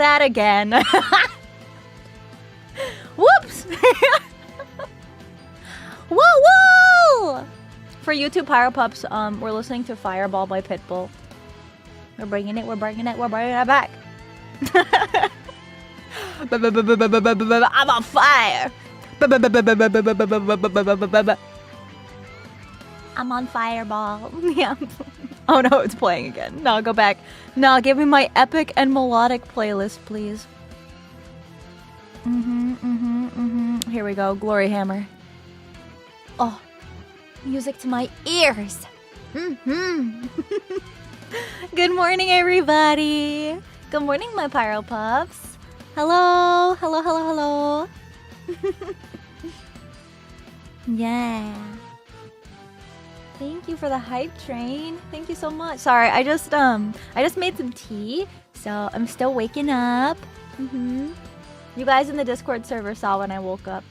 that again. Whoops! Woo woo! For YouTube Pyro Pups, we're listening to Fireball by Pitbull. We're bringing it back. I'm on fire. I'm on fireball. Yeah. Oh no, it's playing again. No, go back. No, give me my epic and melodic playlist, please. Here we go. Glory Hammer. Oh, music to my ears. Good morning, everybody. Good morning, my Pyro Pups. Hello, hello, hello, hello. Yeah. Thank you for the hype train. Thank you so much. Sorry, I just made some tea, so I'm still waking up. You guys in the Discord server saw when I woke up.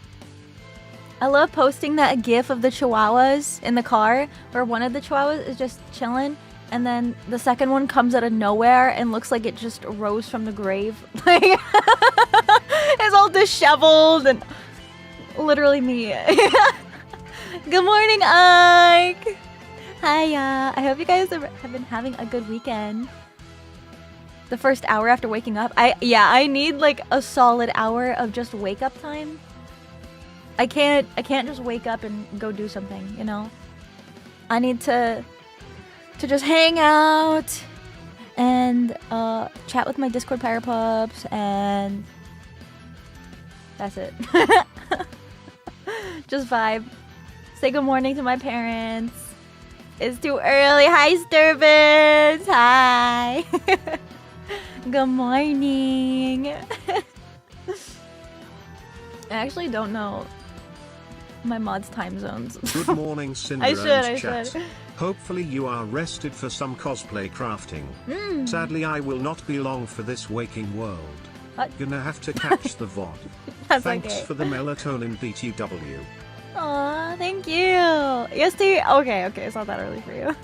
I love posting that gif of the chihuahuas in the car, where one of the chihuahuas is just chilling, and then the second one comes out of nowhere and looks like it just rose from the grave. Like, it's all disheveled and literally me. Good morning, Ike! Hiya! I hope you guys have been having a good weekend. The first hour after waking up, I need like a solid hour of just wake up time. I can't just wake up and go do something, you know? I need to just hang out and chat with my Discord Pyro Pups, and that's it. Just vibe. Say good morning to my parents. It's too early. Hi, Sturbans. Hi. Good morning. I actually don't know my mod's time zones. Good morning, Sinder and chat. Hopefully you are rested for some cosplay crafting. Sadly, I will not be long for this waking world. What? Gonna have to catch the VOD. That's Thanks okay. for the melatonin BTW. Aw, thank you. Yes, dear. Okay, it's not that early for you.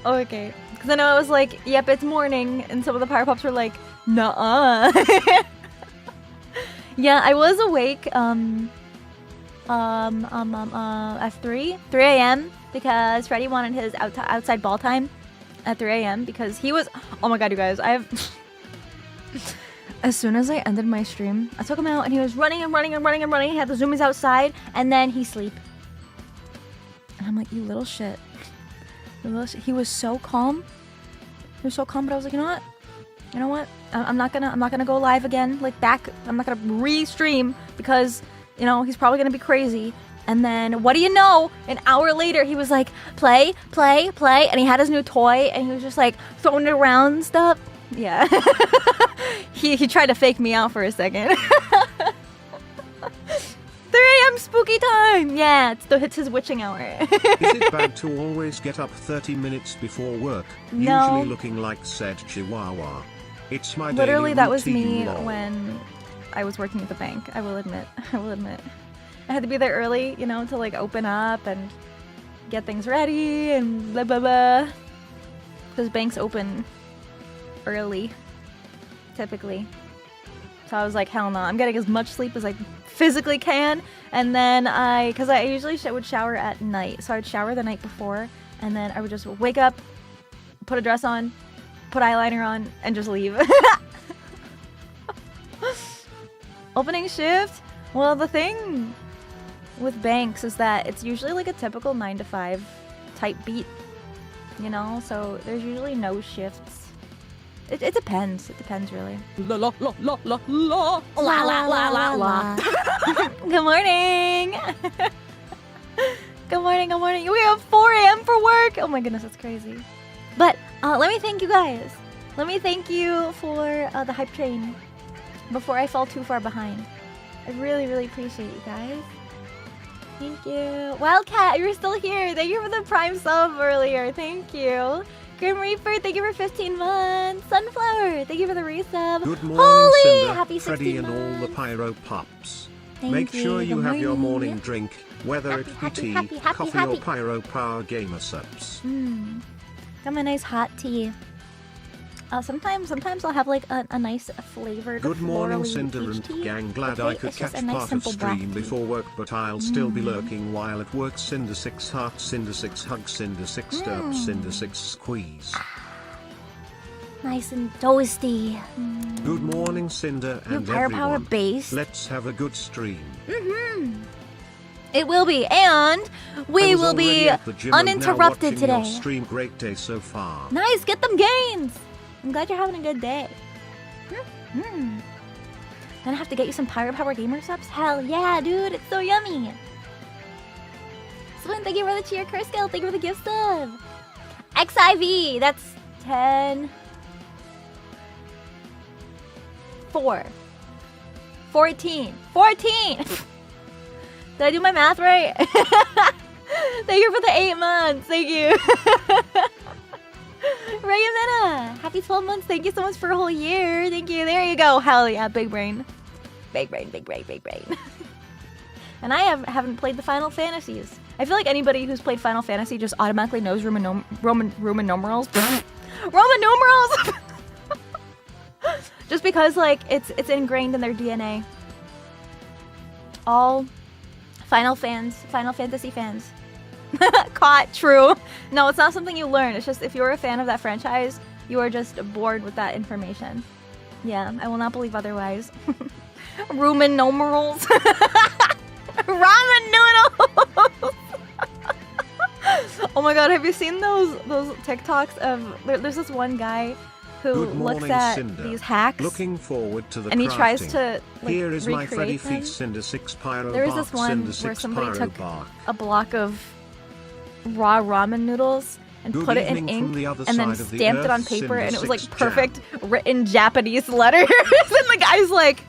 Okay. Because I know I was like, yep, it's morning, and some of the Pyro Pups were like, nuh-uh. Yeah, I was awake at 3 a.m. because Freddy wanted his outside ball time at 3 a.m. because he was, oh my god, you guys, as soon as I ended my stream, I took him out and he was running and running and running and running. He had the zoomies outside and then he sleep. And I'm like, you little shit. You little shit. He was so calm. He was so calm, but I was like, you know what? I'm not gonna go live again. Like I'm not gonna re-stream because, you know, he's probably gonna be crazy. And then, what do you know? An hour later, he was like, play, play, play. And he had his new toy and he was just like throwing it around and stuff. Yeah. He tried to fake me out for a second. 3 a.m. spooky time! Yeah, it's his witching hour. Is it bad to always get up 30 minutes before work? No. Usually looking like said chihuahua. It's my Literally, daily that was routine, me lol. when I was working at the bank. I will admit. I had to be there early, you know, to like open up and get things ready and blah blah blah. Because banks open early, typically. So I was like, hell no, I'm getting as much sleep as I physically can. And then because I usually would shower at night. So I'd shower the night before and then I would just wake up, put a dress on, put eyeliner on, and just leave. Opening shift? Well, the thing with banks is that it's usually like a typical 9 to 5 type beat, you know? So there's usually no shifts. It depends. It depends, really. La la la la la la la la la la la. Good morning. Good morning. Good morning. We have 4 a.m. for work. Oh my goodness, that's crazy. But let me thank you guys. Let me thank you for the hype train before I fall too far behind. I really, really appreciate you guys. Thank you. Wildcat, you're still here. Thank you for the prime sub earlier. Thank you. Grim Reaper, thank you for 15 months. Sunflower, thank you for the resub. Good morning, Holy, Sinder, happy Freddy, 16 and all the months. Pyro Pups. Thank Make sure you Good have your morning morning. drink, whether Happy, it be happy, tea, happy, happy, coffee, happy. or Pyro Power Gamer subs. Got my nice hot tea. Sometimes I'll have like a nice flavored. Good morning, florally Cinder peach and tea. gang. Glad Okay, I could it's just catch a nice, part of simple black stream tea. before work, but I'll still be lurking while at work. Cinder 6 heart, Cinder 6 hug, Cinder 6 derp, Cinder 6 squeeze. Nice and toasty. Good morning, Cinder and firepower everyone. base. Let's have a good stream. It will be, and we will be uninterrupted today. Stream, great day so far. Nice, get them gains. I'm glad you're having a good day. Gonna have to get you some Pirate Power Gamer subs? Hell yeah, dude, it's so yummy. Swin, thank you for the cheer. Kurskill, thank you for the gift sub. XIV, that's 10. 4. 14. 14! Did I do my math right? Thank you for the 8 months. Thank you. Rayamena, happy 12 months. Thank you so much for a whole year. Thank you. There you go. Hell yeah, big brain. Big brain, big brain, big brain. And I haven't played the Final Fantasies. I feel like anybody who's played Final Fantasy just automatically knows Roman numerals. Roman numerals! Just because like it's ingrained in their DNA. All Final Fantasy fans. Caught, true. No, it's not something you learn. It's just if you're a fan of that franchise, you are just bored with that information. Yeah, I will not believe otherwise. Roman numerals. Ramen noodles. Oh my god, have you seen those TikToks of there's this one guy who looks at Cinder. these hacks. Looking forward to the and he crafting. Tries to like, Here is my Freddy recreate them. Feet Cinder 6 Pyro There was Bark, this one Cinder where 6 somebody Pyro took Bark. a block of raw ramen noodles and Good put it in evening ink from the other and then side of the stamped it on earth, paper Cinder and it was like 6 perfect written Japanese letters. And the guy's like,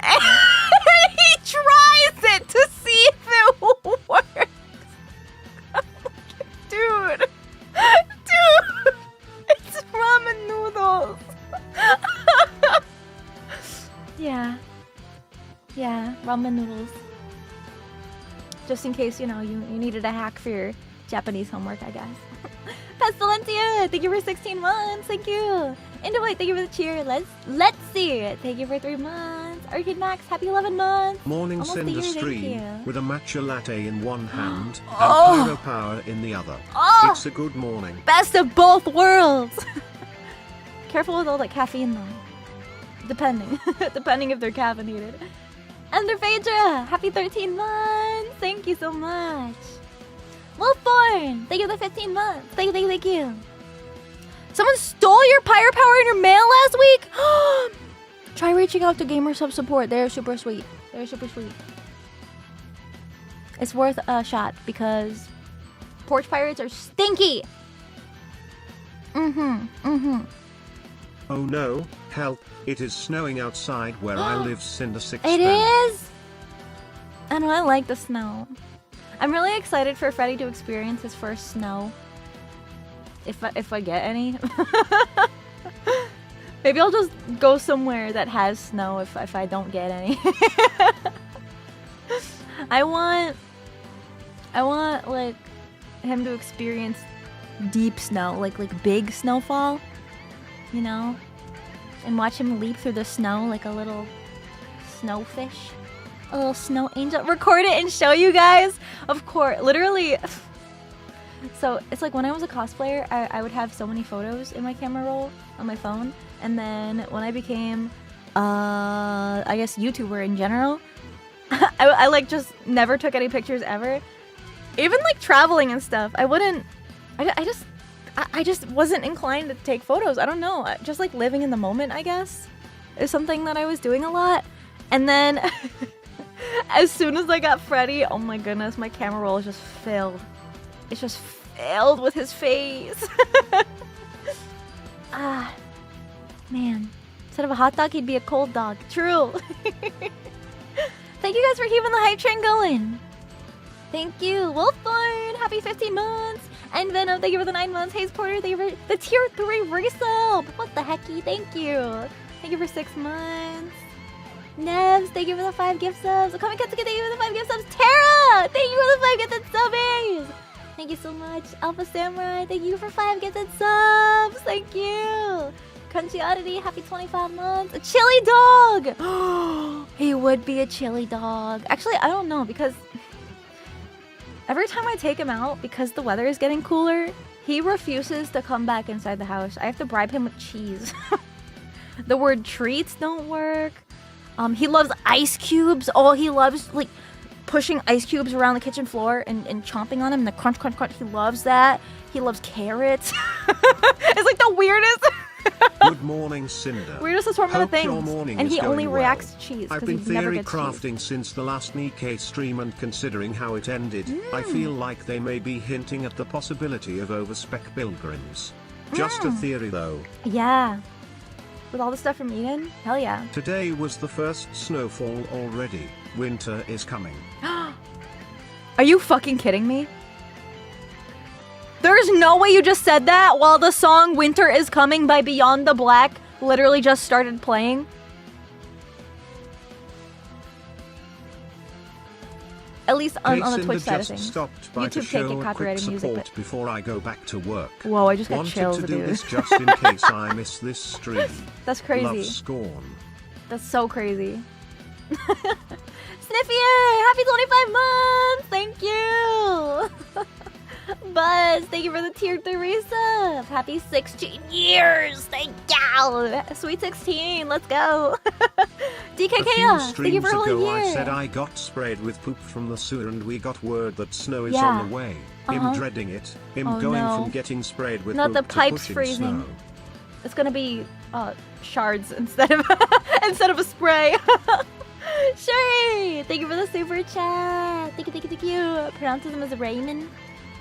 he tries it to see if it works. Dude, it's ramen noodles. Yeah, ramen noodles. Just in case, you know, you needed a hack for your Japanese homework, I guess. Pestilencia, thank you for 16 months, thank you. Indowite, thank you for the cheer. Let's see, thank you for 3 months. Arcade Max, happy 11 months. Morning Almost a Cinder year, stream with a matcha latte in one hand and Oh. Pyro Power in the other. Oh. It's a good morning. Best of both worlds. Careful with all that caffeine though. Depending if they're caffeinated. Ender Phaedra, happy 13 months. Thank you so much. Wolfborn, thank you for the 15 months. Thank you. Someone stole your Pyro Power in your mail last week? Try reaching out to Gamer Sub Support. They're super sweet. It's worth a shot because porch pirates are stinky. Oh no, help, it is snowing outside where I live, Cinder 6 It Spam. is? I know, I like the snow. I'm really excited for Freddy to experience his first snow. If I get any. Maybe I'll just go somewhere that has snow if I don't get any. I want like him to experience deep snow, like big snowfall, you know? And watch him leap through the snow like a little snowfish. A little snow angel. Record it and show you guys. Of course, literally. So it's like when I was a cosplayer, I would have so many photos in my camera roll on my phone. And then when I became, I guess YouTuber in general, I like just never took any pictures ever. Even like traveling and stuff, I just wasn't inclined to take photos. I don't know. Just like living in the moment, I guess, is something that I was doing a lot. And then as soon as I got Freddy, oh my goodness, my camera roll is just filled. It's just filled with his face. Ah, man. Instead of a hot dog, he'd be a cold dog. True. Thank you guys for keeping the hype train going. Thank you. Wolfborn, happy 15 months. And Venom, thank you for the 9 months. Hayes Porter, thank you for the tier 3 resub. What the hecky? Thank you. Thank you for 6 months. Nevs, thank you for the 5 gift subs. Coming Katsuki, thank you for the 5 gift subs. Tara, thank you for the 5 gifted subbies. Thank you so much. Alpha Samurai, thank you for 5 gifted subs. Thank you. Crunchy Oddity, happy 25 months. A chili dog. He would be a chili dog. Actually, I don't know because every time I take him out, because the weather is getting cooler, he refuses to come back inside the house. I have to bribe him with cheese. The word treats don't work. He loves ice cubes. Oh, he loves like pushing ice cubes around the kitchen floor and chomping on them and the crunch, crunch, crunch. He loves that. He loves carrots. It's like the weirdest. Good morning, Sinder. Weirdest assortment of things. And he only reacts to cheese. I've been theory crafting since the last NIKKE stream, and considering how it ended, I feel like they may be hinting at the possibility of overspec pilgrims. Just a theory though. Yeah. With all the stuff from Eden? Hell yeah. Today was the first snowfall already. Winter is coming. Are you fucking kidding me? There's no way you just said that while the song Winter is Coming by Beyond the Black literally just started playing. At least on the Twitch side of things. YouTube can't get copyrighted music, but... before I go back to work. Whoa, I just got chills, dude. Wanted to do this just in case I miss this stream. That's crazy. Love, Scorn. That's so crazy. Sniffy, happy 25 months! Thank you! Buzz, thank you for the tier 3 sub. Happy 16 years. Thank you. Sweet 16. Let's go. DK Chaos, thank you for a whole year. I said I got sprayed with poop from the sewer and we got word that snow is on the way. Him dreading it. Him going from getting sprayed with not poop the to pipes freezing. Snow. It's gonna be shards instead of instead of a spray. Sherry, thank you for the super chat. Thank you, thank you, thank you. Pronounces them as ramen.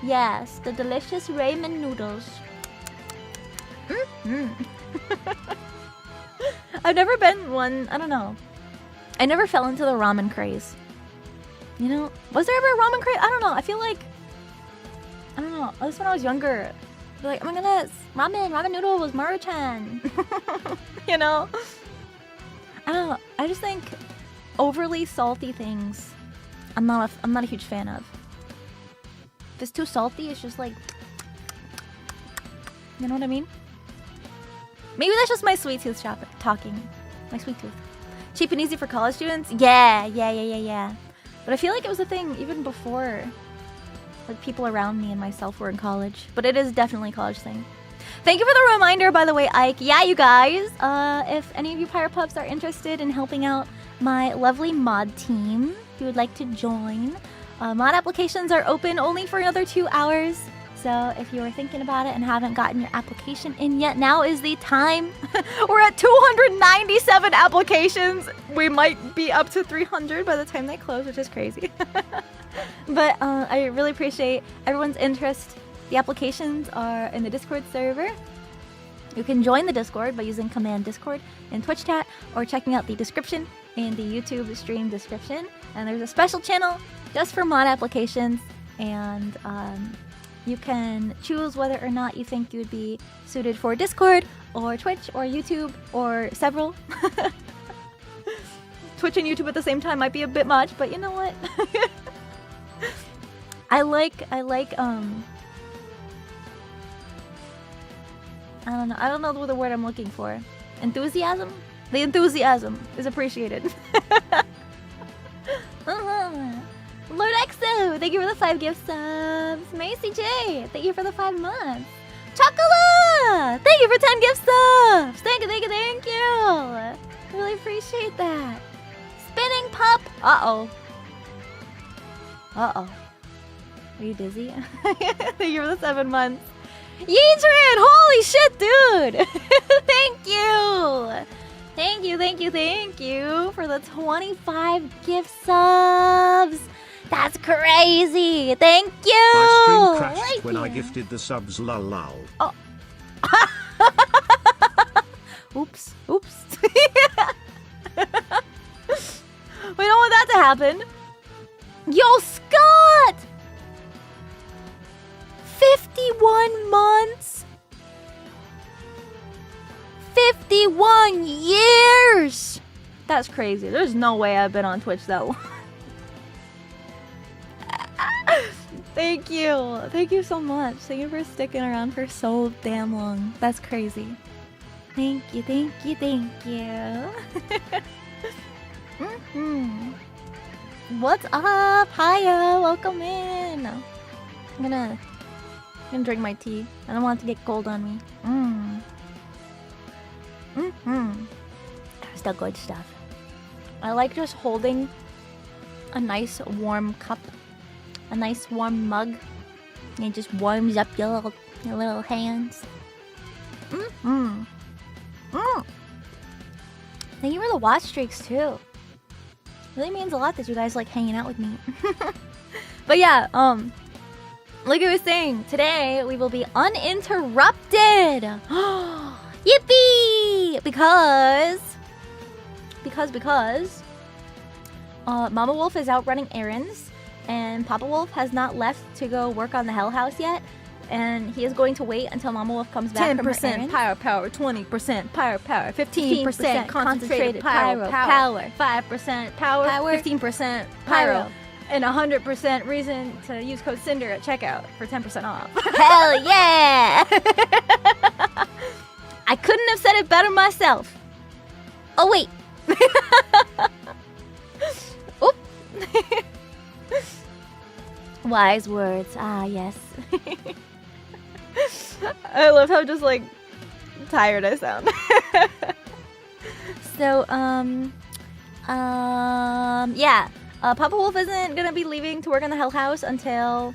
Yes, the delicious ramen noodles. I've never been one, I don't know. I never fell into the ramen craze. You know, was there ever a ramen craze? I don't know. I feel like, I don't know. At least when I was younger, I'd be like, oh my goodness, ramen noodle was Maruchan. You know? I don't know. I just think overly salty things, I'm not a huge fan of. If it's too salty, it's just like, you know what I mean? Maybe that's just my sweet tooth talking. My sweet tooth. Cheap and easy for college students? Yeah. But I feel like it was a thing even before, like, people around me and myself were in college. But it is definitely a college thing. Thank you for the reminder, by the way, Ike. Yeah, you guys, if any of you Pirate Pups are interested in helping out my lovely mod team, if you would like to join, mod applications are open only for another 2 hours. So if you were thinking about it and haven't gotten your application in yet, now is the time. We're at 297 applications. We might be up to 300 by the time they close, which is crazy. But I really appreciate everyone's interest. The applications are in the Discord server. You can join the Discord by using command Discord in Twitch chat or checking out the description in the YouTube stream description. And there's a special channel just for mod applications, and you can choose whether or not you think you would be suited for Discord or Twitch or YouTube or several. Twitch and YouTube at the same time might be a bit much, but you know what? I like I don't know the word I'm looking for. Enthusiasm? The enthusiasm is appreciated. Lord Exo, thank you for the 5 gift subs. Macy J, thank you for the 5 months. Chocola, thank you for 10 gift subs. Thank you. I really appreciate that. Spinning Pup. Uh-oh. Are you dizzy? Thank you for the 7 months. Yeetran, holy shit, dude. Thank you for the 25 gift subs. That's crazy. Thank you. My stream crashed when I gifted the subs, lol. Oh. Oops. We don't want that to happen. Yo, Scott! 51 months? 51 years! That's crazy. There's no way I've been on Twitch that long. Thank you. Thank you so much. Thank you for sticking around for so damn long. That's crazy. Thank you, thank you, thank you. What's up? Hiya, welcome in. I'm gonna drink my tea. I don't want it to get cold on me. That's the good stuff. I like just holding a nice warm cup, a nice warm mug. And it just warms up your little hands. Thank you for the watch streaks too. Really means a lot that you guys like hanging out with me. But yeah, like I was saying, today we will be uninterrupted. Yippee! Because Mama Wolf is out running errands, and Papa Wolf has not left to go work on the Hell House yet. And he is going to wait until Mama Wolf comes back from her errands. 10% power, 20% power, 15% concentrated power, 5% power, 15% pyro, and 100% reason to use code Sinder at checkout for 10% off. Hell yeah! I couldn't have said it better myself. Oh wait. Oop. Wise words. Ah, yes. I love how just like tired I sound. So, yeah. Papa Wolf isn't gonna be leaving to work on the Hell House until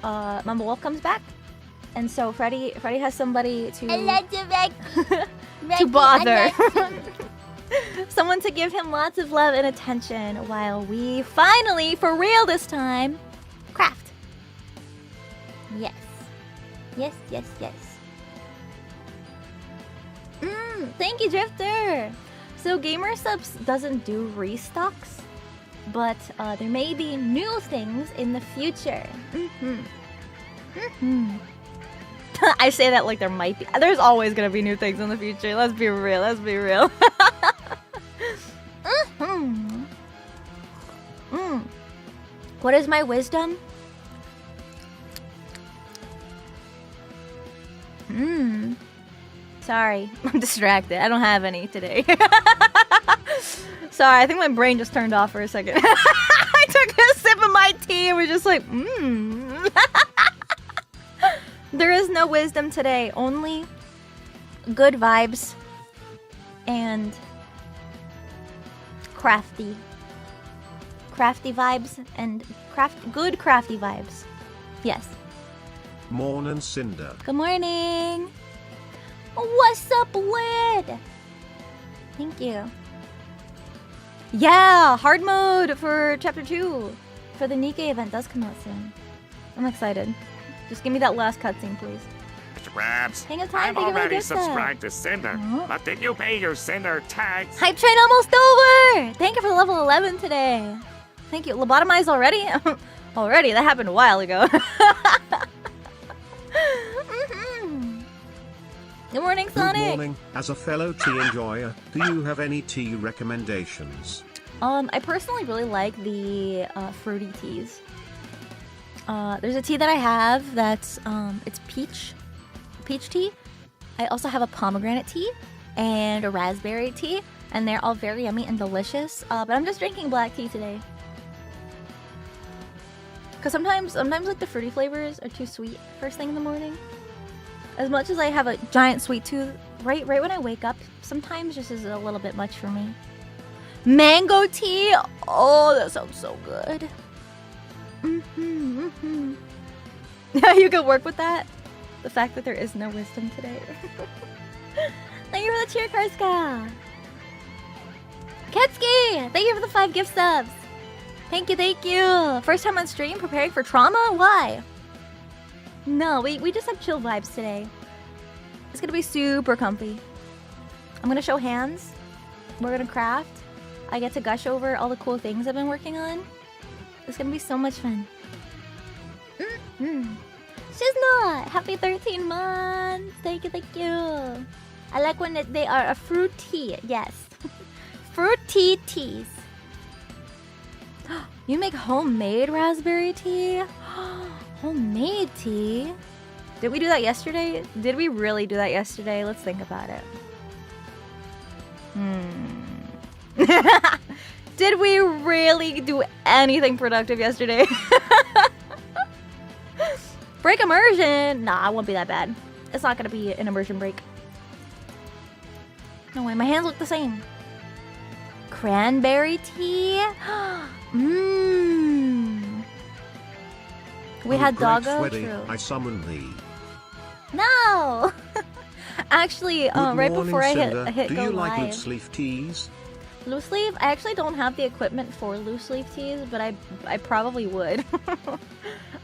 Mama Wolf comes back, and so Freddy has somebody to to bother. Someone to give him lots of love and attention while we finally, for real this time, craft. Yes. Yes, yes, yes. Thank you, Drifter! So Gamer Subs doesn't do restocks, but there may be new things in the future. I say that like there might be. There's always gonna be new things in the future. Let's be real, let's be real. What is my wisdom? Sorry, I'm distracted. I don't have any today. Sorry, I think my brain just turned off for a second. I took a sip of my tea and was just like, There is no wisdom today, only good vibes and crafty vibes and good crafty vibes. Yes. Morning, Sinder. Good morning. What's up, Lid? Thank you. Yeah, hard mode for chapter 2 for the NIKKE event does come out soon. I'm excited. Just give me that last cutscene, please. Grabs. Hang on time. I'm already subscribed to Sinder, but did you pay your Sinder tax? Hype train almost over. Thank you for the level 11 today. Thank you. Lobotomized already? Already? That happened a while ago. Good morning, Sonic. Good morning. As a fellow tea enjoyer, do you have any tea recommendations? I personally really like the fruity teas. There's a tea that I have that's it's peach tea. I also have a pomegranate tea and a raspberry tea, and they're all very yummy and delicious. But I'm just drinking black tea today. Cause sometimes like the fruity flavors are too sweet first thing in the morning. As much as I have a giant sweet tooth, right when I wake up, sometimes just is a little bit much for me. Mango tea, oh, that sounds so good. You could work with that. The fact that there is no wisdom today. Thank you for the cheer, Karska. Ketsuki, thank you for the 5 gift subs. Thank you. First time on stream, preparing for trauma? Why? No, we just have chill vibes today. It's gonna be super comfy. I'm gonna show hands. We're gonna craft. I get to gush over all the cool things I've been working on. It's gonna be so much fun. She's not! Happy 13 months! Thank you. I like when they are a fruity. Yes. Fruity teas. You make homemade raspberry tea? Homemade tea? Did we do that yesterday? Did we really do that yesterday? Let's think about it. Did we really do anything productive yesterday? Break immersion? Nah, it won't be that bad. It's not gonna be an immersion break. No way, my hands look the same. Cranberry tea? Mmm. We had doggo. True. I summon thee. No! Actually, right morning, before I Sinder. hit Do go you like live. loose leaf teas? Loose leaf? I actually don't have the equipment for loose leaf teas, but I probably would.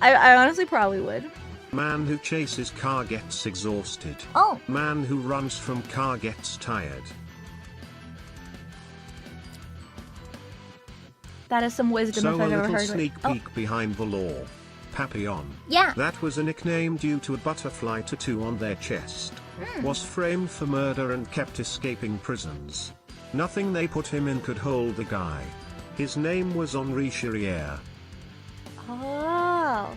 I honestly probably would. Man who chases car gets exhausted. Oh! Man who runs from car gets tired. That is some wisdom So if a I've ever little heard sneak it. peek behind the law. Papillon. Yeah. That was a nickname due to a butterfly tattoo on their chest. Was framed for murder and kept escaping prisons. Nothing they put him in could hold the guy. His name was Henri Charrière. Oh.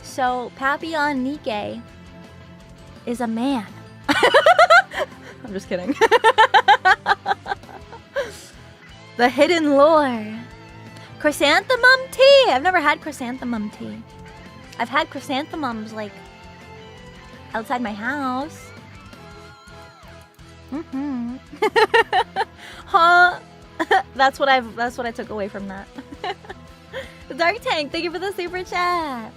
So, Papillon NIKKE is a man. I'm just kidding. The hidden lore. Chrysanthemum tea! I've never had chrysanthemum tea. I've had chrysanthemums, like, outside my house. Huh? That's what I took away from that. Dark Tank, thank you for the super chat.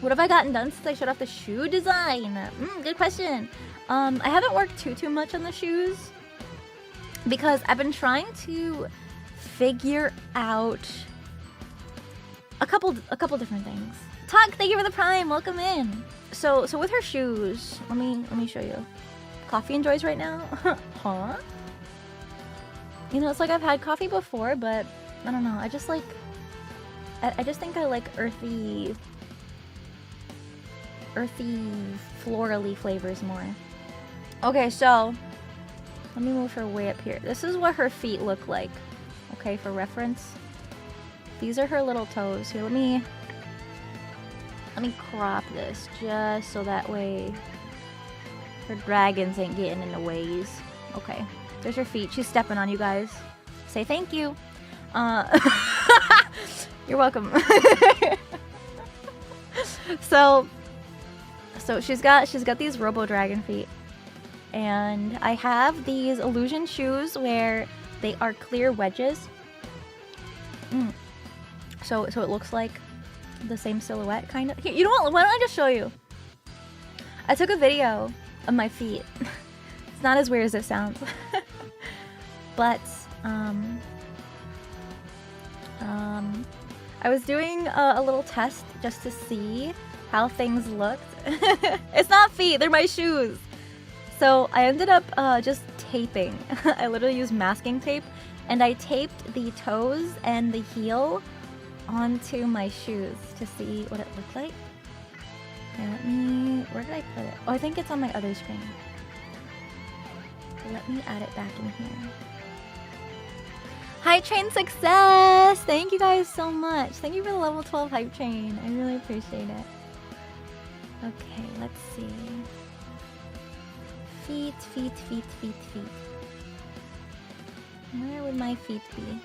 What have I gotten done since I showed off the shoe design? Good question. I haven't worked too much on the shoes because I've been trying to figure out a couple different things. Tuck, thank you for the prime. Welcome in. So with her shoes, let me show you. Coffee enjoys right now. Huh? You know, it's like I've had coffee before, but I don't know. I just think I like earthy, florally flavors more. Okay, so let me move her way up here. This is what her feet look like. Okay, for reference. These are her little toes. Here, let me crop this just so that way her dragons ain't getting in the ways. Okay, there's her feet. She's stepping on you guys. Say thank you. You're welcome. So she's got these Robo Dragon feet, and I have these illusion shoes where they are clear wedges. So it looks like the same silhouette, kind of. Here, you know what? Why don't I just show you? I took a video of my feet. It's not as weird as it sounds, but I was doing a little test just to see how things looked. It's not feet, they're my shoes. So I ended up just taping. I literally used masking tape, and I taped the toes and the heel onto my shoes to see what it looked like. Okay, where did I put it? Oh, I think it's on my other screen. Let me add it back in here. Hype Train success! Thank you guys so much. Thank you for the level 12 Hype Train. I really appreciate it. Okay, let's see. Feet. Where would my feet be?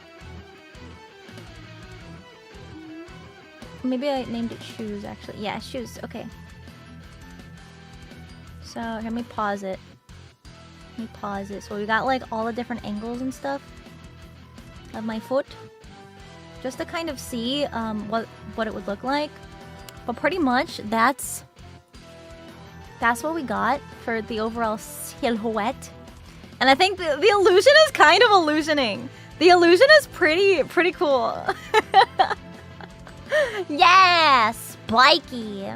Maybe I named it shoes, actually. Yeah, shoes. Okay. So, let me pause it. So we got like all the different angles and stuff of my foot, just to kind of see what it would look like. But pretty much that's what we got for the overall silhouette. And I think the illusion is kind of illusioning. The illusion is pretty cool. Yes, spiky.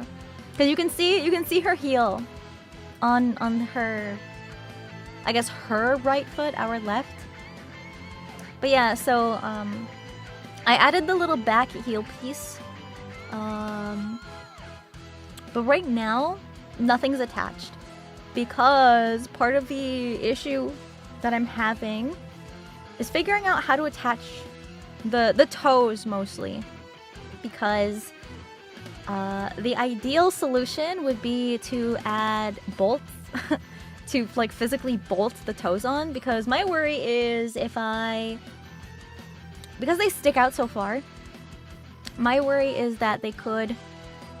Because you can see her heel on her, I guess, her right foot, our left. But yeah, so I added the little back heel piece. But right now, nothing's attached, because part of the issue that I'm having is figuring out how to attach the toes mostly, because The ideal solution would be to add bolts to like physically bolt the toes on, because my worry is because they stick out so far, my worry is that they could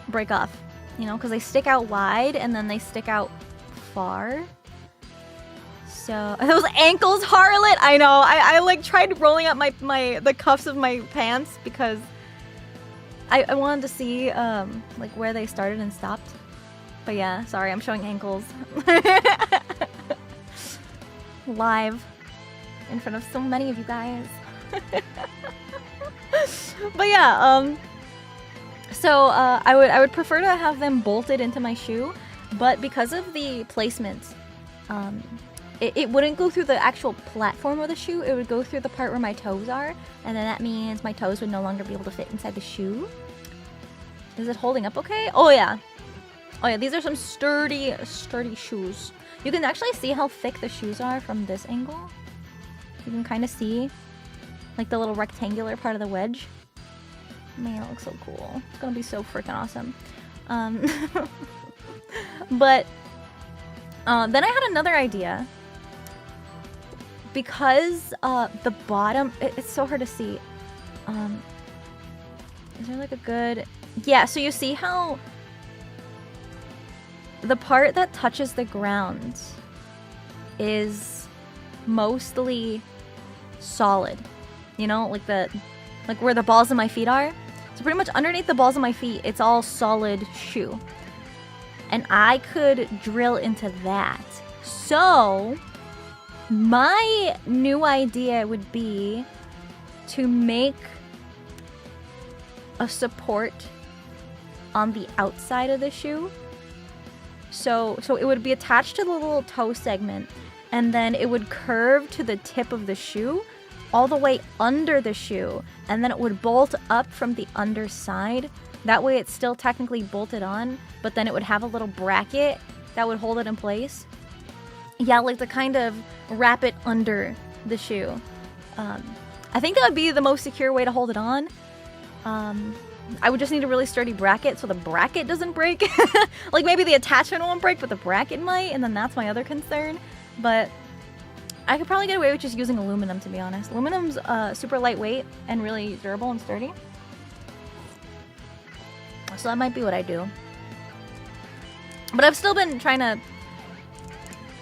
break off, you know, because they stick out wide and then they stick out far. So those ankles, Harlot. I know. I like tried rolling up the cuffs of my pants because I wanted to see like where they started and stopped. But yeah, sorry, I'm showing ankles live in front of so many of you guys. But yeah, so I would prefer to have them bolted into my shoe, but because of the placement, it wouldn't go through the actual platform of the shoe. It would go through the part where my toes are, and then that means my toes would no longer be able to fit inside the shoe. Is it holding up okay? Oh yeah. Oh yeah, these are some sturdy shoes. You can actually see how thick the shoes are from this angle. You can kind of see like the little rectangular part of the wedge. Man, it looks so cool. It's gonna be so freaking awesome. But then I had another idea. Because the bottom, it's so hard to see. Is there like a good... Yeah, so you see how the part that touches the ground is mostly solid. You know, like where the balls of my feet are. So pretty much underneath the balls of my feet, it's all solid shoe. And I could drill into that. So my new idea would be to make a support on the outside of the shoe. So it would be attached to the little toe segment, and then it would curve to the tip of the shoe all the way under the shoe, and then it would bolt up from the underside. That way it's still technically bolted on, but then it would have a little bracket that would hold it in place. Yeah, like to kind of wrap it under the shoe. I think that would be the most secure way to hold it on. I would just need a really sturdy bracket so the bracket doesn't break. Like maybe the attachment won't break, but the bracket might, and then that's my other concern. But I could probably get away with just using aluminum, to be honest. Aluminum's super lightweight and really durable and sturdy. So that might be what I do. But I've still been trying to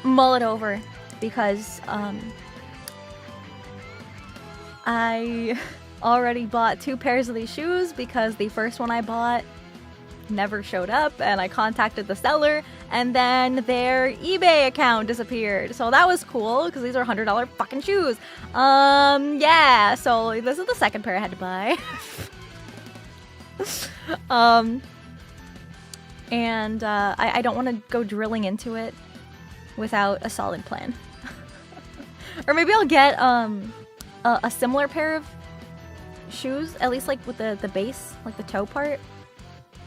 mull it over because I already bought 2 pairs of these shoes because the first one I bought never showed up, and I contacted the seller, and then their eBay account disappeared. So that was cool because these are $100 fucking shoes. Yeah, so this is the second pair I had to buy. And I don't want to go drilling into it without a solid plan. Or maybe I'll get a similar pair of shoes, at least like with the base, like the toe part,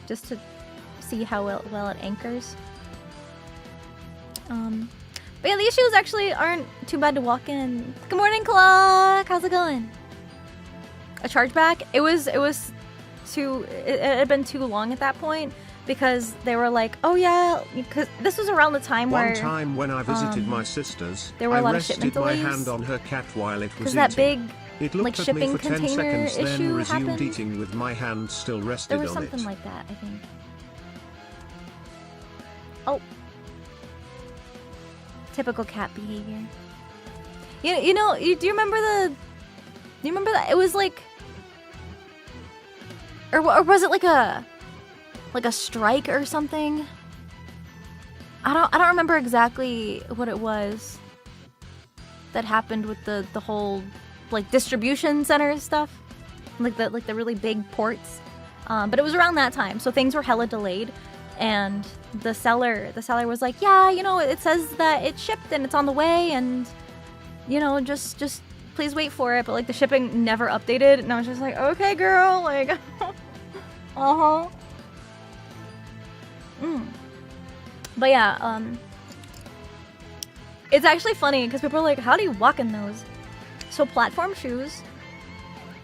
just to see how well it anchors. But yeah, these shoes actually aren't too bad to walk in. Good morning, Clock! How's it going? A chargeback? It had been too long at that point because they were like, oh yeah, because this was around the time where... One time when I visited my sister's, there were a lot I of shipment rested my delays. hand on her cat while it was Because eating. that big It looked like at shipping me for 10 container seconds, then issue resumed happened. eating with my hand still rested There was on it. something like that, I think. Oh. Typical cat behavior. Do you remember that? It was like... Or was it like a strike or something? I don't remember exactly what it was that happened with the whole like distribution center stuff, like the really big ports. But it was around that time, so things were hella delayed, and the seller was like, yeah, it says that it's shipped and it's on the way, and just please wait for it. But like the shipping never updated, and I was just like, okay, girl, like, uh-huh. But yeah, it's actually funny because people are like, how do you walk in those? So platform shoes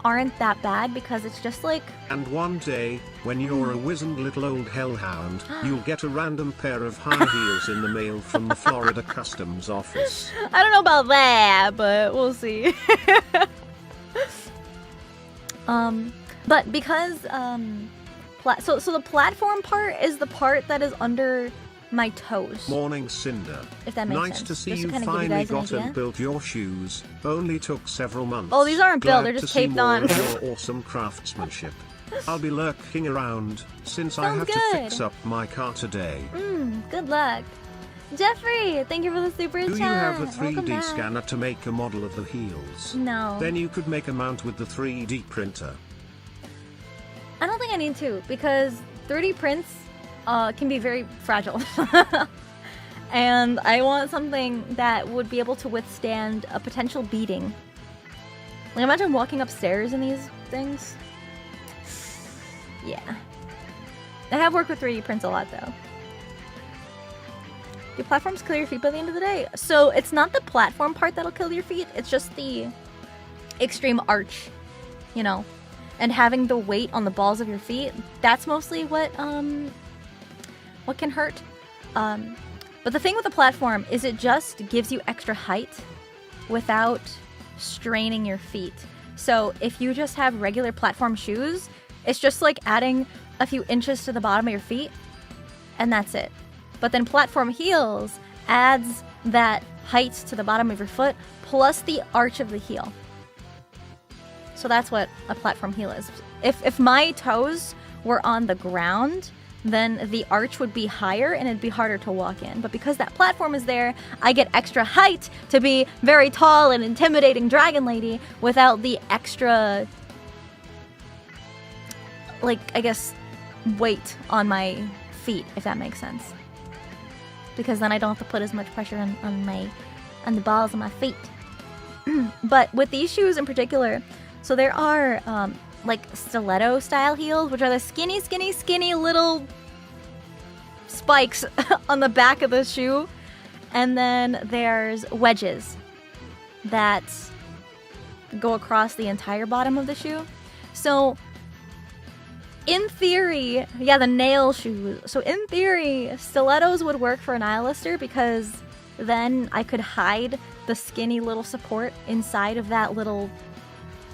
aren't that bad because it's just like... And one day, when you're a wizened little old hellhound, you'll get a random pair of high heels in the mail from the Florida Customs Office. I don't know about that, but we'll see. But because, so the platform part is the part that is under my toes. Morning, Sinder. If that makes nice sense. to see Just you to kind of give you finally guys an got idea. and built your shoes. Only took several months. Oh, these aren't built, Glad they're to just see taped more on. of your awesome craftsmanship. I'll be lurking around since I Sounds have good. to fix up my car today. Good luck. Jeffrey, thank you for the super chat. Do you have a Welcome 3D back. scanner to make a model of the heels? No. Then you could make a mount with the 3D printer. I don't think I need to, because 3D prints can be very fragile. And I want something that would be able to withstand a potential beating. Like, imagine walking upstairs in these things. Yeah. I have worked with 3D prints a lot, though. Do platforms kill your feet by the end of the day? So it's not the platform part that'll kill your feet, it's just the extreme arch, you know, and having the weight on the balls of your feet. That's mostly what can hurt. But the thing with the platform is it just gives you extra height without straining your feet. So if you just have regular platform shoes, it's just like adding a few inches to the bottom of your feet, and that's it. But then platform heels adds that height to the bottom of your foot plus the arch of the heel. So that's what a platform heel is. If my toes were on the ground, then the arch would be higher and it'd be harder to walk in. But because that platform is there, I get extra height to be very tall and intimidating dragon lady without the extra, like, I guess, weight on my feet, if that makes sense. Because then I don't have to put as much pressure on the balls of my feet. But with these shoes in particular, so there are like stiletto style heels, which are the skinny little spikes on the back of the shoe. And then there's wedges that go across the entire bottom of the shoe. So in theory, yeah, the nail shoes. So in theory, stilettos would work for an eyelister because then I could hide the skinny little support inside of that little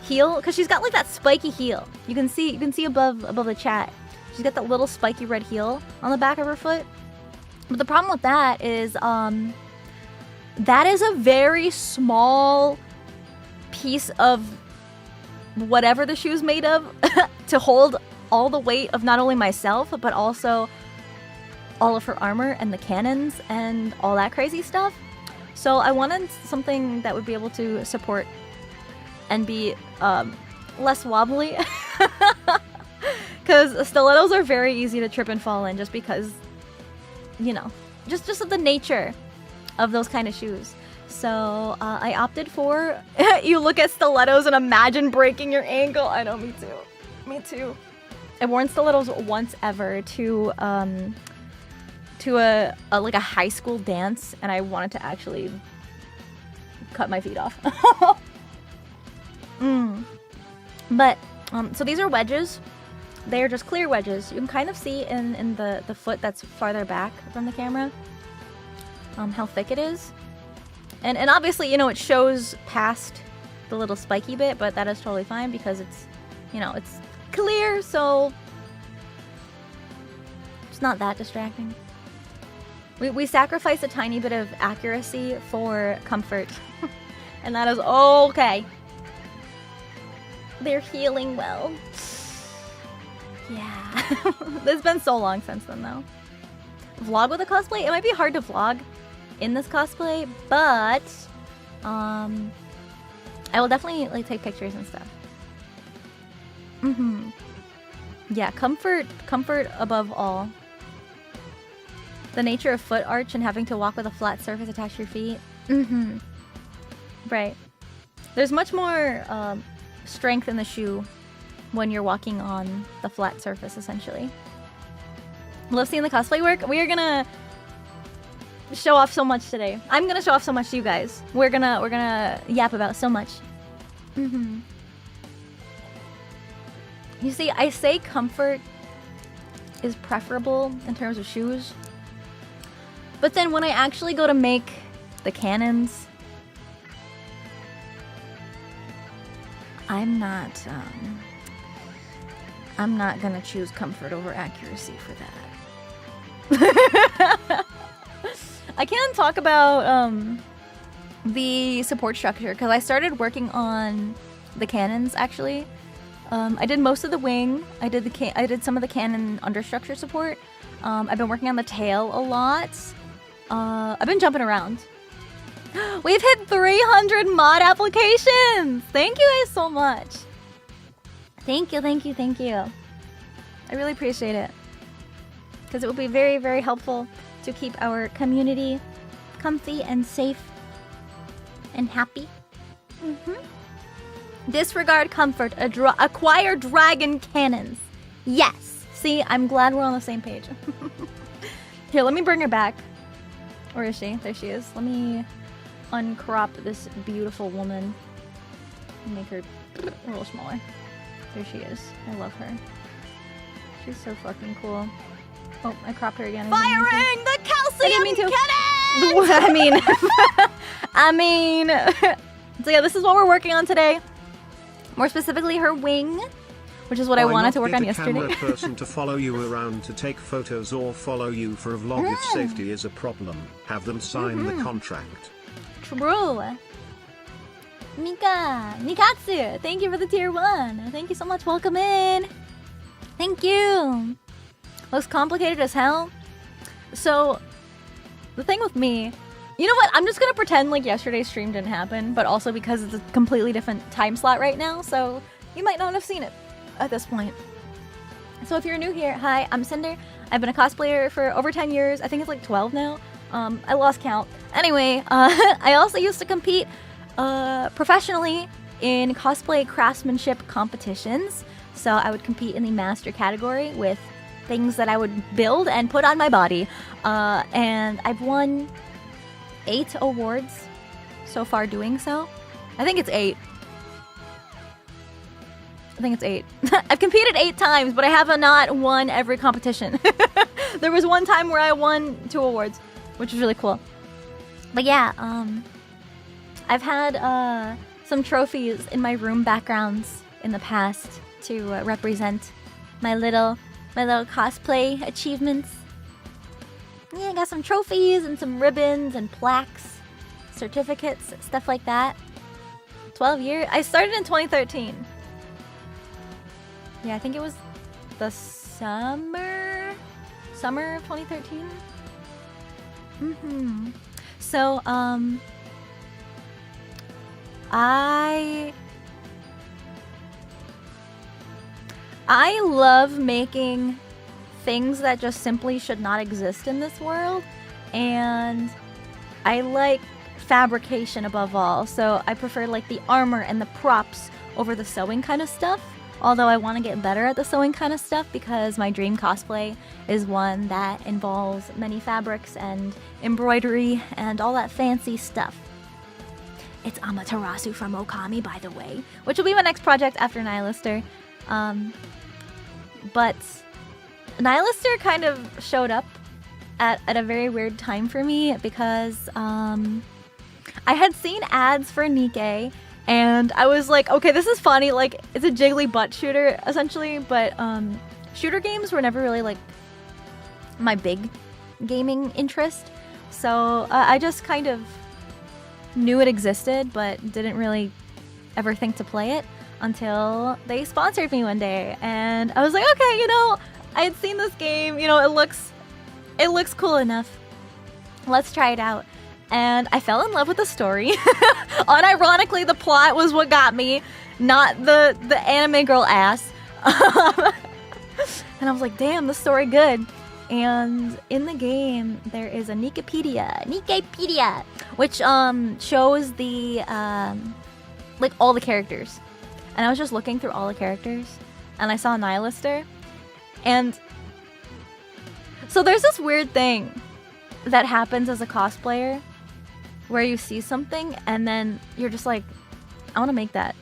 heel, because she's got like that spiky heel. You can see above the chat. She's got that little spiky red heel on the back of her foot. But the problem with that is that is a very small piece of whatever the shoe's made of to hold all the weight of not only myself, but also all of her armor and the cannons and all that crazy stuff. So I wanted something that would be able to support and be less wobbly. Because stilettos are very easy to trip and fall in just because, you know, just of the nature of those kind of shoes. So I opted for, you look at stilettos and imagine breaking your ankle. I know, me too. Me too. I've worn stilettos once ever to a like a high school dance, and I wanted to actually cut my feet off. But so these are wedges. They are just clear wedges. You can kind of see in the foot that's farther back from the camera how thick it is, and obviously, you know, it shows past the little spiky bit, but that is totally fine because it's, you know, it's clear, so it's not that distracting. We sacrifice a tiny bit of accuracy for comfort, and that is okay. They're healing well. Yeah. It's been so long since then, though. Vlog with a cosplay? It might be hard to vlog in this cosplay, but I will definitely like take pictures and stuff. Yeah, comfort above all. The nature of foot arch and having to walk with a flat surface attached to your feet. Right. There's much more strength in the shoe when you're walking on the flat surface, essentially. Love seeing the cosplay work. We are gonna show off so much today. I'm gonna show off so much to you guys. We're gonna yap about so much. You see, I say comfort is preferable in terms of shoes. But then when I actually go to make the cannons, I'm not gonna choose comfort over accuracy for that. I can talk about the support structure because I started working on the cannons actually. I did most of the wing. I did some of the cannon understructure support. I've been working on the tail a lot. I've been jumping around. We've hit 300 mod applications! Thank you guys so much. Thank you, thank you, thank you. I really appreciate it. Because it will be very, very helpful to keep our community comfy and safe and happy. Disregard comfort, acquire dragon cannons. Yes! See, I'm glad we're on the same page. Here, let me bring her back. Where is she? There she is. Let me uncrop this beautiful woman. Make her a little smaller. There she is. I love her. She's so fucking cool. Oh, I cropped her again. Firing the calcium cannon! I mean, so yeah, this is what we're working on today. More specifically, her wing, which is what I wanted to work on yesterday. Why not get a camera person to follow you around to take photos or follow you for a vlog if safety is a problem? Have them sign the contract. True. Nikatsu, thank you for the tier 1. Thank you so much. Welcome in. Thank you. Looks complicated as hell. So, the thing with me, you know what? I'm just gonna pretend like yesterday's stream didn't happen, but also because it's a completely different time slot right now, so you might not have seen it at this point. So if you're new here, hi, I'm Sinder. I've been a cosplayer for over 10 years. I think it's like 12 now. I lost count. Anyway, I also used to compete professionally in cosplay craftsmanship competitions. So I would compete in the master category with things that I would build and put on my body. And I've won 8 awards so far doing so. I think it's 8. I've competed 8 times, but I have not won every competition. There was one time where I won 2 awards, which was really cool. But yeah, I've had some trophies in my room backgrounds in the past to represent my little cosplay achievements. Yeah, I got some trophies and some ribbons and plaques, certificates, stuff like that. 12 years? I started in 2013. Yeah, I think it was the summer of 2013. So, I love making things that just simply should not exist in this world, and I like fabrication above all, so I prefer like the armor and the props over the sewing kind of stuff. Although I want to get better at the sewing kind of stuff because my dream cosplay is one that involves many fabrics and embroidery and all that fancy stuff. It's Amaterasu from Okami, by the way, which will be my next project after Nihilister. But Nihilister kind of showed up at a very weird time for me because I had seen ads for NIKKE. And I was like, okay, this is funny. Like, it's a jiggly butt shooter, essentially. But shooter games were never really, like, my big gaming interest. So I just kind of knew it existed, but didn't really ever think to play it until they sponsored me one day. And I was like, okay, you know, I had seen this game. You know, it looks cool enough. Let's try it out. And I fell in love with the story. Unironically, the plot was what got me, not the anime girl ass. And I was like, damn, the story good. And in the game, there is a NIKKEpedia, which shows the like all the characters. And I was just looking through all the characters, and I saw Nihilister. And so there's this weird thing that happens as a cosplayer where you see something and then you're just like, I want to make that.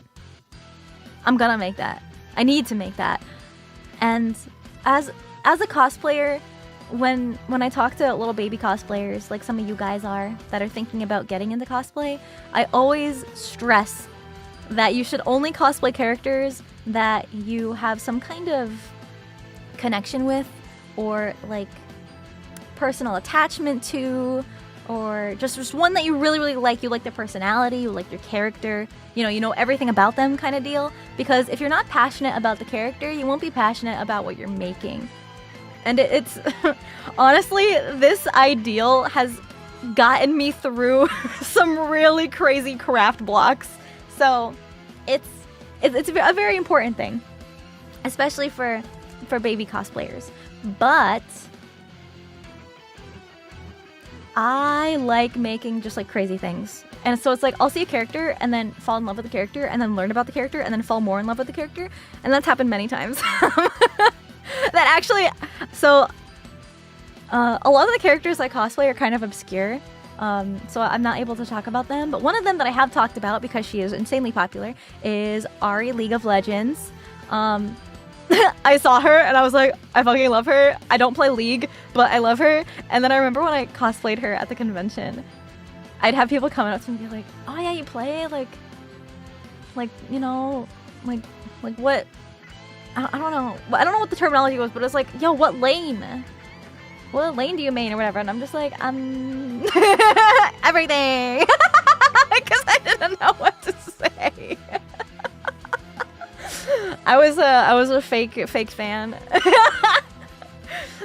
I'm gonna make that. I need to make that. And as a cosplayer, when I talk to little baby cosplayers, like some of you guys are, that are thinking about getting into cosplay, I always stress that you should only cosplay characters that you have some kind of connection with, or like personal attachment to, or just one that you really, really like. You like their personality, you like their character, you know everything about them kind of deal. Because if you're not passionate about the character, you won't be passionate about what you're making. And it's honestly, this ideal has gotten me through some really crazy craft blocks. So it's a very important thing, especially for baby cosplayers. But I like making just like crazy things. And so it's like I'll see a character and then fall in love with the character and then learn about the character and then fall more in love with the character. And that's happened many times. That actually, so a lot of the characters I cosplay are kind of obscure. So I'm not able to talk about them. But one of them that I have talked about, because she is insanely popular, is Ari League of Legends. I saw her and I was like, I fucking love her. I don't play League, but I love her. And then I remember when I cosplayed her at the convention, I'd have people coming up to me and be like, oh yeah, you play? Like you know, like what? I don't know. I don't know what the terminology was, but it's like, yo, what lane? What lane do you main or whatever? And I'm just like, everything. Because I didn't know what to say. I was a fake fan.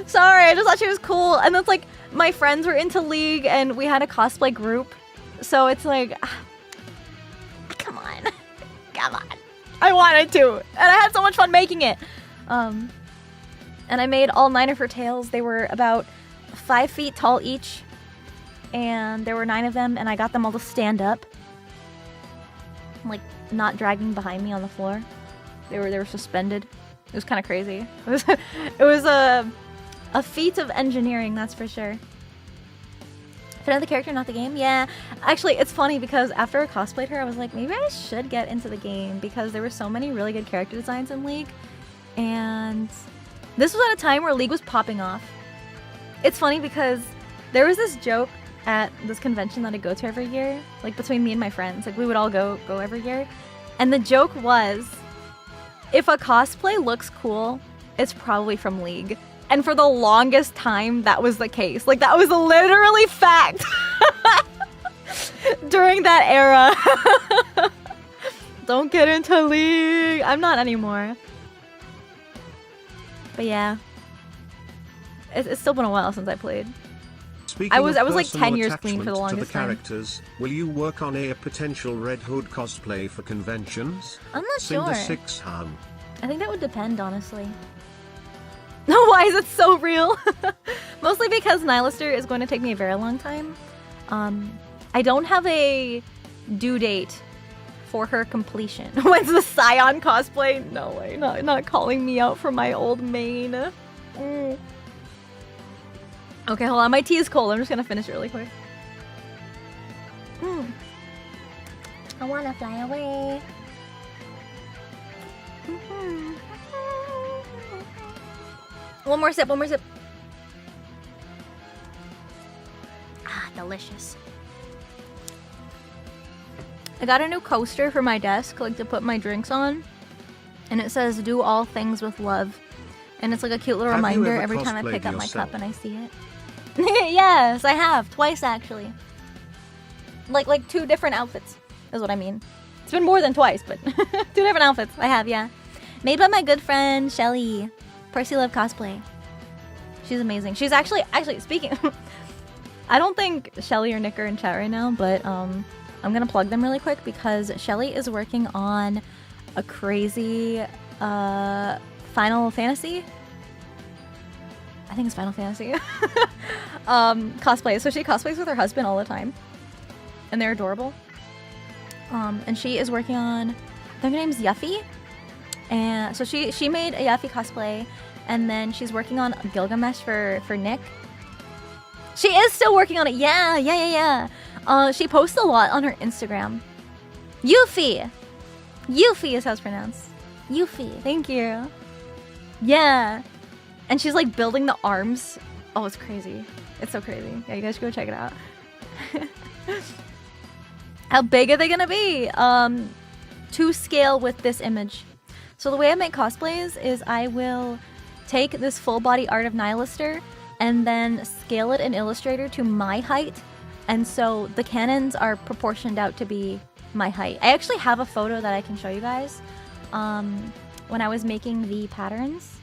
Sorry, I just thought she was cool. And it's like, my friends were into League and we had a cosplay group. So it's like, come on. I wanted to. And I had so much fun making it. And I made all 9 of her tails. They were about 5 feet tall each. And there were 9 of them, and I got them all to stand up. Like, not dragging behind me on the floor. They were suspended. It was kind of crazy. It was a feat of engineering, that's for sure. Another character, not the game? Yeah. Actually, it's funny because after I cosplayed her, I was like, maybe I should get into the game because there were so many really good character designs in League. And this was at a time where League was popping off. It's funny because there was this joke at this convention that I go to every year, like between me and my friends. Like we would all go every year. And the joke was, if a cosplay looks cool, it's probably from League. And for the longest time, that was the case. Like, that was literally fact. During that era. Don't get into League. I'm not anymore. But yeah. It's still been a while since I played. Speaking I was of like 10 years clean for the attachment longest to the characters, will you work on a potential Red Hood cosplay for conventions? I'm not sure. Cinder6 Han. I think that would depend, honestly. Why is it so real? Mostly because Nihilister is going to take me a very long time. I don't have a due date for her completion. When's the Scion cosplay? No way, not calling me out for my old main. Okay, hold on, my tea is cold. I'm just gonna finish it really quick. I wanna fly away. One more sip, one more sip. Ah, delicious. I got a new coaster for my desk, like to put my drinks on. And it says, do all things with love. And it's like a cute little reminder every time I pick up my cup and I see it. Yes, I have. Twice, actually. Like 2 different outfits, is what I mean. It's been more than twice, but 2 different outfits. I have, yeah. Made by my good friend, Shelly. Percy Love Cosplay. She's amazing. She's actually speaking... I don't think Shelly or Nick are in chat right now, but I'm gonna plug them really quick because Shelly is working on a crazy Final Fantasy? I think it's Final Fantasy. Cosplay. So she cosplays with her husband all the time. And they're adorable. And she is working on... I think her name's Yuffie. And so she made a Yuffie cosplay, and then she's working on Gilgamesh for Nick. She is still working on it. Yeah. She posts a lot on her Instagram. Yuffie is how it's pronounced. Yuffie, thank you. Yeah. And she's like building the arms. Oh, it's crazy. It's so crazy. Yeah, you guys should go check it out. How big are they gonna be? To scale with this image. So the way I make cosplays is I will take this full body art of Nihilister and then scale it in Illustrator to my height. And so the cannons are proportioned out to be my height. I actually have a photo that I can show you guys when I was making the patterns.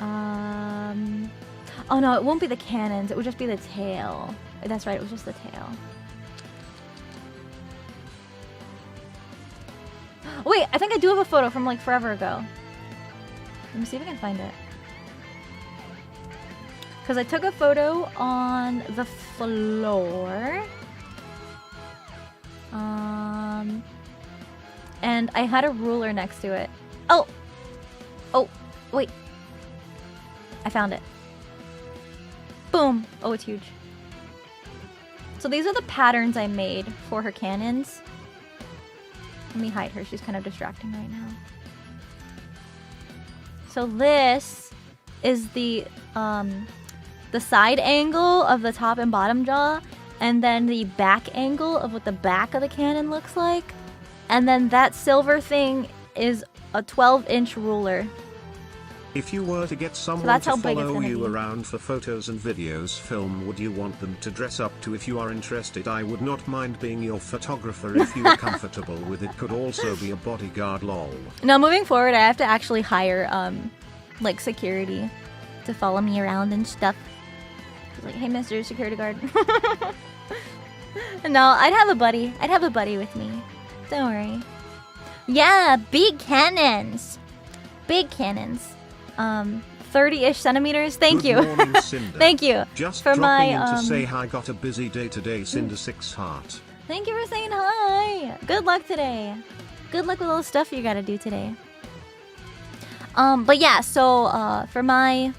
Oh no, it won't be the cannons, it would just be the tail. That's right, it was just the tail. Wait, I think I do have a photo from like forever ago. Let me see if I can find it. Because I took a photo on the floor. And I had a ruler next to it. Oh! Oh, wait. I found it. Boom! Oh, it's huge. So these are the patterns I made for her cannons. Let me hide her, she's kind of distracting right now. So this is the side angle of the top and bottom jaw, and then the back angle of what the back of the cannon looks like. And then that silver thing is a 12-inch ruler. If you were to get someone that's to how big it's follow gonna you be. around for photos and videos, film would you want them to dress up to? If you are interested, I would not mind being your photographer if you are comfortable with it. Could also be a bodyguard, lol. Now moving forward, I have to actually hire like security to follow me around and stuff. Like, hey, Mr. Security Guard. No, I'd have a buddy. I'd have a buddy with me. Don't worry. Yeah, big cannons. Big cannons. 30-ish centimeters. Thank Good you. morning, Cinder. Thank you Just for dropping my in to say hi. Got a busy day today, Cinder 6 heart. Thank you for saying hi. Good luck today. Good luck with all the stuff you gotta do today. But yeah, so for my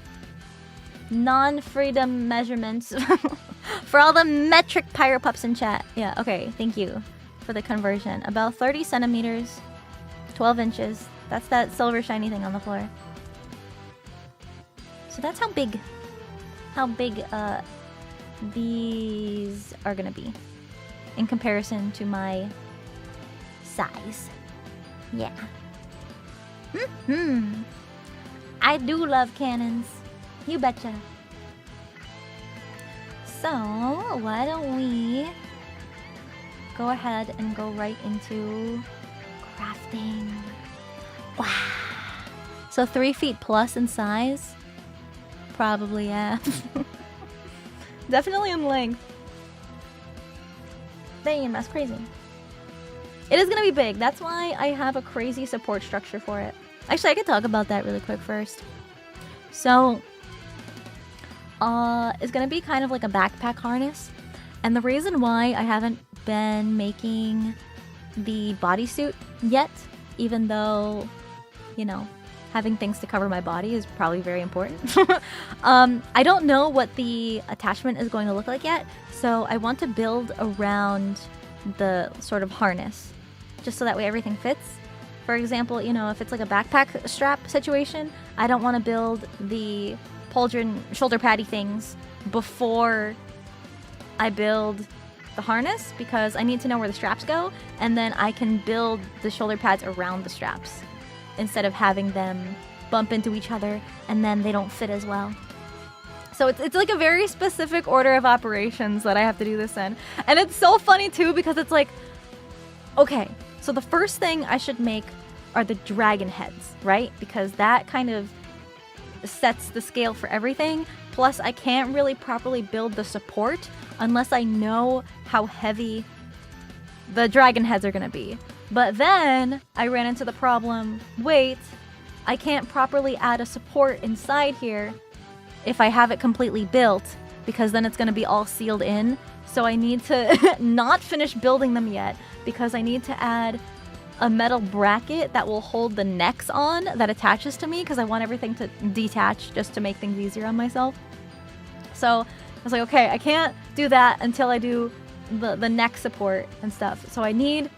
non-freedom measurements for all the metric pyro pups in chat. Yeah, okay, thank you for the conversion. About 30 centimeters, 12 inches. That's that silver shiny thing on the floor. So that's how big these are gonna be in comparison to my size. Yeah. I do love cannons. You betcha. So, why don't we go ahead and go right into crafting. Wow. So 3 feet plus in size? Probably, yeah. Definitely in length. Damn, that's crazy. It is gonna be big. That's why I have a crazy support structure for it. Actually, I could talk about that really quick first. So, it's gonna be kind of like a backpack harness. And the reason why I haven't been making the bodysuit yet, even though, you know, having things to cover my body is probably very important. I don't know what the attachment is going to look like yet, so I want to build around the sort of harness, just so that way everything fits. For example, you know, if it's like a backpack strap situation, I don't want to build the pauldron shoulder paddy things before I build the harness, because I need to know where the straps go, and then I can build the shoulder pads around the straps instead of having them bump into each other and then they don't fit as well. So it's like a very specific order of operations that I have to do this in. And it's so funny too, because it's like, okay, so the first thing I should make are the dragon heads, right? Because that kind of sets the scale for everything. Plus, I can't really properly build the support unless I know how heavy the dragon heads are gonna be. But then I ran into the problem, wait, I can't properly add a support inside here if I have it completely built, because then it's gonna be all sealed in. So I need to not finish building them yet, because I need to add a metal bracket that will hold the necks on that attaches to me, because I want everything to detach just to make things easier on myself. So I was like, okay, I can't do that until I do the neck support and stuff. So I need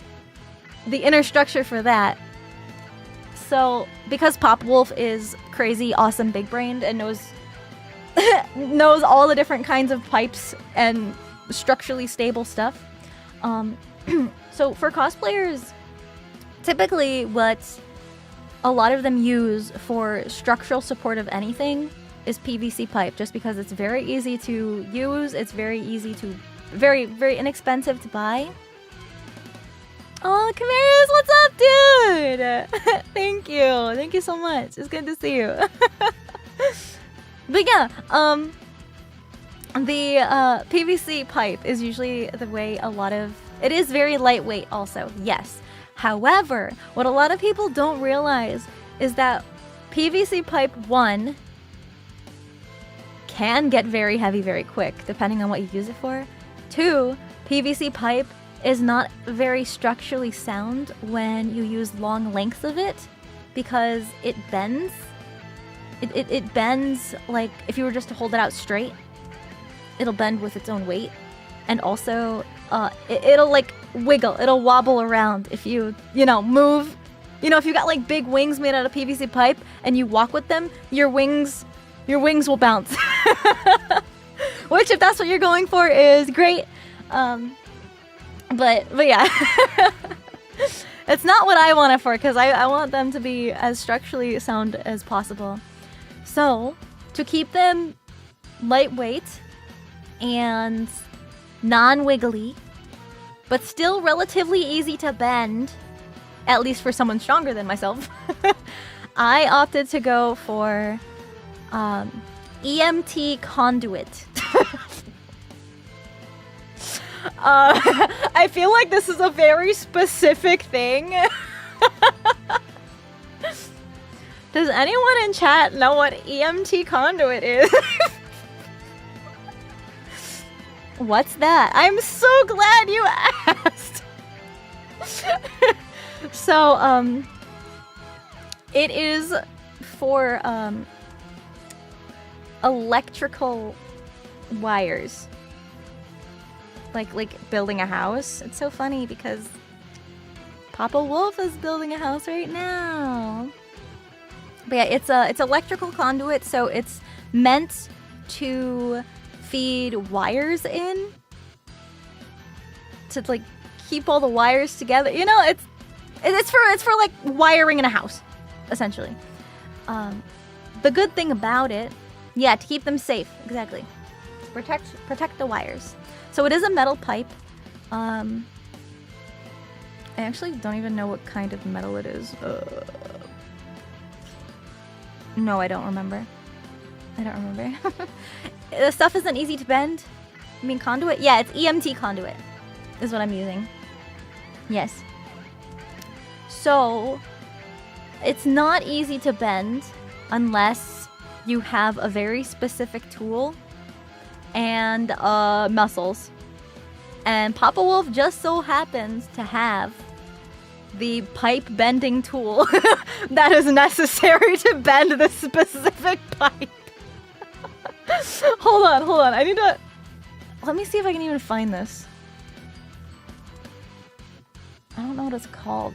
the inner structure for that. also, because Pop Wolf is crazy, awesome, big-brained, and knows knows all the different kinds of pipes and structurally stable stuff. So for cosplayers, typically what a lot of them use for structural support of anything is PVC pipe, just because it's very easy to use, it's very easy to, very, very inexpensive to buy. Oh, Camaris, what's up, dude? Thank you. Thank you so much. It's good to see you. But yeah, the PVC pipe is usually the way a lot of... It is very lightweight also, yes. However, what a lot of people don't realize is that PVC pipe, 1, can get very heavy very quick, depending on what you use it for. 2, PVC pipe is not very structurally sound when you use long lengths of it, because it bends. It bends, like, if you were just to hold it out straight, it'll bend with its own weight. And also, it'll, like, wiggle. It'll wobble around if you know, move. You know, if you got, like, big wings made out of PVC pipe and you walk with them, your wings will bounce. Which, if that's what you're going for, is great. But yeah. It's not what I want it for, because I want them to be as structurally sound as possible. So, to keep them lightweight and non-wiggly, but still relatively easy to bend, at least for someone stronger than myself, I opted to go for EMT conduit. I feel like this is a very specific thing. Does anyone in chat know what EMT conduit is? What's that? I'm so glad you asked. So, it is for electrical wires. Like building a house. It's so funny because Papa Wolf is building a house right now. But yeah, it's electrical conduit, so it's meant to feed wires in to, like, keep all the wires together. You know, it's for like wiring in a house, essentially. The good thing about it, yeah, to keep them safe, exactly. Protect the wires. So it is a metal pipe. I actually don't even know what kind of metal it is. No, I don't remember. The stuff isn't easy to bend. I mean, conduit? Yeah, it's EMT conduit is what I'm using. Yes. So, it's not easy to bend unless you have a very specific tool and muscles. And Papa Wolf just so happens to have the pipe bending tool that is necessary to bend this specific pipe. Hold on. I need to... Let me see if I can even find this. I don't know what it's called.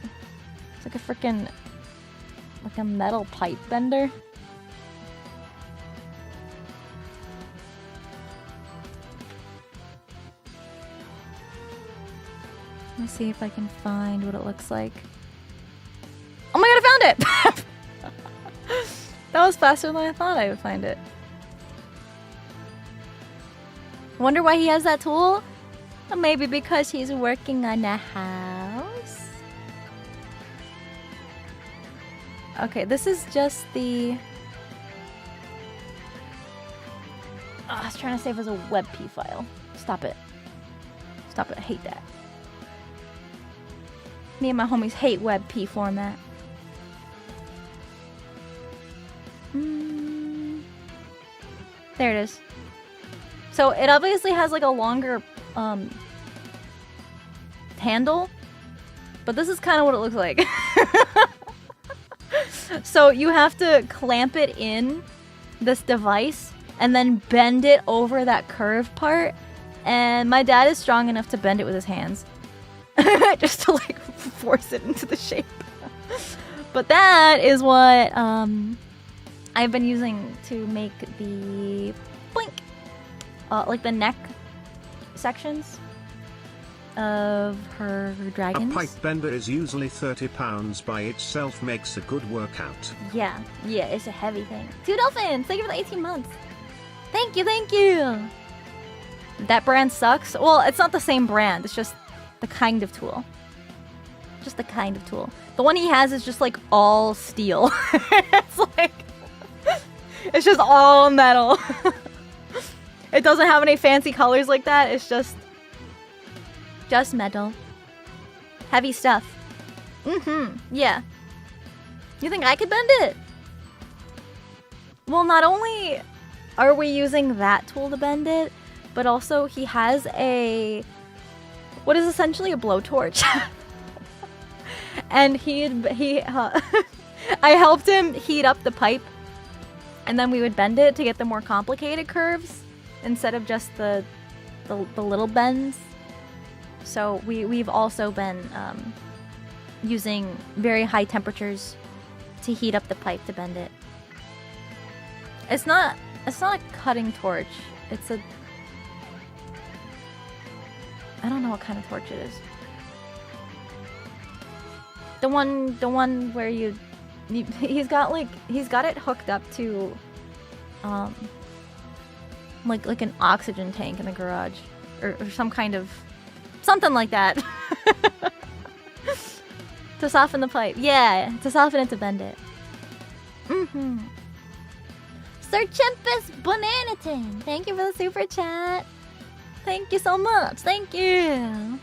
It's like a freaking... like a metal pipe bender. Let me see if I can find what it looks like. Oh my god, I found it! That was faster than I thought I would find it. Wonder why he has that tool? Or maybe because he's working on a house? Okay, this is just the... Oh, I was trying to save as a WebP file. Stop it. Stop it, I hate that. Me and my homies hate WebP format. There it is. So it obviously has like a longer handle, but this is kind of what it looks like. So you have to clamp it in this device and then bend it over that curved part. And my dad is strong enough to bend it with his hands. Just to like force it into the shape. But that is what I've been using to make the blink, like the neck sections of her dragons. A pipe bender is usually £30 by itself, makes a good workout. Yeah, it's a heavy thing. 2 dolphins, thank you for the 18 months. Thank you. That brand sucks. Well, it's not the same brand. It's just the kind of tool. Just the kind of tool. The one he has is just like all steel. It's like, it's just all metal. It doesn't have any fancy colors like that. It's just metal. Heavy stuff. Yeah. You think I could bend it? Well, not only are we using that tool to bend it, but also he has what is essentially a blowtorch. And I helped him heat up the pipe, and then we would bend it to get the more complicated curves instead of just the little bends. So we've also been using very high temperatures to heat up the pipe to bend it. It's not a cutting torch. It's a, I don't know what kind of torch it is. The one where he's got it hooked up to like an oxygen tank in the garage or some kind of something like that. To soften the pipe. Yeah, to soften it, to bend it. Sir Chimpus Bonaniton, thank you for the super chat. Thank you so much. Thank you.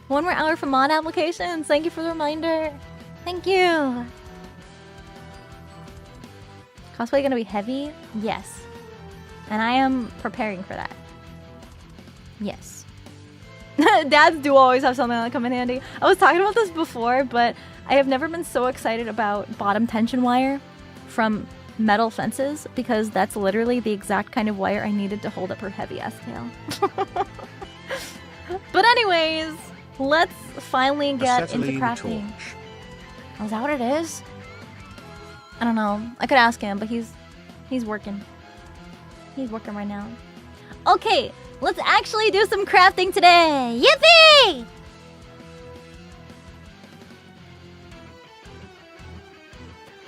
1 more hour for mod applications. Thank you for the reminder. Thank you. Cosplay gonna be heavy? Yes. And I am preparing for that. Yes. Dads do always have something that come in handy. I was talking about this before, but I have never been so excited about bottom tension wire from metal fences, because that's literally the exact kind of wire I needed to hold up her heavy ass tail. But anyways, let's finally get into crafting. Oh, is that what it is? I don't know. I could ask him, but he's working. He's working right now. Okay, let's actually do some crafting today. Yippee!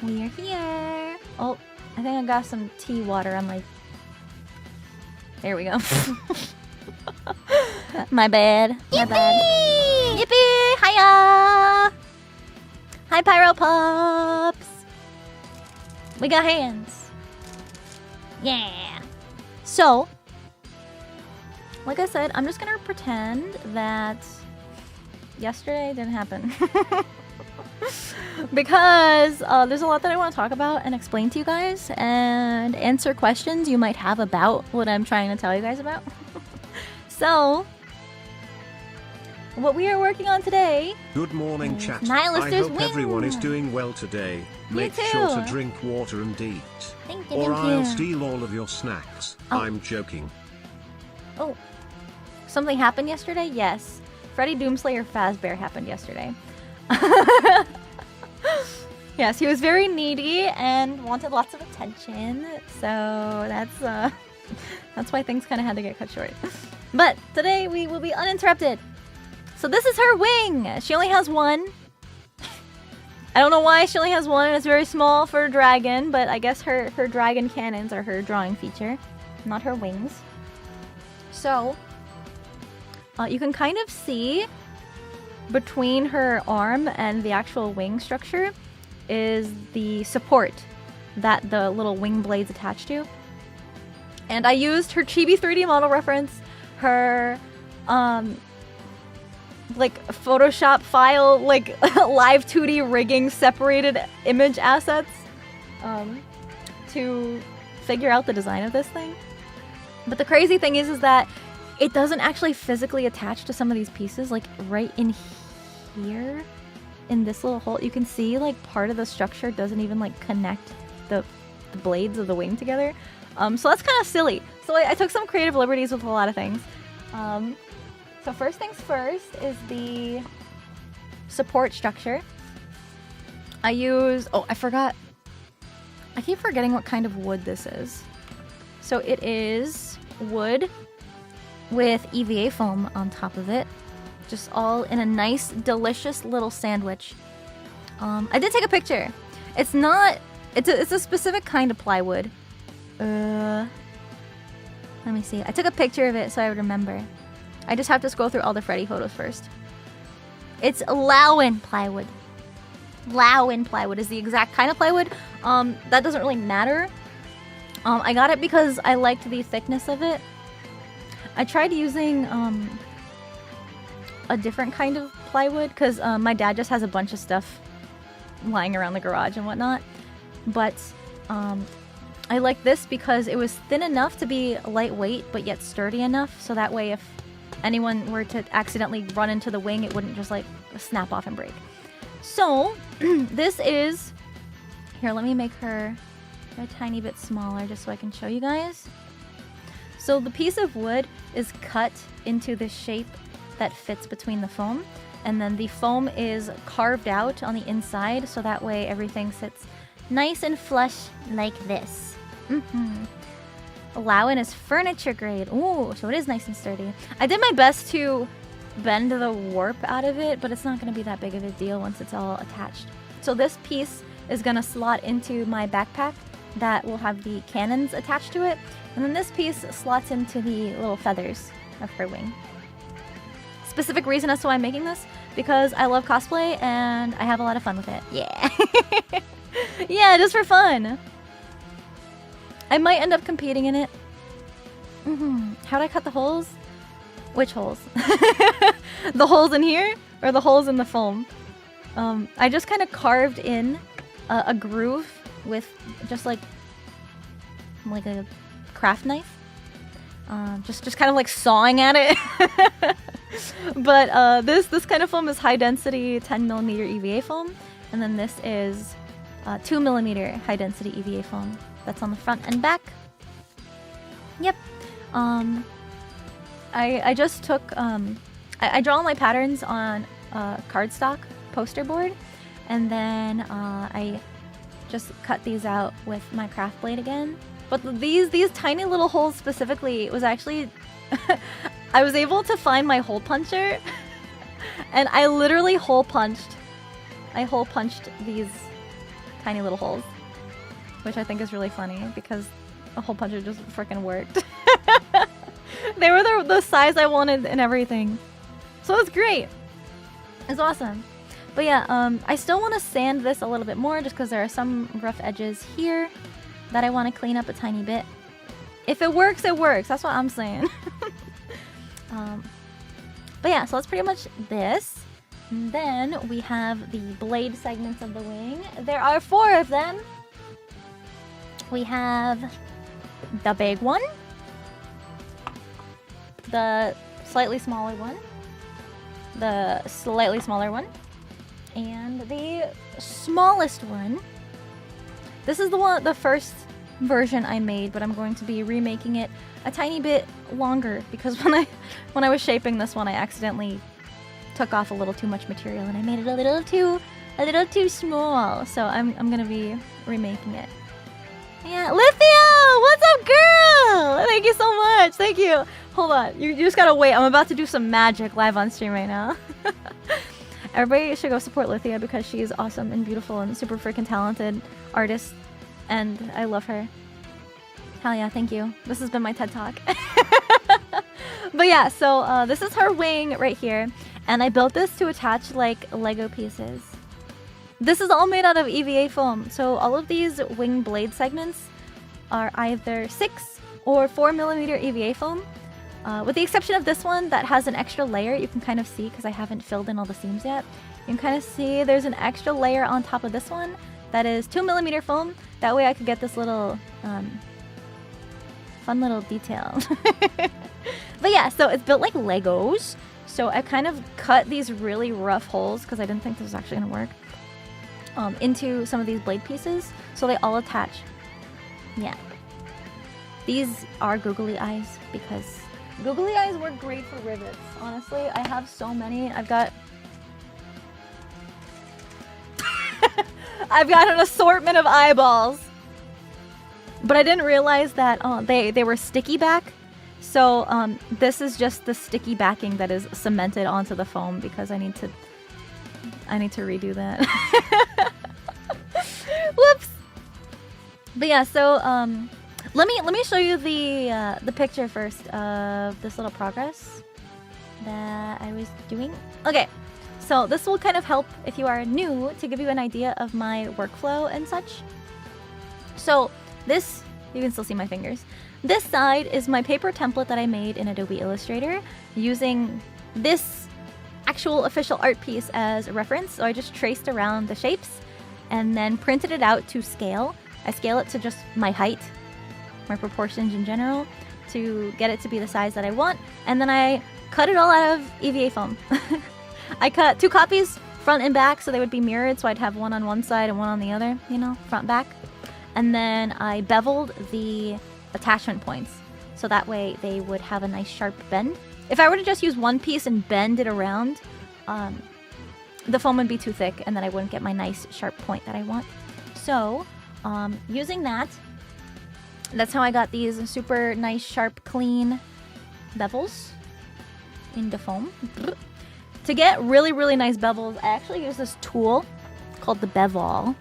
We are here. Oh, I think I got some tea water on my... There we go. My bad. My bad. Yippee! Hiya! Hi, Pyro Pups! We got hands. Yeah. So, like I said, I'm just gonna pretend that yesterday didn't happen. Because there's a lot that I want to talk about and explain to you guys and answer questions you might have about what I'm trying to tell you guys about. So, what we are working on today... Good morning, chat. I hope everyone is doing well today. Make sure to drink water and eat. Thank you, or thank I'll you. steal all of your snacks. Oh. I'm joking. Oh, something happened yesterday? Yes. Freddy Doomslayer Fazbear happened yesterday. Yes, he was very needy and wanted lots of attention. So that's why things kind of had to get cut short. But today we will be uninterrupted. So this is her wing. She only has one. I don't know why she only has one, and it's very small for a dragon, but I guess her dragon cannons are her drawing feature, not her wings. So, you can kind of see between her arm and the actual wing structure is the support that the little wing blades attach to. And I used her Chibi 3D model reference, her like Photoshop file, like live 2D rigging separated image assets to figure out the design of this thing. But the crazy thing is that it doesn't actually physically attach to some of these pieces, like right in here, in this little hole. You can see like part of the structure doesn't even like connect the blades of the wing together. So that's kind of silly. So I took some creative liberties with a lot of things. So first things first is the support structure. I use... Oh, I forgot. I keep forgetting what kind of wood this is. So it is wood with EVA foam on top of it. Just all in a nice, delicious little sandwich. I did take a picture. It's not... It's a specific kind of plywood. Let me see. I took a picture of it so I would remember. I just have to scroll through all the Freddy photos first. It's Lowen plywood. Lowen plywood is the exact kind of plywood. That doesn't really matter. I got it because I liked the thickness of it. I tried using a different kind of plywood because my dad just has a bunch of stuff lying around the garage and whatnot. But I like this because it was thin enough to be lightweight but yet sturdy enough, so that way if anyone were to accidentally run into the wing, it wouldn't just like snap off and break. So this is... Here, let me make her a tiny bit smaller just so I can show you guys. So the piece of wood is cut into the shape that fits between the foam, and then the foam is carved out on the inside so that way everything sits nice and flush like this. Lowen is furniture grade. Ooh, so it is nice and sturdy. I did my best to bend the warp out of it, but it's not going to be that big of a deal once it's all attached. So this piece is going to slot into my backpack that will have the cannons attached to it, and then this piece slots into the little feathers of her wing. Specific reason as to why I'm making this, because I love cosplay and I have a lot of fun with it. Yeah. Yeah, just for fun. I might end up competing in it. How'd I cut the holes? Which holes? The holes in here or the holes in the foam? I just kind of carved in a groove with just like a craft knife. Just kind of like sawing at it. But this kind of foam is high density 10mm EVA foam, and then this is 2mm high density EVA foam. That's on the front and back. Yep. I just took I draw all my patterns on cardstock poster board, and then I just cut these out with my craft blade again. But these tiny little holes specifically, it was actually I was able to find my hole puncher and I literally hole punched these tiny little holes, which I think is really funny because a hole puncher just freaking worked. They were the size I wanted and everything, so it's great. It's awesome. But yeah, I still want to sand this a little bit more just because there are some rough edges here that I want to clean up a tiny bit. If it works, it works. That's what I'm saying. But yeah, so that's pretty much this. And then we have the blade segments of the wing. There are 4 of them. We have the big one, the slightly smaller one, the slightly smaller one, and the smallest one. This is the first version I made, but I'm going to be remaking it a tiny bit longer because when I was shaping this one, I accidentally took off a little too much material and I made it a little too small. So I'm gonna be remaking it. Yeah, Lithia! What's up, girl? Thank you so much. Thank you. Hold on. You just gotta wait. I'm about to do some magic live on stream right now. Everybody should go support Lithia because she is awesome and beautiful and super freaking talented artist. And I love her. Hell yeah, thank you. This has been my TED Talk. But yeah, so this is her wing right here. And I built this to attach like Lego pieces. This is all made out of EVA foam. So all of these wing blade segments are either 6 or 4mm EVA foam. With the exception of this one that has an extra layer, you can kind of see because I haven't filled in all the seams yet. You can kind of see there's an extra layer on top of this one that is 2mm foam. That way I could get this little fun little detail. But yeah, so it's built like Legos. So I kind of cut these really rough holes because I didn't think this was actually gonna work into some of these blade pieces, so they all attach. Yeah. These are googly eyes because googly eyes work great for rivets. Honestly, I have so many. I've got I've got an assortment of eyeballs. But I didn't realize that they were sticky back. So this is just the sticky backing that is cemented onto the foam because I need to redo that. Whoops. But yeah, so let me show you the picture first of this little progress that I was doing. Okay. So this will kind of help if you are new to give you an idea of my workflow and such. So this, you can still see my fingers. This side is my paper template that I made in Adobe Illustrator using this actual official art piece as a reference. So I just traced around the shapes and then printed it out to scale. I scale it to just my height, my proportions in general, to get it to be the size that I want. And then I cut it all out of EVA foam. I cut 2 copies, front and back, so they would be mirrored, so I'd have one on one side and one on the other, you know, front, back. And then I beveled the attachment points, so that way they would have a nice sharp bend. If I were to just use one piece and bend it around, the foam would be too thick, and then I wouldn't get my nice sharp point that I want. So, using that, that's how I got these super nice, sharp, clean bevels in the foam. To get really, really nice bevels, I actually use this tool called the bevel.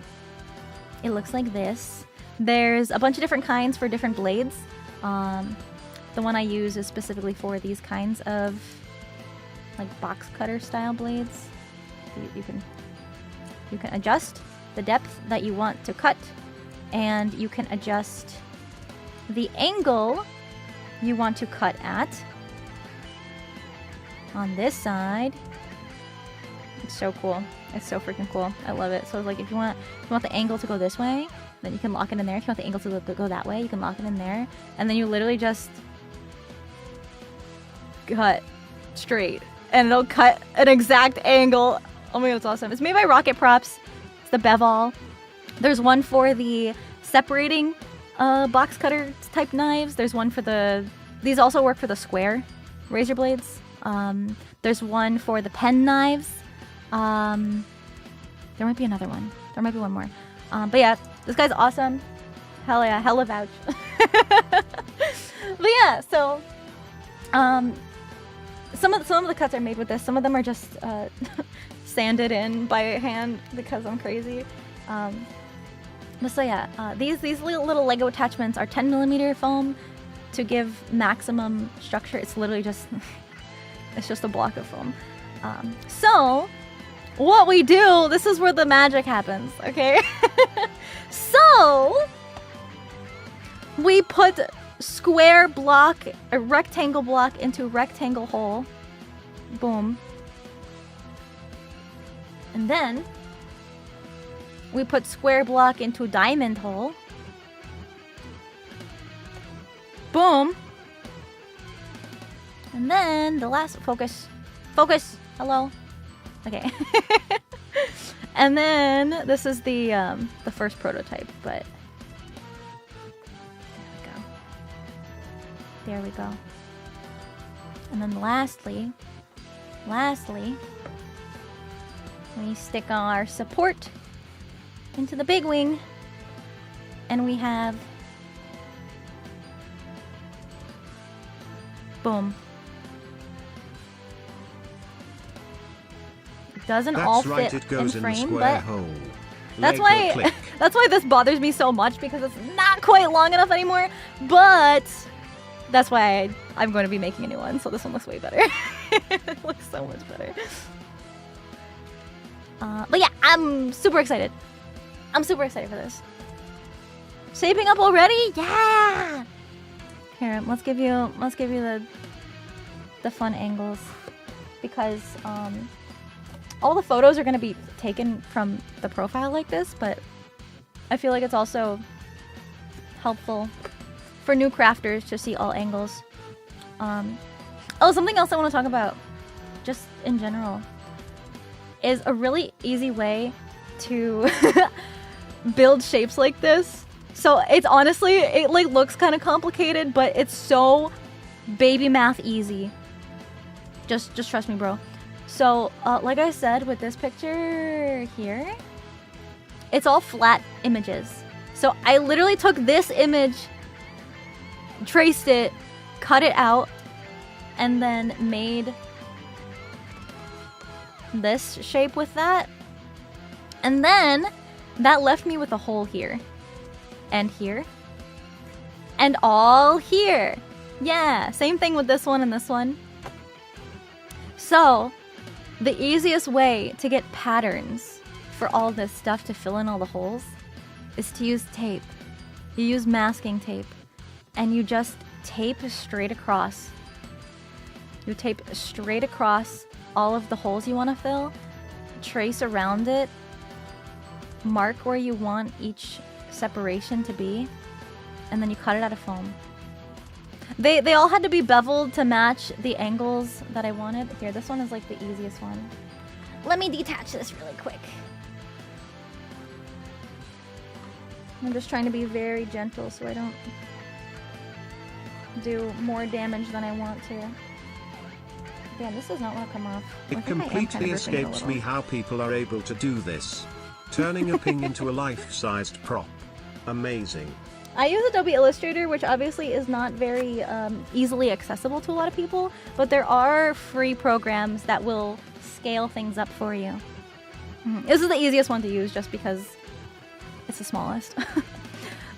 It looks like this. There's a bunch of different kinds for different blades. The one I use is specifically for these kinds of like box cutter style blades. You can adjust the depth that you want to cut, and you can adjust the angle you want to cut at. On this side, it's so cool. It's so freaking cool. I love it. So like if you want the angle to go this way, then you can lock it in there. If you want the angle to go that way, you can lock it in there. And then you literally just cut straight, and it'll cut an exact angle. Oh my god, it's awesome. It's made by Rocket Props. It's the bevel. There's one for the separating box cutter type knives. There's one for these also work for the square razor blades. There's one for the pen knives. There might be another one. There might be one more. But yeah, this guy's awesome. Hell yeah, hella vouch. But yeah, so some of the cuts are made with this. Some of them are just sanded in by hand because I'm crazy. But so yeah, these little Lego attachments are 10mm foam to give maximum structure. It's literally just it's just a block of foam. So what we do, this is where the magic happens, okay? So we put square block, a rectangle block into rectangle hole. Boom. And then we put square block into diamond hole. Boom. And then the last focus. Hello. Okay. And then this is the first prototype, but there we go. And then lastly, we stick our support into the big wing, and we have boom. Doesn't That's all right, fit it goes in frame, the square but hole. that's Lego why click. that's why this bothers me so much, because it's not quite long enough anymore. But that's why I'm going to be making a new one, so this one looks way better. It looks so much better. But yeah, I'm super excited. I'm super excited for this. Shaping up already? Yeah. Here, let's give you the fun angles, because all the photos are going to be taken from the profile like this, but I feel like it's also helpful for new crafters to see all angles. Oh, something else I want to talk about, just in general, is a really easy way to build shapes like this. So it's honestly, it like looks kind of complicated, but it's so baby math easy. Just trust me, bro. So, like I said, with this picture here, it's all flat images. So I literally took this image, traced it, cut it out, and then made this shape with that. And then that left me with a hole here. And here. And all here. Yeah, same thing with this one and this one. So, the easiest way to get patterns for all this stuff to fill in all the holes is to use tape. You use masking tape. And you just tape straight across. You tape straight across all of the holes you want to fill. Trace around it. Mark where you want each separation to be. And then you cut it out of foam. They all had to be beveled to match the angles that I wanted. Here, this one is like the easiest one. Let me detach this really quick. I'm just trying to be very gentle so I don't do more damage than I want to. Damn, this does not want to come off. It completely escapes me how people are able to do this. Turning a ping into a life-sized prop. Amazing. I use Adobe Illustrator, which obviously is not very easily accessible to a lot of people, but there are free programs that will scale things up for you. This is the easiest one to use just because it's the smallest.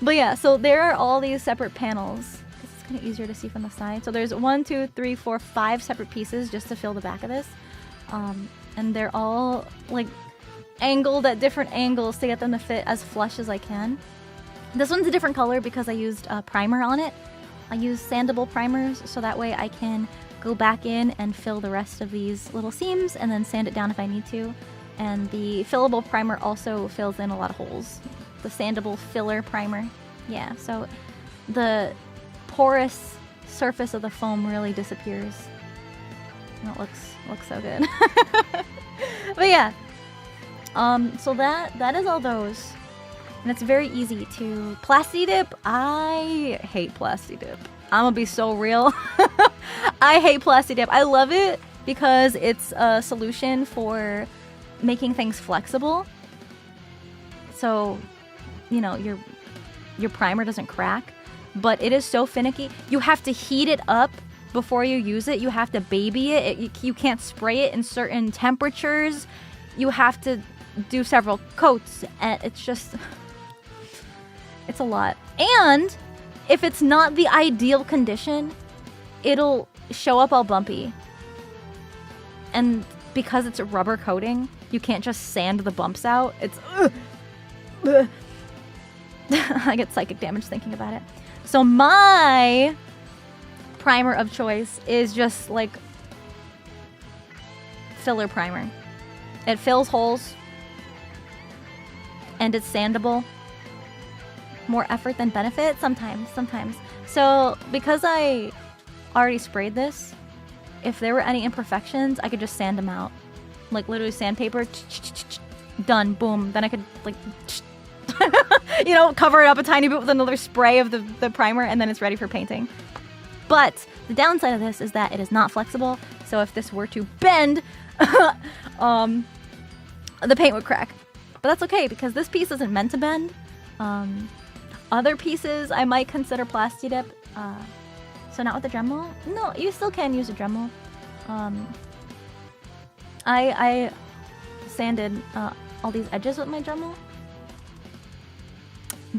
But yeah, so there are all these separate panels. This is kind of easier to see from the side. So there's 1, 2, 3, 4, 5 separate pieces just to fill the back of this. And they're all like angled at different angles to get them to fit as flush as I can. This one's a different color because I used a primer on it. I use sandable primers so that way I can go back in and fill the rest of these little seams and then sand it down if I need to. And the fillable primer also fills in a lot of holes. The sandable filler primer. Yeah, so the porous surface of the foam really disappears. And it looks so good. But yeah. So that is all those. And it's very easy to plasti dip. I hate plasti dip. I'm gonna be so real. I hate plasti dip. I love it because it's a solution for making things flexible. So, you know, your primer doesn't crack. But it is so finicky. You have to heat it up before you use it. You have to baby it. You can't spray it in certain temperatures. You have to do several coats. And it's just... It's a lot. And if it's not the ideal condition, it'll show up all bumpy. And because it's a rubber coating, you can't just sand the bumps out. It's... I get psychic damage thinking about it. So my primer of choice is just like filler primer. It fills holes. And it's sandable. More effort than benefit? Sometimes. So, because I already sprayed this, if there were any imperfections, I could just sand them out. Like, literally sandpaper. Done. Boom. Then I could, like, you know, cover it up a tiny bit with another spray of the primer, and then it's ready for painting. But the downside of this is that it is not flexible, so if this were to bend, the paint would crack. But that's okay, because this piece isn't meant to bend. Other pieces I might consider plasti dip. So not with the Dremel? No, you still can use a Dremel. I sanded all these edges with my Dremel.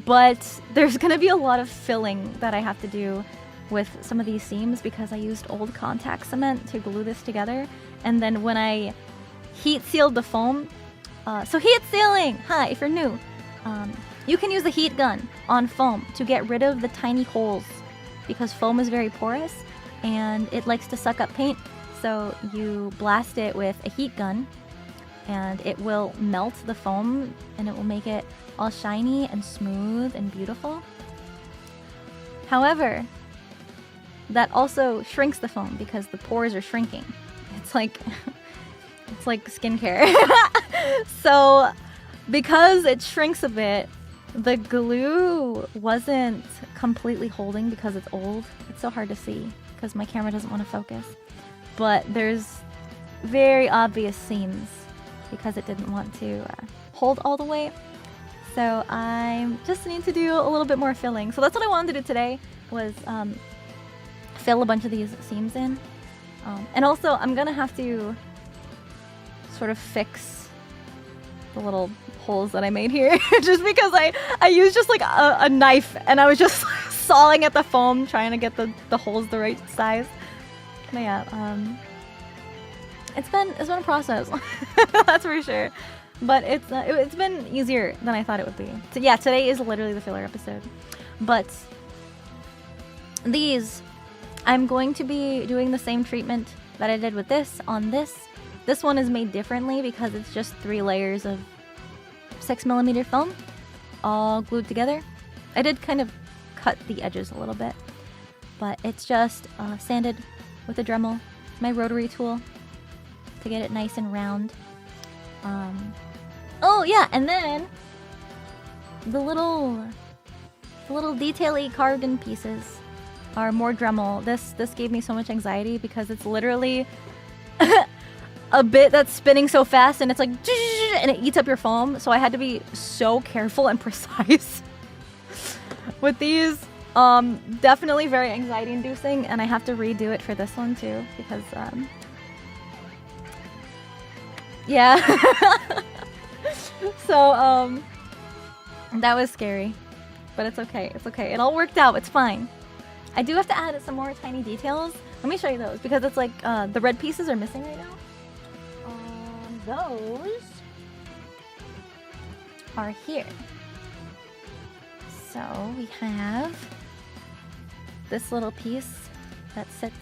But there's gonna be a lot of filling that I have to do with some of these seams because I used old contact cement to glue this together. And then when I heat sealed the foam, so heat sealing! Hi, if you're new. You can use a heat gun on foam to get rid of the tiny holes because foam is very porous and it likes to suck up paint. So you blast it with a heat gun and it will melt the foam and it will make it all shiny and smooth and beautiful. However, that also shrinks the foam because the pores are shrinking. It's like skincare. So because it shrinks a bit, the glue wasn't completely holding because it's old. It's so hard to see because my camera doesn't want to focus. But there's very obvious seams because it didn't want to hold all the way. So I just need to do a little bit more filling. So that's what I wanted to do today, was fill a bunch of these seams in. And also I'm gonna have to sort of fix the little holes that I made here. Just because I used just like a knife and I was just sawing at the foam trying to get the holes the right size. But yeah, it's been a process. That's for sure. But it's been easier than I thought it would be. So yeah, today is literally the filler episode. But these, I'm going to be doing the same treatment that I did with this on this. This one is made differently because it's just 3 layers of 6mm foam all glued together. I did kind of cut the edges a little bit, but it's just sanded with a Dremel, my rotary tool, to get it nice and round. Oh yeah, and then the little detail-y carved in pieces are more Dremel. This gave me so much anxiety because it's literally a bit that's spinning so fast and it's like and it eats up your foam. So I had to be so careful and precise with these. Definitely very anxiety-inducing, and I have to redo it for this one too because yeah. So that was scary, but it's okay. It's okay. It all worked out. It's fine. I do have to add some more tiny details. Let me show you those because it's like the red pieces are missing right now. Those are here. So we have this little piece that sits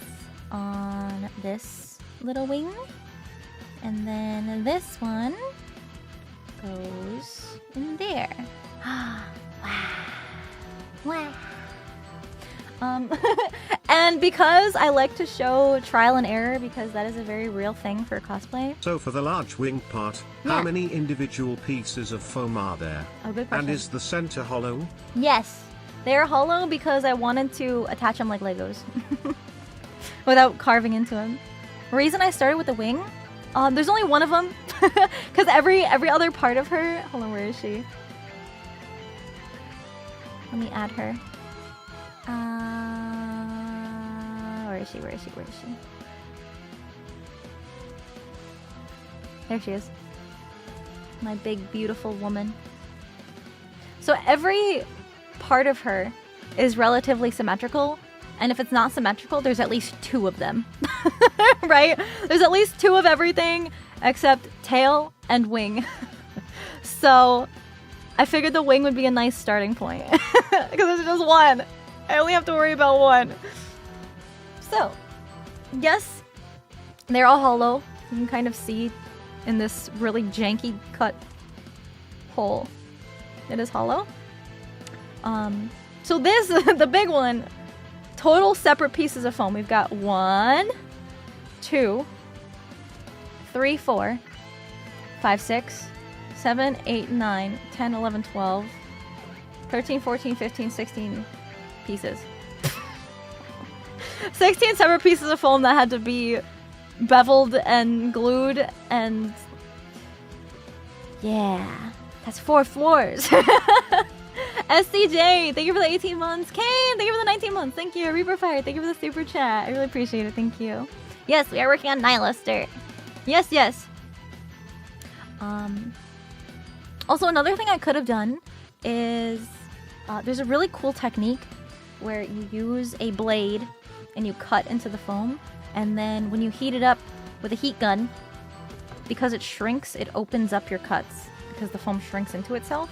on this little wing, and then this one goes in there. Wow. Wow. And because I like to show trial and error, because that is a very real thing for cosplay. So for the large wing part, how many individual pieces of foam are there? Oh, good question. And is the center hollow? Yes. They're hollow because I wanted to attach them like Legos. Without carving into them. The reason I started with the wing, there's only one of them. Because every other part of her... Hold on, where is she? Let me add her. Where is she? Where is she? Where is she? There she is. My big, beautiful woman. So every part of her is relatively symmetrical, and if it's not symmetrical, there's at least 2 of them. Right? There's at least 2 of everything except tail and wing. So I figured the wing would be a nice starting point because there's just one. I only have to worry about one. So, yes, they're all hollow. You can kind of see in this really janky cut hole. It is hollow. So this, the big one, total separate pieces of foam. We've got 1, 2, 3, 4, 5, 6, 7, 8, 9, 10, 11, 12, 13, 14, 15, 16 pieces. 16 separate pieces of foam that had to be beveled and glued, and yeah, that's 4 floors. SCJ, thank you for the 18 months. Kane, thank you for the 19 months. Thank you. Reaper Fire, thank you for the super chat. I really appreciate it. Thank you. Yes, we are working on Nihilister. Yes, yes. Also, another thing I could have done is there's a really cool technique where you use a blade and you cut into the foam, and then when you heat it up with a heat gun, because it shrinks, it opens up your cuts because the foam shrinks into itself.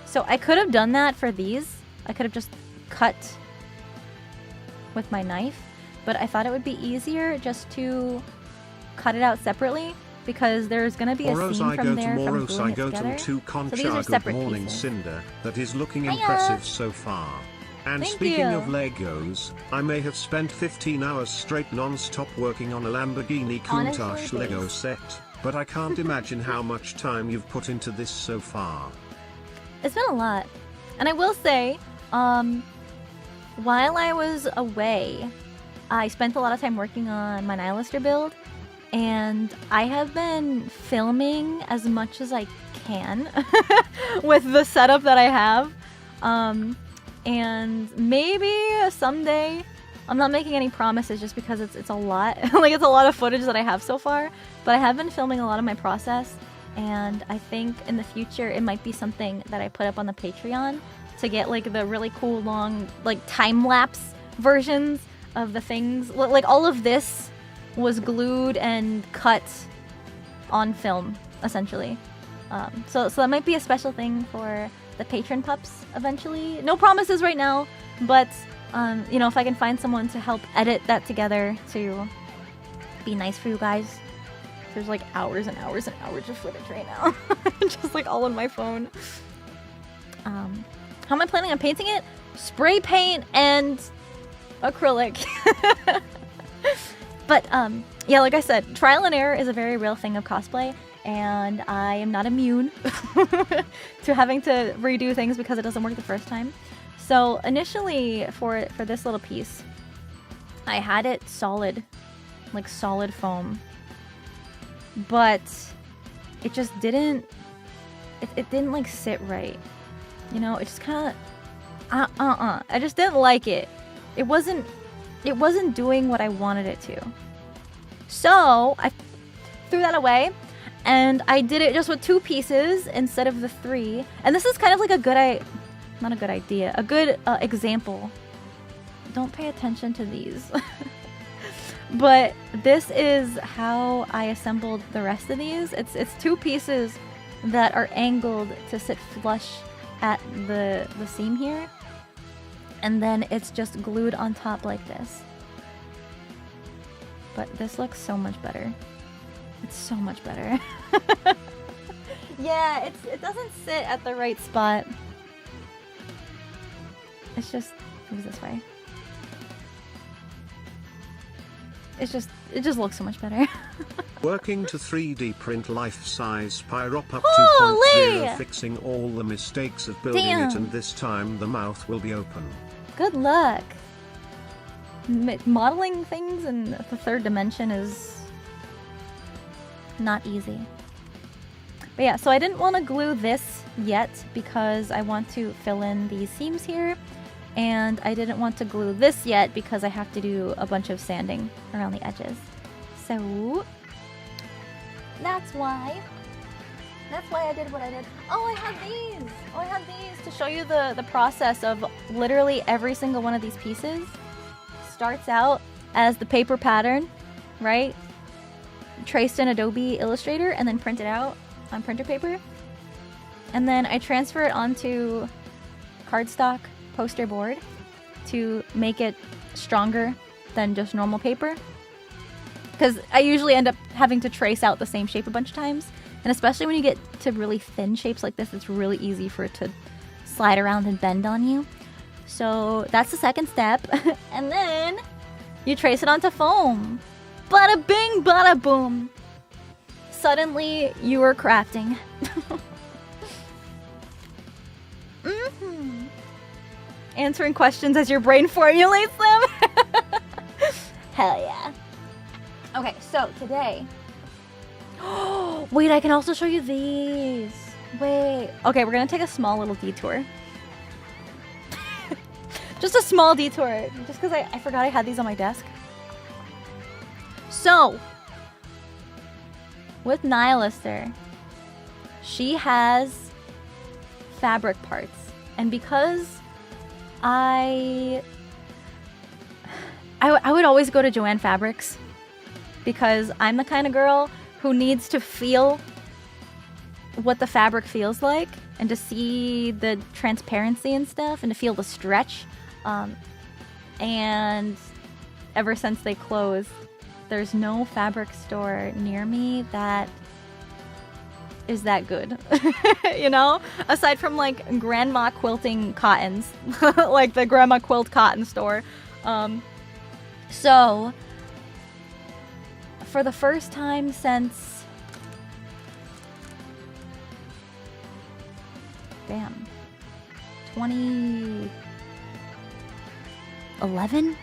So I could have done that for these. I could have just cut with my knife, but I thought it would be easier just to cut it out separately, because there's going to be a seam from there from gluing it together. So these are separate morning, pieces. Cinder, that is looking impressive so far. And Thank speaking you. of Legos, I may have spent 15 hours straight non-stop working on a Lamborghini Countach Honestly, Lego please. set, but I can't imagine how much time you've put into this so far. It's been a lot. And I will say, while I was away, I spent a lot of time working on my Nihilister build, and I have been filming as much as I can with the setup that I have. And maybe someday, I'm not making any promises just because it's a lot. Like, it's a lot of footage that I have so far, but I have been filming a lot of my process, and I think in the future it might be something that I put up on the Patreon to get like the really cool long like time-lapse versions of the things. Like, all of this was glued and cut on film, essentially. So that might be a special thing for the patron pups eventually. No promises right now, but you know, if I can find someone to help edit that together to be nice for you guys. There's like hours and hours and hours of footage right now. Just like all on my phone. How am I planning on painting it? Spray paint and acrylic. But yeah, like I said, trial and error is a very real thing of cosplay, and I am not immune to having to redo things because it doesn't work the first time. So initially for this little piece, I had it solid, like solid foam, but it just didn't, it didn't like sit right. You know, it just kind of, I just didn't like it. It wasn't doing what I wanted it to. So I threw that away, and I did it just with 2 pieces instead of the 3. And this is kind of like a good not a good idea, a good example. Don't pay attention to these. But this is how I assembled the rest of these. It's 2 pieces that are angled to sit flush at the seam here. And then it's just glued on top like this. But this looks so much better. It's so much better. Yeah, it doesn't sit at the right spot. It's just, it was this way. It just looks so much better. Working to 3D print life-size Pyropup Holy! 2.0, fixing all the mistakes of building it, and this time the mouth will be open. Good luck. Modeling things in the 3rd dimension is not easy. But yeah, so I didn't want to glue this yet because I want to fill in these seams here. And I didn't want to glue this yet because I have to do a bunch of sanding around the edges. So that's why I did what I did. Oh, I have these. Oh, I have these to show you the process of literally every single one of these pieces. Starts out as the paper pattern, right? Traced in Adobe Illustrator and then printed out on printer paper. And then I transfer it onto cardstock poster board to make it stronger than just normal paper. Because I usually end up having to trace out the same shape a bunch of times. And especially when you get to really thin shapes like this, it's really easy for it to slide around and bend on you. So that's the second step. And then you trace it onto foam. Bada bing, bada boom. Suddenly you are crafting. Answering questions as your brain formulates them. Hell yeah. Okay, so today... Wait, I can also show you these. Wait. Okay, we're gonna take a small little detour. Just a small detour. Just because I forgot I had these on my desk. So, with Nihilister, she has fabric parts. And because I would always go to Joann Fabrics because I'm the kind of girl who needs to feel what the fabric feels like and to see the transparency and stuff and to feel the stretch. And ever since they closed, there's no fabric store near me that is that good. You know? Aside from like grandma quilting cottons. Like the grandma quilt cotton store. So for the first time since 2011?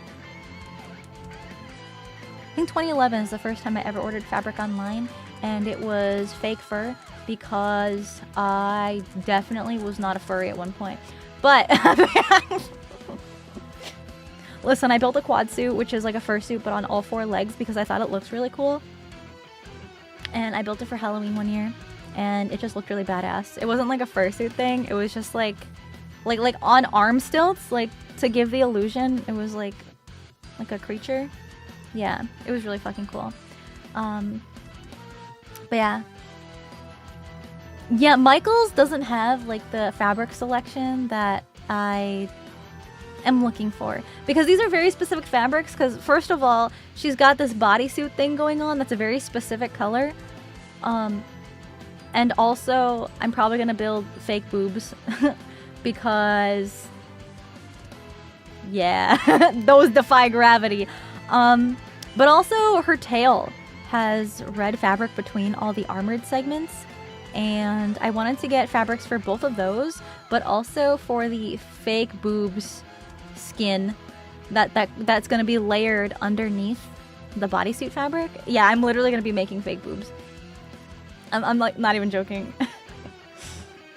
think 2011 is the first time I ever ordered fabric online, and it was fake fur because I definitely was not a furry at one point. But listen, I built a quad suit, which is like a fursuit but on all 4 legs because I thought it looks really cool. And I built it for Halloween one year, and it just looked really badass. It wasn't like a fursuit thing. It was just like on arm stilts, like to give the illusion. It was like a creature. Yeah, it was really fucking cool. But yeah. Yeah, Michaels doesn't have like the fabric selection that I am looking for, because these are very specific fabrics. Because first of all, she's got this bodysuit thing going on that's a very specific color, and also I'm probably gonna build fake boobs because yeah, those defy gravity. But also her tail has red fabric between all the armored segments, and I wanted to get fabrics for both of those, but also for the fake boobs skin that's gonna be layered underneath the bodysuit fabric. Yeah, I'm literally gonna be making fake boobs. I'm like not even joking.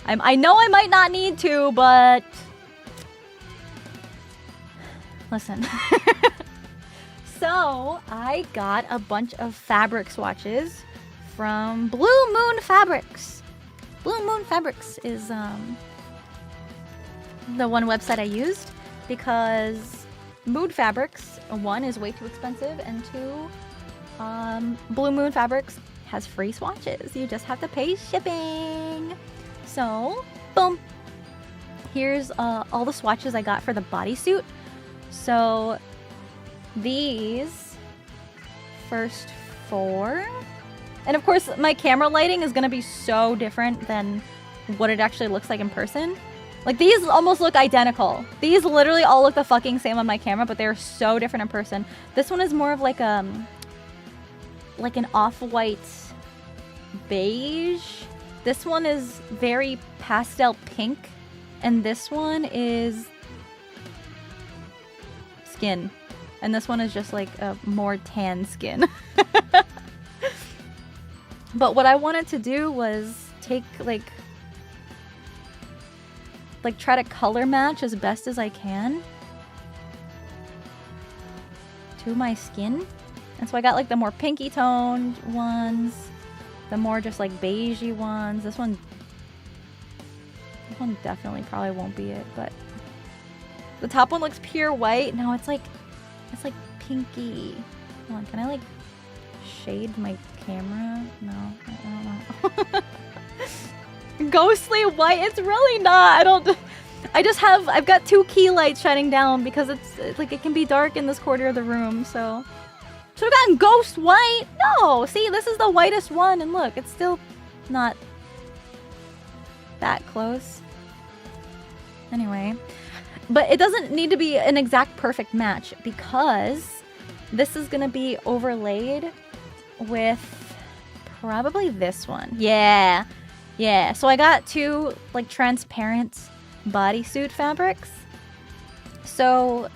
I know I might not need to, but listen. So I got a bunch of fabric swatches from Blue Moon Fabrics. Blue Moon Fabrics is the one website I used because Mood Fabrics, 1, is way too expensive, and 2, Blue Moon Fabrics has free swatches. You just have to pay shipping. So, boom. Here's all the swatches I got for the bodysuit. So, these first 4. And of course, my camera lighting is going to be so different than what it actually looks like in person. Like, these almost look identical. These literally all look the fucking same on my camera, but they're so different in person. This one is more of like an off-white beige. This one is very pastel pink. And this one is skin. And this one is just like a more tan skin. But what I wanted to do was take like try to color match as best as I can to my skin. And so I got like the more pinky toned ones, the more just like beigey ones. This one definitely probably won't be it, but the top one looks pure white. No, it's like pinky. Hold on, can I like shade my camera? No, I don't know. Ghostly white. It's really not. I've got 2 key lights shining down because it's like it can be dark in this corner of the room, so should have gotten ghost white. No, see, this is the whitest one, and look, it's still not that close. Anyway, but it doesn't need to be an exact perfect match because this is gonna be overlaid with probably this one. Yeah. So I got 2 like transparent bodysuit fabrics. So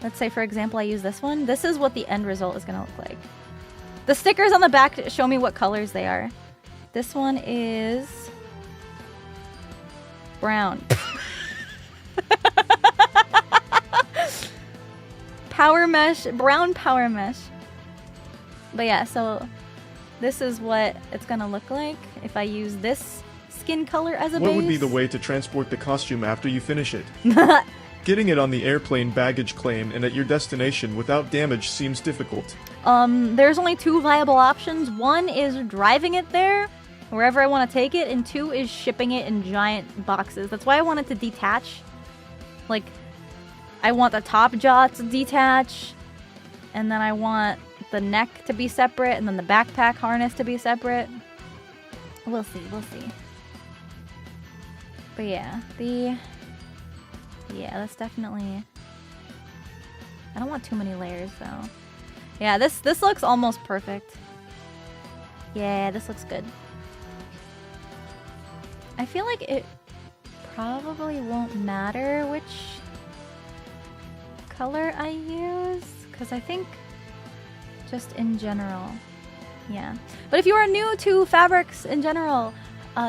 let's say, for example, I use this one. This is what the end result is gonna look like. The stickers on the back show me what colors they are. This one is brown. Power mesh, brown power mesh. But yeah, so this is what it's gonna look like if I use this skin color as a base. What would be the way to transport the costume after you finish it? Getting it on the airplane baggage claim and at your destination without damage seems difficult. There's only 2 viable options. 1 is driving it there, wherever I want to take it, and 2 is shipping it in giant boxes. That's why I want it to detach. Like, I want the top jaw to detach, and then I want the neck to be separate, and then the backpack harness to be separate. We'll see. But yeah, that's definitely... I don't want too many layers, though. Yeah, this looks almost perfect. Yeah, this looks good. I feel like it probably won't matter which color I use, because I think Just in general. Yeah. But if you are new to fabrics in general,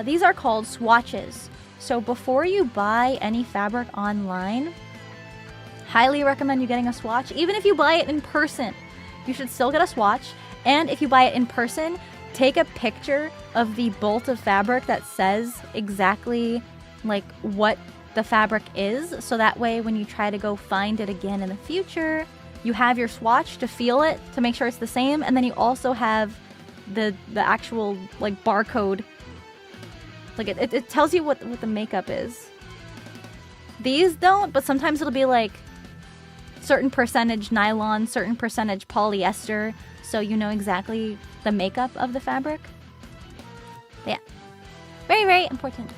these are called swatches. So before you buy any fabric online, highly recommend you getting a swatch. Even if you buy it in person, you should still get a swatch. And if you buy it in person, take a picture of the bolt of fabric that says exactly like what the fabric is. So that way when you try to go find it again in the future, you have your swatch to feel it, to make sure it's the same. And then you also have the actual like barcode. Like it tells you what the makeup is. These don't, but sometimes it'll be like certain percentage nylon, certain percentage polyester, so you know exactly the makeup of the fabric. But yeah. Very, very important.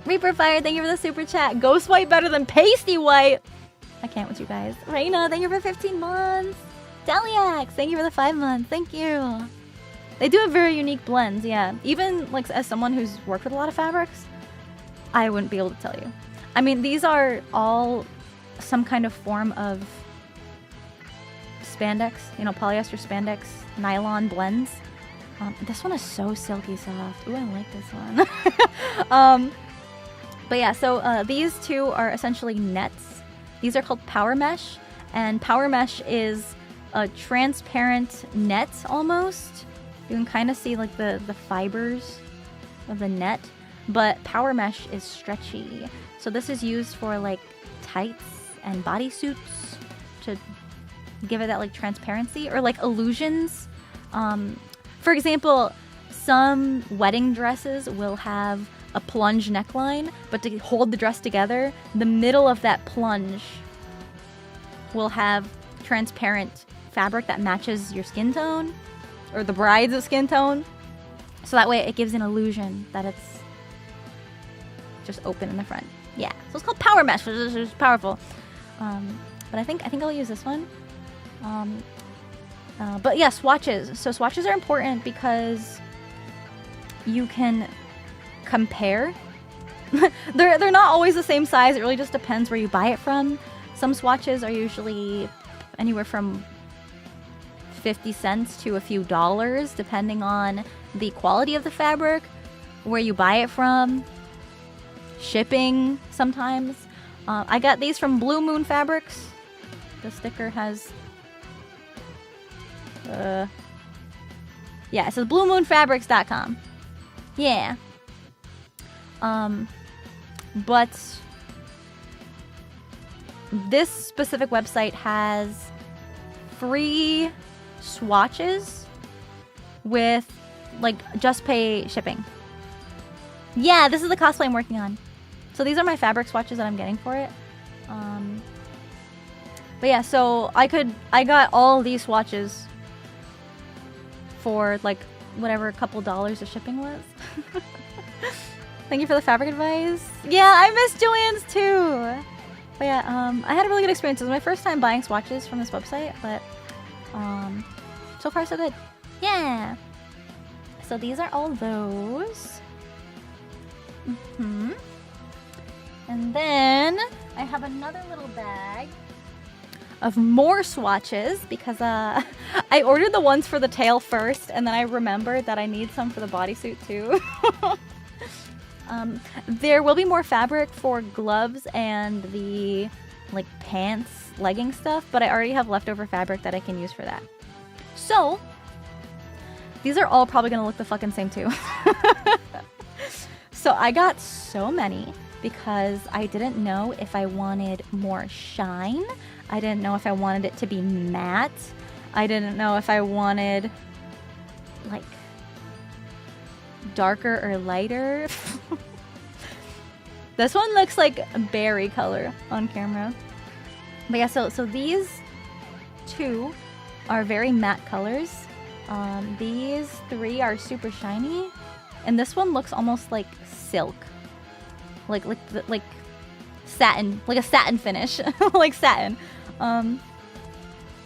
Reaper Fire, thank you for the super chat. Ghost White better than Pasty White. I can't with you guys. Reina, thank you for 15 months. Deliax, thank you for the 5 months. Thank you. They do have very unique blends, yeah. Even like as someone who's worked with a lot of fabrics, I wouldn't be able to tell you. I mean, these are all some kind of form of spandex, you know, polyester spandex, nylon blends. This one is so silky soft. Ooh, I like this one. But yeah, so these two are essentially nets. These are called Power Mesh, and Power Mesh is a transparent net almost. You can kind of see like the fibers of the net, but Power Mesh is stretchy. So this is used for like tights and bodysuits to give it that like transparency, or like illusions. For example, some wedding dresses will have a plunge neckline, but to hold the dress together, the middle of that plunge will have transparent fabric that matches your skin tone, or the bride's skin tone. So that way it gives an illusion that it's just open in the front. Yeah, so it's called Power Mesh, which is powerful. But I think I'll use this one. But yeah, swatches. So swatches are important because you can compare. They're not always the same size. It really just depends where you buy it from. Some swatches are usually anywhere from 50 cents to a few dollars, depending on the quality of the fabric, where you buy it from, shipping sometimes. I got these from Blue Moon Fabrics. The sticker has yeah, it says bluemoonfabrics.com. Yeah. But this specific website has free swatches with like just pay shipping. Yeah, this is the cosplay I'm working on. So these are my fabric swatches that I'm getting for it. But yeah, so I got all these swatches for like whatever a couple dollars of shipping was. Thank you for the fabric advice. Yeah, I miss Joanne's too. But yeah, I had a really good experience. It was my first time buying swatches from this website, but so far so good. Yeah. So these are all those. And then I have another little bag of more swatches because I ordered the ones for the tail first, and then I remembered that I need some for the bodysuit too. There will be more fabric for gloves and the like pants, legging stuff, but I already have leftover fabric that I can use for that. So these are all probably gonna look the fucking same too. So I got so many because I didn't know if I wanted more shine. I didn't know if I wanted it to be matte. I didn't know if I wanted like darker or lighter. This one looks like a berry color on camera. But yeah, so these two are very matte colors. These three are super shiny, and this one looks almost like silk, like satin, like a satin finish, like satin.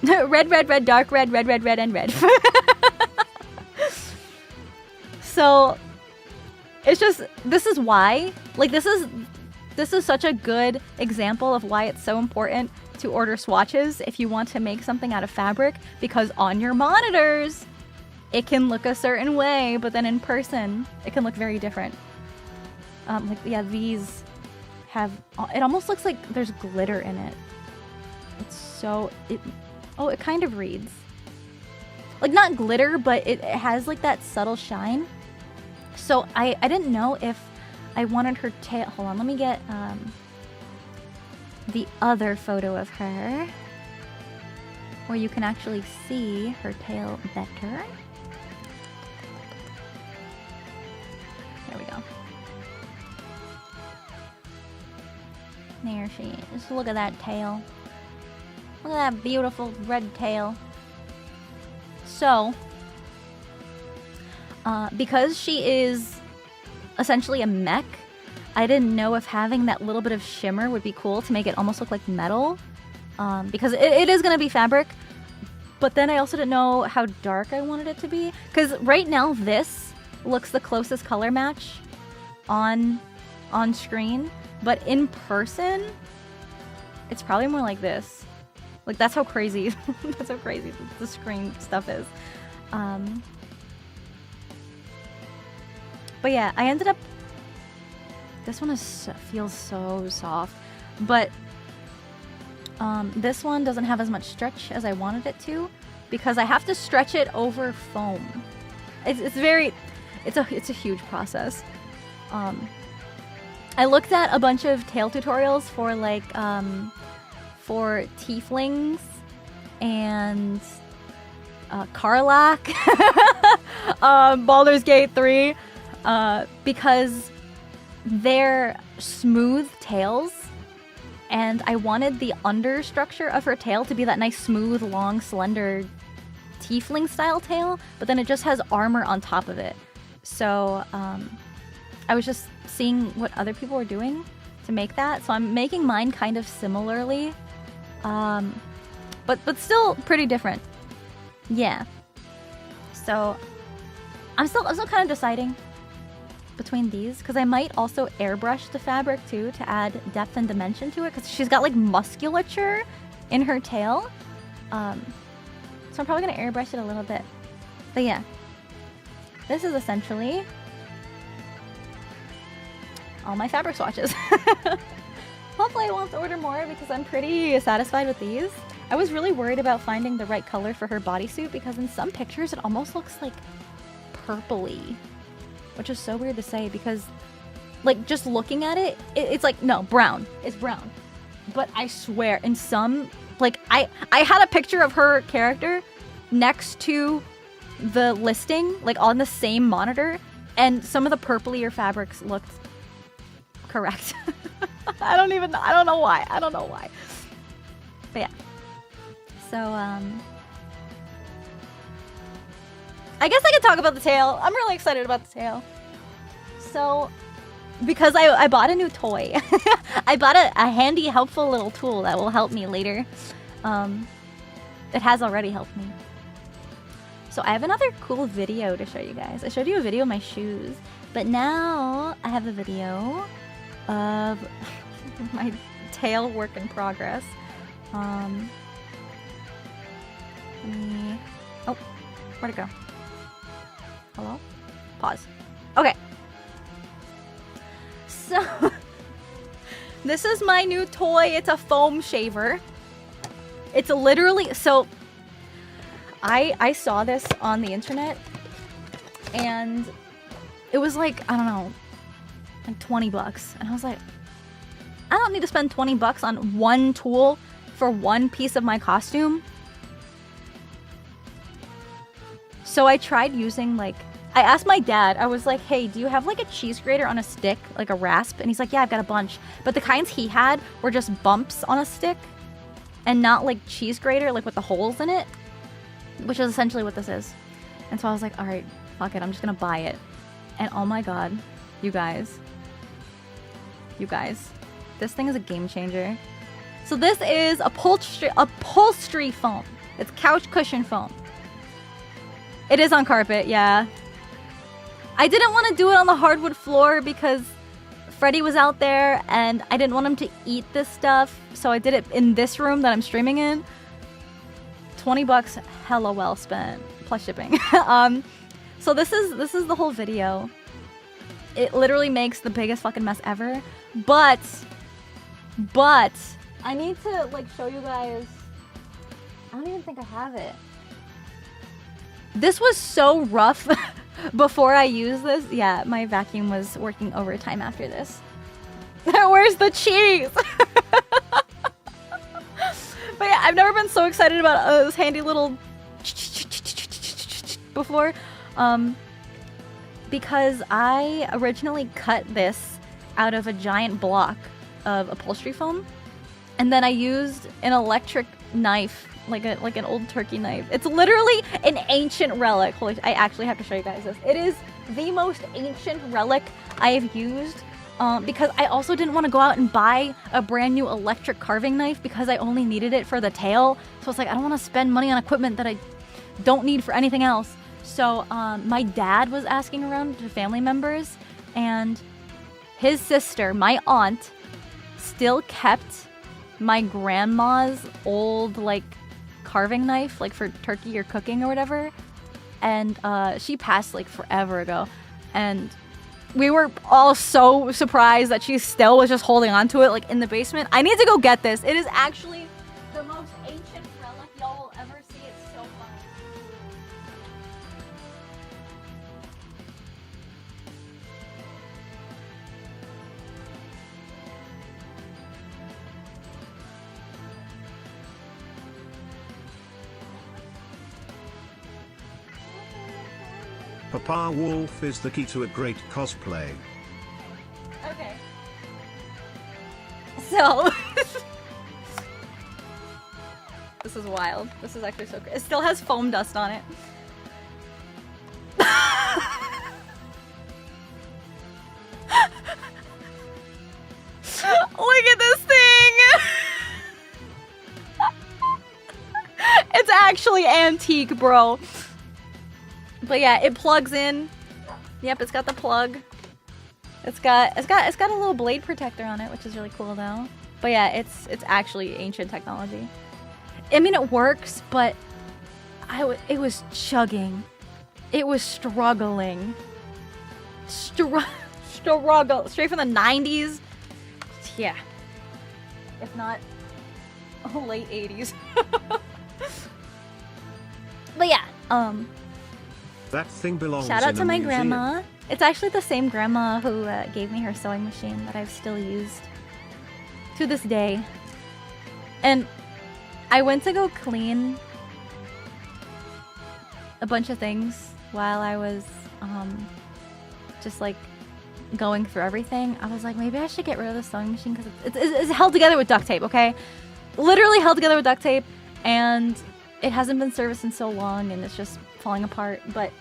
Red, red, red, dark red, red, red, red, and red. So it's just, this is why, like this is such a good example of why it's so important to order swatches if you want to make something out of fabric, because on your monitors it can look a certain way, but then in person it can look very different. Like, yeah, these have, it almost looks like there's glitter in it. It's so, oh, it kind of reads. Like, not glitter, but it has like that subtle shine. So I didn't know if I wanted her tail. Hold on, let me get the other photo of her, where you can actually see her tail better. There we go. There she is. Look at that tail. Look at that beautiful red tail. So, because she is essentially a mech, I didn't know if having that little bit of shimmer would be cool to make it almost look like metal. Because it is going to be fabric. But then I also didn't know how dark I wanted it to be. Because right now this looks the closest color match on screen. But in person, it's probably more like this. Like, that's how crazy, that's how crazy the screen stuff is. But yeah, I ended up, this one feels so soft, but this one doesn't have as much stretch as I wanted it to, because I have to stretch it over foam. It's a huge process. I looked at a bunch of tail tutorials for like for tieflings and Karlach, Baldur's Gate 3, because they're smooth tails, and I wanted the understructure of her tail to be that nice, smooth, long, slender tiefling style tail, but then it just has armor on top of it. So I was just seeing what other people were doing to make that, so I'm making mine kind of similarly, but still pretty different. Yeah. So I'm still kind of deciding between these, because I might also airbrush the fabric too to add depth and dimension to it, because she's got like musculature in her tail. So I'm probably gonna airbrush it a little bit. But yeah, this is essentially all my fabric swatches. Hopefully I won't have to order more, because I'm pretty satisfied with these. I was really worried about finding the right color for her bodysuit, because in some pictures it almost looks like purpley, which is so weird to say, because like just looking at it, it's like, no, brown. It's brown. But I swear, in some, like I had a picture of her character next to the listing, like on the same monitor, and some of the purplier fabrics looked correct. I don't know why. But yeah. So, I guess I could talk about the tail. I'm really excited about the tail. So, because I bought a new toy. I bought a handy, helpful little tool that will help me later. It has already helped me. So I have another cool video to show you guys. I showed you a video of my shoes, but now I have a video of my tail work in progress. Oh, where'd it go? Hello? Pause. Okay. So, this is my new toy. It's a foam shaver. It's literally, so I saw this on the internet, and it was like, I don't know, like 20 bucks. And I was like, I don't need to spend 20 bucks on one tool for one piece of my costume. So I tried using, like, I asked my dad, I was like, hey, do you have like a cheese grater on a stick, like a rasp? And he's like, yeah, I've got a bunch. But the kinds he had were just bumps on a stick and not like cheese grater, like with the holes in it, which is essentially what this is. And so I was like, all right, fuck it, I'm just gonna buy it. And oh my god, you guys, this thing is a game changer. So this is upholstery foam. It's couch cushion foam. It is on carpet, yeah. I didn't want to do it on the hardwood floor because Freddy was out there and I didn't want him to eat this stuff, so I did it in this room that I'm streaming in. 20 bucks, hella well spent, plus shipping. So this is the whole video. It literally makes the biggest fucking mess ever, but I need to like show you guys. I don't even think I have it. This was so rough before I used this. Yeah, my vacuum was working overtime after this. Where's the cheese? But yeah, I've never been so excited about this handy little before. Because I originally cut this out of a giant block of upholstery foam. And then I used an electric knife, like an old turkey knife. It's literally an ancient relic. Holy, I actually have to show you guys this. It is the most ancient relic I have used. Because I also didn't want to go out and buy a brand new electric carving knife because I only needed it for the tail. So it's like, I don't want to spend money on equipment that I don't need for anything else. So my dad was asking around to family members, and his sister, my aunt, still kept my grandma's old like carving knife, like for turkey or cooking or whatever. And she passed like forever ago. And we were all so surprised that she still was just holding on to it like in the basement. I need to go get this. It is actually the most ancient relic y'all will ever see. It's so fun. Papa Wolf is the key to a great cosplay. Okay. So this is wild. This is actually so great. It still has foam dust on it. Look at this thing! It's actually antique, bro. But yeah, it plugs in. Yep, it's got the plug. It's got a little blade protector on it, which is really cool though. But yeah, it's actually ancient technology. I mean, it works, but it was chugging. It was struggling. Struggle. Straight from the 90s. Yeah. If not late 80s. But yeah, That thing belongs shout out in to a my museum. grandma. It's actually the same grandma who gave me her sewing machine that I've still used to this day. And I went to go clean a bunch of things while I was just like going through everything. I was like, maybe I should get rid of the sewing machine because it's held together with duct tape, okay? Literally held together with duct tape, and it hasn't been serviced in so long and it's just falling apart. But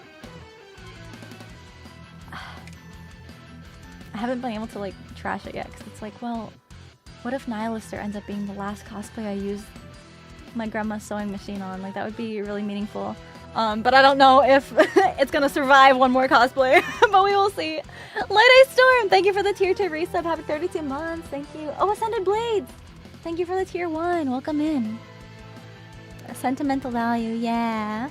I haven't been able to like trash it yet because it's like, well, what if Nihilister ends up being the last cosplay I use my grandma's sewing machine on? Like, that would be really meaningful. But I don't know if it's gonna survive one more cosplay, but we will see. Light Ice Storm, thank you for the tier 2 resub. Happy 32 months, thank you. Oh, Ascended Blades, thank you for the tier 1. Welcome in. A sentimental value, yeah.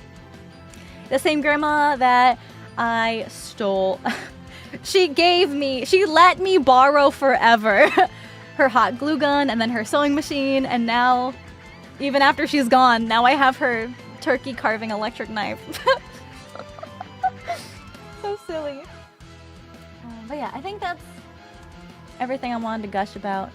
The same grandma that I stole. She let me borrow forever her hot glue gun and then her sewing machine, and now, even after she's gone, now I have her turkey carving electric knife. So silly. But yeah, I think that's everything I wanted to gush about.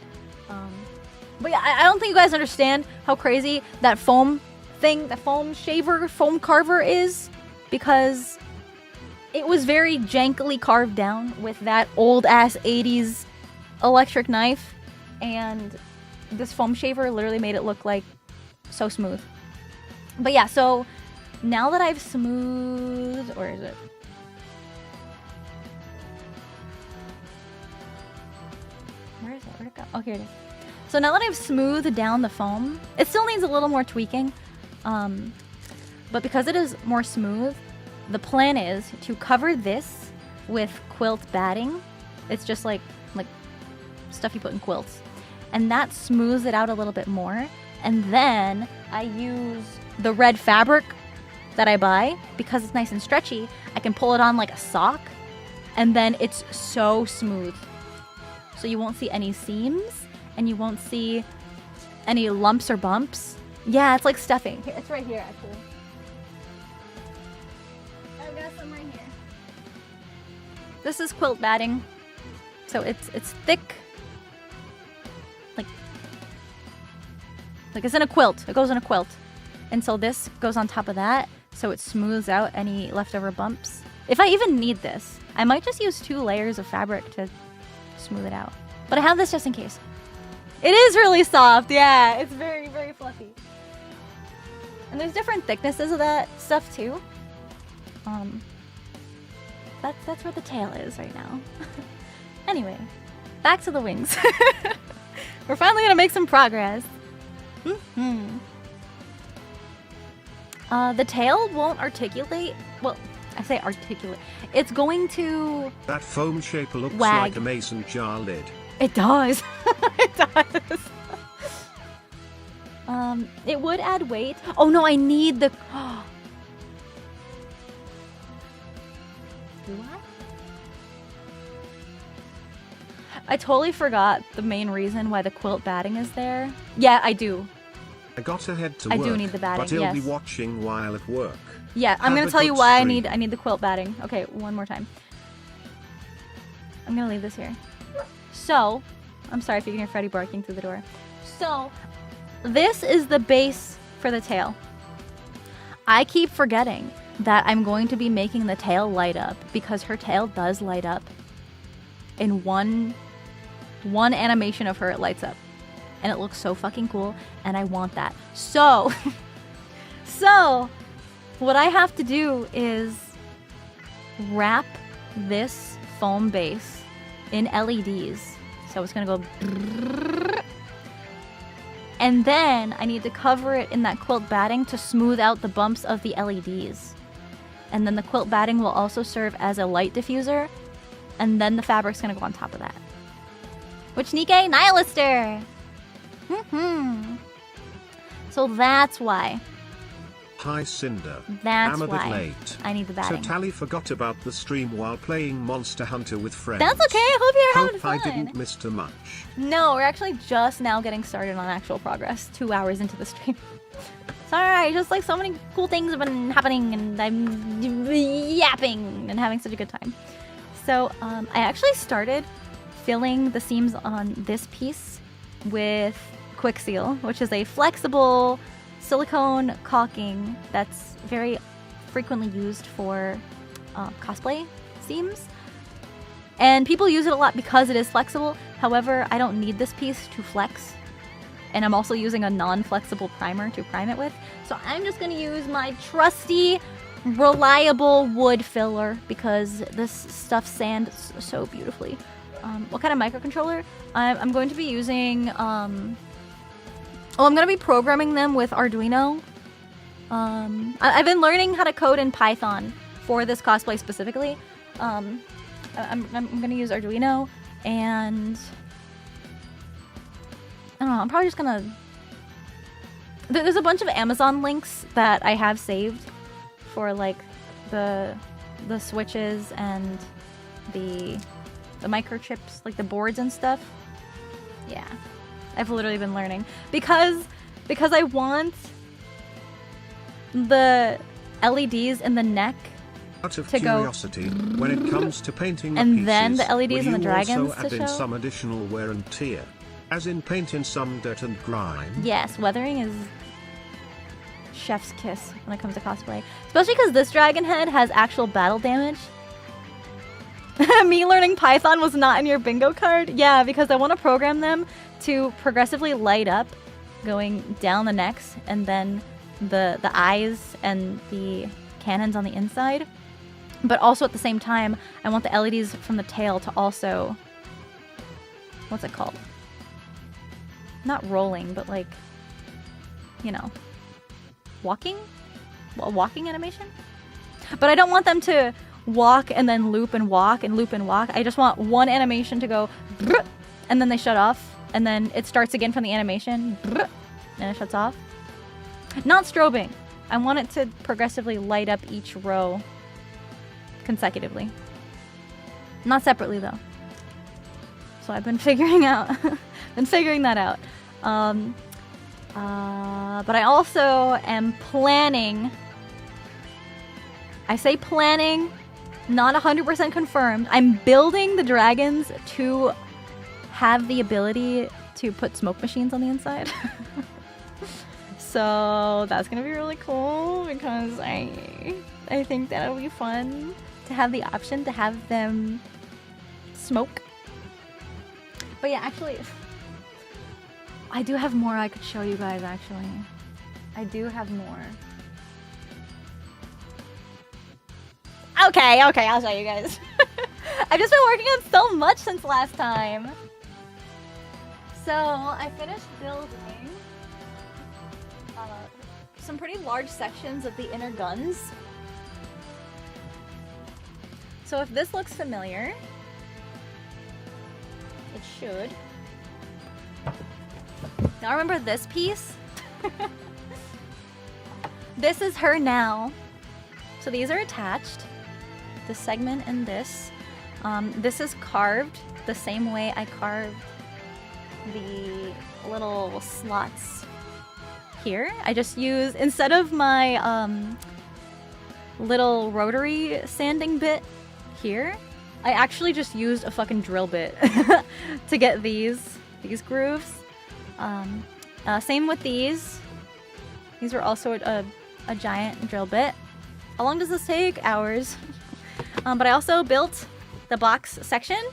But yeah, I don't think you guys understand how crazy that foam thing, the foam carver is, because it was very jankily carved down with that old ass 80s electric knife, and this foam shaver literally made it look like so smooth. But yeah, so now that I've smoothed, or is it? Where is it? Where'd it go? Oh, here it is. So now that I've smoothed down the foam, it still needs a little more tweaking. But because it is more smooth, the plan is to cover this with quilt batting. It's just like stuff you put in quilts. And that smooths it out a little bit more. And then I use the red fabric that I buy because it's nice and stretchy. I can pull it on like a sock, and then it's so smooth. So you won't see any seams, and you won't see any lumps or bumps. Yeah, it's like stuffing. Here, it's right here, actually. I've got some right here. This is quilt batting. So it's thick. Like it's in a quilt. It goes in a quilt. And so this goes on top of that, so it smooths out any leftover bumps. If I even need this, I might just use 2 layers of fabric to smooth it out. But I have this just in case. It is really soft, yeah. It's very, very fluffy. And there's different thicknesses of that stuff too. That's where the tail is right now. Anyway, back to the wings. We're finally gonna make some progress. The tail won't articulate. Well, I say articulate. It's going to That foam shape looks wag. like a mason jar lid. It does. It does. It would add weight. Oh no, I need the. What? I totally forgot the main reason why the quilt batting is there. Yeah, I do. I got to head to I work, do need the batting, but he'll yes. be watching while at work. Yeah, I'm Have gonna a tell you good why stream. I need the quilt batting. Okay, one more time. I'm gonna leave this here. So, I'm sorry if you can hear Freddy barking through the door. So, this is the base for the tail. I keep forgetting that I'm going to be making the tail light up because her tail does light up. In one animation of her, it lights up. And it looks so fucking cool, and I want that. So, what I have to do is wrap this foam base in LEDs. So it's gonna go, and then I need to cover it in that quilt batting to smooth out the bumps of the LEDs. And then the quilt batting will also serve as a light diffuser, and then the fabric's gonna go on top of that. Which NIKKE? Nihilister! So that's why. Hi Cinder. That's I'm a why bit late. I need the batting. So Tally forgot about the stream while playing Monster Hunter with friends. That's okay. I hope you're having Hope fun. I didn't miss too much. No, we're actually just now getting started on actual progress. 2 hours into the stream. Sorry, just like so many cool things have been happening, and I'm yapping and having such a good time. So I actually started filling the seams on this piece with Quick Seal, which is a flexible silicone caulking that's very frequently used for cosplay seams. And people use it a lot because it is flexible. However, I don't need this piece to flex. And I'm also using a non-flexible primer to prime it with. So I'm just going to use my trusty, reliable wood filler because this stuff sands so beautifully. What kind of microcontroller? I'm going to be using... I'm going to be programming them with Arduino. I've been learning how to code in Python for this cosplay specifically. I'm going to use Arduino, and I don't know, I'm probably just going to... There's a bunch of Amazon links that I have saved for like the switches and the microchips, like the boards and stuff. Yeah. I've literally been learning because I want the LEDs in the neck Out of to go- curiosity, when it comes to painting the And pieces, then the LEDs will and the you dragons also to add in show? some additional wear and tear, as in paint in some dirt and grime? Yes, weathering is chef's kiss when it comes to cosplay. Especially because this dragon head has actual battle damage. Me learning Python was not in your bingo card? Yeah, because I want to program them to progressively light up going down the necks and then the eyes and the cannons on the inside. But also at the same time, I want the LEDs from the tail to also... What's it called? Not rolling, but like... You know... Walking? A walking animation? But I don't want them to walk and then loop and walk and loop and walk. I just want one animation to go... and then they shut off, and then it starts again from the animation, and it shuts off. Not strobing. I want it to progressively light up each row consecutively. Not separately though. So I've been figuring that out. But I also am planning. I say planning, not 100% confirmed. I'm building the dragons to have the ability to put smoke machines on the inside. So that's gonna be really cool because I think that'll be fun to have the option to have them smoke. But yeah, actually, I do have more I could show you guys, actually. I do have more. Okay, I'll show you guys. I've just been working on so much since last time. So, I finished building some pretty large sections of the inner guns. So if this looks familiar, it should. Now remember this piece? This is her now. So these are attached. This segment and this. This is carved the same way I carved the little slots here. I just use, instead of my little rotary sanding bit here, I actually just used a fucking drill bit to get these grooves. Same with these. These were also a giant drill bit. How long does this take? Hours. But I also built the box section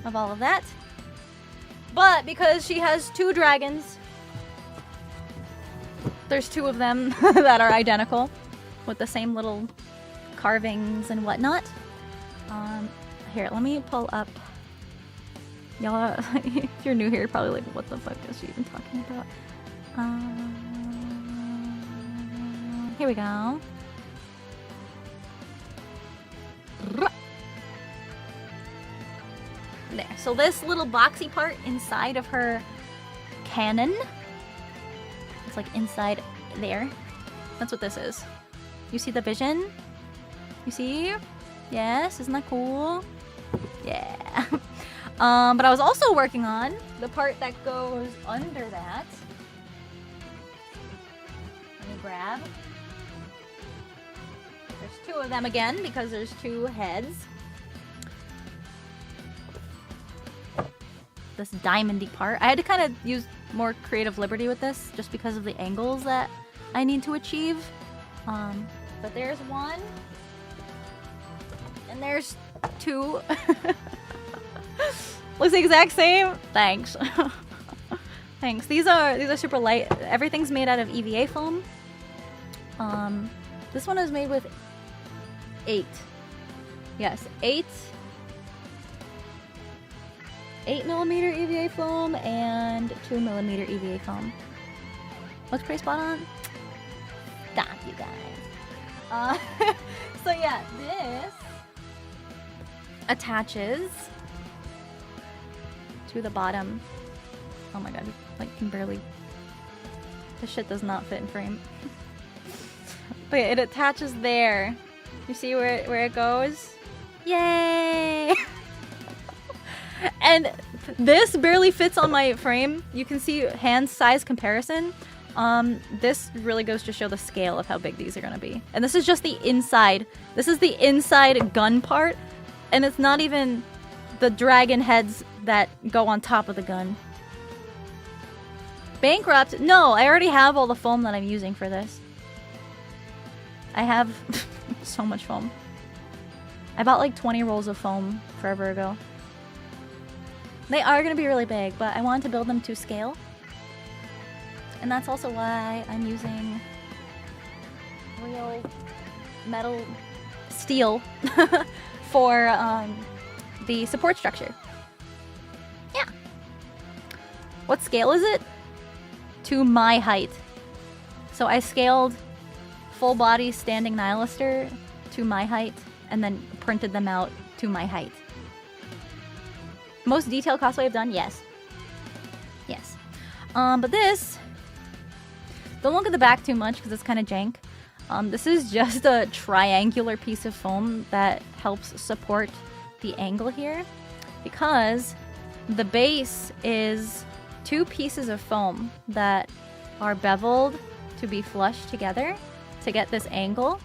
of all of that. But because she has 2 dragons, there's 2 of them that are identical with the same little carvings and whatnot. Here, let me pull up. Y'all, if you're new here, you're probably like, what the fuck is she even talking about? Here we go. There. So this little boxy part inside of her cannon, it's like inside there. That's what this is. You see the vision? You see? Yes, isn't that cool? Yeah. But I was also working on the part that goes under that. Let me grab. There's 2 of them again because there's 2 heads. This diamondy part. I had to kind of use more creative liberty with this just because of the angles that I need to achieve. But there's 1. And there's 2. Looks the exact same. Thanks. Thanks. These are super light. Everything's made out of EVA foam. This one is made with 8. Yes, 8mm EVA foam and 2mm EVA foam. Looks pretty spot on. Stop, you guys. So yeah, this attaches to the bottom. Oh my god, like can barely. This shit does not fit in frame. But yeah, it attaches there. You see where it goes? Yay! And this barely fits on my frame. You can see hand size comparison. This really goes to show the scale of how big these are gonna be. And this is just the inside. This is the inside gun part. And it's not even the dragon heads that go on top of the gun. Bankrupt? No, I already have all the foam that I'm using for this. I have so much foam. I bought like 20 rolls of foam forever ago. They are going to be really big, but I wanted to build them to scale. And that's also why I'm using real metal steel for the support structure. Yeah. What scale is it? To my height. So I scaled full body standing Nihilister to my height and then printed them out to my height. Most detailed cosplay I've done? Yes. Yes. But this, don't look at the back too much because it's kind of jank. This is just a triangular piece of foam that helps support the angle here, because the base is 2 pieces of foam that are beveled to be flush together to get this angle.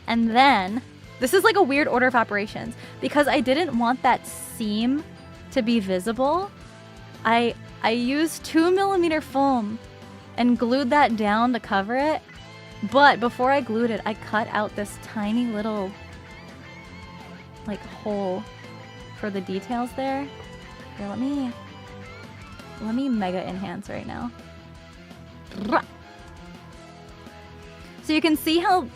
And then this is like a weird order of operations, because I didn't want that seam to be visible. I used 2mm foam and glued that down to cover it. But before I glued it, I cut out this tiny little like hole for the details there. Here, let me mega enhance right now. So you can see how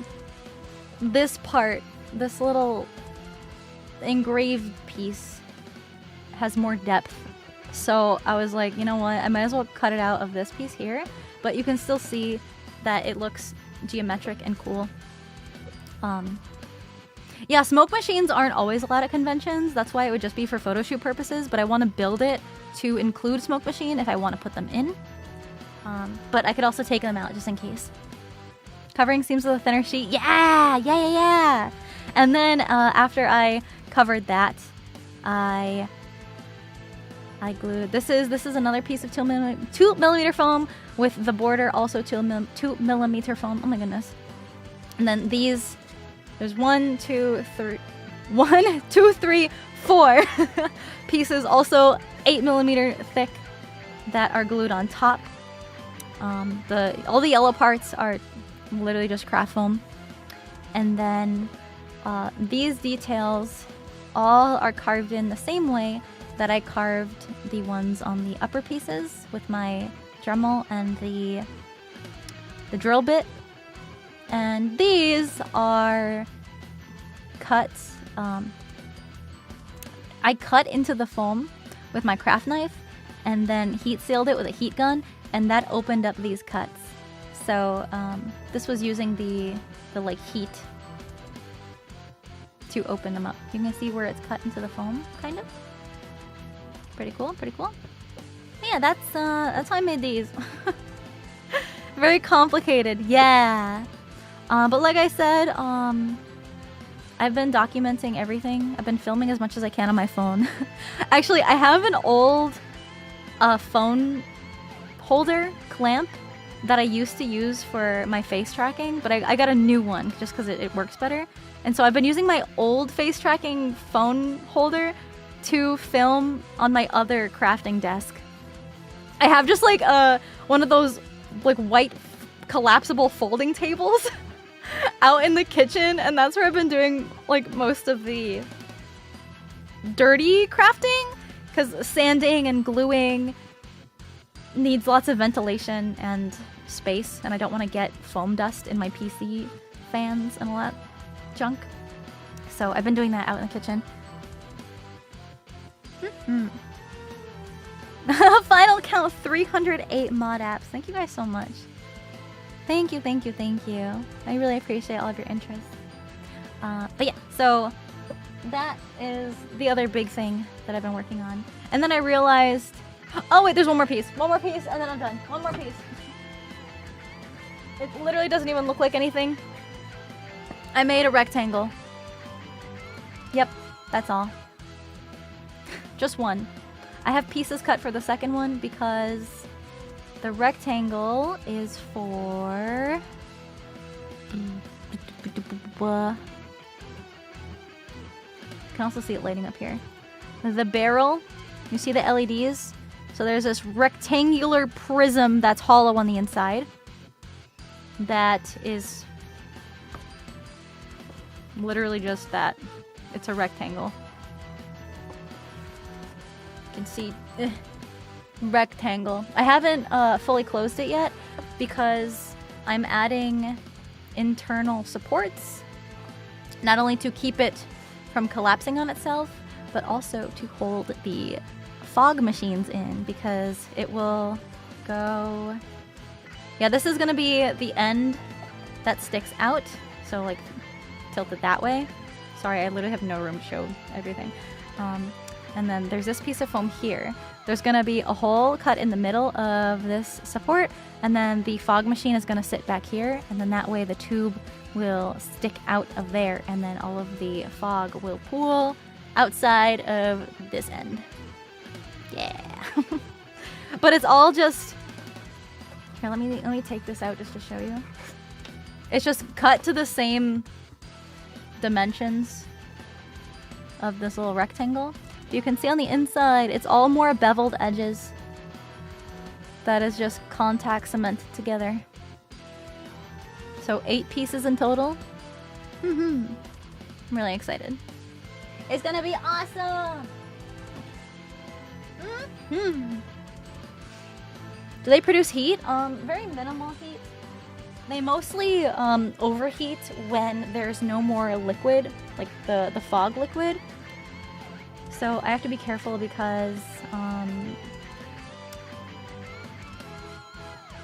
this part, this little engraved piece, has more depth. So I was like, you know what, I might as well cut it out of this piece here, but you can still see that it looks geometric and cool. Yeah, smoke machines aren't always allowed at conventions. That's why it would just be for photo shoot purposes, but I want to build it to include smoke machine if I want to put them in. But I could also take them out just in case. Covering seams with a thinner sheet. Yeah! And then after I covered that, I glued. This is another piece of 2mm foam with the border also 2mm foam. Oh my goodness. And then these, there's 1, 2, 3, 4 pieces, also 8mm thick, that are glued on top. All the yellow parts are literally just craft foam. And then these details all are carved in the same way that I carved the ones on the upper pieces with my Dremel and the drill bit. And these are cuts. I cut into the foam with my craft knife and then heat sealed it with a heat gun, and that opened up these cuts. So this was using the like heat to open them up. You can see where it's cut into the foam, kind of. Pretty cool, pretty cool. Yeah, that's how I made these. Very complicated, yeah. But like I said, I've been documenting everything. I've been filming as much as I can on my phone. Actually, I have an old phone holder clamp that I used to use for my face tracking, but I got a new one just because it works better. And so I've been using my old face tracking phone holder to film on my other crafting desk. I have just like one of those like white collapsible folding tables out in the kitchen, and that's where I've been doing like most of the dirty crafting, because sanding and gluing needs lots of ventilation and space, and I don't want to get foam dust in my PC fans and all that junk. So I've been doing that out in the kitchen. Final count 308 mod apps. Thank you guys so much. Thank you, thank you, thank you. I really appreciate all of your interest. But yeah, so that is the other big thing that I've been working on. And then I realized, oh wait, there's one more piece, and then I'm done. One more piece. It literally doesn't even look like anything. I made a rectangle. Yep, that's all. Just one. I have pieces cut for the second one because the rectangle is for... You can also see it lighting up here. The barrel, you see the LEDs? So there's this rectangular prism that's hollow on the inside. That is literally just that. It's a rectangle. You can see rectangle. I haven't fully closed it yet because I'm adding internal supports, not only to keep it from collapsing on itself, but also to hold the fog machines in, because it will go... Yeah, this is gonna be the end that sticks out, so like tilt it that way. Sorry, I literally have no room to show everything. And and then there's this piece of foam here. There's gonna be a hole cut in the middle of this support, and then the fog machine is gonna sit back here, and then that way the tube will stick out of there, and then all of the fog will pool outside of this end. Yeah. But it's all just... Here, let me take this out just to show you. It's just cut to the same dimensions of this little rectangle. You can see on the inside, it's all more beveled edges. That is just contact cemented together. So 8 pieces in total. I'm really excited. It's gonna be awesome! Do they produce heat? Very minimal heat. They mostly overheat when there's no more liquid, like the fog liquid. So I have to be careful because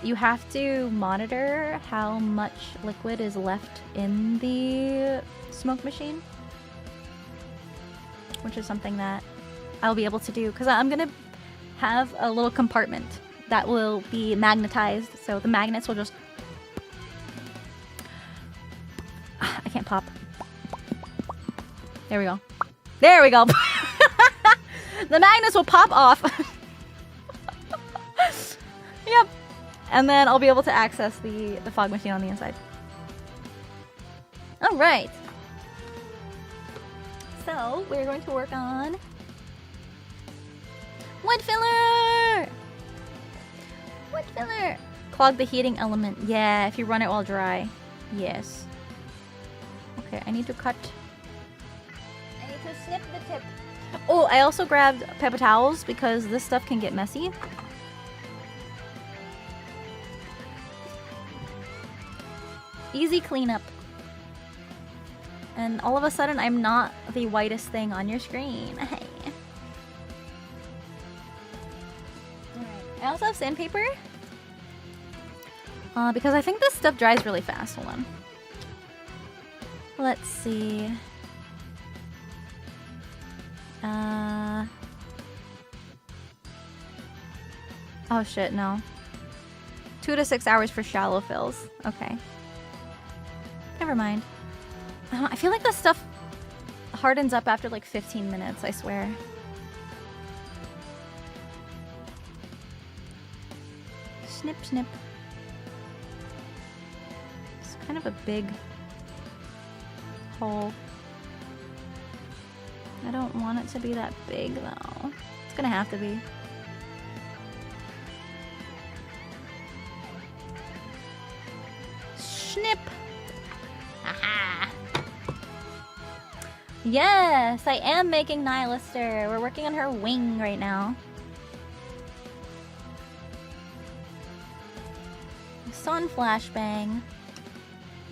you have to monitor how much liquid is left in the smoke machine, which is something that I'll be able to do because I'm gonna have a little compartment that will be magnetized, so the magnets will just... I can't pop. There we go. There we go. The magnets will pop off. Yep. And then I'll be able to access the fog machine on the inside. Alright. So, we're going to work on... wood filler! Wood filler! Clog the heating element. Yeah, if you run it while dry. Yes. Okay, I need to cut... I need to snip the tip. Oh, I also grabbed paper towels because this stuff can get messy. Easy cleanup. And all of a sudden, I'm not the whitest thing on your screen. Hey. Alright. I also have sandpaper. Because I think this stuff dries really fast. Hold on. Let's see. Oh shit, no. 2 to 6 hours for shallow fills. Okay. Never mind. I feel like this stuff hardens up after like 15 minutes, I swear. Snip, snip. It's kind of a big hole. I don't want it to be that big though. It's gonna have to be. Snip! Aha! Yes, I am making Nihilister. We're working on her wing right now. Sun flashbang.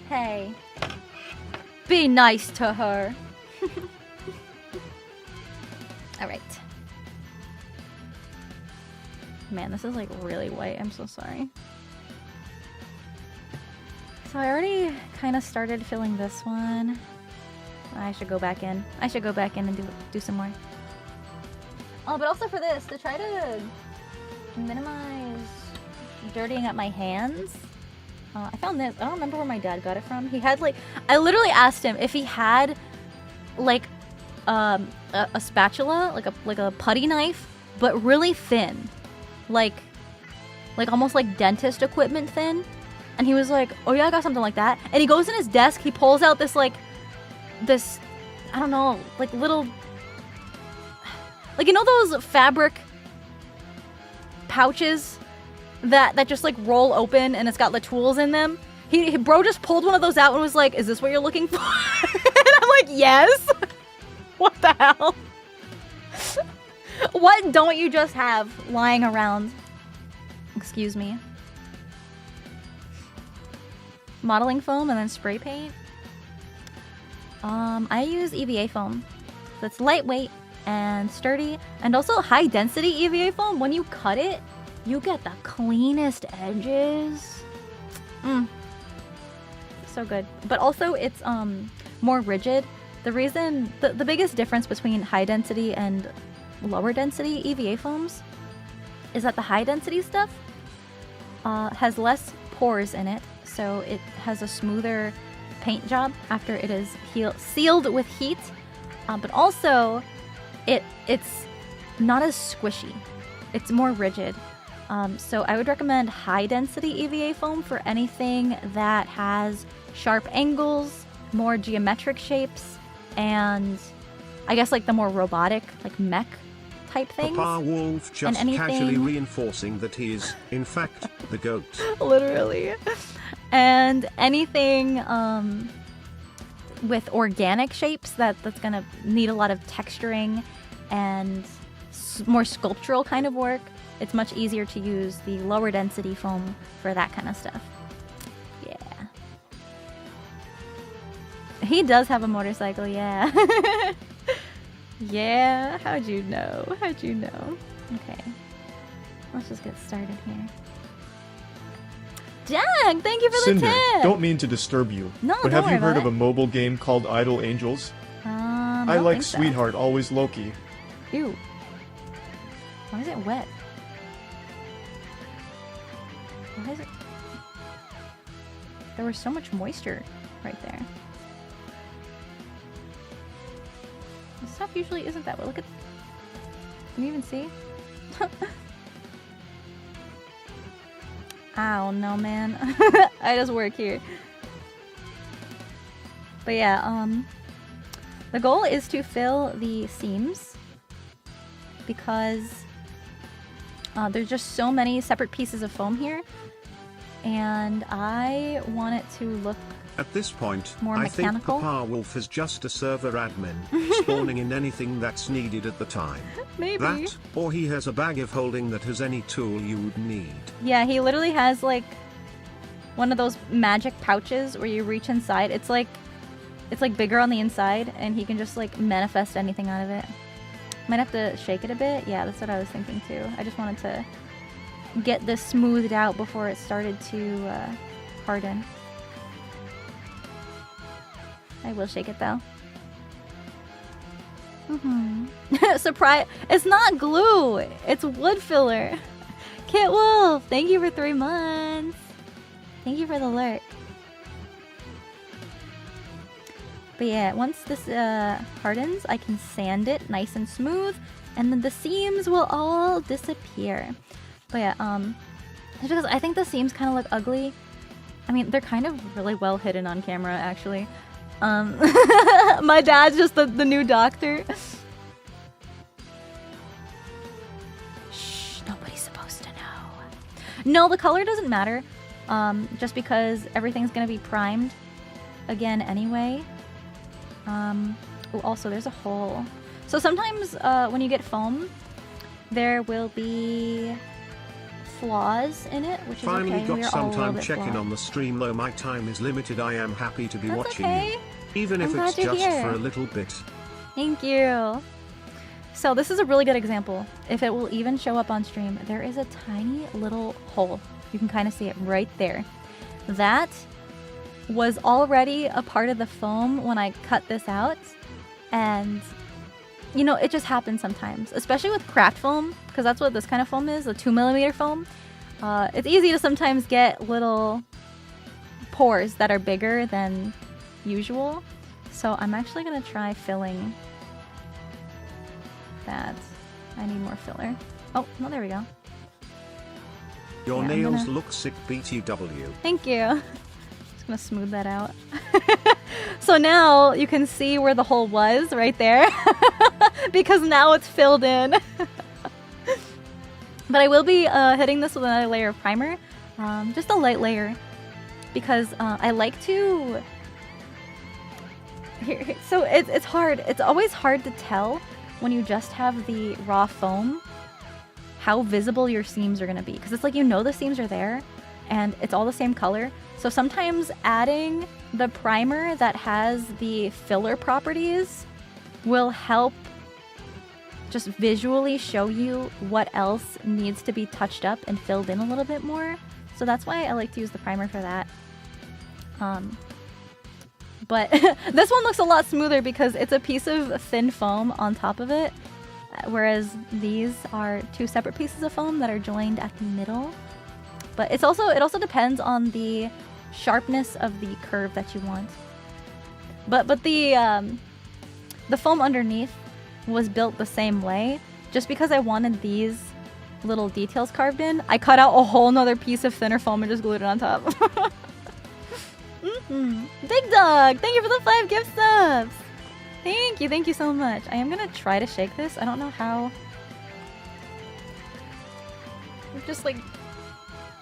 Hey. Be nice to her. Alright. Man, this is like really white. I'm so sorry. So I already kind of started filling this one. I should go back in. I should go back in and do some more. Oh, but also for this, to try to minimize dirtying up my hands, I found this. I don't remember where my dad got it from. He had like... I literally asked him if he had like a spatula, like a putty knife, but really thin. Like almost like dentist equipment thin. And he was like, oh yeah, I got something like that. And he goes in his desk, he pulls out this this, I don't know, like little, like, you know those fabric pouches that just like roll open and it's got the tools in them? Bro just pulled one of those out and was like, is this what you're looking for? And I'm like, yes. What the hell? What don't you just have lying around? Excuse me. Modeling foam and then spray paint. I use EVA foam. So it's lightweight and sturdy, and also high density EVA foam. When you cut it, you get the cleanest edges. So good. But also it's more rigid. The reason, the biggest difference between high density and lower density EVA foams is that the high density stuff has less pores in it, so it has a smoother paint job after it is sealed with heat, but also it's not as squishy. It's more rigid. So I would recommend high density EVA foam for anything that has sharp angles, more geometric shapes, and I guess like the more robotic, like mech type things. Papa Wolf just casually reinforcing that he is, in fact, the goat. Literally. And anything with organic shapes that's gonna need a lot of texturing and more sculptural kind of work, it's much easier to use the lower density foam for that kind of stuff. Yeah. He does have a motorcycle, yeah. Yeah, how'd you know? How'd you know? Okay. Let's just get started here. Jack, thank you for Sinder, the tip! don't mean to disturb you, No, but don't have worry you heard about of a mobile game called Idle Angels? I I don't like think so. Sweetheart Always Loki. Ew. Why is it wet? Why is it... There was so much moisture right there. This stuff usually isn't that wet. Look at... Can you even see? I don't know, man. I just work here. But yeah, the goal is to fill the seams because there's just so many separate pieces of foam here, and I want it to look At this point, more I mechanical. think Papa Wolf is just a server admin, spawning in anything that's needed at the time. Maybe. That, or he has a bag of holding that has any tool you would need. Yeah, he literally has like one of those magic pouches where you reach inside. It's like bigger on the inside, and he can just like manifest anything out of it. Might have to shake it a bit. Yeah, that's what I was thinking too. I just wanted to get this smoothed out before it started to harden. I will shake it though. Surprise! It's not glue! It's wood filler! Kit Wolf! Thank you for 3 months! Thank you for the lurk. But yeah, once this hardens, I can sand it nice and smooth, and then the seams will all disappear. But yeah, just because I think the seams kind of look ugly. I mean, they're kind of really well hidden on camera, actually. My dad's just the new doctor. Shh, nobody's supposed to know. No, the color doesn't matter. Just because everything's gonna be primed again anyway. Oh, also there's a hole. So sometimes when you get foam, there will be flaws in it, which is Finally okay. got We're all some a little time bit checking flawed. on the stream, though my time is limited. I am happy to be That's watching okay. you. Even I'm if glad it's you're just here. for a little bit. Thank you. So this is a really good example. If it will even show up on stream, there is a tiny little hole. You can kind of see it right there. That was already a part of the foam when I cut this out. And, you know, it just happens sometimes. Especially with craft foam, because that's what this kind of foam is, a 2mm foam. It's easy to sometimes get little pores that are bigger than usual. So I'm actually going to try filling that. I need more filler. Oh, no, there we go. Your Yeah, I'm nails gonna- look sick, BTW. Thank you. Just gonna smooth that out. So now you can see where the hole was right there. Because now it's filled in. But I will be hitting this with another layer of primer. Just a light layer. Because I like to... Here, so it's hard. It's always hard to tell when you just have the raw foam how visible your seams are going to be. Because it's like, you know, the seams are there and it's all the same color. So sometimes adding the primer that has the filler properties will help just visually show you what else needs to be touched up and filled in a little bit more. So that's why I like to use the primer for that. But this one looks a lot smoother because it's a piece of thin foam on top of it. whereas these are two separate pieces of foam that are joined at the middle. But it also depends on the sharpness of the curve that you want. But the foam underneath was built the same way. Just because I wanted these little details carved in, I cut out a whole nother piece of thinner foam and just glued it on top. Big Dog, thank you for the 5 gift subs. Thank you so much. I am gonna try to shake this. I don't know how. I'm just like,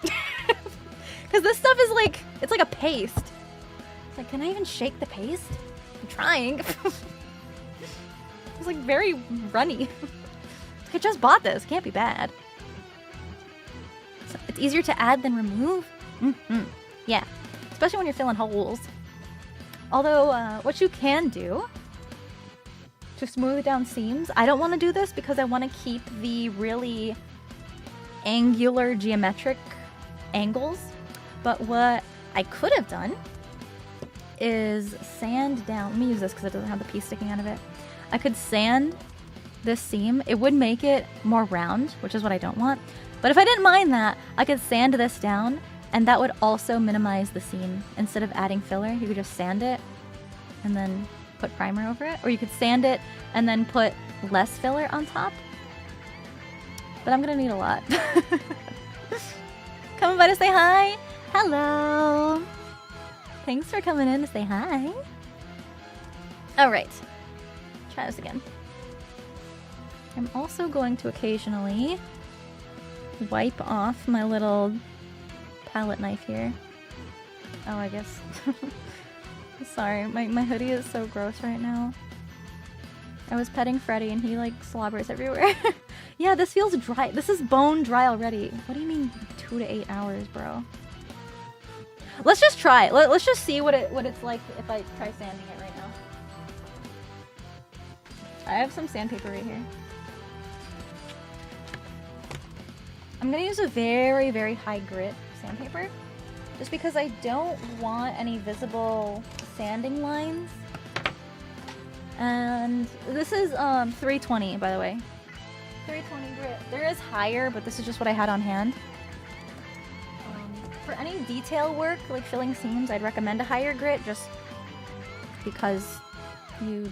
because this stuff is like, it's like a paste. It's like, can I even shake the paste? I'm trying. It's like very runny. I just bought this. Can't be bad. So it's easier to add than remove. Yeah, especially when you're filling holes. Although, what you can do to smooth down seams, I don't want to do this because I want to keep the really angular geometric angles. But what I could have done is sand down. Let me use this because it doesn't have the piece sticking out of it. I could sand this seam. It would make it more round, which is what I don't want. But if I didn't mind that, I could sand this down, and that would also minimize the seam. Instead of adding filler, you could just sand it and then put primer over it. Or you could sand it and then put less filler on top. But I'm gonna need a lot. Coming by to say hi. Hello. Thanks for coming in to say hi. Alright. Try this again. I'm also going to occasionally wipe off my little palette knife here. Oh, I guess. Sorry, my hoodie is so gross right now. I was petting Freddy and he like slobbers everywhere. Yeah, this feels dry. This is bone dry already. What do you mean 2 to 8 hours, bro? Let's just try it. Let's just see what it's like if I try sanding it right now. I have some sandpaper right here. I'm gonna use a very, very high grit sandpaper just because I don't want any visible sanding lines. And this is 320, by the way. 320 grit. There is higher, but this is just what I had on hand. For any detail work, like filling seams, I'd recommend a higher grit just because you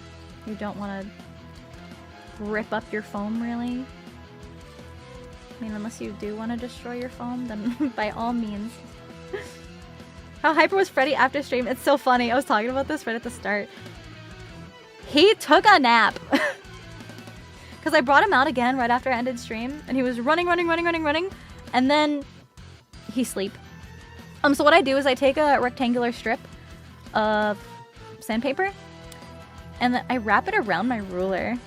don't want to rip up your foam, really. I mean, unless you do want to destroy your foam, then by all means. How hyper was Freddy after stream? It's so funny. I was talking about this right at the start. He took a nap. Because I brought him out again right after I ended stream, and he was running, and then he sleep. So what I do is I take a rectangular strip of sandpaper, and then I wrap it around my ruler.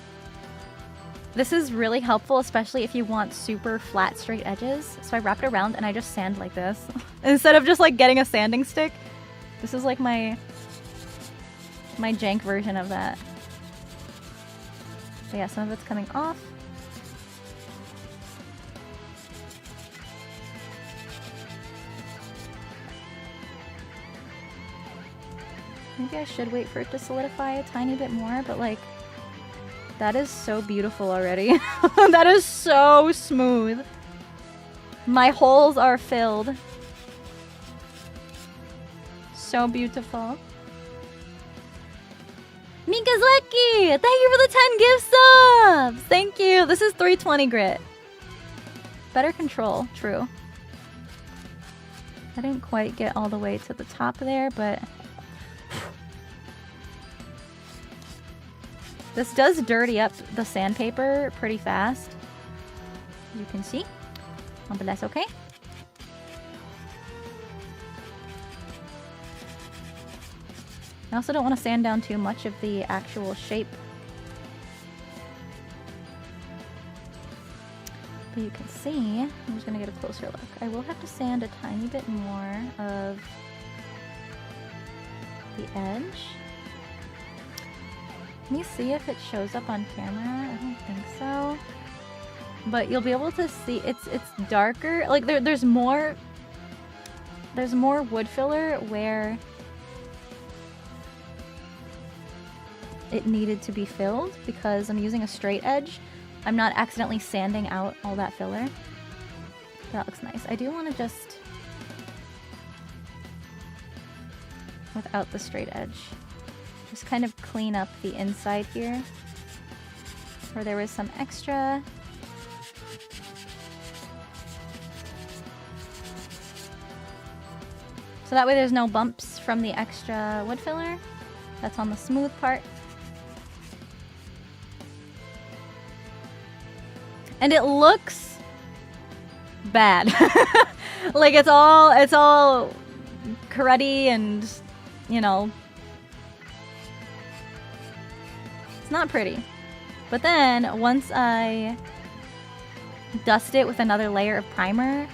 This is really helpful, especially if you want super flat, straight edges. So I wrap it around and I just sand like this. Instead of just like getting a sanding stick. This is like my jank version of that. But yeah, some of it's coming off. Maybe I should wait for it to solidify a tiny bit more, but like, that is so beautiful already. That is so smooth. My holes are filled. So beautiful. Mika's lucky! Thank you for the 10 gift subs! Thank you! This is 320 grit. Better control, true. I didn't quite get all the way to the top there, but this does dirty up the sandpaper pretty fast. You can see. Oh, but that's okay. I also don't want to sand down too much of the actual shape. But you can see, I'm just going to get a closer look. I will have to sand a tiny bit more of the edge. Let me see if it shows up on camera. I don't think so. But you'll be able to see it's darker. Like there's more wood filler where it needed to be filled because I'm using a straight edge. I'm not accidentally sanding out all that filler. That looks nice. I do want to just... without the straight edge. Just kind of clean up the inside here. Where there was some extra. So that way there's no bumps from the extra wood filler. That's on the smooth part. And it looks bad. Like it's all cruddy and, you know, it's not pretty. But then once I dust it with another layer of primer,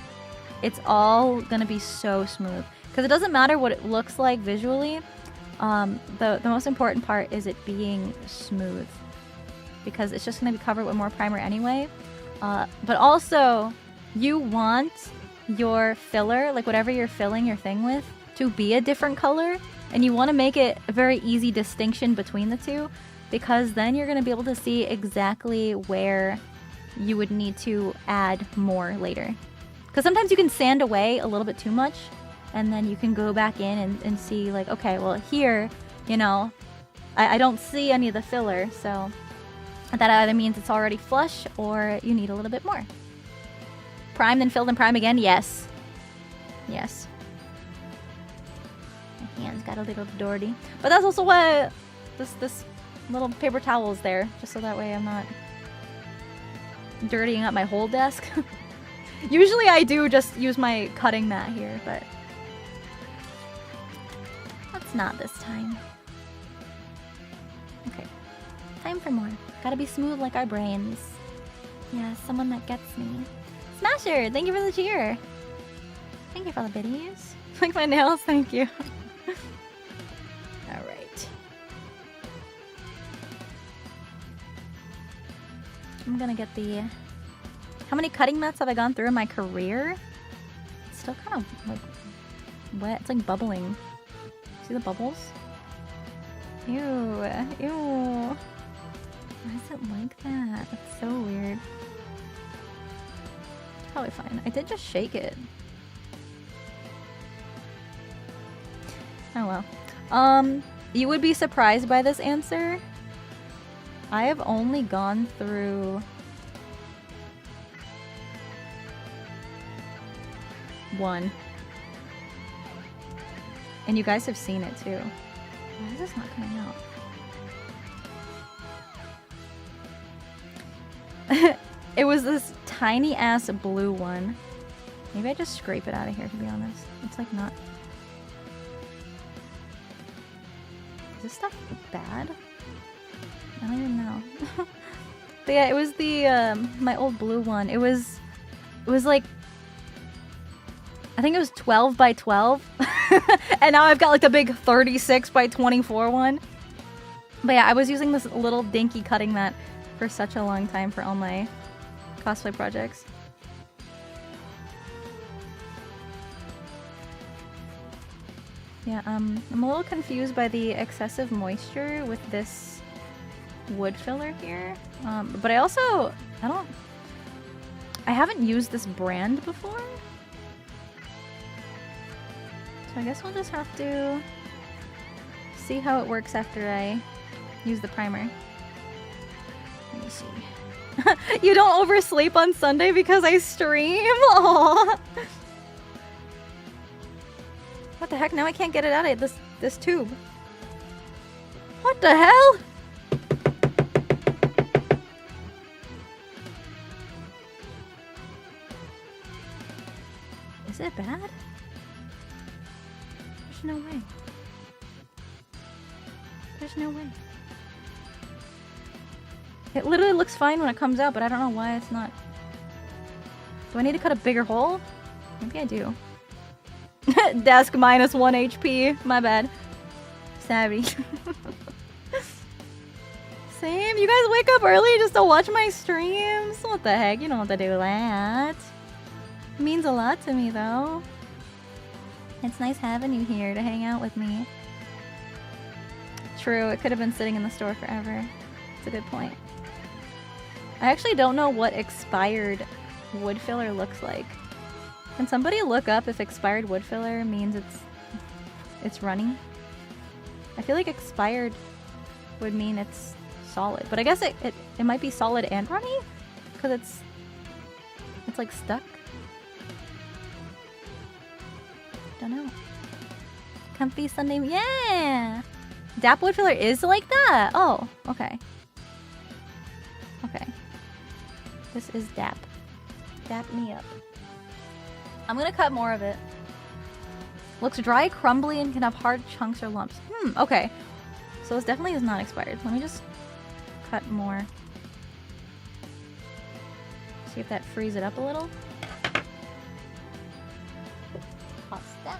it's all gonna be so smooth. Because it doesn't matter what it looks like visually. The most important part is it being smooth. Because it's just gonna be covered with more primer anyway. But also, you want your filler, like whatever you're filling your thing with, to be a different color. And you want to make it a very easy distinction between the two. Because then you're going to be able to see exactly where you would need to add more later. Because sometimes you can sand away a little bit too much. And then you can go back in and see like, okay, well here, you know, I don't see any of the filler. So that either means it's already flush or you need a little bit more. Prime, then fill, then prime again? Yes. Yes. My hands got a little dirty. But that's also why this little paper towel is there. Just so that way I'm not dirtying up my whole desk. Usually I do just use my cutting mat here, but let's not this time. Okay. Time for more. Gotta be smooth like our brains. Yeah, someone that gets me. Smasher, thank you for the cheer. Thank you for the biddies. Like my nails, thank you. Alright. I'm gonna get the... How many cutting mats have I gone through in my career? It's still kind of like wet. It's like bubbling. See the bubbles? Ew. Ew. Why is it like that? That's so weird. It's probably fine. I did just shake it. Oh well. You would be surprised by this answer. I have only gone through one. And you guys have seen it too. Why is this not coming out? It was this tiny ass blue one. Maybe I just scrape it out of here, to be honest. It's like not... Is this stuff bad? I don't even know. But yeah, it was the my old blue one. It was like, I think it was 12 by 12. And now I've got like the big 36 by 24 one. But yeah, I was using this little dinky cutting mat for such a long time for all my cosplay projects. Yeah, I'm a little confused by the excessive moisture with this wood filler here. But I haven't used this brand before. So I guess we'll just have to see how it works after I use the primer. Let me see. You don't oversleep on Sunday because I stream? Aww. What the heck? Now I can't get it out of this tube. What the hell? Is it bad? There's no way. There's no way. It literally looks fine when it comes out, but I don't know why it's not. Do I need to cut a bigger hole? Maybe I do. Desk minus 1 HP. My bad. Savvy. Same. You guys wake up early just to watch my streams? What the heck? You don't have to do that. It means a lot to me, though. It's nice having you here to hang out with me. True. It could have been sitting in the store forever. It's a good point. I actually don't know what expired wood filler looks like. Can somebody look up if expired wood filler means it's runny? I feel like expired would mean it's solid, but I guess it might be solid and runny because it's like stuck. Don't know. Comfy Sunday, yeah. DAP wood filler is like that. Oh, okay. Okay. This is DAP. DAP me up. I'm gonna cut more of it. Looks dry, crumbly, and can have hard chunks or lumps. Okay. So this definitely is not expired. Let me just cut more. See if that frees it up a little. Toss that.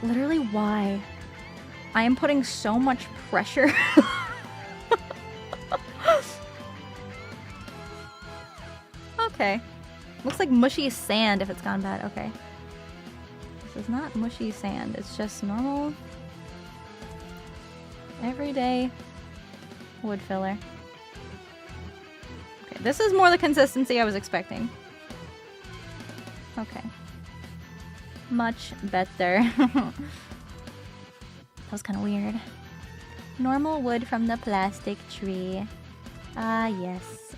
Literally, why? I am putting so much pressure. Okay. Looks like mushy sand if it's gone bad. Okay. This is not mushy sand. It's just normal, everyday wood filler. Okay, this is more the consistency I was expecting. Okay. Much better. That was kind of weird. Normal wood from the plastic tree. Ah, yes.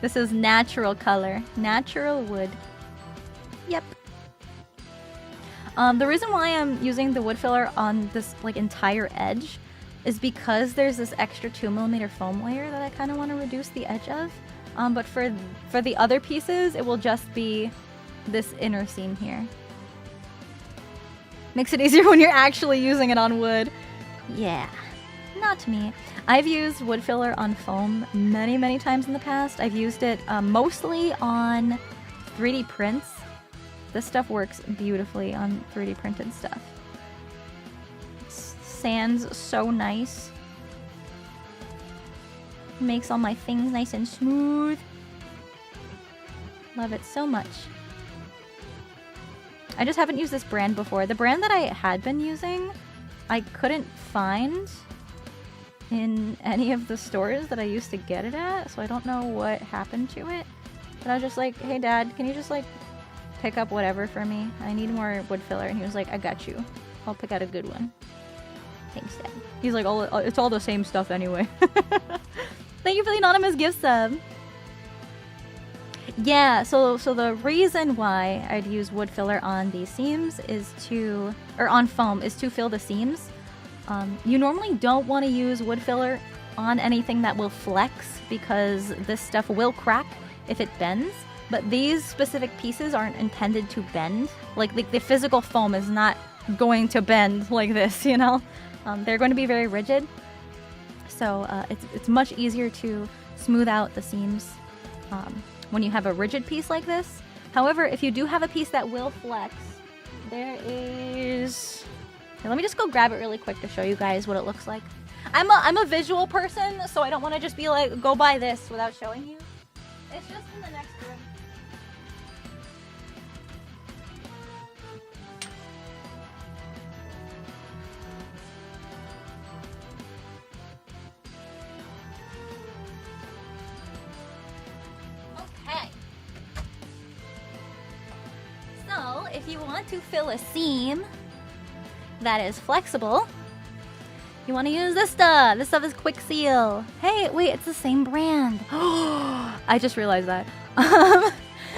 This is natural color. Natural wood. Yep. The reason why I'm using the wood filler on this like entire edge is because there's this extra 2mm foam layer that I kind of want to reduce the edge of. But for the other pieces, it will just be this inner seam here. Makes it easier when you're actually using it on wood. Yeah. Not me. I've used wood filler on foam many times in the past. I've used it mostly on 3D prints. This stuff works beautifully on 3D printed stuff. Sand's so nice. Makes all my things nice and smooth. Love it so much. I just haven't used this brand before. The brand that I had been using, I couldn't find in any of the stores that I used to get it at, so I don't know what happened to it. But I was just like, hey Dad, can you just like pick up whatever for me? I need more wood filler. And he was like, I got you. I'll pick out a good one. Thanks, Dad. He's like, oh, it's all the same stuff anyway. Thank you for the anonymous gift sub. Yeah, so the reason why I'd use wood filler on these seams is to, or on foam, is to fill the seams. You normally don't want to use wood filler on anything that will flex because this stuff will crack if it bends. But these specific pieces aren't intended to bend. Like the physical foam is not going to bend like this, you know? They're going to be very rigid. So it's much easier to smooth out the seams when you have a rigid piece like this. However, if you do have a piece that will flex, there is... Here, let me just go grab it really quick to show you guys what it looks like. I'm a visual person, so I don't want to just be like, go buy this without showing you. It's just in the next room. Okay. So, if you want to fill a seam that is flexible, you want to use this stuff. This stuff is Quick Seal. Hey, wait, it's the same brand. I just realized that.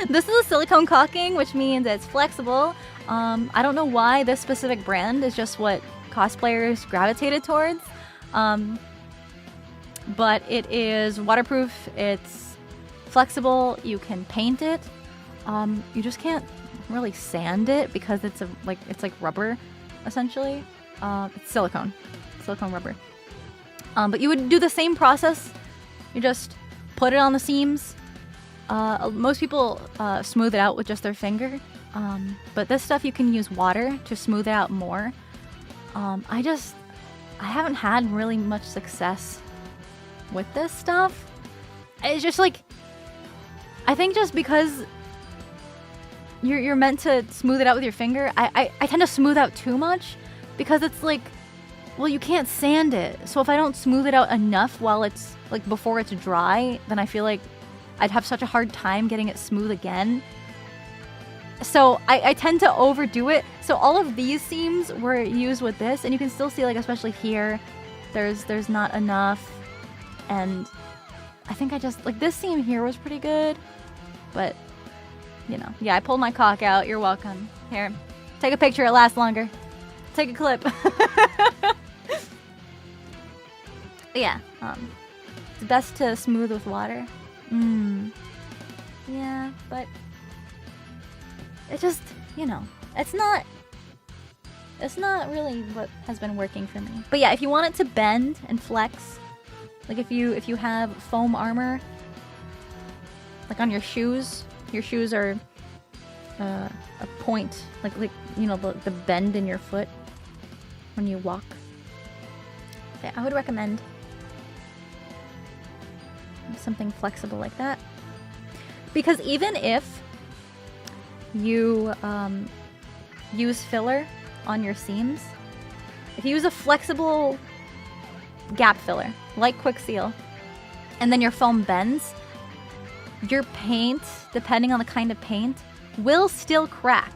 This is a silicone caulking, which means it's flexible. I don't know why this specific brand is just what cosplayers gravitated towards. But it is waterproof. It's flexible. You can paint it. You just can't really sand it because it's like rubber. Essentially, it's silicone rubber. But you would do the same process. You just put it on the seams. Most people smooth it out with just their finger. But this stuff you can use water to smooth it out more. I haven't had really much success with this stuff. It's just like, I think just because you're meant to smooth it out with your finger. I tend to smooth out too much because it's like, well, you can't sand it. So if I don't smooth it out enough while it's like before it's dry, then I feel like I'd have such a hard time getting it smooth again. So I tend to overdo it. So all of these seams were used with this, and you can still see, like, especially here, there's not enough. And I think I just, like, this seam here was pretty good, but you know, yeah, I pulled my cock out. You're welcome. Here, take a picture. It lasts longer. Take a clip. Yeah, it's best to smooth with water. Yeah, but it just, you know, it's not really what has been working for me. But yeah, if you want it to bend and flex, like if you have foam armor, like on your shoes are a point, like you know, the bend in your foot when you walk. Yeah, I would recommend something flexible like that, because even if you use filler on your seams, if you use a flexible gap filler like Quick Seal and then your foam bends, your paint, depending on the kind of paint, will still crack.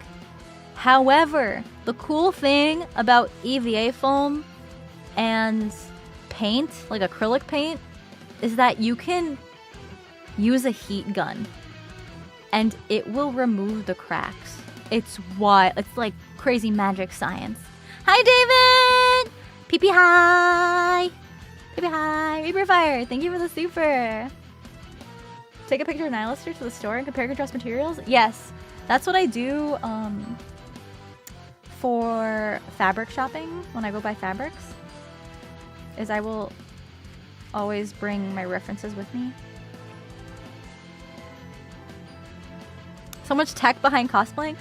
However, the cool thing about EVA foam and paint, like acrylic paint, is that you can use a heat gun and it will remove the cracks. It's wild. It's like crazy magic science. Hi, David! Pee-pee hi! Pee-pee hi! Reaper Fire, thank you for the super. Take a picture of Nihilister to the store and compare contrast materials? Yes, that's what I do for fabric shopping when I go buy fabrics. Is I will always bring my references with me. So much tech behind cosplaying.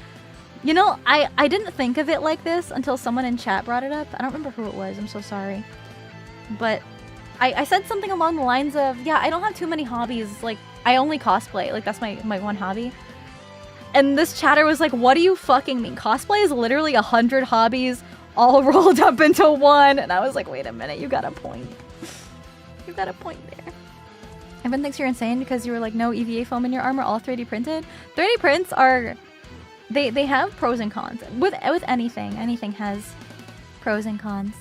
You know, I didn't think of it like this until someone in chat brought it up. I don't remember who it was, I'm so sorry. But I said something along the lines of, yeah, I don't have too many hobbies. Like, I only cosplay. Like, that's my one hobby. And this chatter was like, what do you fucking mean? Cosplay is literally 100 hobbies all rolled up into one. And I was like, wait a minute, you got a point. You got a point there. Everyone thinks you're insane because you were like, no EVA foam in your armor, all 3D printed. 3D prints are, they have pros and cons. With anything has pros and cons.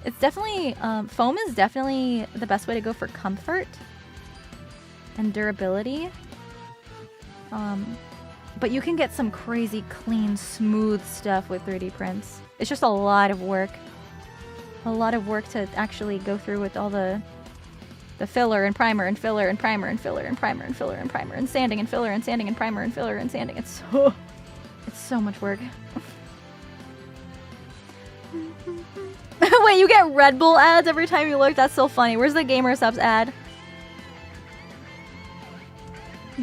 It's definitely, foam is definitely the best way to go for comfort and durability. But you can get some crazy, clean, smooth stuff with 3D prints. It's just a lot of work. A lot of work to actually go through with all the filler and primer and filler and primer and filler and primer and filler and primer and sanding and filler and sanding and primer and filler and sanding. It's so much work. Wait, you get Red Bull ads every time you look? That's so funny. Where's the Gamer Subs ad?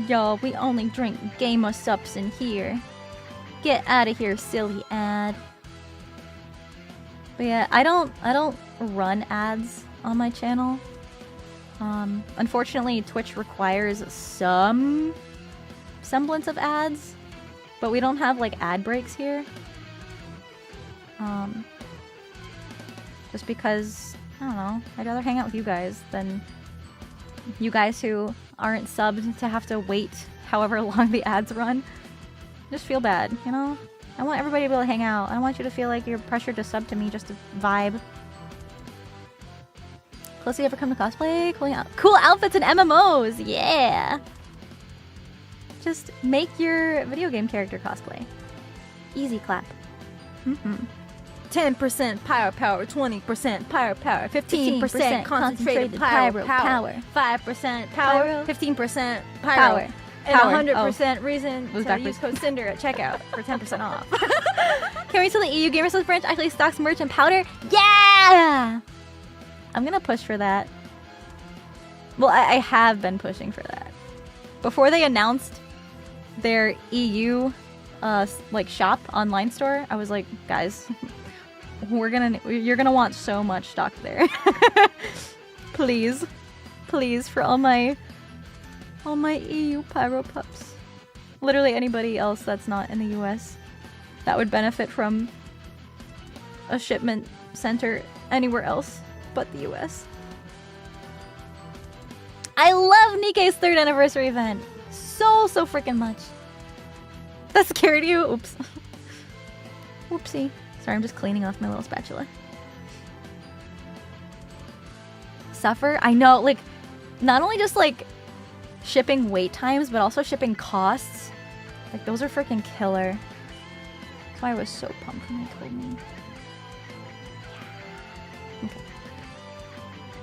Yo, we only drink Gamer Subs in here. Get out of here, silly ad. But yeah, I don't run ads on my channel. Unfortunately, Twitch requires some semblance of ads, but we don't have like ad breaks here. Just because, I don't know, I'd rather hang out with you guys than you guys who aren't subbed to have to wait however long the ads run. Just feel bad, you know? I want everybody to be able to hang out. I don't want you to feel like you're pressured to sub to me just to vibe. Closely ever come to cosplay? Cool outfits and MMOs! Yeah! Just make your video game character cosplay. Easy clap. 10% pyro power, 20% pyro power, 15% concentrated pyro power, 5% power, 15% pyro, and 100% reason to use code Sinder at checkout for 10% off. Can we tell the EU Gamer Subs branch actually stocks merch and powder? Yeah! I'm gonna push for that. Well, I have been pushing for that. Before they announced their EU like shop online store, I was like, guys, you're gonna want so much stock there. Please, for all my EU pyro pups. Literally anybody else that's not in the US that would benefit from a shipment center anywhere else but the US. I love NIKKE's 3rd anniversary event so freaking much. That scared you? Oops. Whoopsie. Sorry, I'm just cleaning off my little spatula. Suffer? I know, like, not only just like shipping wait times, but also shipping costs. Like, those are freaking killer. That's why I was so pumped when they told me. Okay.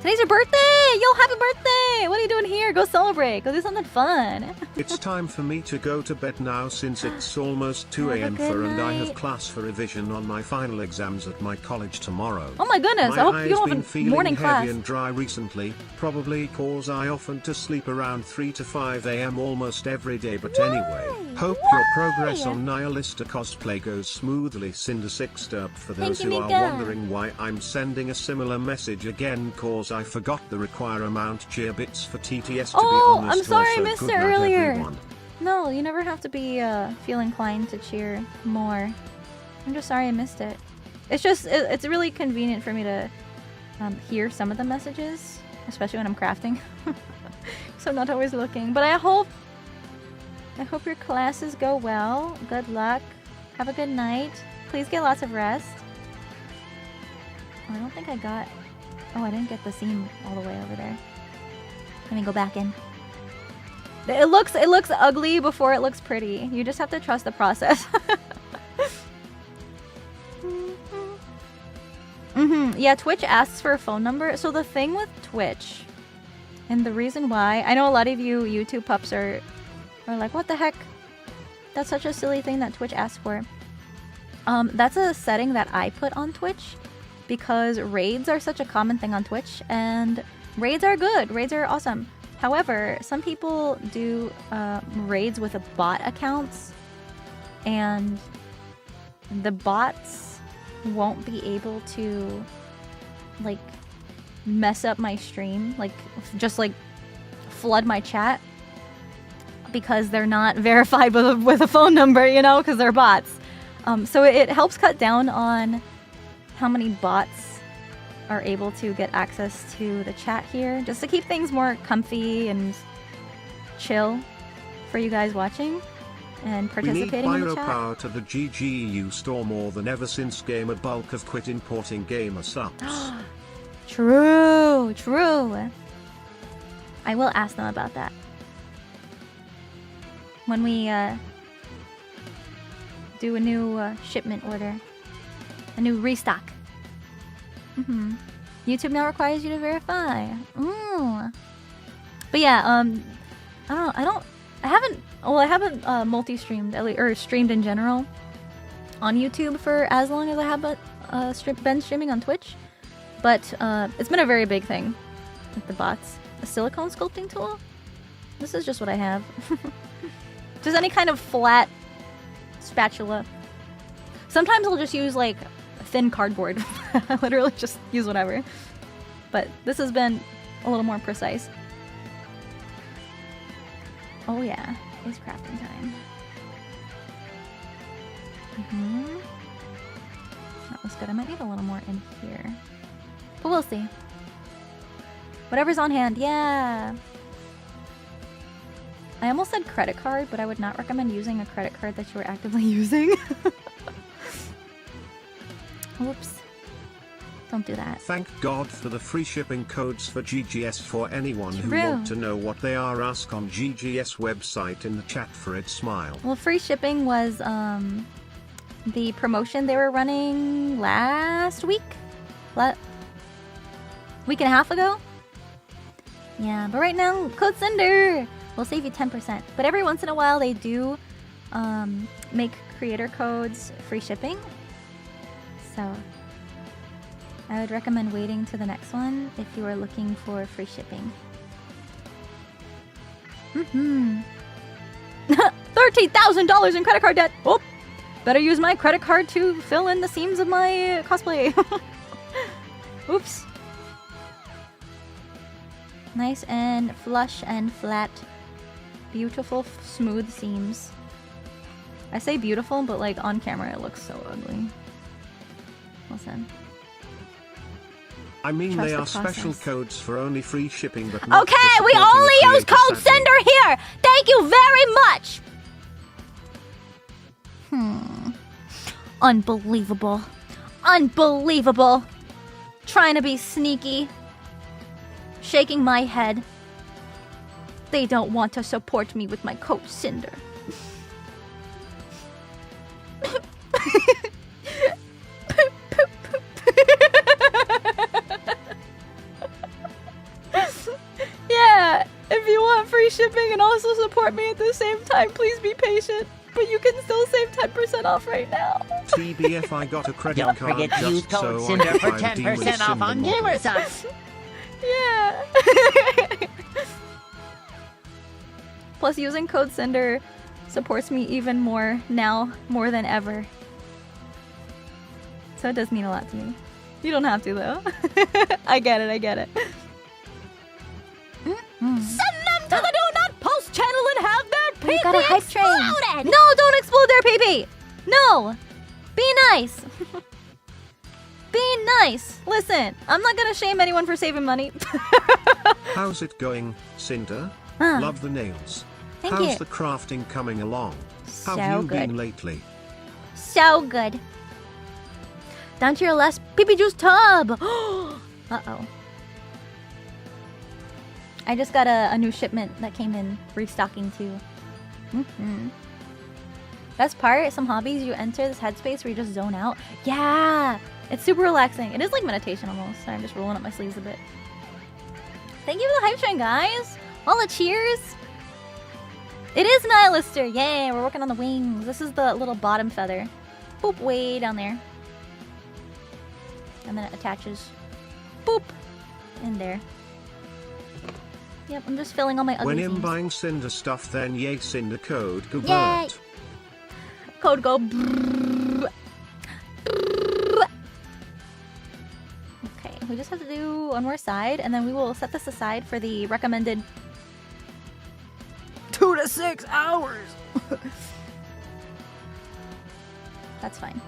Today's your birthday! Yo, happy birthday! What are you doing here? Go celebrate. Go do something fun. It's time for me to go to bed now since it's almost 2 Have a a.m. good and I have night. class for revision on my final exams at my college tomorrow. Oh my goodness, My I hope eyes you don't been have a feeling morning heavy class. and dry recently, probably cause I often to sleep around 3 to 5 a.m. almost every day, but anyway, hope your progress Why? on Nihilista cosplay goes smoothly. Cinder6derp for those Thank you, who are Mika. wondering why I'm sending a similar message again, cause I forgot the require amount cheer bits for TTS to Oh, be honest. I'm sorry I Also, missed good it night, earlier. everyone. No, you never have to be feel inclined to cheer more. I'm just sorry I missed it. It's just it's really convenient for me to hear some of the messages, especially when I'm crafting. So I'm not always looking. But I hope your classes go well. Good luck. Have a good night. Please get lots of rest. Oh, I don't think I got. Oh, I didn't get the seam all the way over there. Let me go back in. It looks ugly before it looks pretty. You just have to trust the process. Yeah, Twitch asks for a phone number. So the thing with Twitch, and the reason why, I know a lot of you YouTube pups are like, what the heck? That's such a silly thing that Twitch asks for. That's a setting that I put on Twitch because raids are such a common thing on Twitch, and raids are good. Raids are awesome. However, some people do raids with bot accounts, and the bots won't be able to like mess up my stream, like just like flood my chat because they're not verified with a phone number, you know, because they're bots. So it helps cut down on how many bots are able to get access to the chat here, just to keep things more comfy and chill for you guys watching and We need participating in the chat. pyropower to the GGEU store more than ever since Gamer Bulk have quit importing gamer subs. True. I will ask them about that when we do a new shipment order, a new restock. YouTube now requires you to verify. But yeah, I haven't multi-streamed or streamed in general on YouTube for as long as I have been streaming on Twitch. But it's been a very big thing with the bots. A silicone sculpting tool? This is just what I have. Just any kind of flat spatula. Sometimes I'll just use like thin cardboard. I literally just use whatever. But this has been a little more precise. Oh yeah, it's crafting time. That looks good. I might need a little more in here. But we'll see. Whatever's on hand, yeah! I almost said credit card, but I would not recommend using a credit card that you are actively using. Whoops. Don't do that. Thank God for the free shipping codes for GGS. For anyone who True. want to know what they are, ask on GGS website in the chat for it. Smile. Well, free shipping was the promotion they were running last week? Week and a half ago? Yeah, but right now, code Sinder will save you 10%. But every once in a while, they do make creator codes free shipping. So I would recommend waiting to the next one if you are looking for free shipping. $13,000 in credit card debt! Oh! Better use my credit card to fill in the seams of my cosplay. Oops. Nice and flush and flat. Beautiful, smooth seams. I say beautiful, but like on camera it looks so ugly. Listen. I mean, Trust they the are special process. codes for only free shipping, but not Okay, for we supporting only the use creator code sadly. Sinder here! Thank you very much! Unbelievable. Unbelievable. Trying to be sneaky. Shaking my head. They don't want to support me with my code Sinder. Yeah, if you want free shipping and also support me at the same time, please be patient. But you can still save 10% off right now. TBF, I got a credit Don't card forget to use just code so Sinder I for could buy the 10% off on Sinder model. Gamersons. Yeah. Plus, using code Sinder supports me even more now, more than ever. So it does mean a lot to me. You don't have to, though. I get it, I get it. Send them to the Do Not Post channel and have their We pee got a hype train. exploded! No, don't explode their pee-pee! No! Be nice! Be nice! Listen, I'm not gonna shame anyone for saving money. How's it going, Cinder? Huh. Love the nails. Thank How's you. the crafting coming along? So Have you good. been lately? So good. Down to your last pee-pee juice tub! Uh-oh. I just got a new shipment that came in, restocking too. Best part, some hobbies, you enter this headspace where you just zone out. Yeah! It's super relaxing. It is like meditation almost. Sorry, I'm just rolling up my sleeves a bit. Thank you for the hype train, guys! All the cheers! It is Nihilister! Yay, we're working on the wings. This is the little bottom feather. Boop, way down there. And then it attaches. Boop! In there. Yep, I'm just filling all my ugly When I'm things. buying Cinder stuff, then yay Cinder code go Yay. bird. Code go. brrrr. Brrrr. Okay, we just have to do one more side, and then we will set this aside for the recommended 2 to 6 hours. That's fine.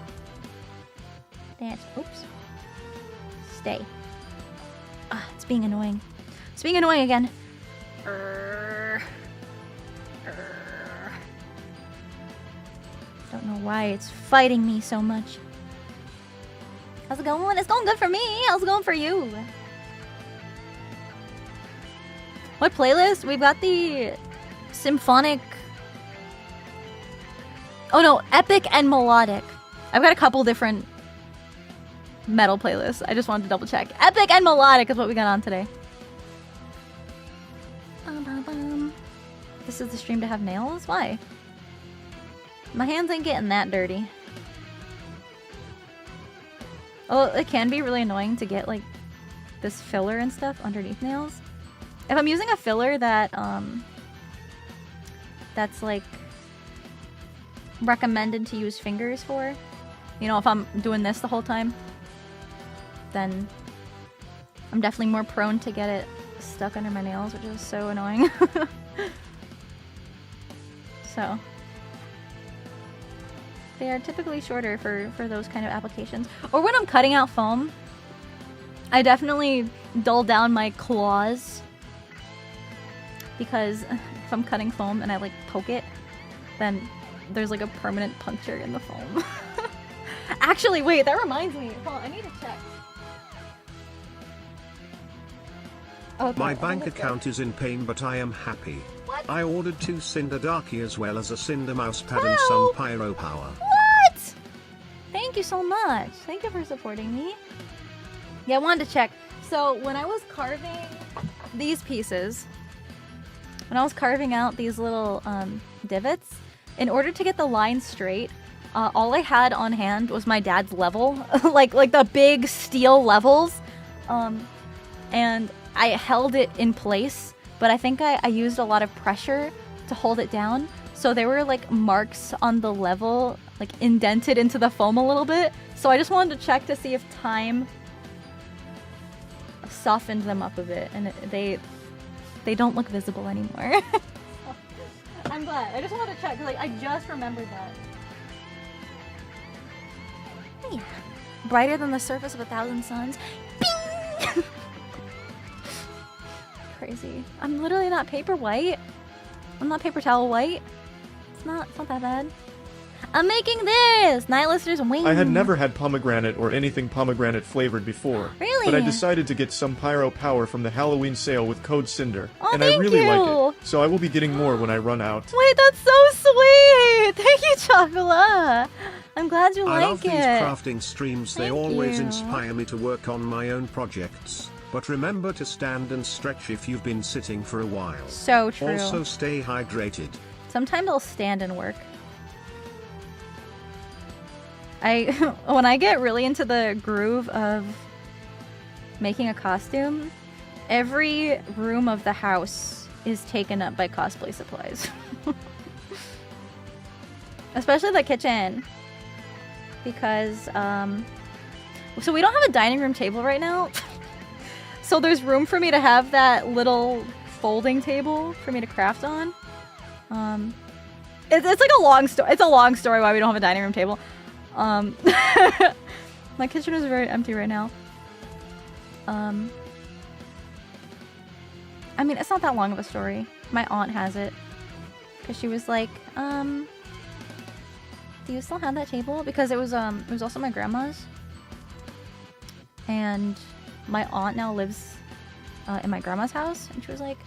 Dance. Oops. Stay. Ah, it's being annoying. It's being annoying again. Don't know why it's fighting me so much. How's it going? It's going good for me. How's it going for you? What playlist? We've got the symphonic. Oh no, epic and melodic. I've got a couple different metal playlists. I just wanted to double check. Epic and melodic is what we got on today. This is the stream to have nails? Why? My hands ain't getting that dirty. Oh, it can be really annoying to get like this filler and stuff underneath nails. If I'm using a filler that that's like recommended to use fingers for, you know, if I'm doing this the whole time, then I'm definitely more prone to get it stuck under my nails, which is so annoying. So they are typically shorter for those kind of applications. Or when I'm cutting out foam, I definitely dull down my claws, because if I'm cutting foam and I like poke it, then there's like a permanent puncture in the foam. Actually, wait, that reminds me. Hold on, I need to check. Okay, My let me bank look at- account is in pain, but I am happy. What? I ordered 2 Sinderdarky as well as a Cinder mousepad and Wow. some pyro power. What? Thank you so much. Thank you for supporting me. Yeah, I wanted to check. So when I was carving these pieces, when I was carving out these little divots, in order to get the line straight, all I had on hand was my dad's level, like the big steel levels, and I held it in place. But I think I used a lot of pressure to hold it down. So there were like marks on the level, like indented into the foam a little bit. So I just wanted to check to see if time softened them up a bit, and they don't look visible anymore. I'm glad. I just wanted to check because like I just remembered that. Yeah. Brighter than the surface of 1,000 suns. Bing! Crazy. I'm literally not paper white. I'm not paper towel white. It's not that bad. I'm making this! Night Lister's wings. I had never had pomegranate or anything pomegranate flavored before. Really? But I decided to get some pyro power from the Halloween sale with code Sinder. Oh, and I really like you. it. So I will be getting more when I run out. Wait, that's so sweet! Thank you, Chocolate! I'm glad you I like love it. these crafting streams, they Thank always you. inspire me to work on my own projects. But remember to stand and stretch if you've been sitting for a while. So true. Also stay hydrated. Sometimes I'll stand and work. When I get really into the groove of making a costume, every room of the house is taken up by cosplay supplies. Especially the kitchen. Because, so we don't have a dining room table right now. So there's room for me to have that little folding table for me to craft on. It's like a long story. It's a long story why we don't have a dining room table. My kitchen is very empty right now. I mean, it's not that long of a story. My aunt has it. Because she was like, do you still have that table? Because it was also my grandma's. And my aunt now lives in my grandma's house. And she was like,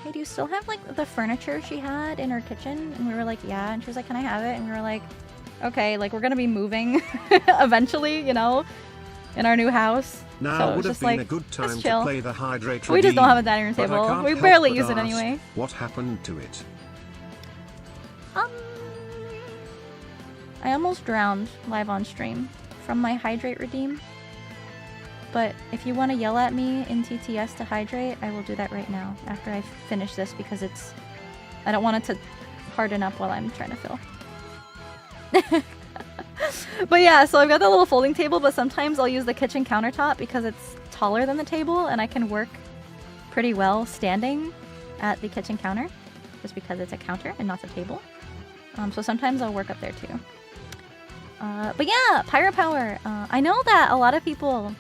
hey, do you still have like the furniture she had in her kitchen? And we were like, yeah. And she was like, can I have it? And we were like, okay, like we're gonna be moving eventually, you know, in our new house. Now so would have just been like, a good time let's to chill. play the hydrate We just don't redeem, have a dining room but I table. can't We help barely but use it ask, anyway. What happened to it? I almost drowned live on stream from my hydrate redeem. But if you want to yell at me in TTS to hydrate, I will do that right now after I finish this because I don't want it to harden up while I'm trying to fill. But yeah, so I've got that little folding table, but sometimes I'll use the kitchen countertop because it's taller than the table and I can work pretty well standing at the kitchen counter just because it's a counter and not a table. So sometimes I'll work up there too. But yeah, Pyro Power. I know that a lot of people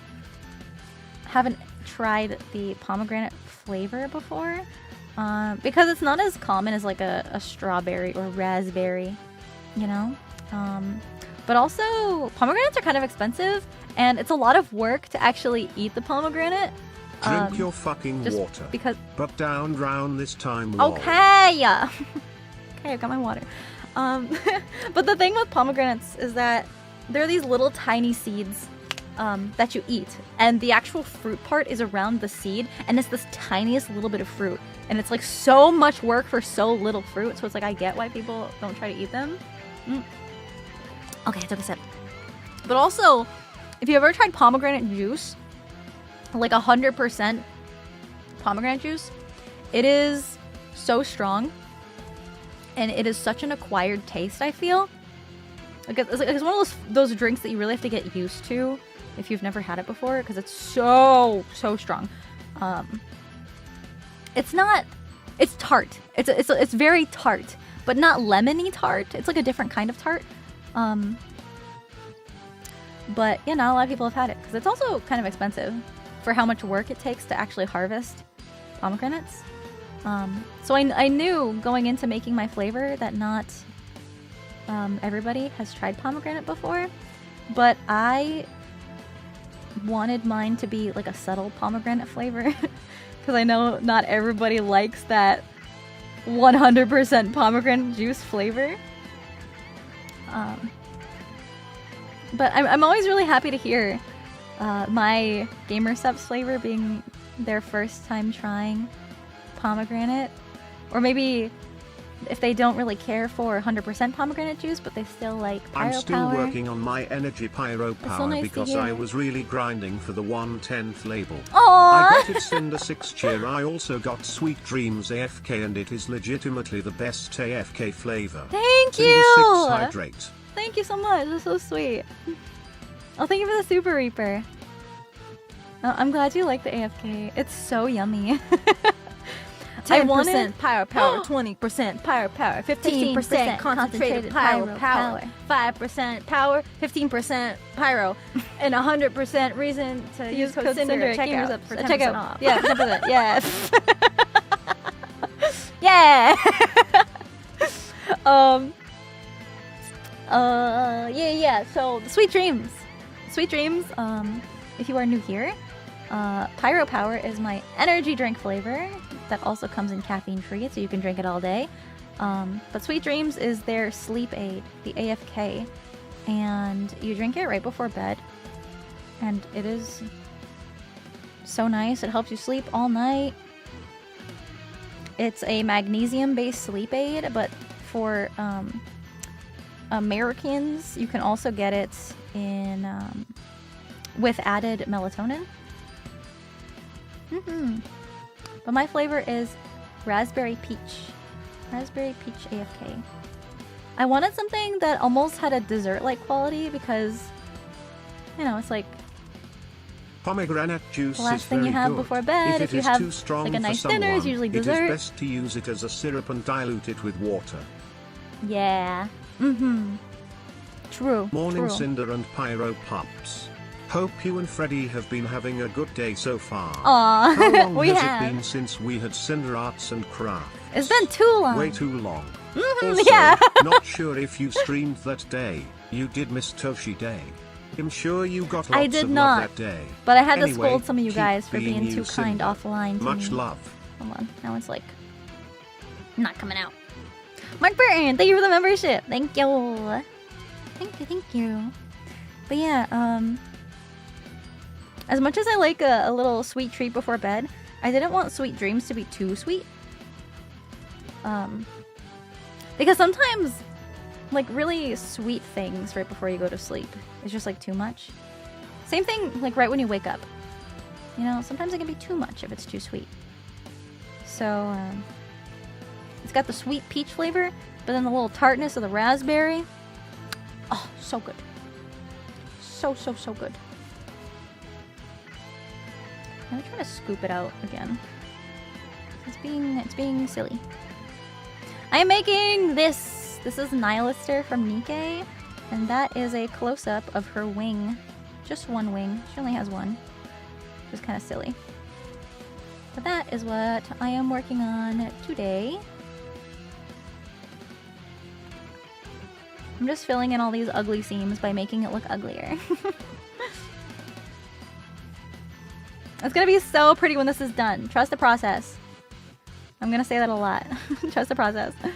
haven't tried the pomegranate flavor before because it's not as common as like a strawberry or raspberry, you know? But also, pomegranates are kind of expensive, and it's a lot of work to actually eat the pomegranate. Drink your fucking water. Because but down round this time. Lol. okay, okay, I've got my water. But the thing with pomegranates is that they're these little tiny seeds that you eat, and the actual fruit part is around the seed, and it's this tiniest little bit of fruit, and it's like so much work for so little fruit. So it's like I get why people don't try to eat them. Okay, I took a sip. But also, if you ever tried pomegranate juice, like 100% pomegranate juice, it is so strong, and it is such an acquired taste, I feel. Like it's one of those drinks that you really have to get used to if you've never had it before, because it's so strong. It's tart. It's very tart, but not lemony tart. It's like a different kind of tart. But yeah, not a lot of people have had it because it's also kind of expensive for how much work it takes to actually harvest pomegranates. So I knew going into making my flavor that not everybody has tried pomegranate before, but I wanted mine to be like a subtle pomegranate flavor because I know not everybody likes that 100% pomegranate juice flavor. But I'm always really happy to hear my GamerSupps flavor being their first time trying pomegranate. Or maybe if they don't really care for 100% pomegranate juice, but they still like Pyro I'm still Power. working on my energy Pyro Power so nice to because hear. I was really grinding for the 1/10th label. Aww! I got it Cinder 6 cheer. I also got Sweet Dreams AFK, and it is legitimately the best AFK flavor. Thank Cinder you! 6 hydrate. Thank you so much. That's so sweet. Oh, thank you for the Super Reaper. Oh, I'm glad you like the AFK. It's so yummy. 10% pyro power, 20% pyro power, 15% concentrated pyro power, 5% power, 15% pyro, and 100% reason to use code Sinder at checkout for 10% off. Yeah, 10%. Yeah. Yeah. Yeah. So sweet dreams. If you are new here, Pyro Power is my energy drink flavor that also comes in caffeine free, so you can drink it all day. But Sweet Dreams is their sleep aid, the AFK, and you drink it right before bed, and it is so nice. It helps you sleep all night. It's a magnesium-based sleep aid, but for Americans, you can also get it in with added melatonin. But my flavor is raspberry peach. Raspberry peach AFK. I wanted something that almost had a dessert-like quality because, you know, it's like pomegranate juice the last is thing you very have good. before bed. If you is have too strong like a nice for dinner, it's someone, usually dessert. It is best to use it as a syrup and dilute it with water. Yeah. True. Morning true. Cinder and Pyro Pups. Hope you and Freddy have been having a good day so far. Aw, How long we has have. it been since we had Cinder Arts and Crafts? It's been too long. Way too long. Also, yeah. not sure if you streamed that day. You did miss Toshi Day. I'm sure you got lots I did of not, love that day. But I had to Anyway, scold some of you keep guys for being you, too kind Cinder. offline to Much me. love. Hold on. Now it's like not coming out. Mark Burton, thank you for the membership. Thank you. Thank you. But yeah, as much as I like a little sweet treat before bed, I didn't want Sweet Dreams to be too sweet. Because sometimes, like, really sweet things right before you go to sleep is just, like, too much. Same thing, like, right when you wake up. You know, sometimes it can be too much if it's too sweet. So, it's got the sweet peach flavor, but then the little tartness of the raspberry. Oh, so good. So good. I'm trying to scoop it out again. It's being silly. I am making this. This is Nihilister from NIKKE, and that is a close-up of her wing. Just one wing. She only has one. Just kind of silly. But that is what I am working on today. I'm just filling in all these ugly seams by making it look uglier. It's gonna be so pretty when this is done. Trust the process. I'm gonna say that a lot. Trust the process. Oh,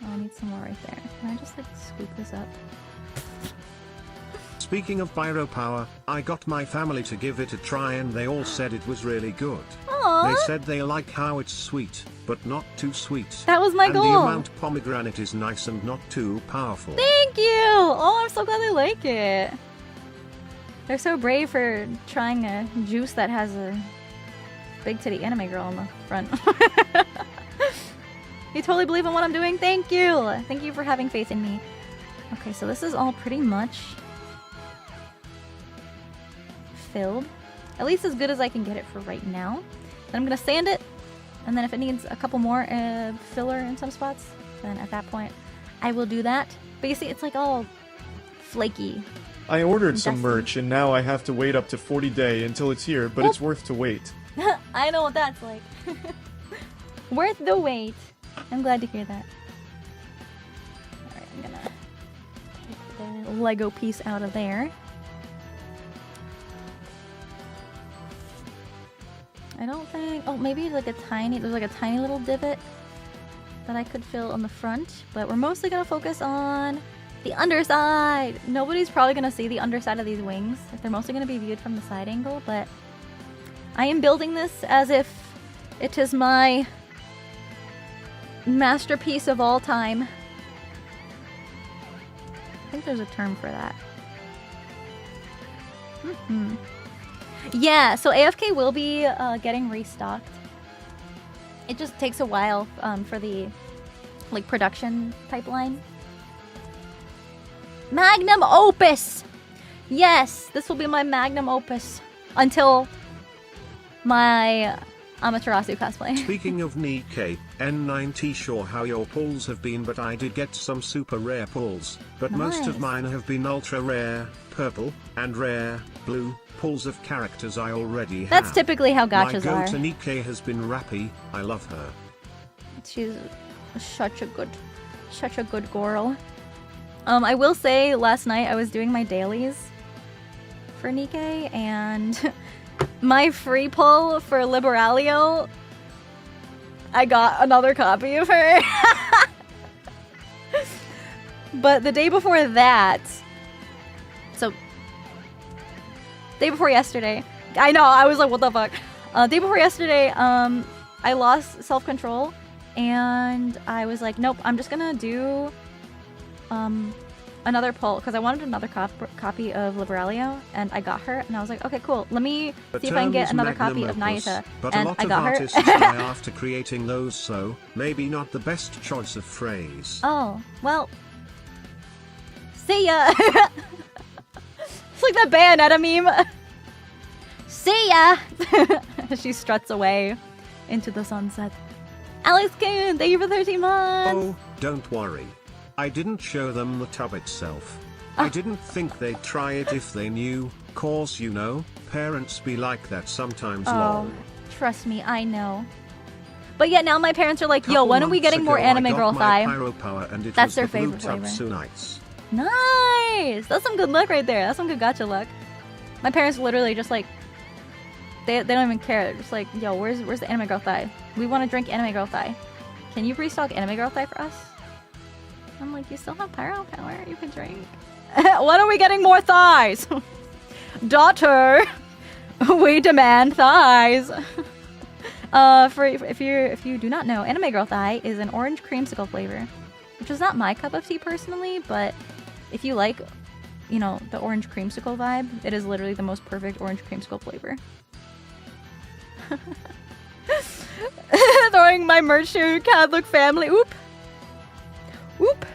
I need some more right there. Can I just like scoop this up? Speaking of Pyro Power, I got my family to give it a try and they all said it was really good. Aww. They said they like how it's sweet, but not too sweet. That was my and goal. the amount pomegranate is nice and not too powerful. Thank you! Oh, I'm so glad they like it. They're so brave for trying a juice that has a big titty anime girl on the front. You totally believe in what I'm doing? Thank you! Thank you for having faith in me. Okay, so this is all pretty much filled. At least as good as I can get it for right now. Then I'm gonna sand it, and then if it needs a couple more filler in some spots, then at that point I will do that. But you see, it's like all flaky. I ordered some Dusty. merch and now I have to wait up to 40 days until it's here, but it's worth to wait. I know what that's like. Worth the wait. I'm glad to hear that. Alright, I'm gonna take the Lego piece out of there. I don't think... Oh, maybe like a tiny... There's like a tiny little divot that I could fill on the front. But we're mostly gonna focus on the underside. Nobody's probably gonna see the underside of these wings. They're mostly gonna be viewed from the side angle, but I am building this as if it is my masterpiece of all time. I think there's a term for that. Yeah, so AFK will be getting restocked. It just takes a while for the like production pipeline. Magnum opus! Yes, this will be my magnum opus until my Amaterasu cosplay. Speaking of NIKKE, N90 sure how your pulls have been, but I did get some super rare pulls, but most of Nice. mine have been ultra rare, purple, and rare, blue, pulls of characters I already have. That's typically how gachas My are. go-to NIKKE has been Rappy, I love her. She's such a good girl. I will say, last night I was doing my dailies for NIKKE, and my free pull for Liberalio, I got another copy of her. But the day before that, so day before yesterday, I know, I was like, what the fuck? Day before yesterday, I lost self-control, and I was like, nope, I'm just gonna do another pull, because I wanted another copy of Liberalio, and I got her, and I was like, okay, cool, let me see if I can get another copy of Nayuta, and I got her. But a lot of artists die after creating those, so maybe not the best choice of phrase. Oh, well, see ya! It's like that Bayonetta meme. See ya! She struts away into the sunset. Alex Coon, thank you for 13 months! Oh, don't worry. I didn't show them the tub itself. I didn't think they'd try it if they knew, cause you know, parents be like that sometimes. Lol. Trust me, I know. But yet now my parents are like, yo, when are we getting more anime girl thigh? That's their favorite flavor. Nice! That's some good luck right there. That's some good gacha luck. My parents literally just like, they don't even care. They're just like, yo, where's the anime girl thigh? We want to drink anime girl thigh. Can you restock anime girl thigh for us? I'm like, you still have pyro power? You can drink. When are we getting more thighs? Daughter, we demand thighs. If you do not know, anime girl thigh is an orange creamsicle flavor, which is not my cup of tea personally, but if you like, you know, the orange creamsicle vibe, it is literally the most perfect orange creamsicle flavor. Throwing my merch to your Catholic family. Oop. Oop.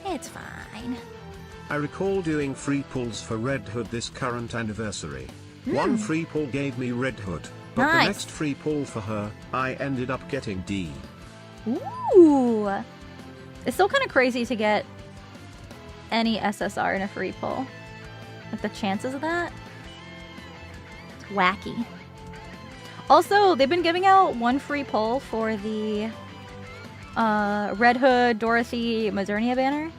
It's fine. I recall doing free pulls for Red Hood this current anniversary. One free pull gave me Red Hood, but the next free pull for her, I ended up getting D. Ooh. It's still kind of crazy to get any SSR in a free pull. Like the chances of that? It's wacky. Also, they've been giving out one free pull for the Red Hood Dorothy Maternia banner.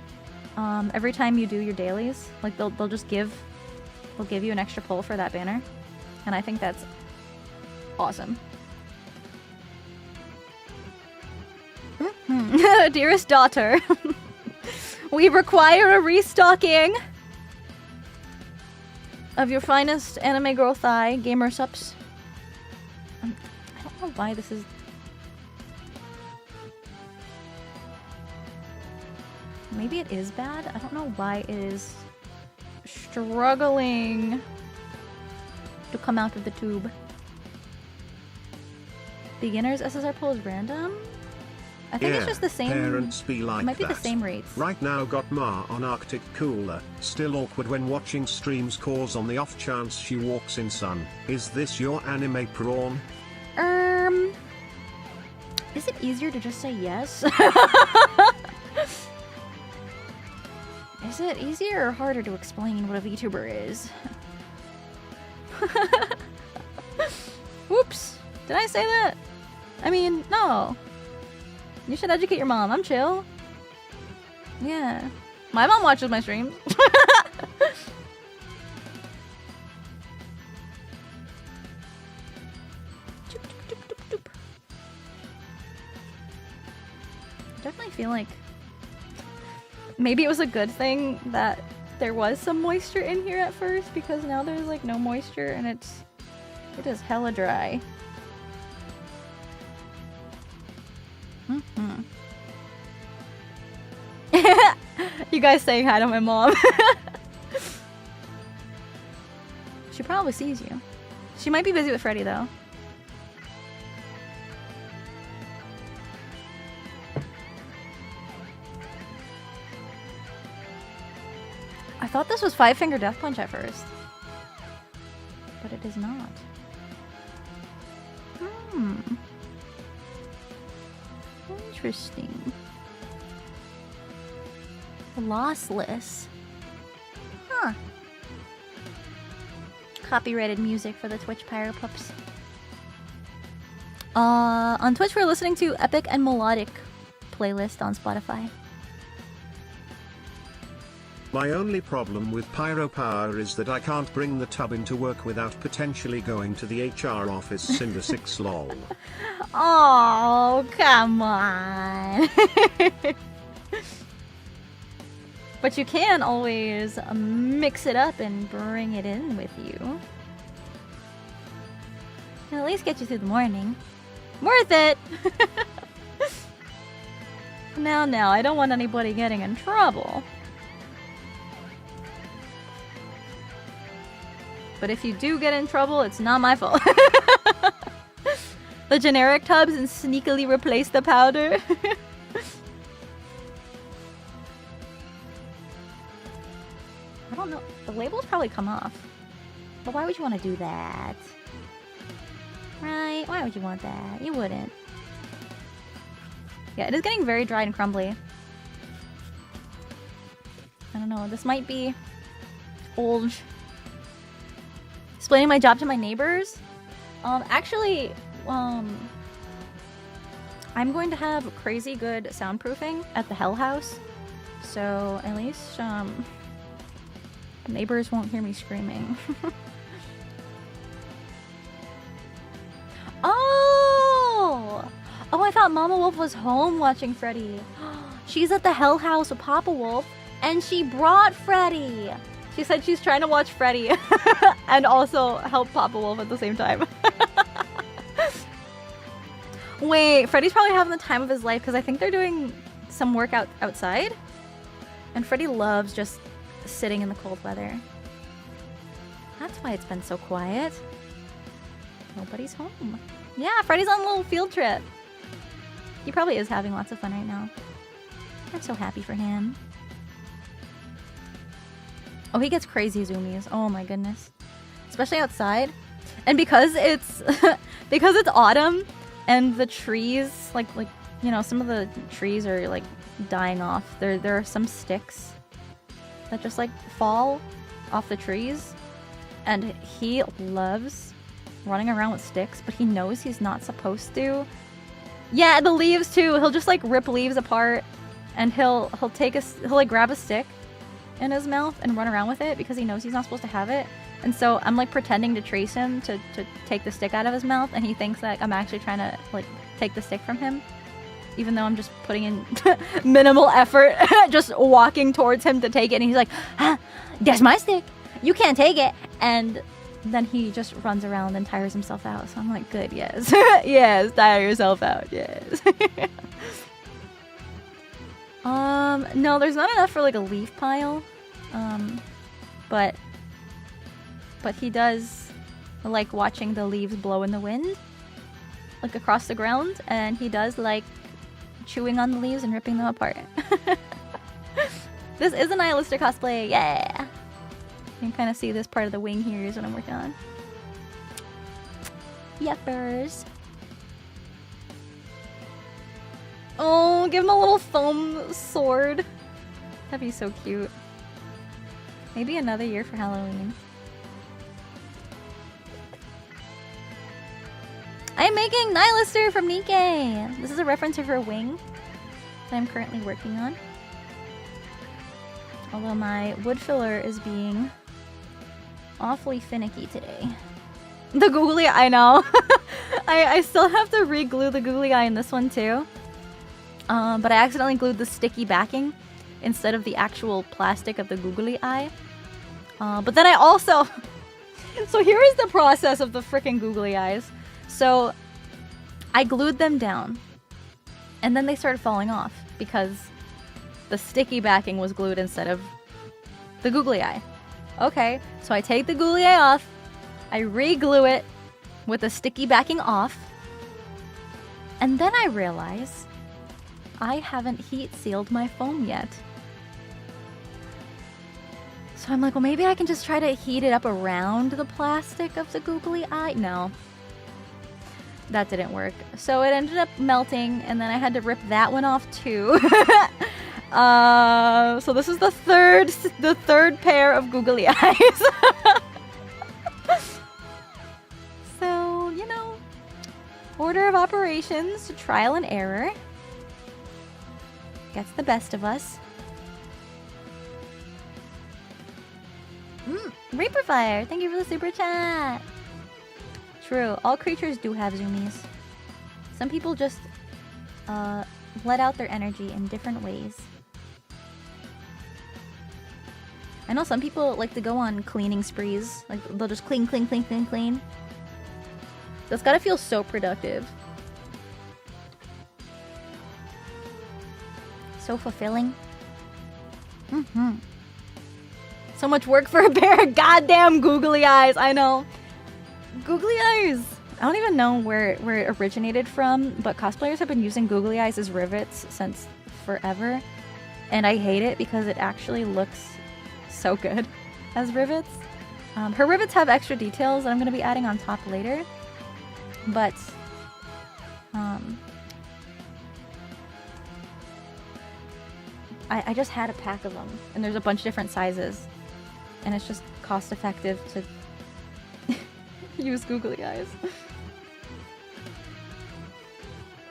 Every time you do your dailies, like they'll give you an extra pull for that banner, and I think that's awesome. Dearest daughter, we require a restocking of your finest anime girl thigh, gamer subs. I don't know why this is. Maybe it is bad. I don't know why it is struggling to come out of the tube. Beginner's SSR pull is random. I think it's just the same. Parents be like it might be that. the same rates. Right now got Ma on Arctic Cooler. Still awkward when watching streams cause on the off chance she walks in sun. Is this your anime prawn? Is it easier to just say yes? Is it easier or harder to explain what a VTuber is? Whoops! Did I say that? I mean, no. You should educate your mom. I'm chill. Yeah. My mom watches my streams. I definitely feel like maybe it was a good thing that there was some moisture in here at first, because now there's like no moisture and it is hella dry. You guys saying hi to my mom. She probably sees you. She might be busy with Freddy though. I thought this was Five Finger Death Punch at first. it is not. Interesting. Lossless. Huh. Copyrighted music for the Twitch Pyro Pups. On Twitch we're listening to Epic and Melodic playlist on Spotify. My only problem with Pyro Power is that I can't bring the tub into work without potentially going to the HR office. Cinder 6 lol. Oh, come on. But you can always mix it up and bring it in with you. It'll at least get you through the morning. Worth it! Now, I don't want anybody getting in trouble. But if you do get in trouble, it's not my fault. The generic tubs and sneakily replace the powder. I don't know. The labels probably come off. But why would you want to do that? Right? Why would you want that? You wouldn't. Yeah, it is getting very dry and crumbly. I don't know. This might be old. Explaining my job to my neighbors. Actually, I'm going to have crazy good soundproofing at the Hell House. So at least neighbors won't hear me screaming. Oh, I thought Mama Wolf was home watching Freddy. She's at the Hell House with Papa Wolf, and she brought Freddy. She said she's trying to watch Freddy and also help Papa Wolf at the same time. Wait, Freddy's probably having the time of his life because I think they're doing some work outside. And Freddy loves just sitting in the cold weather. That's why it's been so quiet. Nobody's home. Yeah, Freddy's on a little field trip. He probably is having lots of fun right now. I'm so happy for him. Oh, he gets crazy zoomies. Oh my goodness. Especially outside. And because it's because it's autumn and the trees like you know, some of the trees are like dying off. There are some sticks that just like fall off the trees, and he loves running around with sticks, but he knows he's not supposed to. Yeah, the leaves too. He'll just like rip leaves apart, and he'll like grab a stick in his mouth and run around with it because he knows he's not supposed to have it. And so I'm like pretending to trace him to take the stick out of his mouth, and he thinks that I'm actually trying to like take the stick from him, even though I'm just putting in minimal effort, just walking towards him to take it. And he's like, ah, "That's my stick. You can't take it." And then he just runs around and tires himself out. So I'm like, good, yes. Yes, tire yourself out, yes. No, there's not enough for like a leaf pile. But he does like watching the leaves blow in the wind, like across the ground, and he does like chewing on the leaves and ripping them apart. This is a nihilistic cosplay, yeah! You can kind of see this part of the wing here is what I'm working on. Yepers. Oh, give him a little foam sword. That'd be so cute. Maybe another year for Halloween. I'm making Nihilister from NIKKE! This is a reference to her wing that I'm currently working on. Although my wood filler is being awfully finicky today. The googly eye, I know. I still have to re-glue the googly eye in this one too. But I accidentally glued the sticky backing instead of the actual plastic of the googly eye. But then I also... So here is the process of the frickin' googly eyes. So I glued them down, and then they started falling off because the sticky backing was glued instead of the googly eye. Okay, so I take the googly eye off, I re-glue it with the sticky backing off, and then I realize I haven't heat sealed my foam yet. So I'm like, well, maybe I can just try to heat it up around the plastic of the googly eye. No. That didn't work. So it ended up melting, and then I had to rip that one off too. So this is the third pair of googly eyes. So, you know, order of operations, trial and error. Gets the best of us. Reaper Fire, thank you for the super chat. True, all creatures do have zoomies. Some people just let out their energy in different ways. I know some people like to go on cleaning sprees. Like, they'll just clean. That's gotta feel so productive. So fulfilling. So much work for a pair of goddamn googly eyes, I know. Googly eyes! I don't even know where it originated from, but cosplayers have been using googly eyes as rivets since forever. And I hate it because it actually looks so good as rivets. Her rivets have extra details that I'm going to be adding on top later. But, I just had a pack of them, and there's a bunch of different sizes. And it's just cost effective to use googly eyes.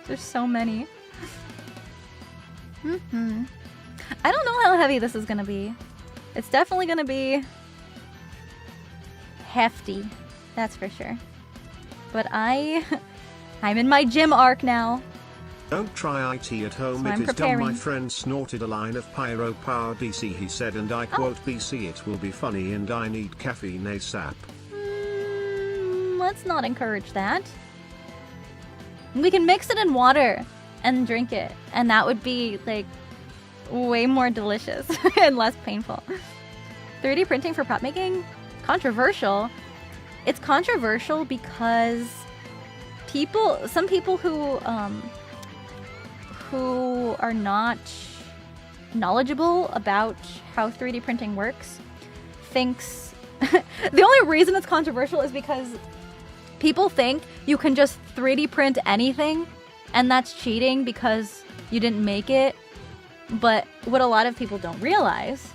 There's so many. I don't know how heavy this is gonna be. It's definitely gonna be hefty, that's for sure. But I'm in my gym arc now. Don't try IT at home, So it I'm is dumb. preparing. My friend snorted a line of pyro power DC, he said, and I quote, BC, it will be funny and I need caffeine ASAP. Let's not encourage that. We can mix it in water and drink it, and that would be like way more delicious and less painful. 3D printing for prop making? Controversial. It's controversial because some people who are not knowledgeable about how 3D printing works thinks the only reason it's controversial is because people think you can just 3D print anything and that's cheating because you didn't make it. But what a lot of people don't realize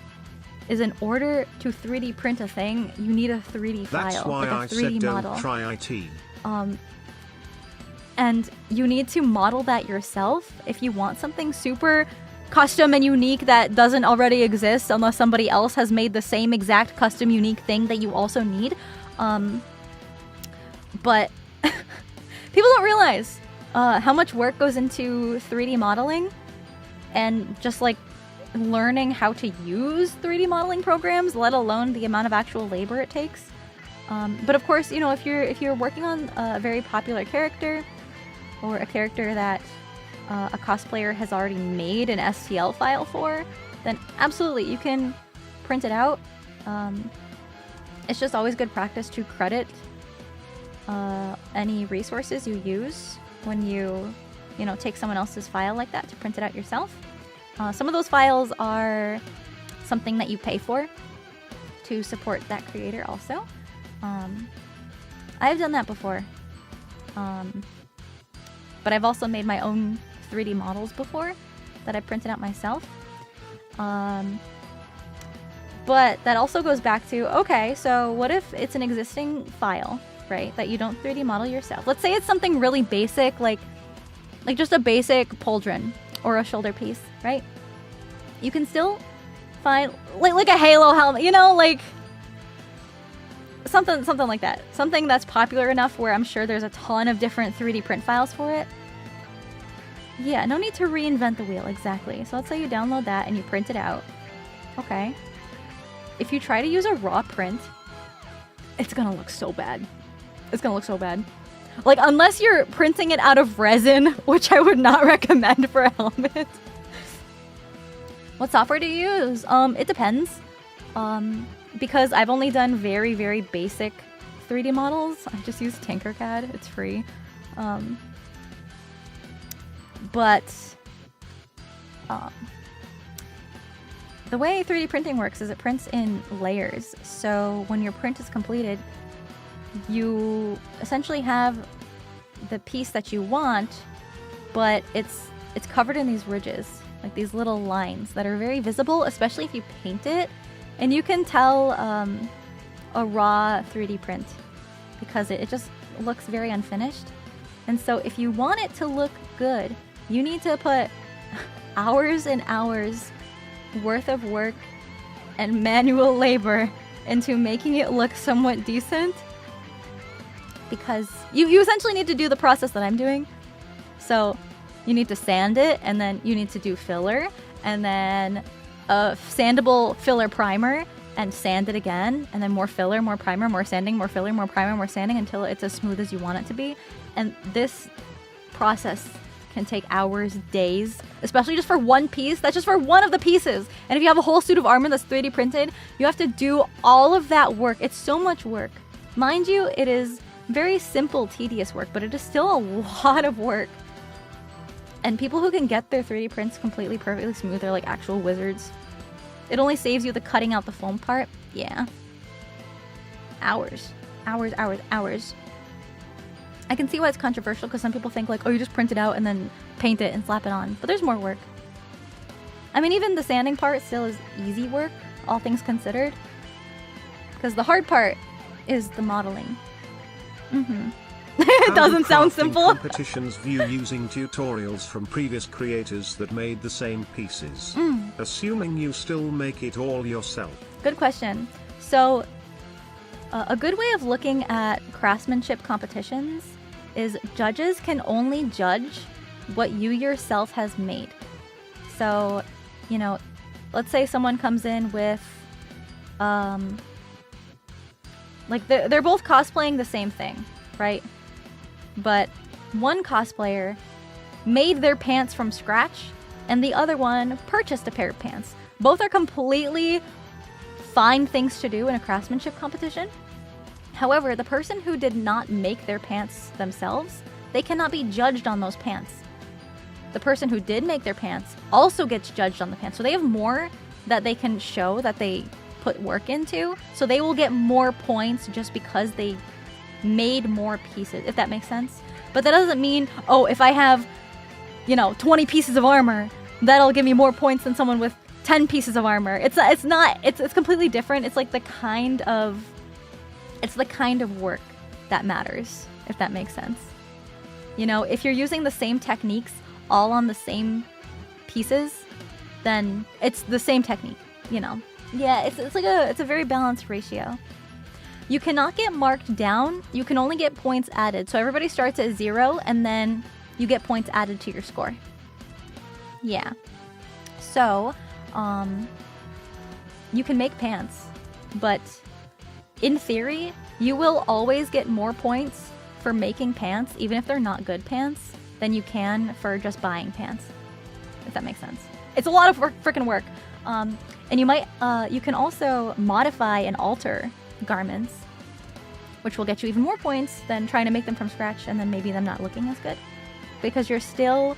is in order to 3D print a thing, you need a 3D file. That's why like a I 3D said model. don't try IT. And you need to model that yourself if you want something super custom and unique that doesn't already exist unless somebody else has made the same exact custom unique thing that you also need. But people don't realize how much work goes into 3D modeling and just like learning how to use 3D modeling programs, let alone the amount of actual labor it takes. But of course, you know, if you're working on a very popular character or a character that a cosplayer has already made an STL file for, then absolutely you can print it out. It's just always good practice to credit any resources you use when you take someone else's file like that to print it out yourself. Some of those files are something that you pay for to support that creator also. I've done that before. But I've also made my own 3D models before that I printed out myself. But that also goes back to, okay, so what if it's an existing file, right, that you don't 3D model yourself? Let's say it's something really basic, like just a basic pauldron or a shoulder piece, right? You can still find, like a Halo helmet, like something like that. Something that's popular enough where I'm sure there's a ton of different 3D print files for it. Yeah, no need to reinvent the wheel, exactly. So let's say you download that and you print it out. Okay. If you try to use a raw print, it's gonna look so bad. It's gonna look so bad. Like, unless you're printing it out of resin, which I would not recommend for a helmet. What software do you use? It depends. Because I've only done very, very basic 3D models. I just use Tinkercad. It's free. the way 3D printing works is it prints in layers. So when your print is completed, you essentially have the piece that you want, but it's covered in these ridges, like these little lines that are very visible, especially if you paint it. And you can tell a raw 3D print because it just looks very unfinished. And so if you want it to look good, you need to put hours and hours worth of work and manual labor into making it look somewhat decent, because you essentially need to do the process that I'm doing. So you need to sand it, and then you need to do filler, and then a sandable filler primer, and sand it again, and then more filler, more primer, more sanding, more filler, more primer, more sanding, until it's as smooth as you want it to be. And this process can take hours, days, especially just for one piece. That's just for one of the pieces. And if you have a whole suit of armor that's 3D printed, you have to do all of that work. It's so much work. Mind you, it is very simple, tedious work, but it is still a lot of work. And people who can get their 3D prints completely, perfectly smooth are like actual wizards. It only saves you the cutting out the foam part. Yeah. Hours. Hours, hours, hours. I can see why it's controversial, because some people think like, oh, you just print it out and then paint it and slap it on. But there's more work. I mean, even the sanding part still is easy work, all things considered. Because the hard part is the modeling. It doesn't sound simple. Competitions view using tutorials from previous creators that made the same pieces. Assuming you still make it all yourself. Good question. So, a good way of looking at craftsmanship competitions is judges can only judge what you yourself has made. So, you know, let's say someone comes in with, like they're both cosplaying the same thing, right? But one cosplayer made their pants from scratch, and the other one purchased a pair of pants. Both are completely fine things to do in a craftsmanship competition. However, the person who did not make their pants themselves, they cannot be judged on those pants. The person who did make their pants also gets judged on the pants. So they have more that they can show that they put work into. So they will get more points just because they made more pieces, if that makes sense. But that doesn't mean, oh, if I have, 20 pieces of armor, that'll give me more points than someone with 10 pieces of armor. It's completely different. It's like the kind of work that matters, if that makes sense. If you're using the same techniques all on the same pieces, then it's the same technique, Yeah, it's a very balanced ratio. You cannot get marked down. You can only get points added. So everybody starts at 0, and then you get points added to your score. Yeah. So, you can make pants, but in theory, you will always get more points for making pants, even if they're not good pants, than you can for just buying pants. If that makes sense. It's a lot of freaking work. And you can also modify and alter garments, which will get you even more points than trying to make them from scratch and then maybe them not looking as good, because you're still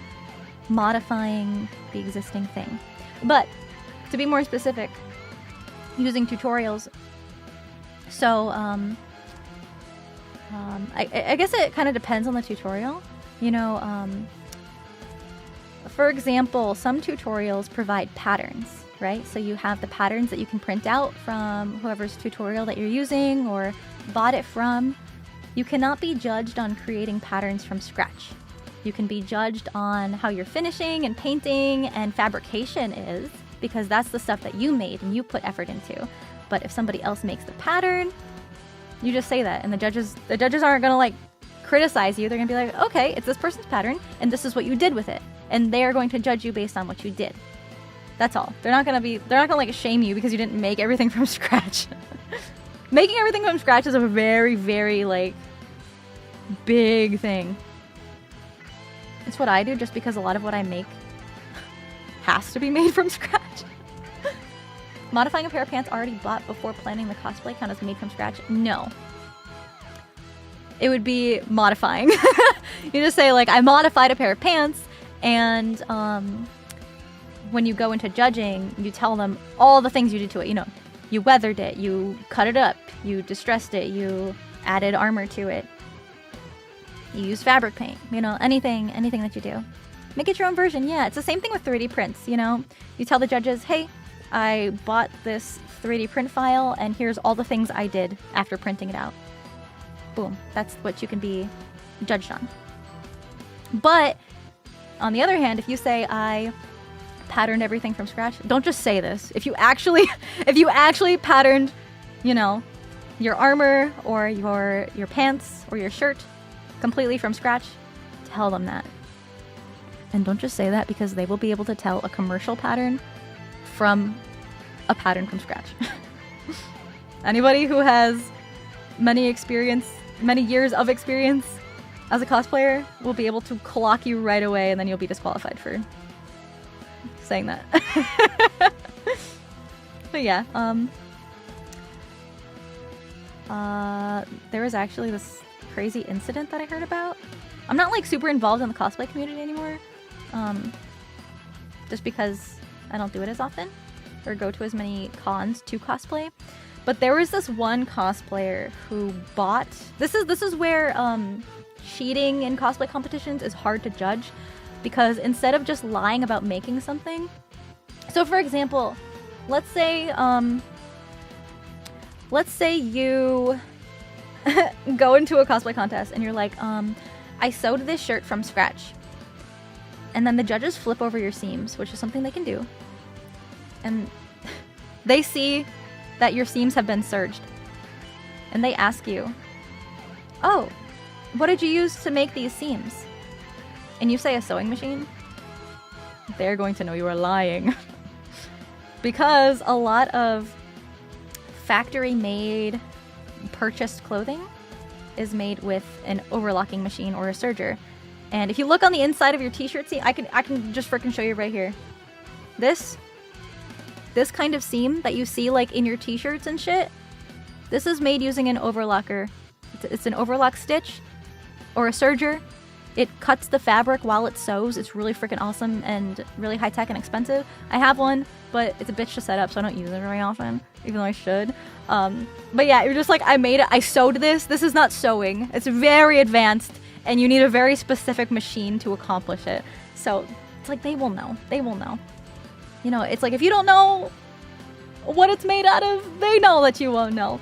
modifying the existing thing. But to be more specific, using tutorials, so I guess it kind of depends on the tutorial. For example, some tutorials provide patterns, right? So you have the patterns that you can print out from whoever's tutorial that you're using or bought it from. You cannot be judged on creating patterns from scratch. You can be judged on how your finishing and painting and fabrication is, because that's the stuff that you made and you put effort into. But if somebody else makes the pattern, you just say that, and the judges aren't gonna criticize you. They're gonna be like, okay, it's this person's pattern and this is what you did with it, and they are going to judge you based on what you did. That's all. They're not gonna shame you because you didn't make everything from scratch. Making everything from scratch is a very, very big thing. It's what I do, just because a lot of what I make has to be made from scratch. Modifying a pair of pants already bought before planning the cosplay count as made from scratch? No. It would be modifying. You just say, I modified a pair of pants, and when you go into judging, you tell them all the things you did to it. You know, you weathered it, you cut it up, you distressed it, you added armor to it, you use fabric paint, you know, anything that you do. Make it your own version. Yeah, it's the same thing with 3D prints, you know. You tell the judges, hey, I bought this 3D print file and here's all the things I did after printing it out. Boom. That's what you can be judged on. But on the other hand, if you say I patterned everything from scratch, don't just say this. If you actually patterned, you know, your armor or your pants or your shirt completely from scratch, tell them that. And don't just say that, because they will be able to tell a commercial pattern from a pattern from scratch. Anybody who has many years of experience as a cosplayer will be able to clock you right away, and then you'll be disqualified for saying that. But yeah, there was actually this crazy incident that I heard about. I'm not like super involved in the cosplay community anymore, just because I don't do it as often or go to as many cons to cosplay. But there was this one cosplayer who bought... This is where cheating in cosplay competitions is hard to judge, because instead of just lying about making something... So for example, let's say you go into a cosplay contest and you're like, I sewed this shirt from scratch. And then the judges flip over your seams, which is something they can do. And they see that your seams have been serged. And they ask you, oh, what did you use to make these seams? And you say a sewing machine. They're going to know you are lying. Because a lot of factory-made, purchased clothing is made with an overlocking machine or a serger. And if you look on the inside of your t-shirt, see, I can just freaking show you right here. This kind of seam that you see like in your t-shirts and shit, this is made using an overlocker. It's an overlock stitch or a serger. It cuts the fabric while it sews. It's really freaking awesome and really high-tech and expensive. I have one, but it's a bitch to set up, so I don't use it very often, even though I should. But yeah, you're just like, I made it, I sewed this. This is not sewing. It's very advanced, and you need a very specific machine to accomplish it. So it's like, they will know. They will know. You know, it's like, if you don't know what it's made out of, they know that you won't know.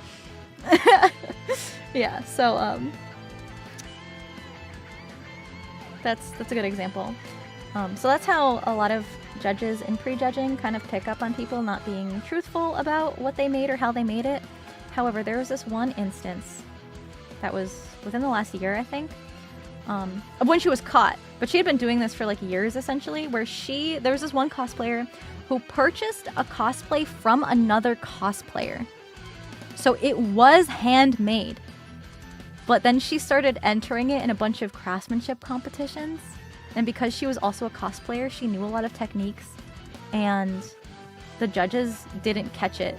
Yeah, so, that's a good example. So that's how a lot of judges in prejudging kind of pick up on people not being truthful about what they made or how they made it. However, there was this one instance that was within the last year, I think, of when she was caught. But she had been doing this for like years, essentially, where there was this one cosplayer who purchased a cosplay from another cosplayer. So it was handmade. But then she started entering it in a bunch of craftsmanship competitions. And because she was also a cosplayer, she knew a lot of techniques. And the judges didn't catch it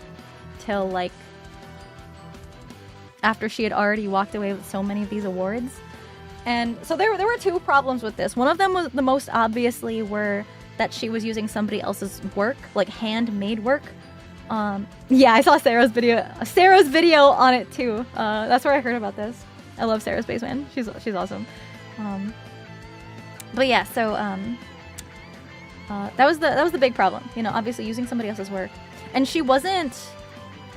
till like after she had already walked away with so many of these awards. And so there were two problems with this. One of them was the most obviously were that she was using somebody else's work, like handmade work. Yeah, I saw Sarah's video on it too. That's where I heard about this. I love Sarah Spaceman. She's awesome. But yeah, so that was the big problem. You know, obviously using somebody else's work, and she wasn't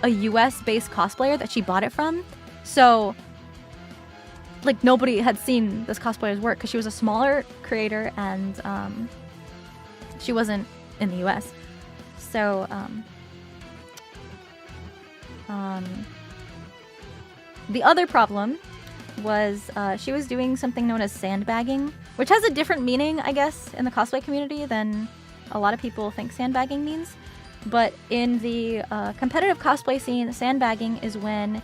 a US-based cosplayer that she bought it from, so like nobody had seen this cosplayer's work because she was a smaller creator and she wasn't in the US. So the other problem was she was doing something known as sandbagging, which has a different meaning, I guess, in the cosplay community than a lot of people think sandbagging means. But in the competitive cosplay scene, sandbagging is when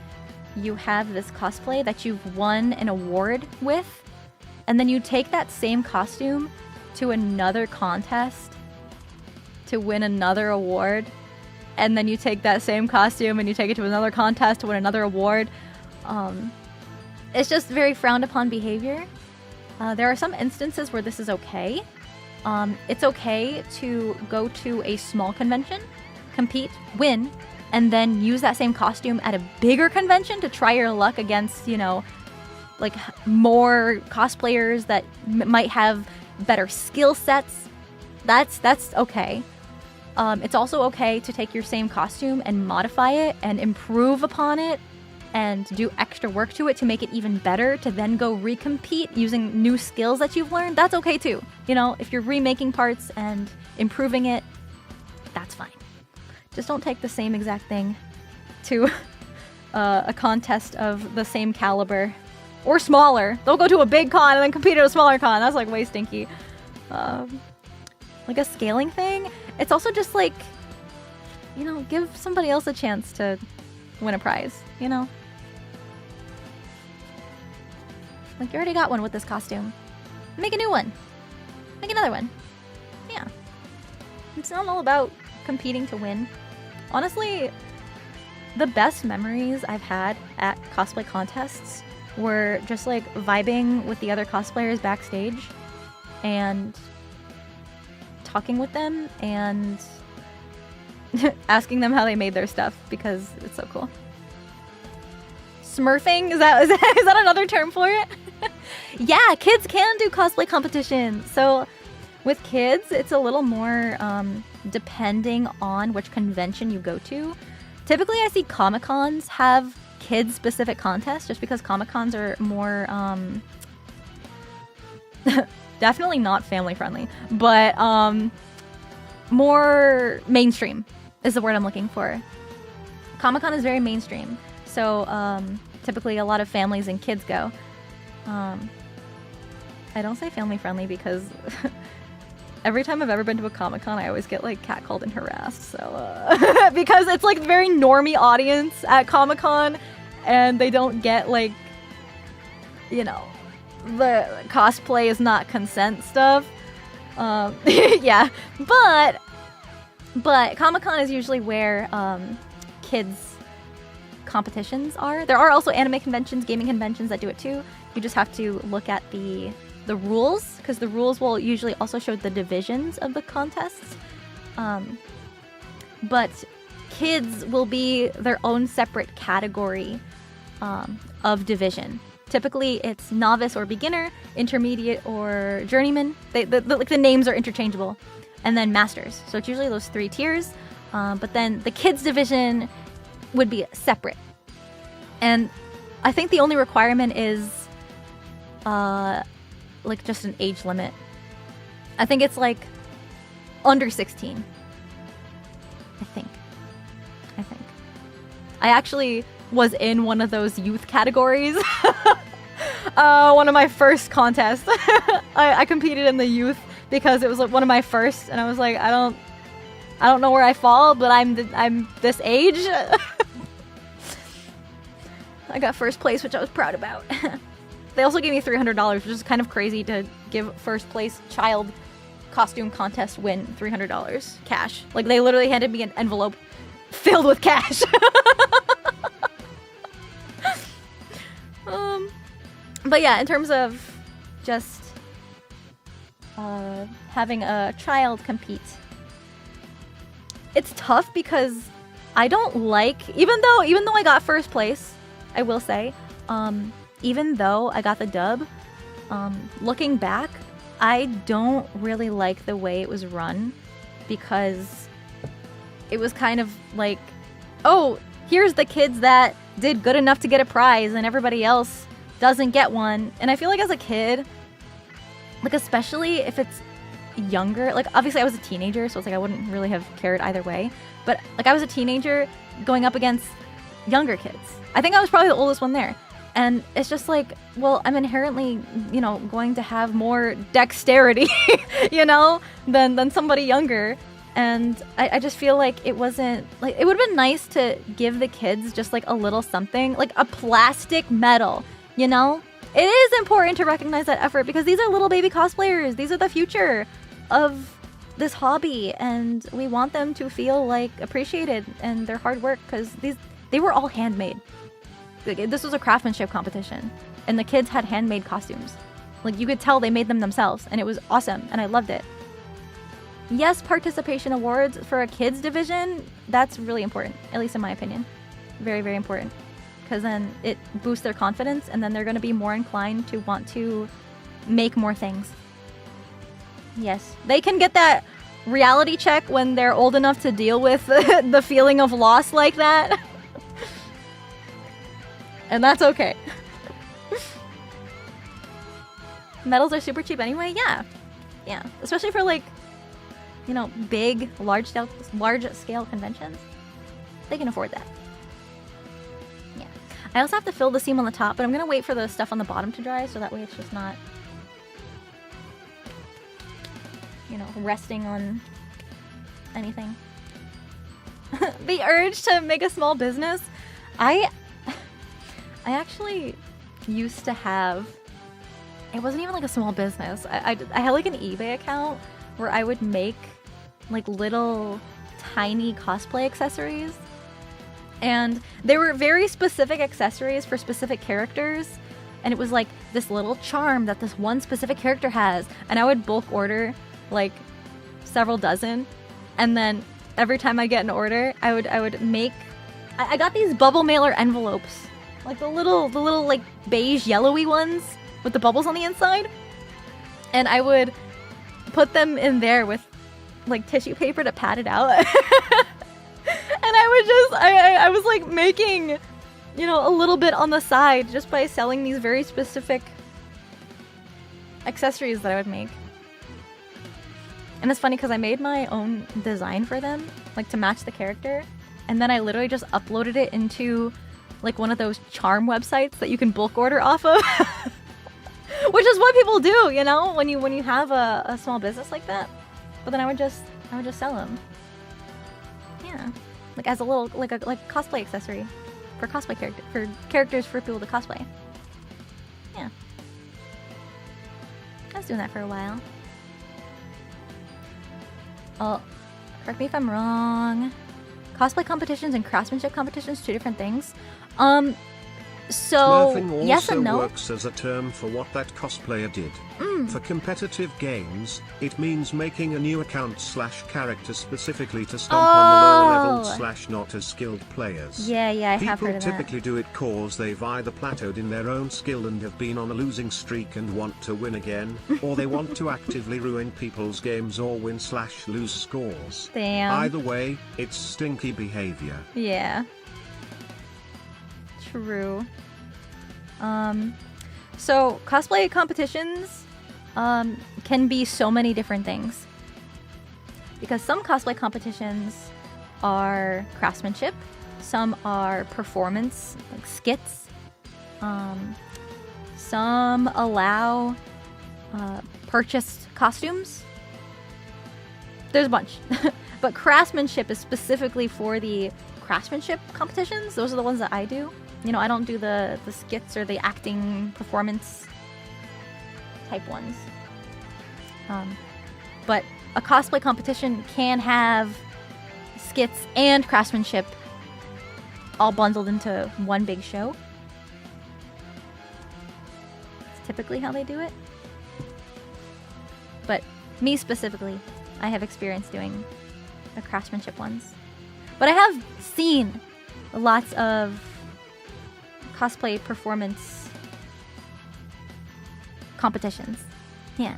you have this cosplay that you've won an award with, and then you take that same costume to another contest to win another award, and then you take that same costume and you take it to another contest to win another award. It's just very frowned upon behavior. There are some instances where this is okay, It's okay to go to a small convention, compete, win, and then use that same costume at a bigger convention to try your luck against, you know, like more cosplayers that might have better skill sets. That's okay. It's also okay to take your same costume and modify it and improve upon it and do extra work to it to make it even better, to then go recompete using new skills that you've learned. That's okay too. You know, if you're remaking parts and improving it, that's fine. Just don't take the same exact thing to a contest of the same caliber. Or smaller. Don't go to a big con and then compete at a smaller con. That's like way stinky. Like a scaling thing. It's also just like, you know, give somebody else a chance to win a prize, you know? Like, you already got one with this costume. Make a new one. Make another one. Yeah. It's not all about competing to win. Honestly, the best memories I've had at cosplay contests were just like vibing with the other cosplayers backstage and talking with them and asking them how they made their stuff because it's so cool. Smurfing? Is that another term for it? Yeah, kids can do cosplay competitions. So with kids, it's a little more depending on which convention you go to. Typically, I see Comic-Cons have kid-specific contests just because Comic-Cons are more definitely not family-friendly, but more mainstream is the word I'm looking for. Comic-Con is very mainstream, so typically a lot of families and kids go. I don't say family-friendly because every time I've ever been to a Comic-Con, I always get like catcalled and harassed. So because it's like very normie audience at Comic-Con, and they don't get like, you know, the cosplay is not consent stuff. Yeah, but Comic-Con is usually where kids competitions are. There are also anime conventions, gaming conventions that do it too. You just have to look at the rules, because the rules will usually also show the divisions of the contests. But kids will be their own separate category of division. Typically, it's novice or beginner, intermediate or journeyman. The names are interchangeable. And then masters. So it's usually those 3 tiers. But then the kids division would be separate. And I think the only requirement is like just an age limit. I think it's like under 16. I think. I actually was in one of those youth categories. One of my first contests. I competed in the youth because it was like one of my first, and I was like, I don't know where I fall, but I'm this age. I got first place, which I was proud about. They also gave me $300, which is kind of crazy to give first place child costume contest win $300 cash. Like, they literally handed me an envelope filled with cash. But yeah, in terms of just having a child compete, it's tough because I don't like, even though I got first place, I will say, even though I got the dub, looking back, I don't really like the way it was run, because it was kind of like, oh, here's the kids that did good enough to get a prize and everybody else doesn't get one. And I feel like as a kid, like especially if it's younger, like obviously I was a teenager, so it's like I wouldn't really have cared either way, but like I was a teenager going up against younger kids. I think I was probably the oldest one there. And it's just like, well, I'm inherently, you know, going to have more dexterity, you know, than somebody younger. And I just feel like it wasn't, like, it would have been nice to give the kids just like a little something, like a plastic medal, you know? It is important to recognize that effort because these are little baby cosplayers. These are the future of this hobby, and we want them to feel like appreciated and their hard work, because they were all handmade. This was a craftsmanship competition, and the kids had handmade costumes. Like, you could tell they made them themselves, and it was awesome, and I loved it. yes, participation awards for a kids division, that's really important, at least in my opinion. Very, very important. Because then it boosts their confidence, and then they're going to be more inclined to want to make more things. Yes, they can get that reality check when they're old enough to deal with the feeling of loss like that. And that's okay. Medals are super cheap anyway, yeah. Yeah, especially for like, you know, big, large scale conventions. They can afford that. Yeah. I also have to fill the seam on the top, but I'm gonna wait for the stuff on the bottom to dry, so that way it's just not, you know, resting on anything. The urge to make a small business. I actually used to have, it wasn't even like a small business. I had like an eBay account where I would make like little tiny cosplay accessories. And they were very specific accessories for specific characters. And it was like this little charm that this one specific character has. And I would bulk order like several dozen. And then every time I get an order, I would make, I got these bubble mailer envelopes. Like the little like beige yellowy ones with the bubbles on the inside. And I would put them in there with like tissue paper to pad it out. And I was like making, you know, a little bit on the side just by selling these very specific accessories that I would make. And it's funny because I made my own design for them, like to match the character. And then I literally just uploaded it into like one of those charm websites that you can bulk order off of. Which is what people do, you know, when you have a small business like that. But then I would just sell them. Yeah, like as a little like cosplay accessory for cosplay characters for people to cosplay. Yeah, I was doing that for a while. Oh, correct me if I'm wrong. Cosplay competitions and craftsmanship competitions, 2 different things. So, Smurfing yes and also no. works as a term for what that cosplayer did. For competitive games, it means making a new account/character specifically to stomp on the lower level / not as skilled players. Yeah, I have heard of People that. typically do it cause they've either plateaued in their own skill and have been on a losing streak and want to win again, or they want to actively ruin people's games or win / lose scores. Damn. Either way, it's stinky behavior. Yeah. True. So cosplay competitions can be so many different things. Because some cosplay competitions are craftsmanship, some are performance, like skits. Some allow purchased costumes. There's a bunch. But craftsmanship is specifically for the craftsmanship competitions. Those are the ones that I do. You know, I don't do the skits or the acting performance type ones. But a cosplay competition can have skits and craftsmanship all bundled into one big show. It's typically how they do it. But me specifically, I have experience doing the craftsmanship ones. But I have seen lots of cosplay performance competitions. Yeah.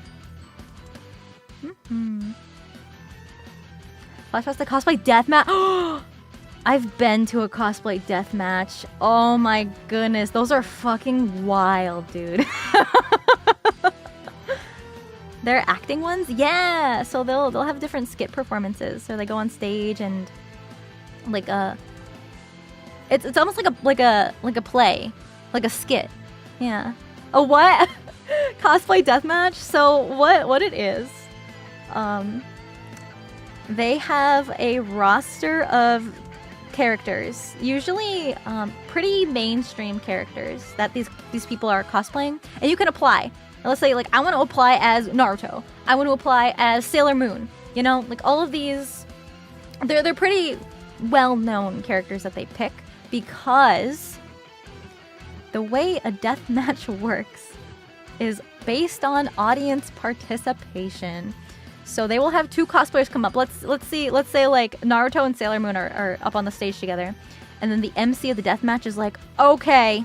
Flashback to cosplay deathmatch. I've been to a cosplay deathmatch. Oh my goodness, those are fucking wild, dude. They're acting ones? Yeah. So they'll have different skit performances. So they go on stage and like it's almost like a play, like a skit. Yeah. A what? Cosplay deathmatch? So what it is, they have a roster of characters, usually pretty mainstream characters that these people are cosplaying, and you can apply. Let's say like I want to apply as Naruto. I want to apply as Sailor Moon. You know, like all of these, they're pretty well-known characters that they pick because the way a deathmatch works is based on audience participation. So they will have two cosplayers come up. Let's say like Naruto and Sailor Moon are up on the stage together. And then the MC of the deathmatch is like, okay,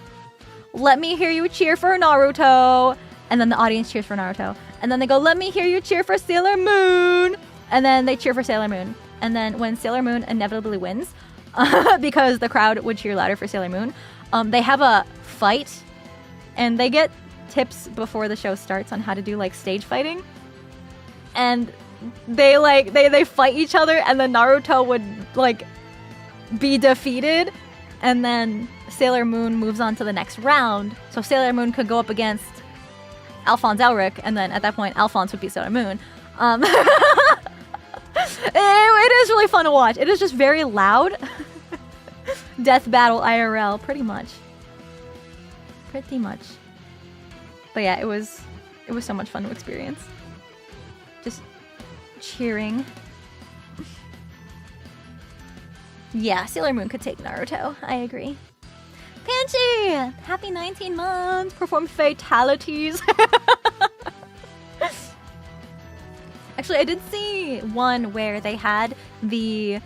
let me hear you cheer for Naruto. And then the audience cheers for Naruto. And then they go, let me hear you cheer for Sailor Moon. And then they cheer for Sailor Moon. And then when Sailor Moon inevitably wins, because the crowd would cheer louder for Sailor Moon, they have a fight. And they get tips before the show starts on how to do like stage fighting. And they fight each other, and then Naruto would like be defeated, and then Sailor Moon moves on to the next round. So Sailor Moon could go up against Alphonse Elric, and then at that point Alphonse would beat Sailor Moon. It is really fun to watch. It is just very loud. Death battle IRL, pretty much. Pretty much. But yeah, it was so much fun to experience. Just cheering. Yeah, Sailor Moon could take Naruto. I agree. Panchi! Happy 19 months! Perform fatalities! Actually, I did see one where they had the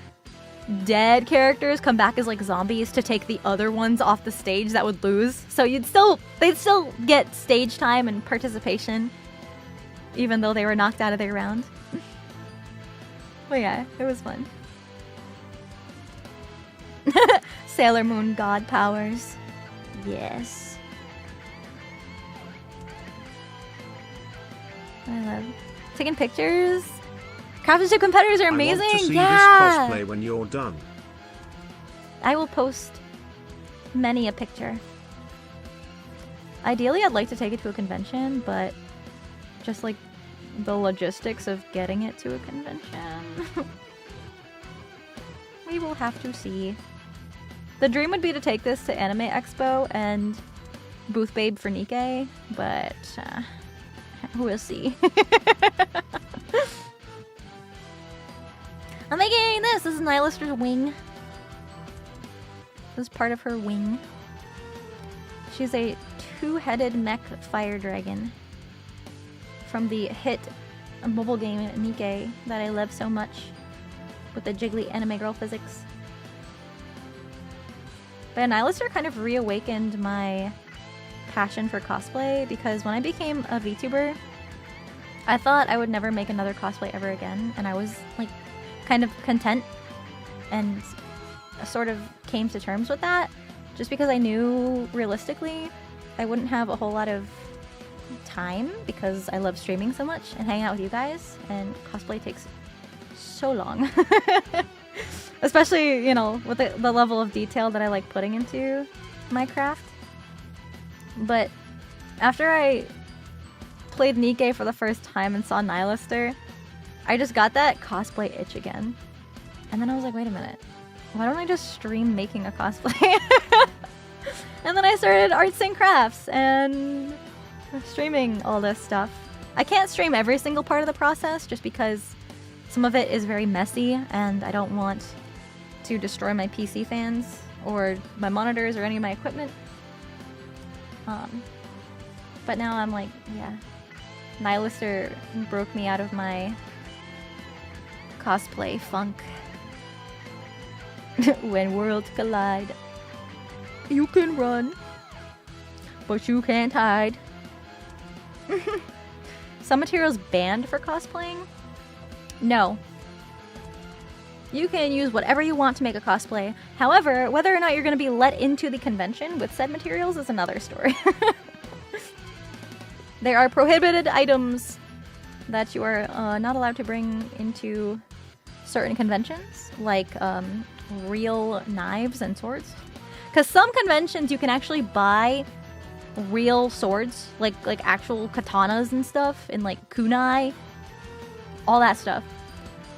dead characters come back as like zombies to take the other ones off the stage that would lose. So they'd still get stage time and participation, even though they were knocked out of their round. But yeah, it was fun. Sailor Moon God powers. Yes. I love taking pictures. Craftsmanship competitors are amazing. I want to see yeah. this cosplay when you're done. I will post many a picture. Ideally, I'd like to take it to a convention, but just like the logistics of getting it to a convention. We will have to see. The dream would be to take this to Anime Expo and Booth Babe for NIKKE, but we'll see. I'm making this! This is Nylister's wing. This is part of her wing. She's a two-headed mech fire dragon from the hit mobile game NIKKE that I love so much with the jiggly anime girl physics. But Nylister kind of reawakened my passion for cosplay because when I became a VTuber, I thought I would never make another cosplay ever again, and I was like kind of content and sort of came to terms with that just because I knew realistically I wouldn't have a whole lot of time because I love streaming so much and hanging out with you guys, and cosplay takes so long. Especially, you know, with the level of detail that I like putting into my craft. But after I played NIKKE for the first time and saw Nylister, I just got that cosplay itch again. And then I was like, wait a minute, why don't I just stream making a cosplay? And then I started arts and crafts and streaming all this stuff. I can't stream every single part of the process just because some of it is very messy and I don't want to destroy my PC fans or my monitors or any of my equipment. But now I'm like, yeah, Nylister broke me out of my cosplay funk. When worlds collide, you can run, but you can't hide. Some materials banned for cosplaying? No. You can use whatever you want to make a cosplay. However, whether or not you're going to be let into the convention with said materials is another story. There are prohibited items that you are not allowed to bring into certain conventions, like real knives and swords. Because some conventions you can actually buy real swords, like actual katanas and stuff, and like kunai, all that stuff.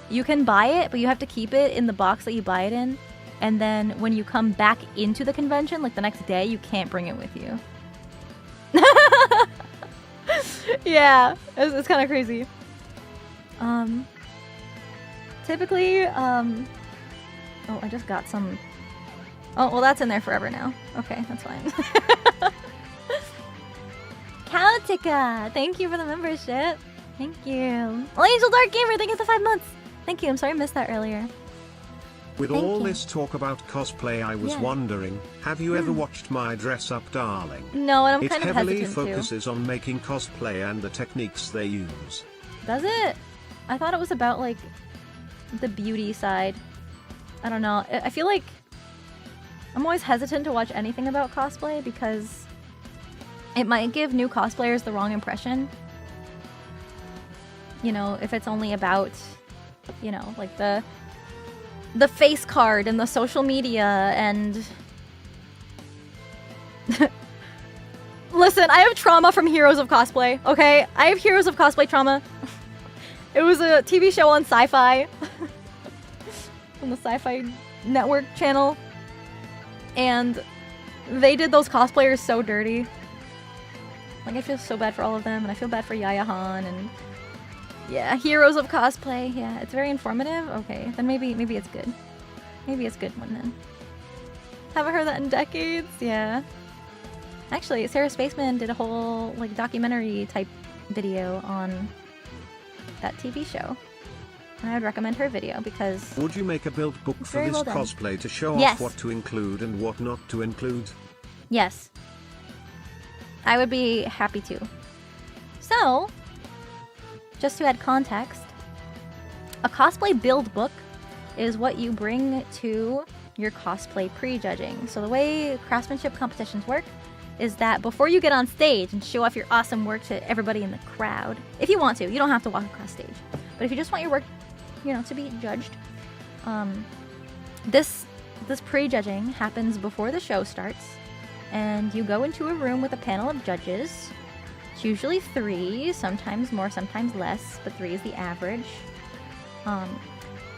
You can buy it, but you have to keep it in the box that you buy it in. And then when you come back into the convention, like the next day, you can't bring it with you. Yeah, it's kind of crazy. Typically, oh, I just got some. Oh, well, that's in there forever now. Okay, that's fine. Kautica, thank you for the membership. Thank you. Oh, Angel Dark Gamer, thank you for the 5 months. Thank you. I'm sorry I missed that earlier. With Thank all you. this talk about cosplay, I was Yeah. wondering, have you ever watched My Dress Up Darling? No, and I'm It kind of heavily hesitant to. focuses on making cosplay and the techniques they use. Does it? I thought it was about, like, the beauty side. I don't know. I feel like I'm always hesitant to watch anything about cosplay because it might give new cosplayers the wrong impression. You know, if it's only about, you know, like the face card and the social media and... Listen, I have trauma from Heroes of Cosplay, okay? I have Heroes of Cosplay trauma. It was a TV show on Sci-Fi. On the Sci-Fi Network channel. And they did those cosplayers so dirty. Like, I feel so bad for all of them, and I feel bad for Yaya Han, and... Yeah, Heroes of Cosplay. Yeah, it's very informative. Okay, then maybe it's good. Maybe it's a good one, then. Haven't heard that in decades. Yeah. Actually, Sarah Spaceman did a whole, like, documentary-type video on that TV show. And I would recommend her video because... Would you make a build book for very this well done. cosplay to show Yes. off what to include and what not to include? Yes. I would be happy to. So, just to add context, a cosplay build book is what you bring to your cosplay pre-judging. So the way craftsmanship competitions work is that before you get on stage and show off your awesome work to everybody in the crowd, if you want to, you don't have to walk across stage. But if you just want your work, you know, to be judged, this pre-judging happens before the show starts, and you go into a room with a panel of judges. It's usually 3, sometimes more, sometimes less, but 3 is the average.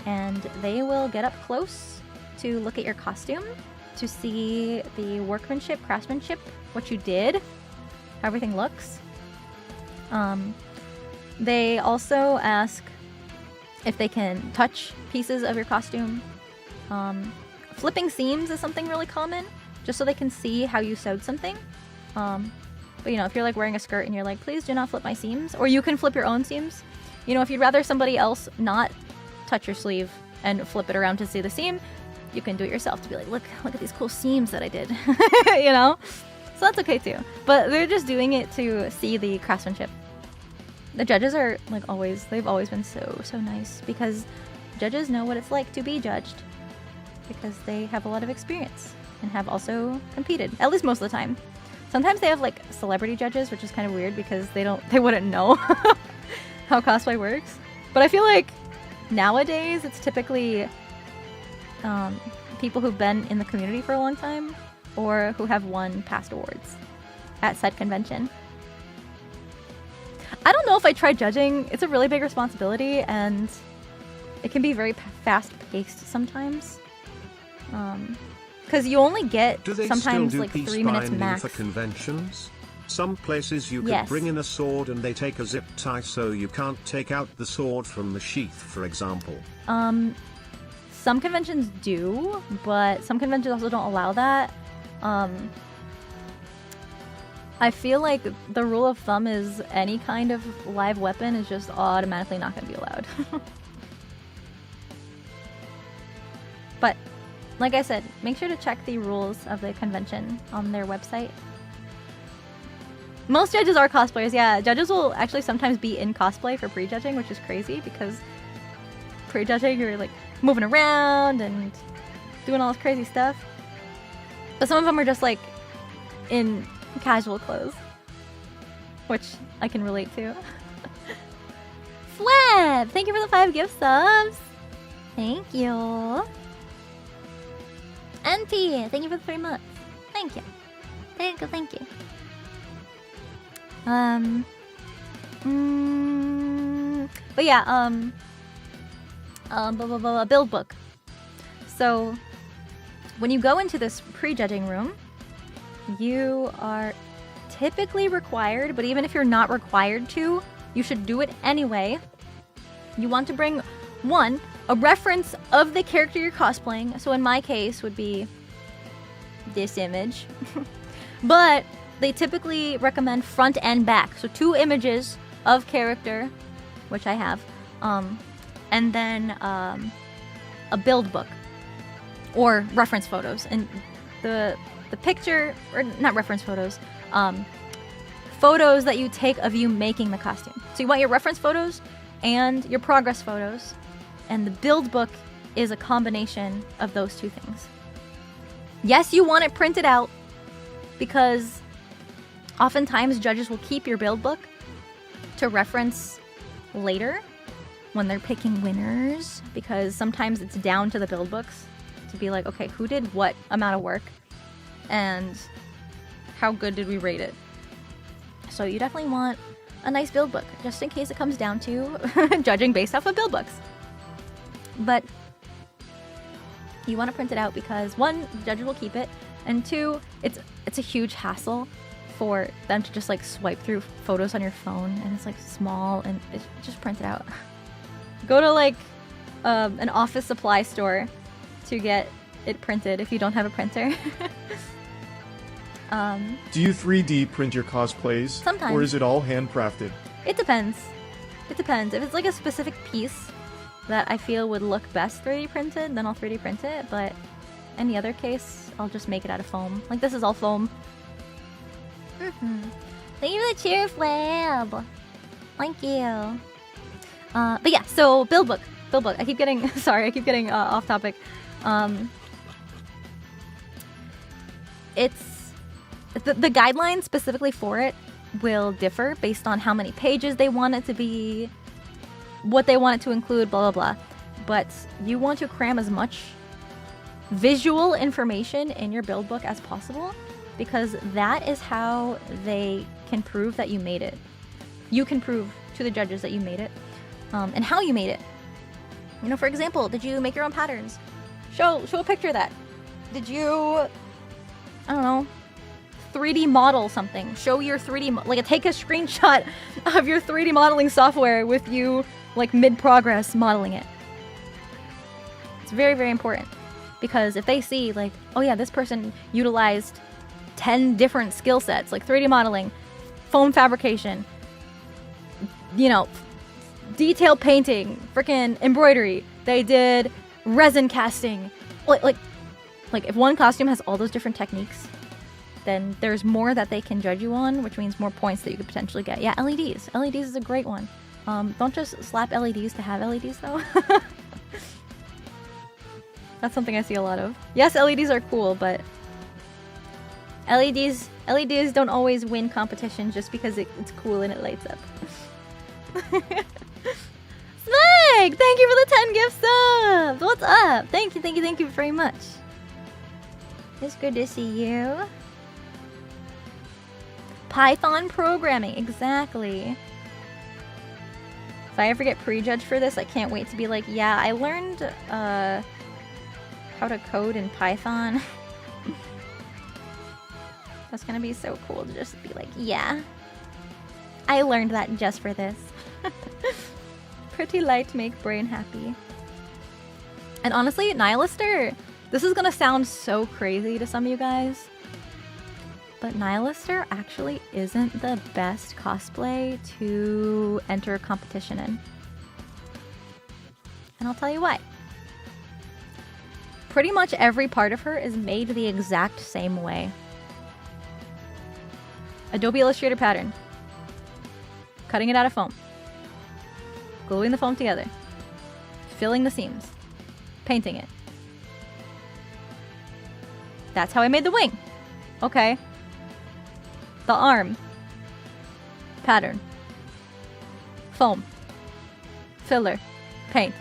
And they will get up close to look at your costume, to see the workmanship, craftsmanship, what you did, how everything looks. They also ask if they can touch pieces of your costume. Flipping seams is something really common, just so they can see how you sewed something. But you know, if you're like wearing a skirt and you're like, please do not flip my seams, or you can flip your own seams. You know, if you'd rather somebody else not touch your sleeve and flip it around to see the seam, you can do it yourself to be like, look at these cool seams that I did, you know? So that's okay too. But they're just doing it to see the craftsmanship. The judges are like they've always been so nice, because judges know what it's like to be judged, because they have a lot of experience and have also competed, at least most of the time. Sometimes they have like celebrity judges, which is kind of weird because they wouldn't know how cosplay works. But I feel like nowadays it's typically people who've been in the community for a long time or who have won past awards at said convention. I don't know if I tried judging. It's a really big responsibility and it can be very fast-paced sometimes. Because you only get Do they sometimes still do like peace 3 minutes binding max. for conventions? Some places you can Yes. bring in a sword and they take a zip tie so you can't take out the sword from the sheath, for example. Some conventions do, but some conventions also don't allow that. I feel like the rule of thumb is any kind of live weapon is just automatically not going to be allowed. But, like I said, make sure to check the rules of the convention on their website. Most judges are cosplayers, yeah. Judges will actually sometimes be in cosplay for pre-judging, which is crazy because pre-judging, you're like moving around and doing all this crazy stuff. But some of them are just like in casual clothes, which I can relate to. Flab! Thank you for the 5 gift subs! Thank you. Auntie, thank you for the 3 months. Thank you. Thank you, thank you. But yeah, build book. So, when you go into this pre-judging room, you are typically required, but even if you're not required to, you should do it anyway. You want to bring, one, a reference of the character you're cosplaying. So in my case would be this image. But they typically recommend front and back. So 2 images of character which I have, and then a build book or reference photos. And the picture, or not reference photos, photos that you take of you making the costume. So you want your reference photos and your progress photos, and the build book is a combination of those two things. Yes, you want it printed out, because oftentimes judges will keep your build book to reference later when they're picking winners, because sometimes it's down to the build books to be like, okay, who did what amount of work and how good did we rate it? So you definitely want a nice build book, just in case it comes down to judging based off of build books. But you want to print it out because, one, the judges will keep it, and two, it's a huge hassle for them to just like swipe through photos on your phone, and it's like small, and it's just print it out. Go to like an office supply store to get it printed if you don't have a printer. Do you 3D print your cosplays? Sometimes. Or is it all handcrafted? It depends. It depends. If it's like a specific piece that I feel would look best 3D printed, then I'll 3D print it, but any other case, I'll just make it out of foam. Like, this is all foam. Thank you for the cheer, Flab. Thank you. But yeah, so build book. I keep getting sorry, I keep getting off topic. It's the guidelines specifically for it will differ based on how many pages they want it to be, what they want it to include, blah blah blah. But you want to cram as much visual information in your build book as possible, because that is how they can prove that you made it. You can prove to the judges that you made it, and how you made it. You know, for example, did you make your own patterns? Show a picture of that. Did you, I don't know, 3D model something? Show your 3D, like take a screenshot of your 3D modeling software with you like mid-progress modeling it. It's very, very important, because if they see like, oh yeah, this person utilized 10 different skill sets, like 3D modeling, foam fabrication, you know, detail painting, freaking embroidery, they did resin casting, like if one costume has all those different techniques, then there's more that they can judge you on, which means more points that you could potentially get. Yeah, LEDs is a great one. Don't just slap LEDs to have LEDs though. That's something I see a lot of. Yes, LEDs are cool, but LEDs don't always win competitions just because it's cool and it lights up. Snag! Thank you for the 10 gift subs! What's up? Thank you very much. It's good to see you. Python programming, exactly. If I ever get prejudged for this, I can't wait to be like, yeah, I learned how to code in Python. That's gonna be so cool to just be like, yeah, I learned that just for this. Pretty light make brain happy. And honestly, Nihilister, this is gonna sound so crazy to some of you guys, but Nihilister actually isn't the best cosplay to enter a competition in. And I'll tell you why. Pretty much every part of her is made the exact same way. Adobe Illustrator pattern. Cutting it out of foam. Gluing the foam together. Filling the seams. Painting it. That's how I made the wing. Okay. The arm. Pattern. Foam. Filler. Paint.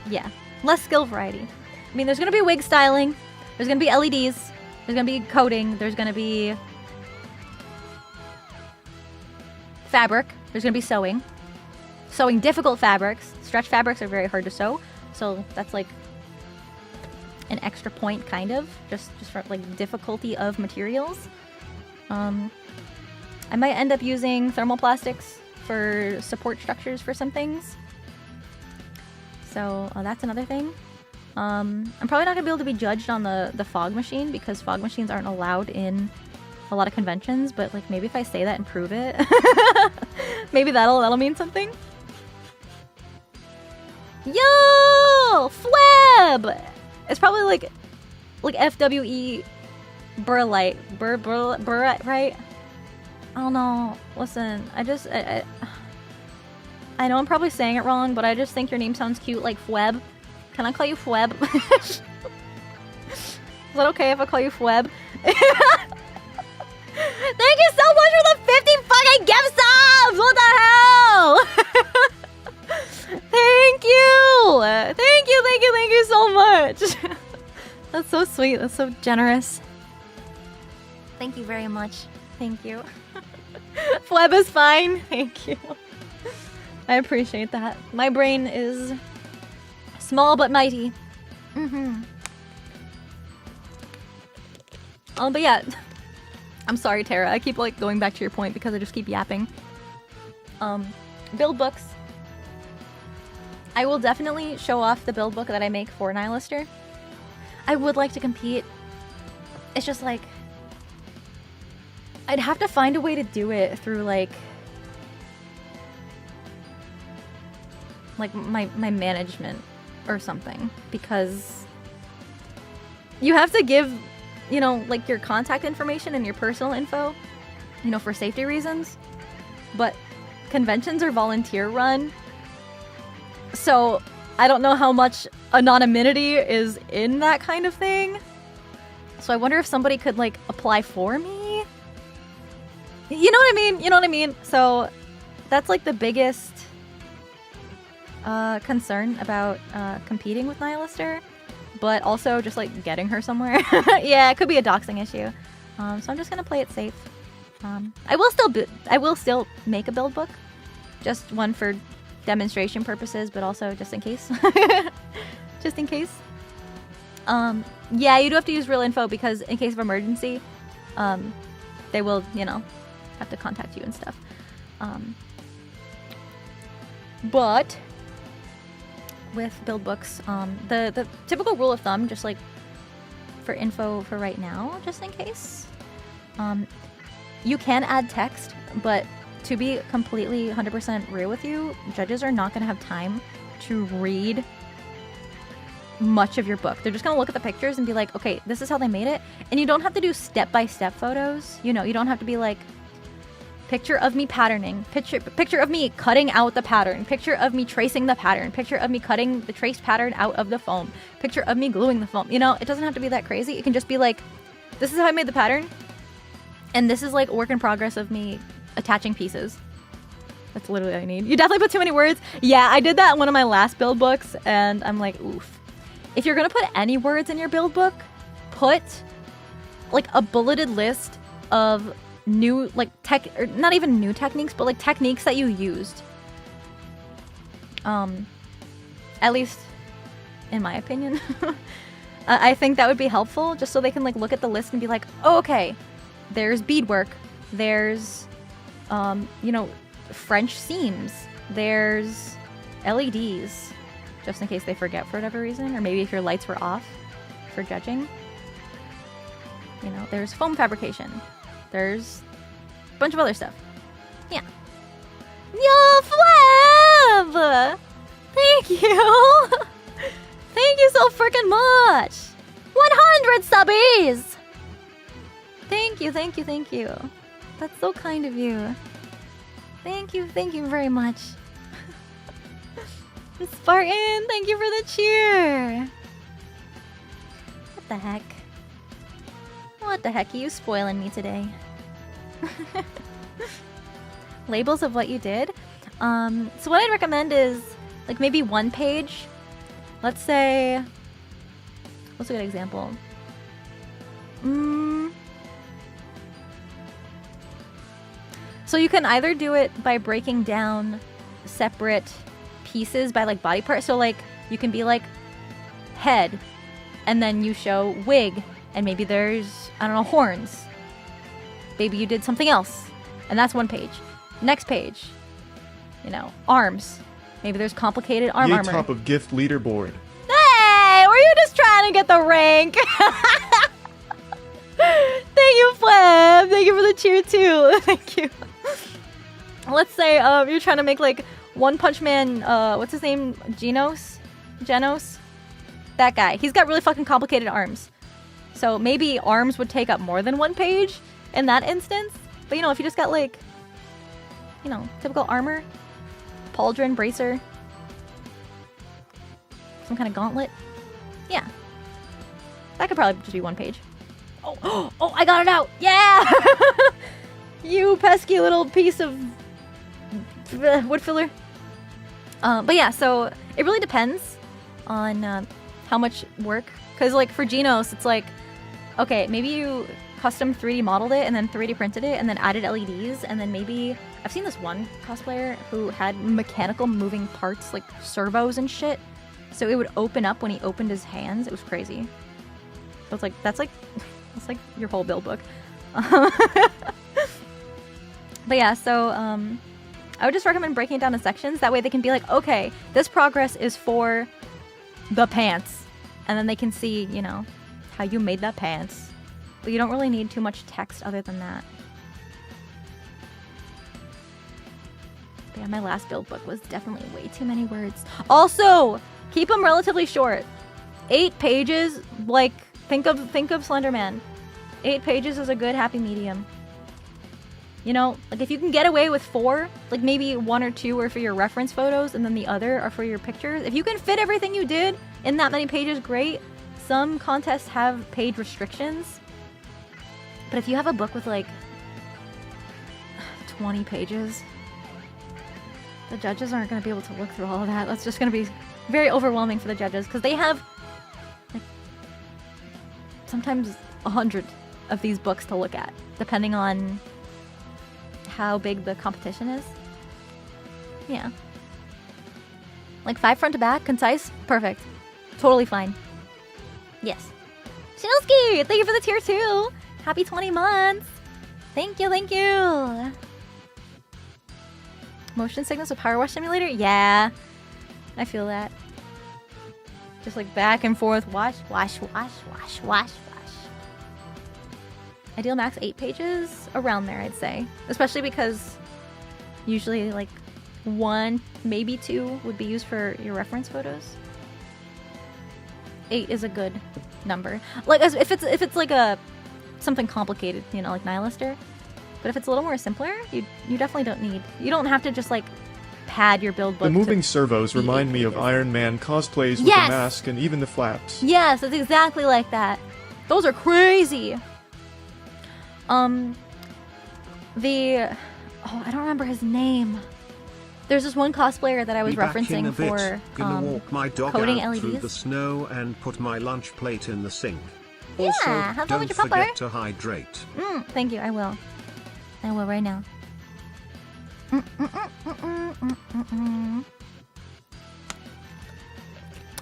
Yeah. Less skill variety. I mean, there's gonna be wig styling. There's gonna be LEDs. There's gonna be coding. There's gonna be fabric. There's gonna be sewing. Sewing difficult fabrics. Stretch fabrics are very hard to sew, so that's like an extra point, kind of, just for like difficulty of materials. I might end up using thermoplastics for support structures for some things. So that's another thing. I'm probably not gonna be able to be judged on the fog machine, because fog machines aren't allowed in a lot of conventions, but like maybe if I say that and prove it, Maybe that'll mean something. Yo! Fleb! It's probably like FWE Burlite. Burr, right? I don't know. Listen, I know I'm probably saying it wrong, but I just think your name sounds cute, like Fweb. Can I call you Fweb? Is that okay if I call you Fweb? Thank you so much for the 50 fucking gift subs! What the hell? Thank you! Thank you so much! That's so sweet, that's so generous. Thank you very much. Thank you. Fleb is fine. Thank you. I appreciate that. My brain is small but mighty. But yeah. I'm sorry, Tara. I keep like going back to your point because I just keep yapping. Build books. I will definitely show off the build book that I make for Nihilister. I would like to compete. It's just like I'd have to find a way to do it through like my management or something, because you have to give, you know, like your contact information and your personal info, you know, for safety reasons. But conventions are volunteer run, so I don't know how much anonymity is in that kind of thing. So I wonder if somebody could like apply for me. You know what I mean? You know what I mean? So that's like the biggest concern about competing with Nihilister, but also just like getting her somewhere. Yeah, it could be a doxing issue. So I'm just gonna play it safe. I will still make a build book, just one for demonstration purposes, but also just in case. Just in case. Yeah, you do have to use real info because in case of emergency, they will, you know, have to contact you and stuff. But with build books, the typical rule of thumb, just like for info for right now, just in case, you can add text, but to be completely 100% real with you, judges are not going to have time to read much of your book. They're just going to look at the pictures and be like, okay, this is how they made it. And you don't have to do step-by-step photos. You know, you don't have to be like, picture of me patterning, picture of me cutting out the pattern, picture of me tracing the pattern, picture of me cutting the traced pattern out of the foam, picture of me gluing the foam. You know, it doesn't have to be that crazy. It can just be like, this is how I made the pattern, and this is like a work in progress of me attaching pieces. That's literally all I need. You definitely put too many words. Yeah, I did that in one of my last build books, and I'm like, oof. If you're gonna put any words in your build book, put like a bulleted list of new, like or not even new techniques, but like techniques that you used. At least in my opinion. I think that would be helpful, just so they can like look at the list and be like, oh, okay, there's beadwork, there's you know, French seams, there's LEDs, just in case they forget for whatever reason, or maybe if your lights were off for judging. You know, there's foam fabrication, there's a bunch of other stuff. Yeah. Yo, Flab! Thank you! Thank you so freaking much! 100 subbies! Thank you, thank you, thank you. That's so kind of you. Thank you very much. Spartan, thank you for the cheer! What the heck? What the heck are you spoiling me today? Labels of what you did? So what I'd recommend is like maybe one page. Let's say, what's a good example? So you can either do it by breaking down separate pieces by like body part. So like you can be like head, and then you show wig, and maybe there's, I don't know, horns. Maybe you did something else, and that's one page. Next page, you know, arms. Maybe there's complicated arm armor. Top of gift leaderboard. Hey, were you just trying to get the rank? Thank you, Fleb. Thank you for the cheer too. Thank you. let's say you're trying to make like One Punch Man, what's his name? Genos? That guy. He's got really fucking complicated arms. So maybe arms would take up more than one page in that instance. But you know, if you just got like, you know, typical armor, pauldron, bracer, some kind of gauntlet. Yeah. That could probably just be one page. Oh, oh, I got it out! Yeah! You pesky little piece of wood filler. But yeah, so it really depends on how much work. Because like for Genos, it's like, okay, maybe you custom 3D modeled it and then 3D printed it and then added LEDs and then maybe... I've seen this one cosplayer who had mechanical moving parts, like servos and shit. So it would open up when he opened his hands. It was crazy. But it's like, that's like your whole build book. But yeah, so I would just recommend breaking it down in sections. That way they can be like, okay, this progress is for the pants. And then they can see, you know, how you made that pants. But you don't really need too much text other than that. But yeah, my last build book was definitely way too many words. Also, keep them relatively short. 8 pages, like, think of Slender Man. 8 pages is a good happy medium. You know, like if you can get away with 4, like maybe 1 or 2 are for your reference photos and then the other are for your pictures. If you can fit everything you did in that many pages, great. Some contests have page restrictions. But if you have a book with like 20 pages, the judges aren't going to be able to look through all of that. That's just going to be very overwhelming for the judges because they have like sometimes 100 of these books to look at, depending on how big the competition is. Yeah. Like 5 front to back, concise, perfect. Totally fine. Yes. Shinelski, thank you for the tier 2. Happy 20 months. Thank you, thank you. Motion sickness with Power Wash Simulator? Yeah. I feel that. Just like back and forth. Wash, wash, wash, wash, wash, wash. Ideal max 8 pages? Around there, I'd say. Especially because usually like 1, maybe 2 would be used for your reference photos. 8 is a good number. Like if it's like a something complicated, you know, like Nihilister. But if it's a little more simpler, you definitely don't need. You don't have to just like pad your build book. The moving servos remind me of Iron Man cosplays with Yes! the mask and even the flaps. Yes, it's exactly like that. Those are crazy. I don't remember his name. There's this one cosplayer that I was Be back in referencing a bit. for Gonna walk my dog coding out LEDs. through the snow and put my lunch plate in the sink. Yeah, Also, have fun don't with your pupper. forget to hydrate. Thank you, I will. I will right now.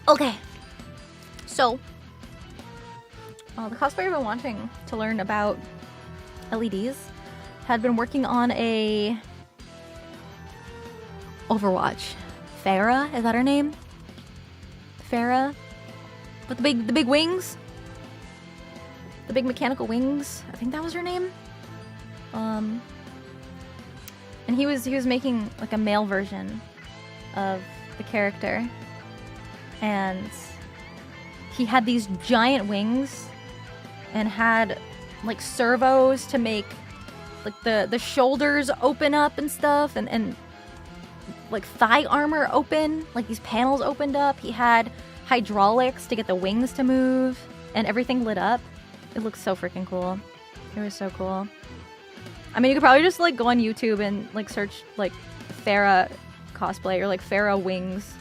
Okay. So, the cosplayer I've been wanting to learn about LEDs had been working on a Overwatch. Farah, is that her name? Farah? With the big wings? The big mechanical wings? I think that was her name. And he was making like a male version of the character. And he had these giant wings and had like servos to make like the shoulders open up and stuff and like thigh armor open, like these panels opened up. He had hydraulics to get the wings to move and everything lit up. It looks so freaking cool. It was so cool. I mean, you could probably just like go on YouTube and like search like Farah cosplay or like Farah wings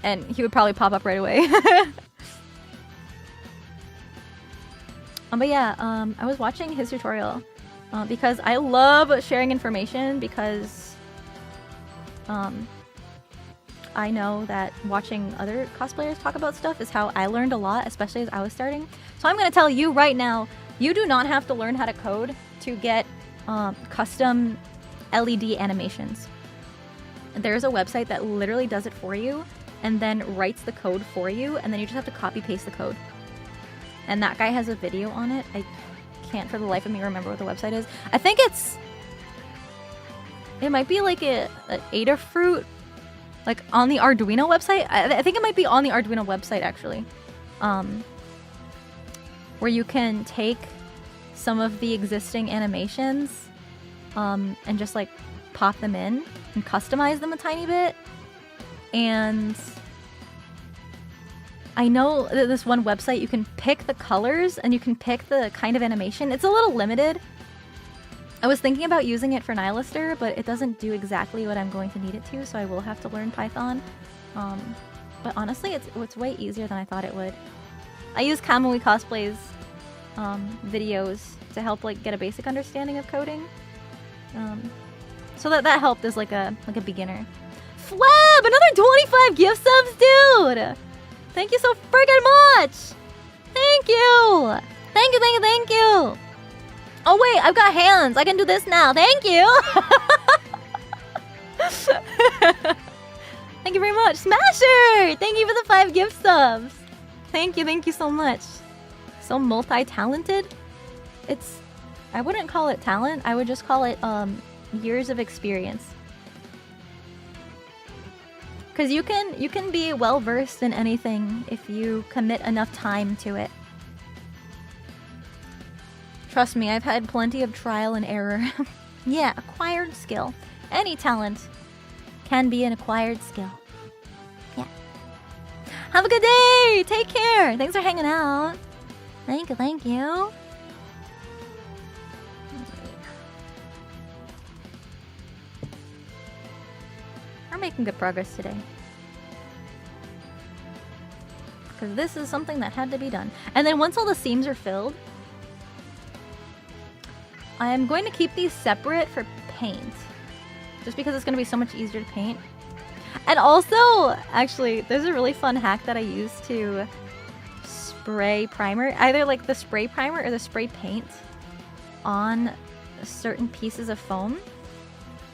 and he would probably pop up right away. But yeah, I was watching his tutorial because I love sharing information because I know that watching other cosplayers talk about stuff is how I learned a lot, especially as I was starting. So I'm going to tell you right now, you do not have to learn how to code to get custom LED animations. There's a website that literally does it for you and then writes the code for you, and then you just have to copy paste the code. And that guy has a video on it. I can't for the life of me remember what the website is. I think it's It might be like a Adafruit, like on the Arduino website. I think it might be on the Arduino website actually, where you can take some of the existing animations and just like pop them in and customize them a tiny bit. And I know that this one website you can pick the colors and you can pick the kind of animation. It's a little limited. I was thinking about using it for Nihilister, but it doesn't do exactly what I'm going to need it to, so I will have to learn Python. But honestly, it's way easier than I thought it would. I use Kamui Cosplay's videos to help like get a basic understanding of coding. So that helped as like a beginner. Flab, another 25 gift subs, dude! Thank you so friggin' much! Thank you! Thank you, thank you, thank you! Oh wait, I've got hands. I can do this now. Thank you! Thank you very much. Smasher! Thank you for the 5 gift subs. Thank you so much. So multi-talented? I wouldn't call it talent. I would just call it years of experience. Because you can be well versed in anything if you commit enough time to it. Trust me, I've had plenty of trial and error. Yeah, acquired skill. Any talent can be an acquired skill. Yeah. Have a good day! Take care! Thanks for hanging out. Thank you, thank you. We're making good progress today. Because this is something that had to be done. And then once all the seams are filled, I am going to keep these separate for paint. Just because it's going to be so much easier to paint. And also, actually, there's a really fun hack that I use to spray primer. Either like the spray primer or the spray paint on certain pieces of foam.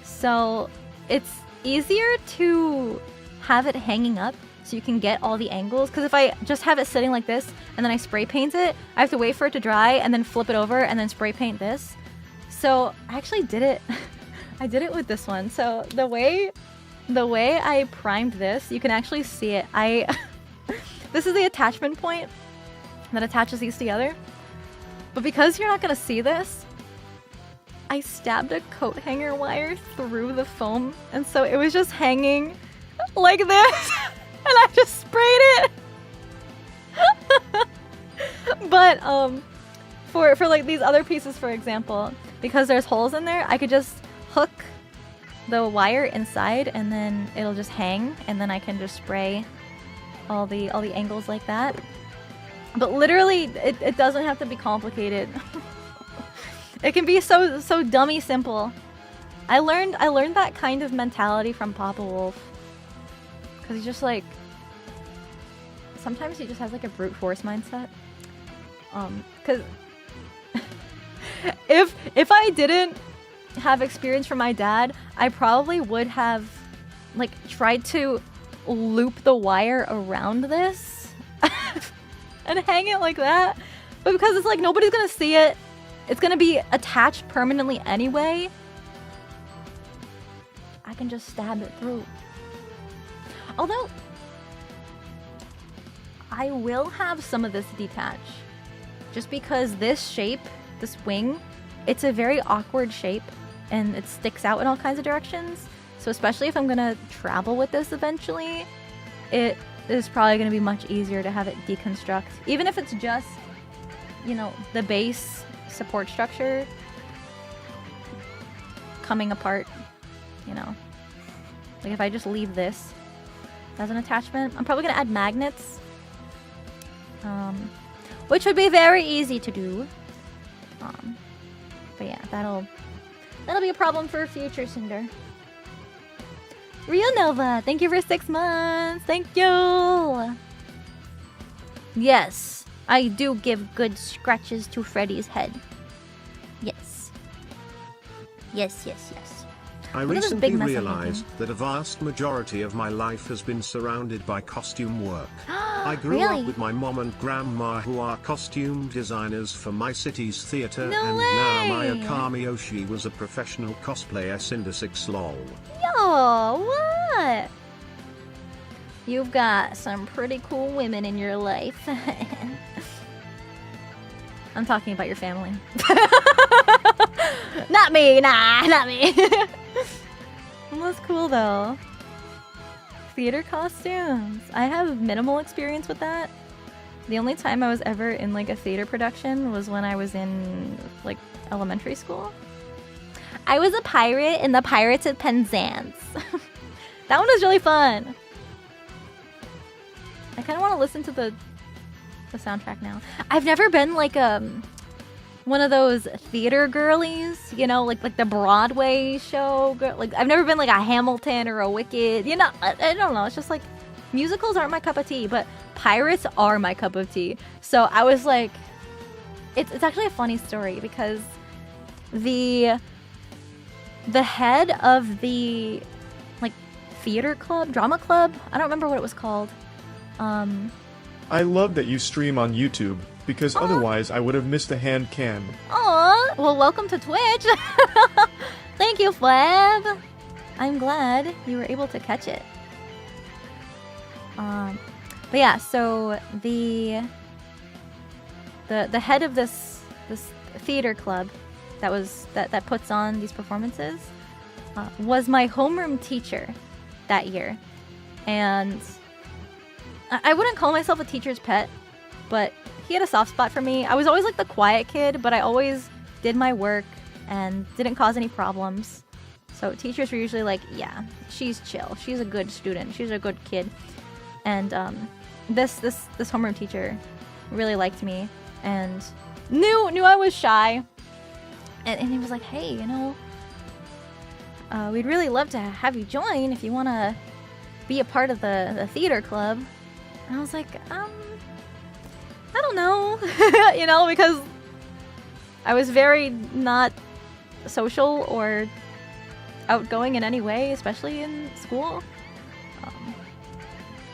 So it's easier to have it hanging up so you can get all the angles. Because if I just have it sitting like this and then I spray paint it, I have to wait for it to dry and then flip it over and then spray paint this. So I actually did it. I did it with this one. So the way I primed this, you can actually see it. This is the attachment point that attaches these together. But because you're not gonna see this, I stabbed a coat hanger wire through the foam, and so it was just hanging like this, and I just sprayed it. But for like these other pieces, for example, because there's holes in there, I could just hook the wire inside and then it'll just hang, and then I can just spray all the angles like that. But literally, it doesn't have to be complicated. It can be so dummy simple. I learned that kind of mentality from Papa Wolf. Cause he's just like, sometimes he just has like a brute force mindset. Cause if I didn't have experience from my dad, I probably would have like tried to loop the wire around this and hang it like that. But because it's like nobody's gonna see it, it's gonna be attached permanently anyway, I can just stab it through. Although I will have some of this detach, just because this shape, this wing, it's a very awkward shape and it sticks out in all kinds of directions. So especially if I'm gonna travel with this eventually, it is probably gonna be much easier to have it deconstruct. Even if it's just, you know, the base support structure coming apart, you know. Like if I just leave this as an attachment, I'm probably gonna add magnets, which would be very easy to do. But yeah, that'll be a problem for a future Cinder. Real Nova, thank you for 6 months. Thank you. Yes, I do give good scratches to Freddy's head. Yes. Yes, yes, yes. I recently realized that a vast majority of my life has been surrounded by costume work. I grew Really? up with my mom and grandma who are costume designers for my city's theater, No and way. now Maya Kamiyoshi was a professional cosplayer Cinder6 lol. Yo, what? You've got some pretty cool women in your life. I'm talking about your family. Not me, nah, not me. That's cool though. Theater costumes. I have minimal experience with that. The only time I was ever in like a theater production was when I was in like elementary school. I was a pirate in the Pirates of Penzance. That one was really fun. I kind of want to listen to the soundtrack now. I've never been like one of those theater girlies, you know, like the Broadway show girl. Like I've never been like a Hamilton or a Wicked. You know, I don't know. It's just like musicals aren't my cup of tea, but pirates are my cup of tea. So I was like, it's actually a funny story because the head of the like theater club, drama club, I don't remember what it was called. I love that you stream on YouTube, because otherwise I would have missed a hand cam. Aw, well, welcome to Twitch. Thank you, Flab. I'm glad you were able to catch it. But yeah, so the head of this theater club that puts on these performances was my homeroom teacher that year, and I wouldn't call myself a teacher's pet, but he had a soft spot for me. I was always like the quiet kid, but I always did my work and didn't cause any problems. So teachers were usually like, yeah, she's chill. She's a good student. She's a good kid. And this homeroom teacher really liked me and knew I was shy. And he was like, hey, you know, we'd really love to have you join if you want to be a part of the theater club. And I was like, I don't know, you know, because I was very not social or outgoing in any way, especially in school.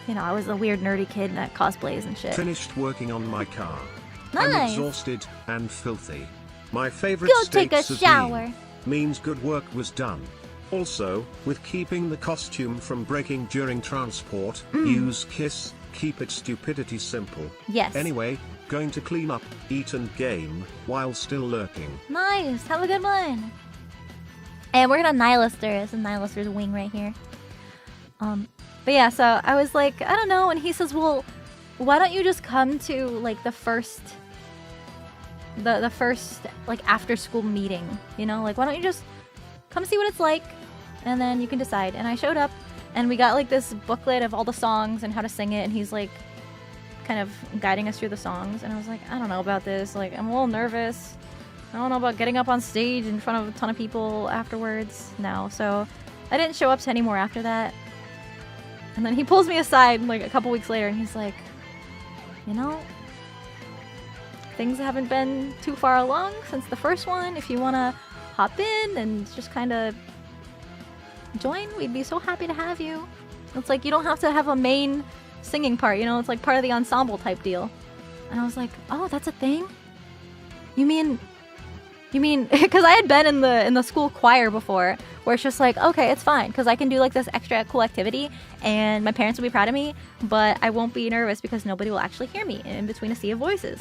You know, I was a weird nerdy kid that cosplays and shit. Finished working on my car. Nice. I'm exhausted and filthy. My favorite Go take a states of shower. being means good work was done. Also, with keeping the costume from breaking during transport, use KISS, keep its stupidity simple. Yes. Anyway, going to clean up, eat and game, while still lurking. Nice. Have a good one. And we're gonna Nihilister. It's a Nihilister's wing right here. But yeah, so I was like, I don't know, and he says, well, why don't you just come to like the first like after school meeting, you know? Like, why don't you just come see what it's like, and then you can decide. And I showed up, and we got like this booklet of all the songs and how to sing it, and he's like kind of guiding us through the songs. And I was like, I don't know about this. Like, I'm a little nervous. I don't know about getting up on stage in front of a ton of people afterwards now. So I didn't show up to any more after that. And then he pulls me aside like a couple weeks later, and he's like, you know, things haven't been too far along since the first one. If you want to hop in and just kind of join, we'd be so happy to have you. It's like, you don't have to have a main singing part, you know, it's like part of the ensemble type deal. And I was like, oh, that's a thing? You mean, because I had been in the school choir before, where it's just like, okay, it's fine, because I can do like this extra cool activity, and my parents will be proud of me, but I won't be nervous because nobody will actually hear me in between a sea of voices.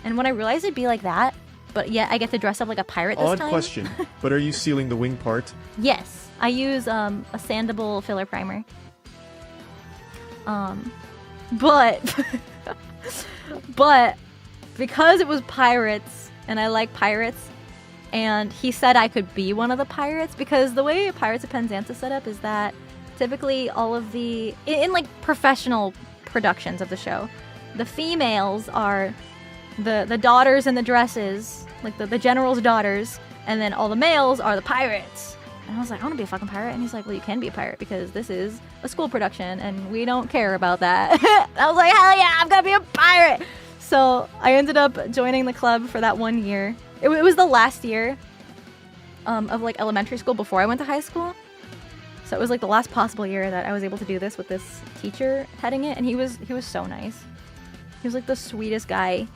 And when I realized it'd be like that, but yet I get to dress up like a pirate this time. Odd question, but are you sealing the wing part? Yes, I use a sandable filler primer. But because it was pirates, and I like pirates, and he said I could be one of the pirates, because the way Pirates of Penzance is set up is that typically all of the, in like professional productions of the show, the females are the daughters in the dresses, like the general's daughters, and then all the males are the pirates. And I was like, I want to be a fucking pirate. And he's like, well, you can be a pirate because this is a school production and we don't care about that. I was like, hell yeah, I'm gonna be a pirate. So I ended up joining the club for that 1 year. It was the last year of like elementary school before I went to high school. So it was like the last possible year that I was able to do this with this teacher heading it, and he was so nice. He was like the sweetest guy.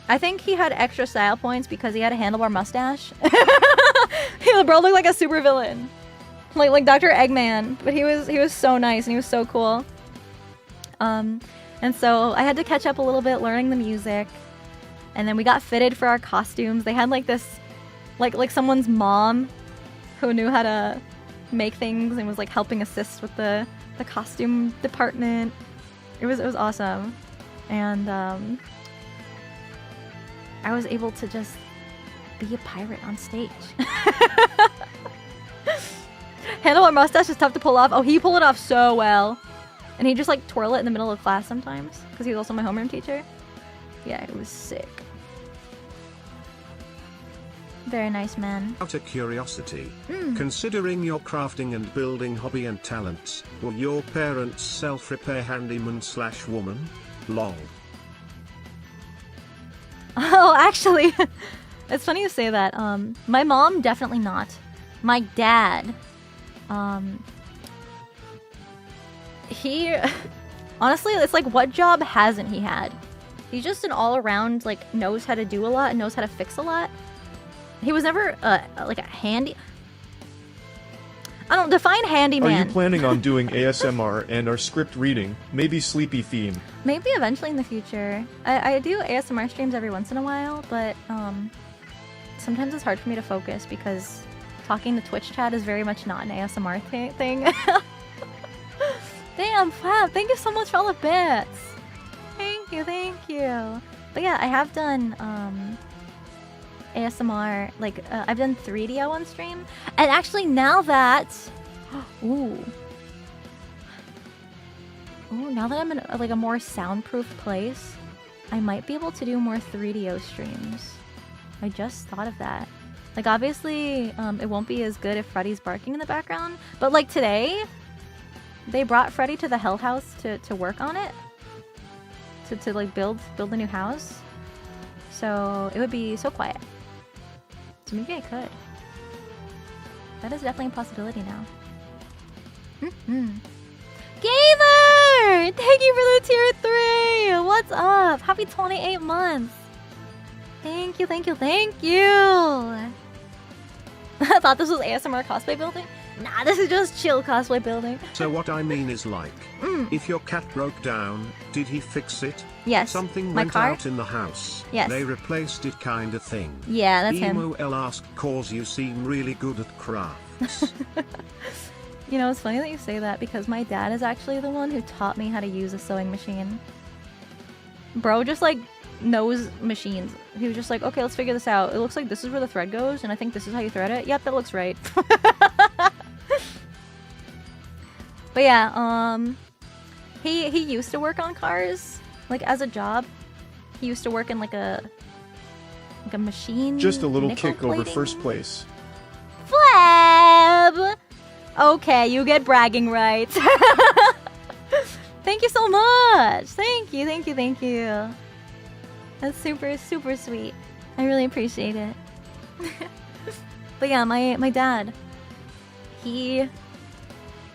I think he had extra style points because he had a handlebar mustache. The bro looked like a super villain. Like Dr. Eggman, but he was so nice and he was so cool. And so I had to catch up a little bit learning the music. And then we got fitted for our costumes. They had like this like someone's mom who knew how to make things and was like helping assist with the costume department. It was awesome. And I was able to just be a pirate on stage. Handlebar mustache is tough to pull off. Oh, he pulled it off so well. And he just like twirl it in the middle of class sometimes because he was also my homeroom teacher. Yeah, it was sick. Very nice man. Out of curiosity, considering your crafting and building hobby and talents, were your parents self-repair handyman/woman? Lol. Oh, actually, it's funny you say that. My mom, definitely not. My dad, he, honestly, it's like, what job hasn't he had? He's just an all-around, like, knows how to do a lot and knows how to fix a lot. He was never, like, a handy... I don't define handyman. Are you planning on doing ASMR and our script reading? Maybe sleepy theme. Maybe eventually in the future. I do ASMR streams every once in a while, but sometimes it's hard for me to focus because talking to Twitch chat is very much not an ASMR thing. Damn, Fab, thank you so much for all the bits. Thank you. But yeah, I have done ASMR, like, I've done 3D on stream. And actually now that... Ooh, now that I'm in like a more soundproof place, I might be able to do more 3D streams. I just thought of that. Like, obviously, it won't be as good if Freddy's barking in the background. But like today, they brought Freddy to the Hell House to work on it. To like build the new house. So it would be so quiet. So maybe I could. That is definitely a possibility now. Gamer! Thank you for the tier 3! What's up? Happy 28 months! Thank you. I thought this was ASMR cosplay building. Nah, this is just chill cosplay building. So what I mean is like, if your cat broke down, did he fix it? Yes. Something My went car? out in the house. Yes. They replaced it kind of thing. Yeah, that's him. Emo L asked, cause you seem really good at crafts. You know, it's funny that you say that because my dad is actually the one who taught me how to use a sewing machine. Bro just like knows machines. He was just like, okay, let's figure this out. It looks like this is where the thread goes, and I think this is how you thread it. Yep, that looks right. But yeah, he used to work on cars, like as a job. He used to work in like a machine. Just a little nickel kick over plating. first place. Flab! Okay, you get bragging rights. Thank you so much. Thank you. That's super sweet. I really appreciate it. But yeah, my dad, he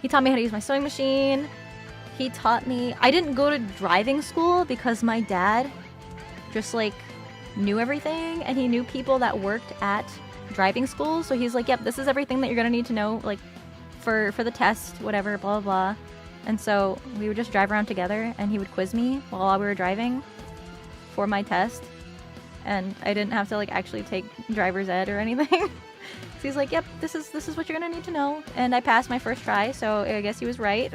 taught me how to use my sewing machine. He taught me... I didn't go to driving school because my dad just like knew everything, and he knew people that worked at driving school. So he's like, yep, this is everything that you're gonna need to know, like for the test, whatever, blah blah blah. And so we would just drive around together, and he would quiz me while we were driving for my test, and I didn't have to like actually take driver's ed or anything. So he's like, yep, this is what you're gonna need to know, and I passed my first try, so I guess he was right.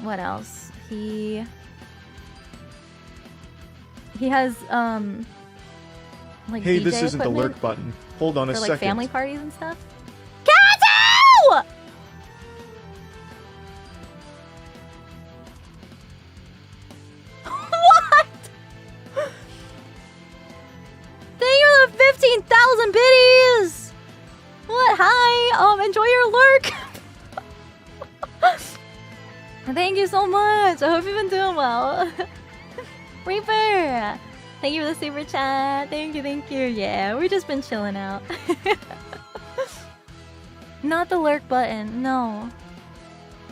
What else? He has like Hey, DJ this isn't the equipment lurk button. Hold on a for like second. family parties and stuff. Kazu! What? Thank you for the 15,000 biddies! What? Hi! Enjoy your lurk! Thank you so much! I hope you've been doing well. Reaper! Thank Thank you for the super chat. Thank you, thank you. Yeah, we've just been chilling out. Not the lurk button. No.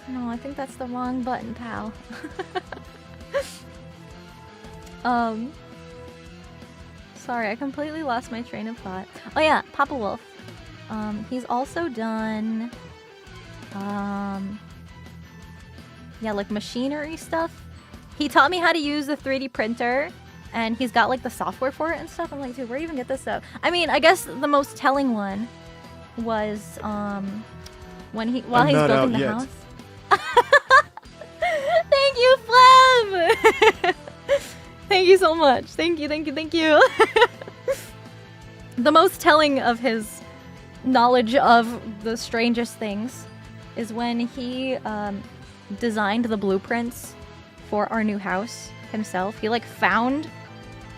No, I think that's the wrong button, pal. Sorry, I completely lost my train of thought. Oh yeah, Papa Wolf. He's also done, yeah, like machinery stuff. He taught me how to use the 3D printer, and he's got like the software for it and stuff. I'm like, dude, where do you even get this stuff? I mean, I guess the most telling one was while he's building the house. Thank you, Flem! Thank you so much. Thank you, thank you, thank you. The most telling of his knowledge of the strangest things is when he designed the blueprints for our new house himself. He like found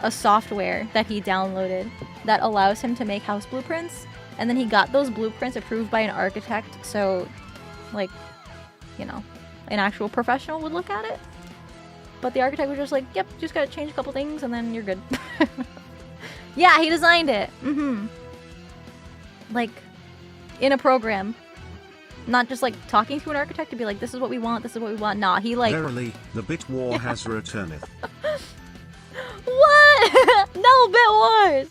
a software that he downloaded that allows him to make house blueprints, and then he got those blueprints approved by an architect, so like, you know, an actual professional would look at it. But the architect was just like, yep, just gotta change a couple things and then you're good. Yeah, he designed it. Like, in a program. Not just like talking to an architect to be like, this is what we want, this is what we want. Nah, he like... Verily, the bit war has returned. What? No bit wars!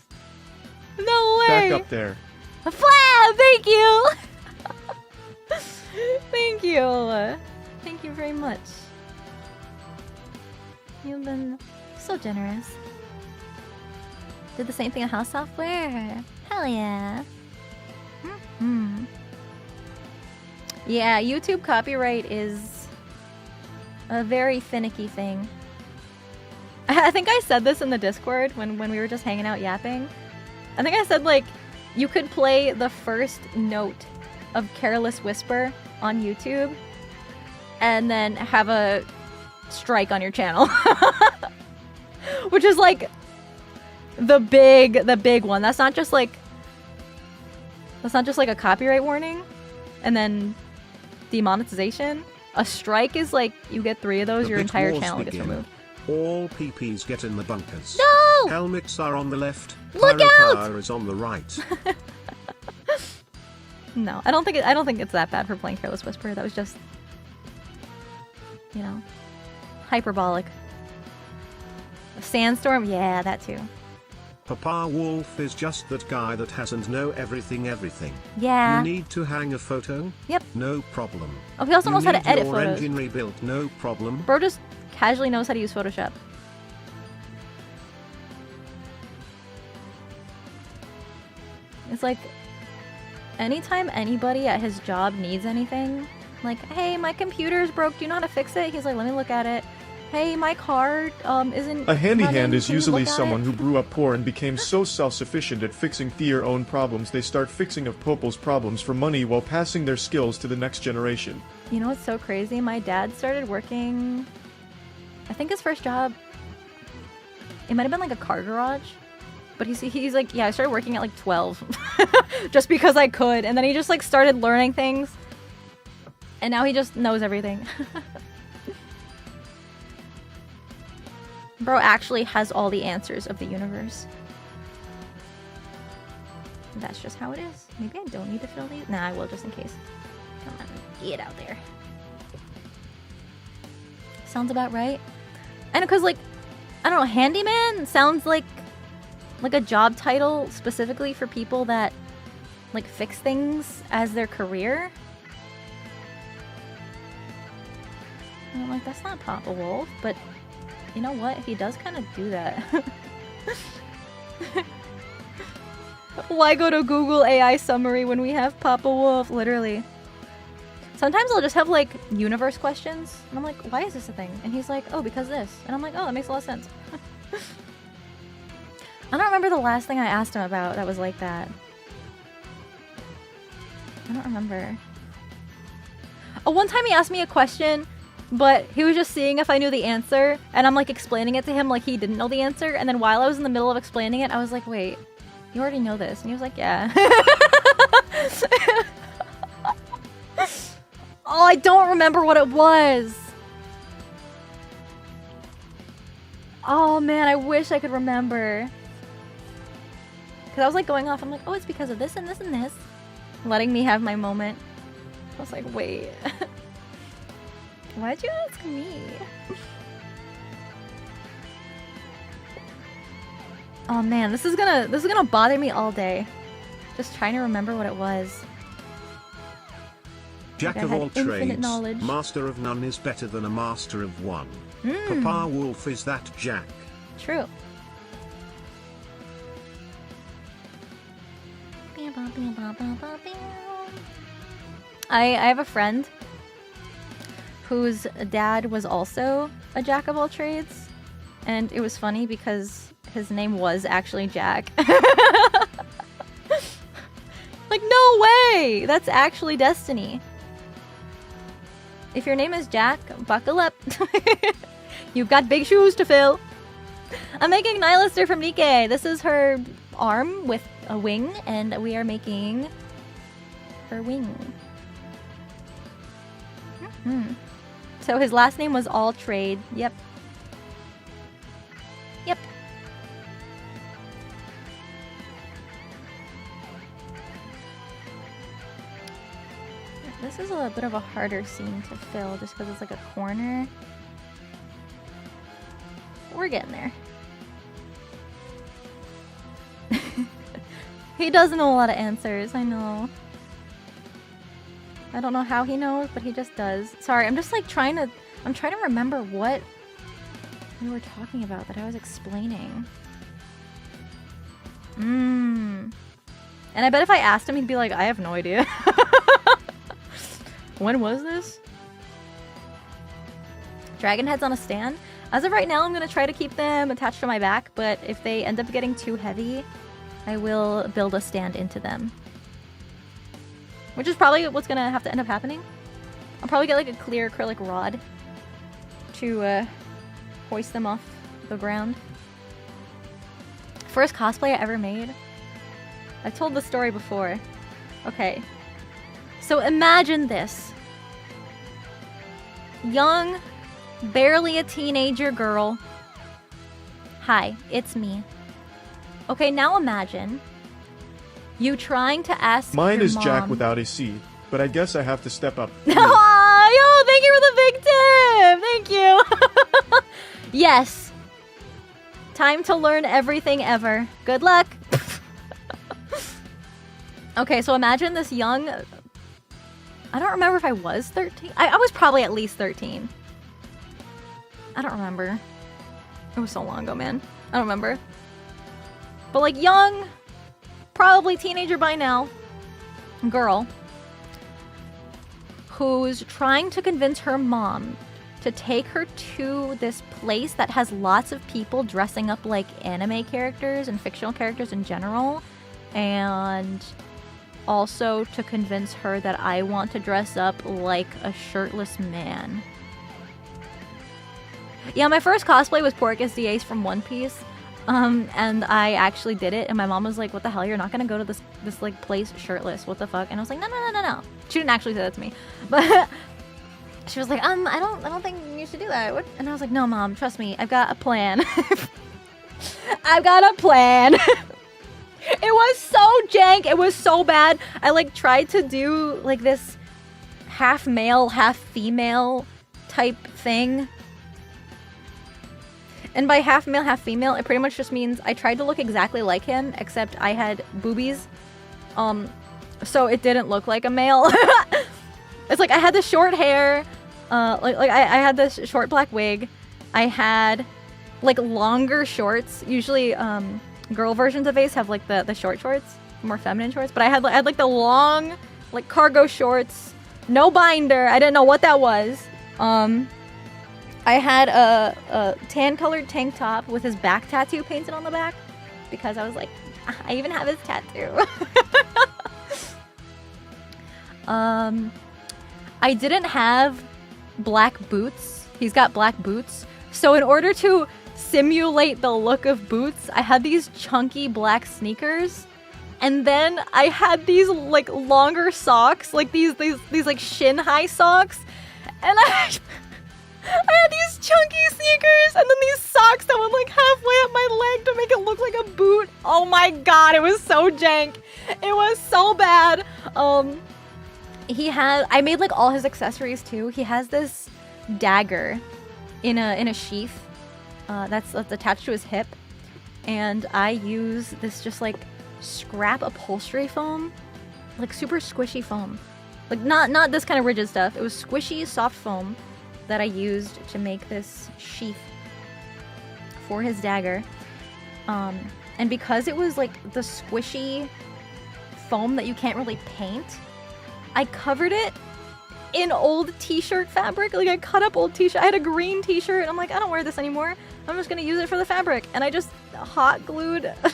No way! Back up there. Flab! Thank you! Thank you! Thank you very much. You've been so generous. Did the same thing on house software. Hell yeah. Yeah, YouTube copyright is a very finicky thing. I think I said this in the Discord when we were just hanging out yapping. I think I said, like, you could play the first note of Careless Whisper on YouTube and then have a strike on your channel. Which is like the big one. That's not just like a copyright warning and then demonetization. A strike is like you get 3 of those, The your bit entire wars channel gets begin. removed. All PPs get in the bunkers. No! Helmets are on the left. Look out! Pyropire is on the right. No, I don't think it's that bad for playing Careless Whisper. That was just, you know, hyperbolic. A sandstorm, yeah, that too. Papa Wolf is just that guy that hasn't know everything. Yeah. You need to hang a photo? Yep. No problem. Oh, he also knows how to edit your photos. engine rebuilt? No problem. Bro just casually knows how to use Photoshop. It's like, anytime anybody at his job needs anything, like, hey, my computer's broke, do you know how to fix it? He's like, let me look at it. Hey, my car isn't A handy running, hand is can you usually look at someone it? who grew up poor and became so self-sufficient at fixing their own problems they start fixing of people's problems for money while passing their skills to the next generation. You know what's so crazy? My dad started working, I think his first job, it might have been like a car garage. But he's like, yeah, I started working at like 12. Just because I could. And then he just like started learning things. And now he just knows everything. Bro actually has all the answers of the universe. That's just how it is. Maybe I don't need to fill these. Nah, I will just in case. Come on, get out there. Sounds about right. And because like, I don't know, handyman sounds like a job title specifically for people that like fix things as their career. And I'm like, that's not Papa Wolf, but you know what? He does kind of do that. Why go to Google AI summary when we have Papa Wolf? Literally. Sometimes I'll just have like universe questions and I'm like, why is this a thing? And he's like, oh, because this. And I'm like, oh, that makes a lot of sense. I don't remember the last thing I asked him about that was like that. I don't remember. Oh, one time he asked me a question, but he was just seeing if I knew the answer, and I'm like explaining it to him like he didn't know the answer, and then while I was in the middle of explaining it, I was like, wait, you already know this? And he was like, yeah. Oh, I don't remember what it was. Oh man, I wish I could remember. Because I was like going off, I'm like, oh, it's because of this and this and this. Letting me have my moment. I was like, wait. Why'd you ask me? Oh man, this is gonna bother me all day. Just trying to remember what it was. Jack Like I of had all infinite trades, knowledge. master of none is better than a master of one. Papa Wolf is that Jack. True. I have a friend whose dad was also a jack of all trades, and it was funny because his name was actually Jack. Like, no way! That's actually destiny. If your name is Jack, buckle up. You've got big shoes to fill. I'm making Nylister from NIKKE. This is her arm with a wing, and we are making her wing. So his last name was All Trade. Yep. Yep. This is a bit of a harder scene to fill just because it's like a corner. We're getting there. He does know a lot of answers, I know. I don't know how he knows, but he just does. Sorry, I'm just like I'm trying to remember what we were talking about that I was explaining. And I bet if I asked him, he'd be like, I have no idea. When was this? Dragon heads on a stand? As of right now, I'm gonna try to keep them attached to my back, but if they end up getting too heavy, I will build a stand into them. Which is probably what's gonna have to end up happening. I'll probably get like a clear acrylic rod to hoist them off the ground. First cosplay I ever made. I've told the story before. Okay. So imagine this. Young, barely a teenager girl. Hi, it's me. Okay, now imagine you trying to ask Mine your is mom... Jack without a C, but I guess I have to step up. Aw, yo, thank you for the big tip! Thank you! Yes. Time to learn everything ever. Good luck! Okay, so imagine this young... I don't remember if I was 13. I was probably at least 13. I don't remember. It was so long ago, man. I don't remember. But like young, probably teenager by now, girl who's trying to convince her mom to take her to this place that has lots of people dressing up like anime characters and fictional characters in general, and also to convince her that I want to dress up like a shirtless man. Yeah, my first cosplay was Porcus the Ace from One Piece. And I actually did it, and my mom was like, what the hell, you're not gonna go to this like place shirtless, what the fuck? And I was like, no. She didn't actually say that to me. But she was like, I don't think you should do that. What? And I was like, no, Mom, trust me, I've got a plan. I've got a plan. It was so jank. It was so bad. I like tried to do like this half male, half female type thing. And by half male, half female, it pretty much just means I tried to look exactly like him, except I had boobies. So it didn't look like a male. It's like I had the short hair, I had this short black wig. I had like longer shorts. Usually, girl versions of Ace have like the short shorts, more feminine shorts. But I had like the long, like cargo shorts, no binder. I didn't know what that was. I had a tan-colored tank top with his back tattoo painted on the back because I was like, I even have his tattoo. I didn't have black boots. He's got black boots. So in order to simulate the look of boots, I had these chunky black sneakers. And then I had these like longer socks, like these like shin-high socks. And I had these chunky sneakers and then these socks that went like halfway up my leg to make it look like a boot. Oh my god, it was so jank. It was so bad. I made like all his accessories too. He has this dagger in a sheath that's attached to his hip, and I use this just like scrap upholstery foam, like super squishy foam, like not this kind of rigid stuff. It was squishy soft foam that I used to make this sheath for his dagger, and because it was like the squishy foam that you can't really paint, I covered it in old t-shirt fabric. Like I cut up old t-shirt. I had a green t-shirt and I'm like, I don't wear this anymore. I'm just gonna use it for the fabric. And I just hot glued I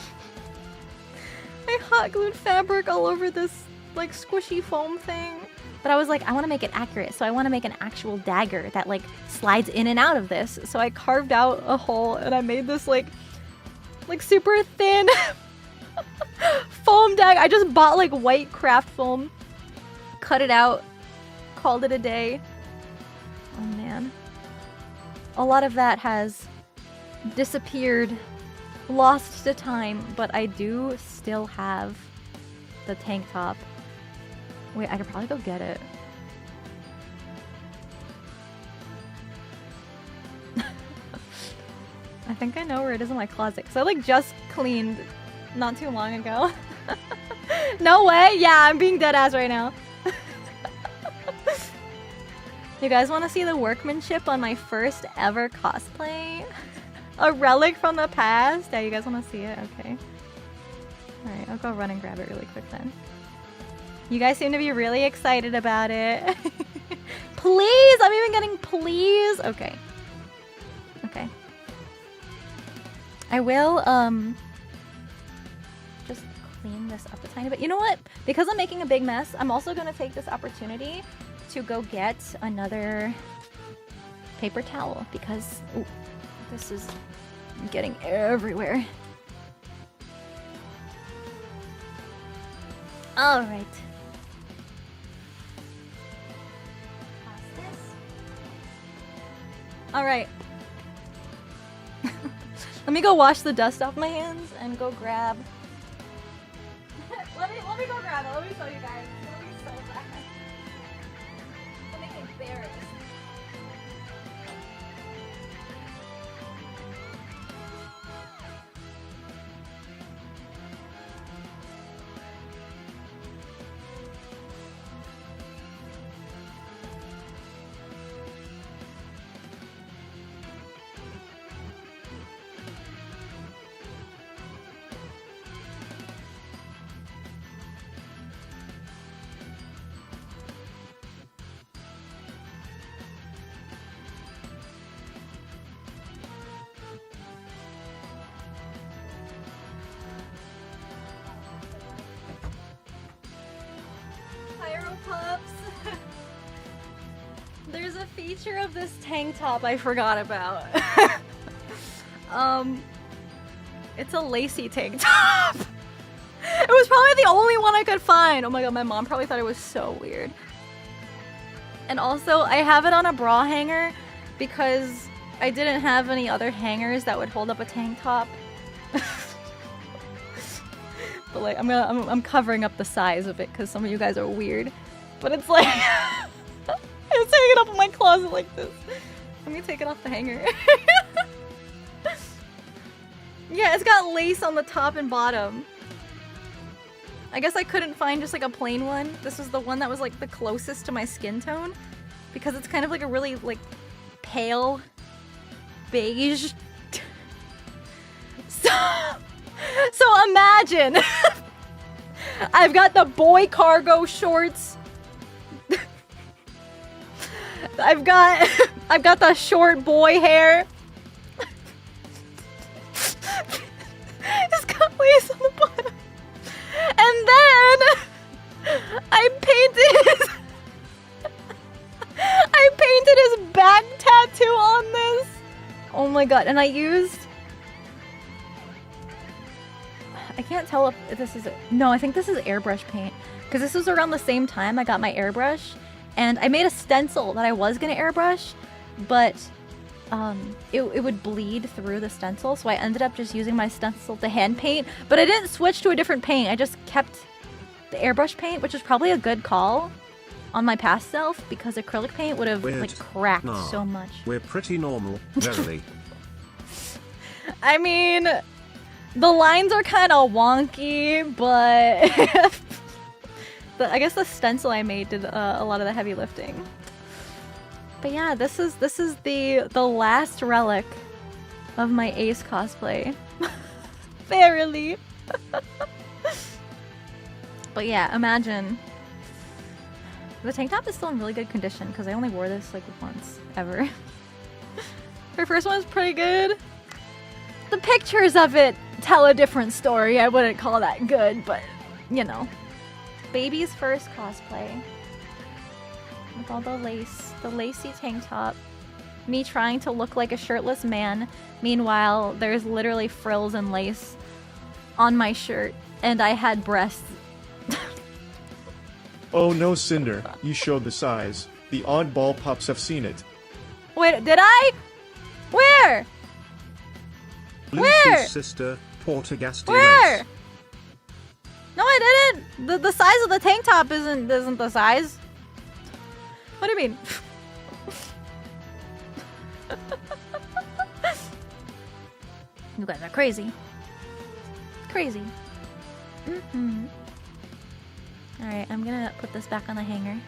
hot glued fabric all over this like squishy foam thing. But I was like, I want to make it accurate. So I want to make an actual dagger that like slides in and out of this. So I carved out a hole and I made this like super thin foam dagger. I just bought like white craft foam, cut it out, called it a day. Oh man. A lot of that has disappeared, lost to time, but I do still have the tank top. Wait, I could probably go get it. I think I know where it is in my closet, because I like just cleaned not too long ago. No way? Yeah, I'm being dead ass right now. You guys want to see the workmanship on my first ever cosplay? A relic from the past? Yeah, you guys want to see it? Okay. Alright, I'll go run and grab it really quick then. You guys seem to be really excited about it. Please! I'm even getting please! Okay. Okay. I will, just clean this up a tiny bit. You know what? Because I'm making a big mess, I'm also going to take this opportunity to go get another paper towel because ooh, this is getting everywhere. All right. All right. Let me go wash the dust off my hands and go grab. let me go grab it. Let me show you guys. It's gonna be so bad. I'm gonna get embarrassed. There's a feature of this tank top I forgot about. It's a lacy tank top. It was probably the only one I could find. Oh my god, my mom probably thought it was so weird. And also, I have it on a bra hanger because I didn't have any other hangers that would hold up a tank top. But like, I'm covering up the size of it because some of you guys are weird. But it's like, it's hanging up in my closet like this. Let me take it off the hanger. Yeah, it's got lace on the top and bottom. I guess I couldn't find just like a plain one. This was the one that was like the closest to my skin tone because it's kind of like a really like pale beige. So imagine I've got the boy cargo shorts. I've got the short boy hair. It's got lace on the bottom. And then I painted his back tattoo on this. Oh my god, and I used, I can't tell if this is, no, I think this is airbrush paint. Because this was around the same time I got my airbrush. And I made a stencil that I was going to airbrush. but it would bleed through the stencil, so I ended up just using my stencil to hand paint, but I didn't switch to a different paint. I just kept the airbrush paint, which was probably a good call on my past self, because acrylic paint would have like cracked so much. We're pretty normal, verily. I mean, the lines are kind of wonky, but I guess the stencil I made did a lot of the heavy lifting. But yeah, this is the last relic of my Ace cosplay. Verily. But yeah, imagine. The tank top is still in really good condition because I only wore this like once ever. Her first one was pretty good. The pictures of it tell a different story. I wouldn't call that good, but you know. Baby's first cosplay. With all the lace, the lacy tank top. Me trying to look like a shirtless man. Meanwhile, there's literally frills and lace on my shirt, and I had breasts. Oh no, Cinder, you showed the size. The oddball pups have seen it. Wait, did I? Where? Lucy's Where? sister, Portagasti Where? lace. No, I didn't. The size of the tank top isn't the size. What do you mean? You guys are crazy. Crazy. Alright, I'm gonna put this back on the hanger.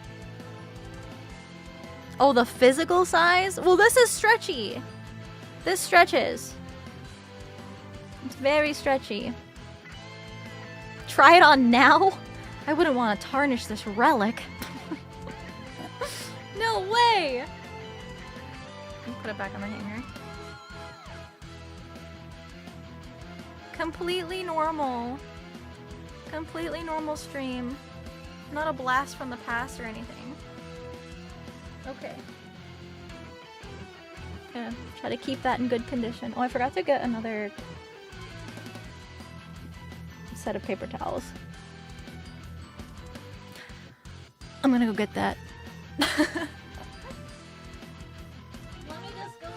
Oh, the physical size? Well, this is stretchy. This stretches. It's very stretchy. Try it on now? I wouldn't want to tarnish this relic. No way! Put it back on the hanger. Completely normal. Completely normal stream. Not a blast from the past or anything. Okay. Gonna try to keep that in good condition. Oh, I forgot to get another set of paper towels. I'm gonna go get that. Let me just go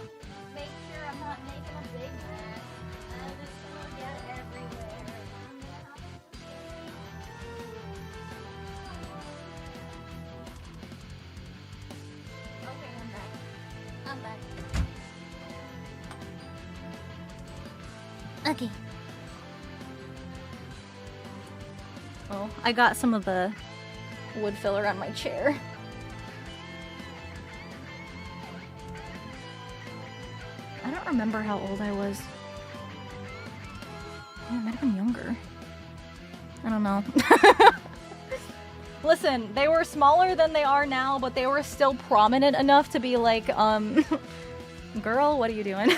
make sure I'm not making a big mess. And it's gonna get everywhere. Okay, I'm back. I'm back. Okay. Oh, I got some of the wood filler on my chair. I don't remember how old I was. I might have been younger. I don't know. Listen, they were smaller than they are now, but they were still prominent enough to be like, girl, what are you doing?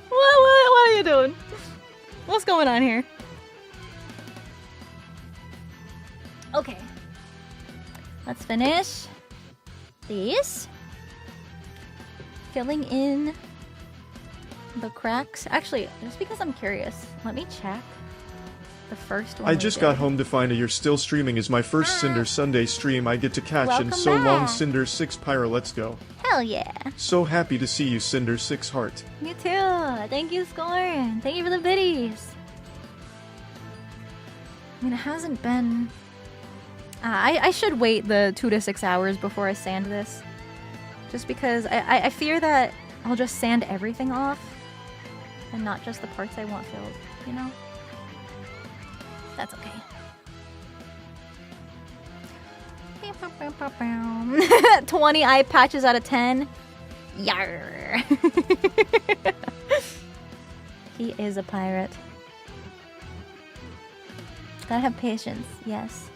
What are you doing? What's going on here? Okay. Let's finish these. Filling in the cracks. Actually, just because I'm curious, let me check the first one. I just got home to find that you're still streaming as my first Cinder Sunday stream I get to catch, Welcome and so long back. Cinder 6 Pyro, let's go. Hell yeah. So happy to see you, Cinder 6 Heart. You too. Thank you, Scorn. Thank you for the biddies. I mean, it hasn't been... I should wait the 2 to 6 hours before I sand this. Just because I fear that I'll just sand everything off. And not just the parts I want filled, you know? That's okay. 20 eye patches out of 10. Yarr. He is a pirate. Gotta have patience, yes.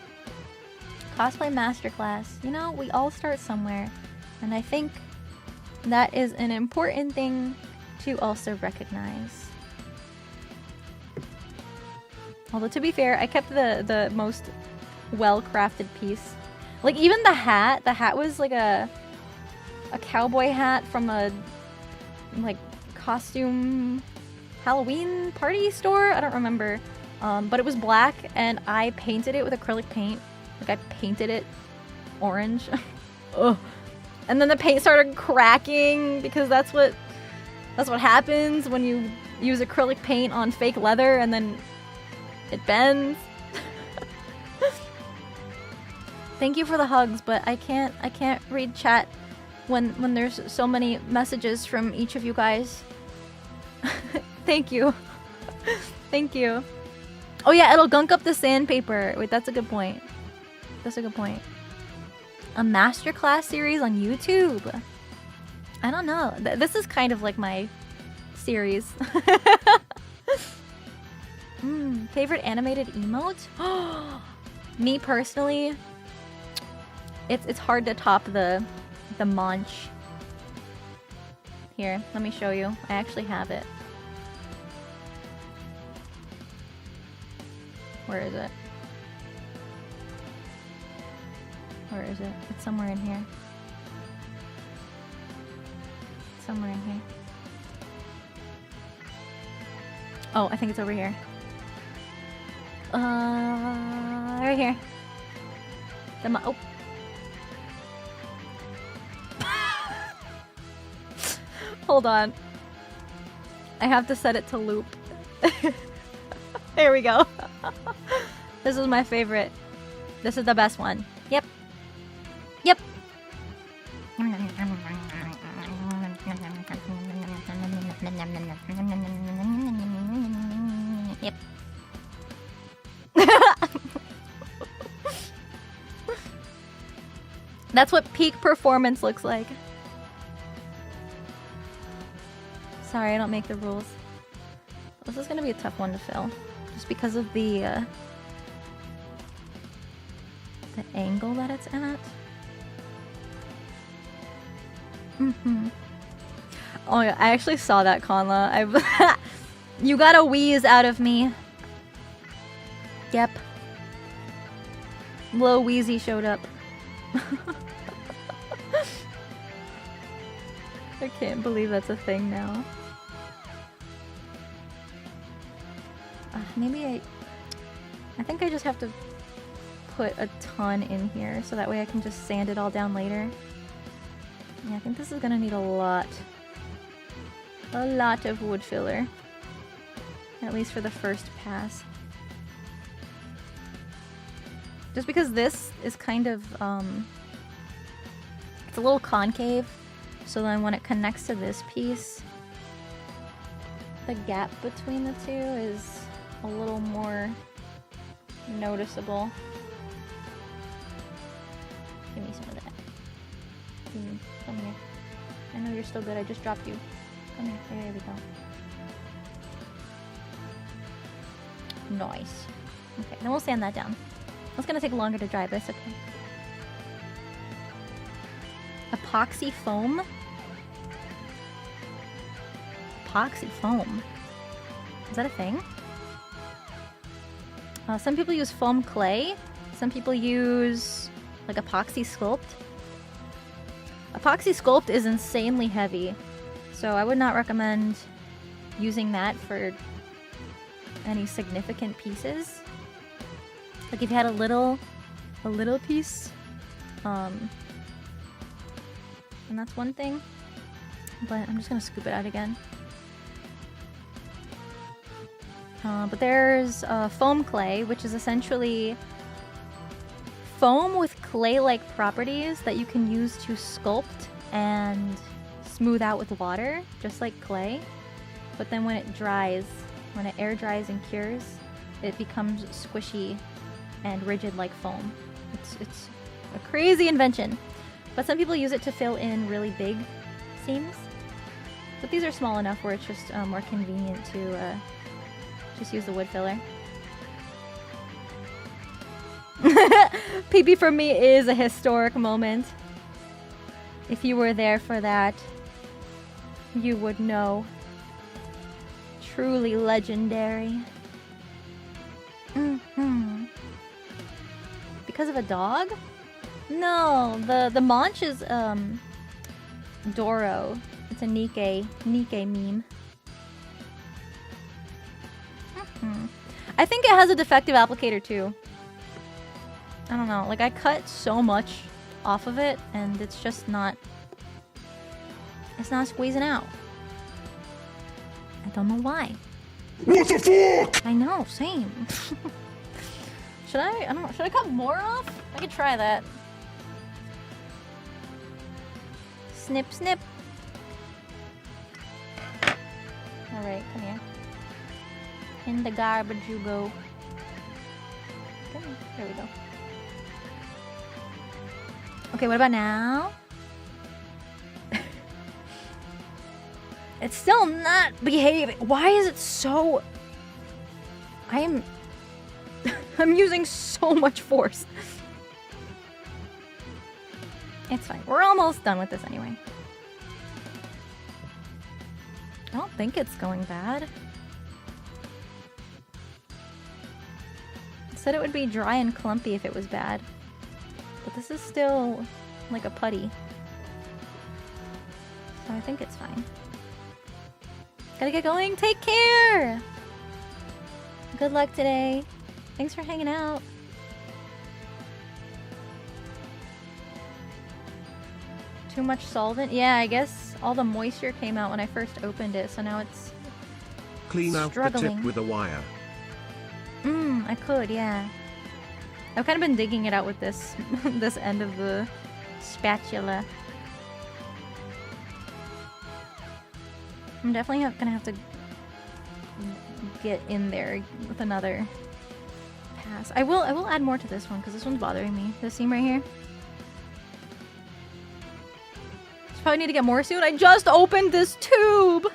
Cosplay masterclass. You know, we all start somewhere. And I think that is an important thing to also recognize. Although, to be fair, I kept the most well-crafted piece. Like, even the hat was like a cowboy hat from a, like, costume Halloween party store? I don't remember. But it was black, and I painted it with acrylic paint. Like, I painted it orange. Ugh. And then the paint started cracking because that's what happens when you use acrylic paint on fake leather and then it bends. Thank you for the hugs, but I can't read chat when there's so many messages from each of you guys. Thank you. Thank you. Oh yeah, it'll gunk up the sandpaper. Wait, that's a good point. That's a good point. A masterclass series on YouTube? I don't know. This is kind of like my series. Favorite animated emote? Me personally, it's hard to top the Munch. Here, let me show you. I actually have it. Where is it? Where is it? It's somewhere in here. Somewhere in here. Oh, I think it's over here. Right here. Oh. Hold on. I have to set it to loop. There we go. This is my favorite. This is the best one. Yep. Yep. Yep. That's what peak performance looks like. Sorry, I don't make the rules. This is gonna be a tough one to fill. Just because of the angle that it's at. Oh yeah, I actually saw that, Conla. You got a wheeze out of me. Yep. Lil Wheezy showed up. I can't believe that's a thing now. Maybe I think I just have to put a ton in here so that way I can just sand it all down later. Yeah, I think this is gonna need a lot of wood filler. At least for the first pass. Just because this is kind of, it's a little concave, so then when it connects to this piece, the gap between the two is a little more noticeable. Give me some of that. Come here. I know you're still good, I just dropped you. Come here, there we go. Nice. Okay, then we'll sand that down. It's gonna take longer to dry, but it's okay. Epoxy foam? Epoxy foam? Is that a thing? Some people use foam clay. Some people use like epoxy sculpt. Epoxy sculpt is insanely heavy, so I would not recommend using that for any significant pieces. Like if you had a little piece, and that's one thing. But I'm just gonna scoop it out again. But there's foam clay, which is essentially foam with clay-like properties that you can use to sculpt and smooth out with water, just like clay. But then when it dries, when it air dries and cures, it becomes squishy and rigid like foam. It's a crazy invention. But some people use it to fill in really big seams. But these are small enough where it's just more convenient to just use the wood filler. PP for me is a historic moment. If you were there for that, you would know. Truly legendary. Because of a dog? No, the Monch is Doro. It's a NIKKE meme. I think it has a defective applicator too. I don't know, like I cut so much off of it, and it's just not... It's not squeezing out. I don't know why. What the fuck? I know, same. Should I don't know, should I cut more off? I could try that. Snip, snip. Alright, come here. In the garbage you go. Come here. There we go. Okay, what about now? It's still not behaving. Why is it so... I'm using so much force. It's fine. We're almost done with this anyway. I don't think it's going bad. It said it would be dry and clumpy if it was bad. But this is still like a putty. So I think it's fine. Gotta get going. Take care! Good luck today. Thanks for hanging out. Too much solvent? Yeah, I guess all the moisture came out when I first opened it, so now it's Clean out the struggling. tip with a wire. I could, yeah. I've kind of been digging it out with this this end of the spatula. I'm definitely gonna have to get in there with another pass. I will add more to this one because this one's bothering me. This seam right here. Just probably need to get more soon. I just opened this tube.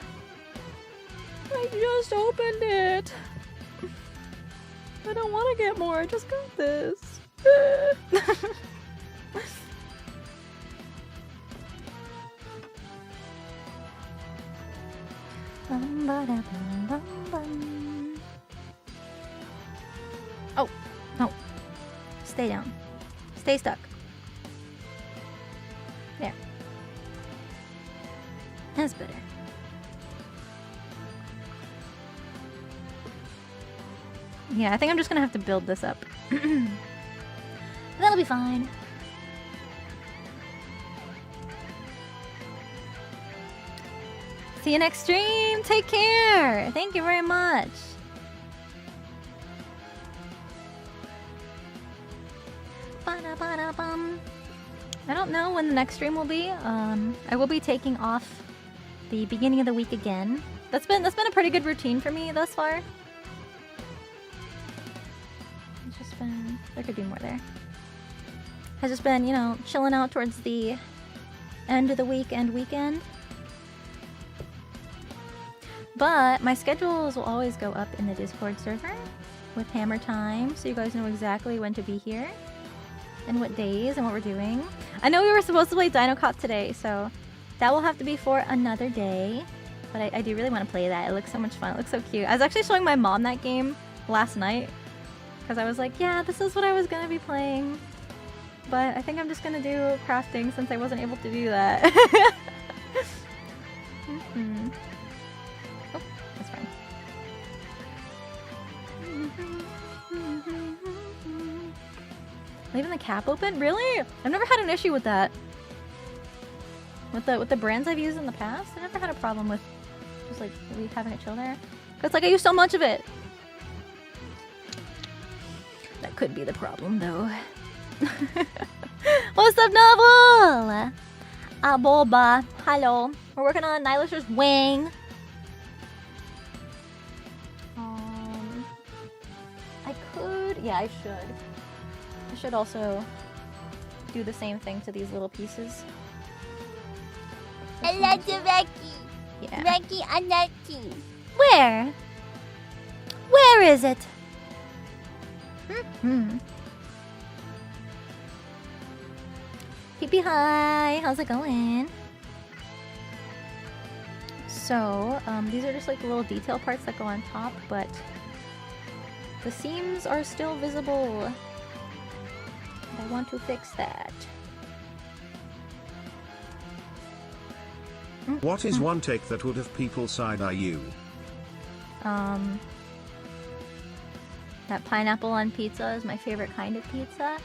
I just opened it. I don't want to get more. I just got this. Oh, no. Stay down. Stay stuck. There. That's better. Yeah, I think I'm just gonna have to build this up. That'll be fine. See you next stream. Take care. Thank you very much. I don't know when the next stream will be. I will be taking off the beginning of the week again. That's been a pretty good routine for me thus far. It's just been, there could be more there. Has just been, you know, chilling out towards the end of the week and weekend. But my schedules will always go up in the Discord server with hammer time, so you guys know exactly when to be here and what days and what we're doing. I know we were supposed to play Dino Cop today, so that will have to be for another day. But I do really want to play that. It looks so much fun. It looks so cute. I was actually showing my mom that game last night because I was like, yeah, this is what I was going to be playing. But I think I'm just going to do crafting since I wasn't able to do that. Oh, that's fine. Leaving the cap open? Really? I've never had an issue with that. With the brands I've used in the past, I never had a problem with just like having it chill there. Cause like I use so much of it. That could be the problem though. What's up, Novel? Boba. Hello. We're working on Nihilish's wing. I could. Yeah, I should. I should also do the same thing to these little pieces. I love the Becky. Yeah. Becky and Becky. Where? Where is it? Pee-pee, hi. How's it going? So, these are just like the little detail parts that go on top, but the seams are still visible. I want to fix that. What is one take that would have people side-eye you? That pineapple on pizza is my favorite kind of pizza.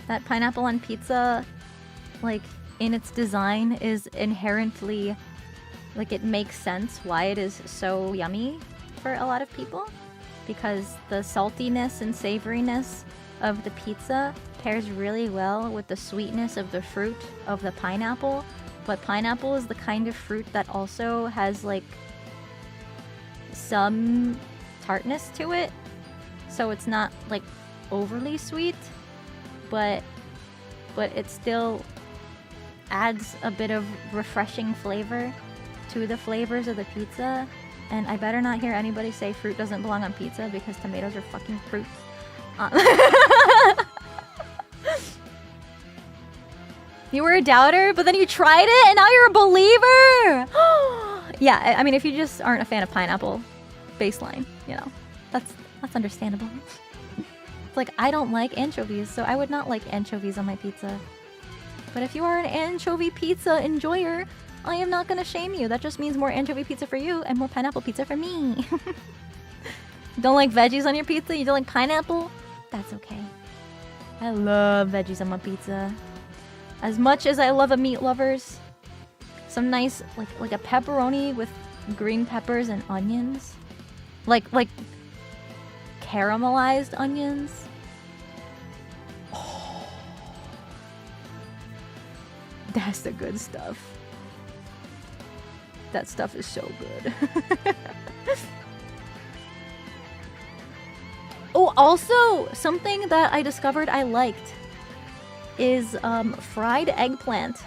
that pineapple on pizza, like, in its design is inherently, like, it makes sense why it is so yummy for a lot of people. Because the saltiness and savoriness of the pizza pairs really well with the sweetness of the fruit of the pineapple. But pineapple is the kind of fruit that also has, like, some tartness to it. So it's not, like, overly sweet, but it still adds a bit of refreshing flavor to the flavors of the pizza. And I better not hear anybody say fruit doesn't belong on pizza, because tomatoes are fucking fruit. You were a doubter, but then you tried it, and now you're a believer! Yeah, I mean, if you just aren't a fan of pineapple, baseline, you know, that's understandable. It's like, I don't like anchovies, so I would not like anchovies on my pizza. But if you are an anchovy pizza enjoyer, I am not gonna shame you. That just means more anchovy pizza for you and more pineapple pizza for me. Don't like veggies on your pizza? You don't like pineapple? That's okay. I love veggies on my pizza. As much as I love a meat lovers, some nice, like a pepperoni with green peppers and onions. Like caramelized onions. Oh. That's the good stuff. That stuff is so good. Oh, also, something that I discovered I liked is fried eggplant.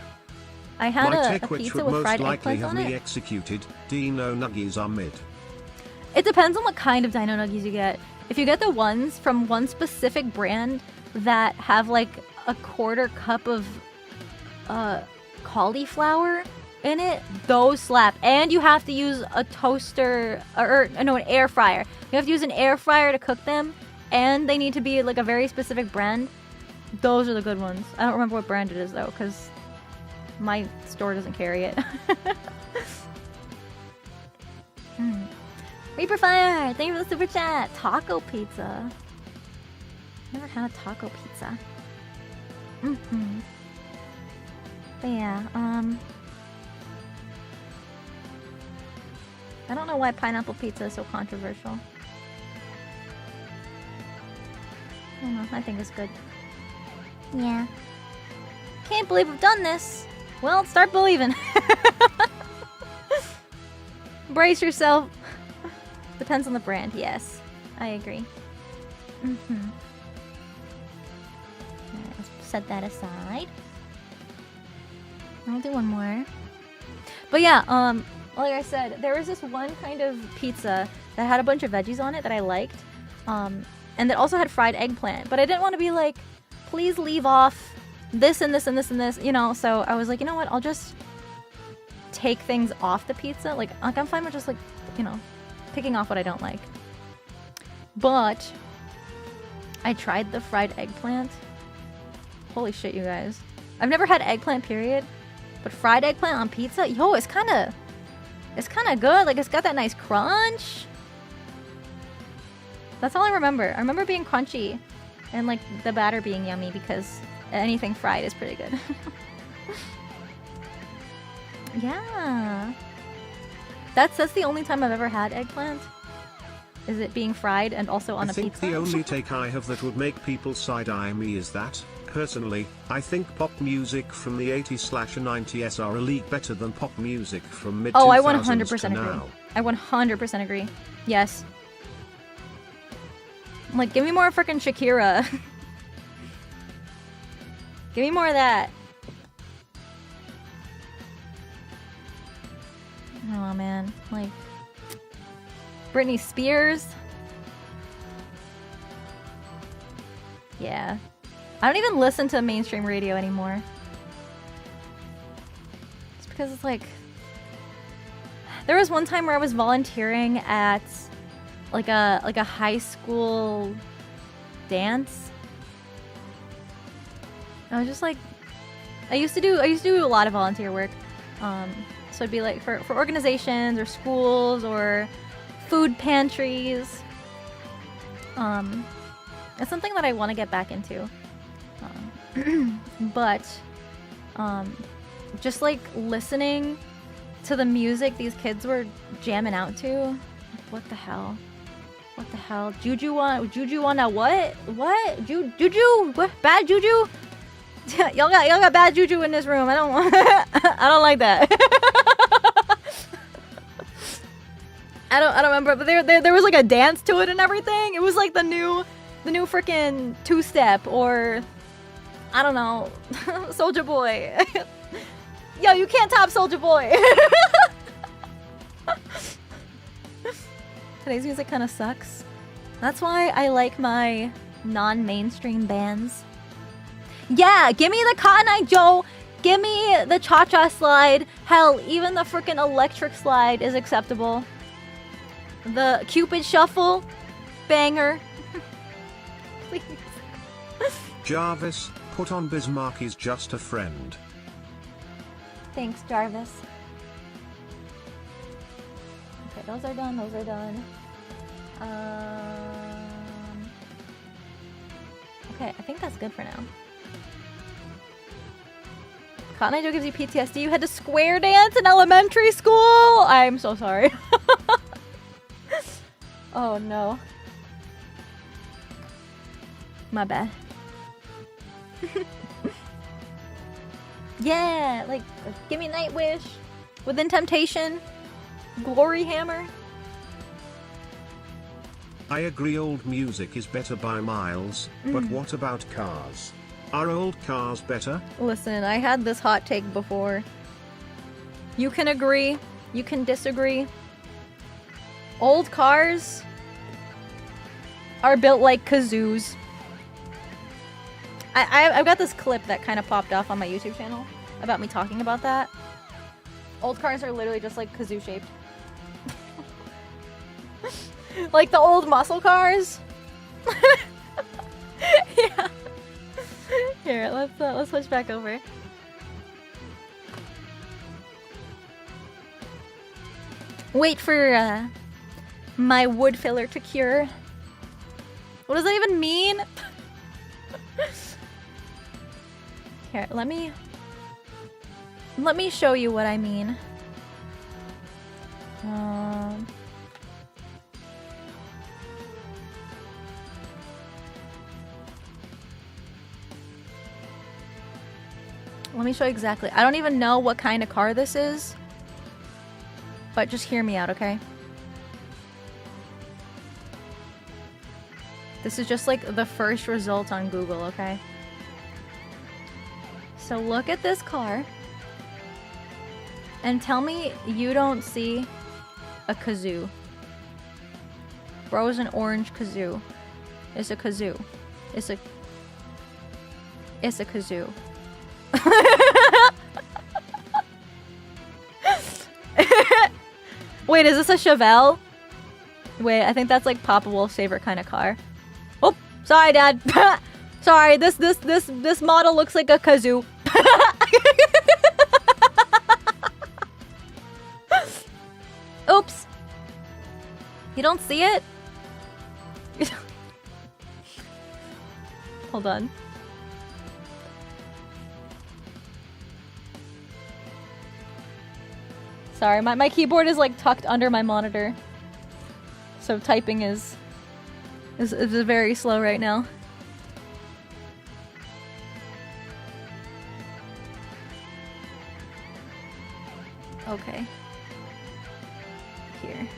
I had a pizza with fried eggplant on it. Executed. Dino nuggies are mid. It depends on what kind of dino nuggies you get. If you get the ones from one specific brand that have like a quarter cup of cauliflower in it, those slap. And you have to use a toaster, or no, an air fryer. You have to use an air fryer to cook them, and they need to be like a very specific brand. Those are the good ones. I don't remember what brand it is though, because my store doesn't carry it. Reaper Fire, thank you for the super chat. Taco pizza. Never had a taco pizza. But yeah, I don't know why pineapple pizza is so controversial. I don't know, I think it's good. Yeah. Can't believe we've done this. Well, start believing. Brace yourself. Depends on the brand, yes. I agree. Alright, let's set that aside. I'll do one more. But yeah, like I said, there was this one kind of pizza that had a bunch of veggies on it that I liked. And that also had fried eggplant. But I didn't want to be like, please leave off this and this and this and this, you know? So I was like, you know what, I'll just take things off the pizza. Like I'm fine with just like, you know, picking off what I don't like. But I tried the fried eggplant. Holy shit, you guys. I've never had eggplant, period. But fried eggplant on pizza, yo, it's kind of good. Like, it's got that nice crunch. That's all I remember. I remember being crunchy and, like, the batter being yummy because anything fried is pretty good. Yeah. That's the only time I've ever had eggplant. Is it being fried and also on a pizza? I think the only take I have that would make people side-eye me is that, personally, I think pop music from the 80s/90s are a league better than pop music from mid-2000s Oh, I 100% agree. now. I 100% agree. Yes. Like, give me more freaking Shakira. Give me more of that. Oh man, like Britney Spears. Yeah. I don't even listen to mainstream radio anymore. It's because it's like there was one time where I was volunteering at like a high school dance. I was just like I used to do a lot of volunteer work. So it'd be like for organizations or schools or food pantries. It's something that I want to get back into. but just like listening to the music these kids were jamming out to. What the hell? What the hell? Juju on a what? What? Juju? What? Bad juju? y'all got bad juju in this room. I don't want I don't like that. I don't remember, but there was like a dance to it and everything. It was like the new freaking two-step, or I don't know, Soulja Boy. Yo, you can't top Soulja Boy. Today's music kind of sucks. That's why I like my non-mainstream bands. Yeah, give me the Cotton Eye Joe. Give me the cha-cha slide. Hell, even the freaking electric slide is acceptable. The Cupid Shuffle, banger. Please. Jarvis, put on Bismarck is just a friend. Thanks, Jarvis. Okay, those are done, those are done. Okay, I think that's good for now. Cotton Eye Joe gives you PTSD. You had to square dance in elementary school? I'm so sorry. Oh no. My bad. Yeah, like give me Nightwish, Within Temptation, Glory Hammer. I agree old music is better by miles, but what about cars? Are old cars better? Listen, I had this hot take before. You can agree, you can disagree. Old cars are built like kazoos. I've got this clip that kind of popped off on my YouTube channel about me talking about that. Old cars are literally just like kazoo shaped. Like the old muscle cars. Yeah. Here, let's switch back over. Wait for my wood filler to cure. What does that even mean? Here, let me show you what I mean. Let me show you exactly. I don't even know what kind of car this is, but just hear me out, okay? This is just like the first result on Google, okay? So look at this car and tell me you don't see a kazoo. Bro is an orange kazoo. It's a kazoo. It's a kazoo. Wait, is this a Chevelle? Wait, I think that's like Papa Wolf's favorite kind of car. Oh, sorry, Dad. Sorry, this model looks like a kazoo. Oops. You don't see it? Hold on. Sorry, my keyboard is like tucked under my monitor. So typing is very slow right now. Okay. Here.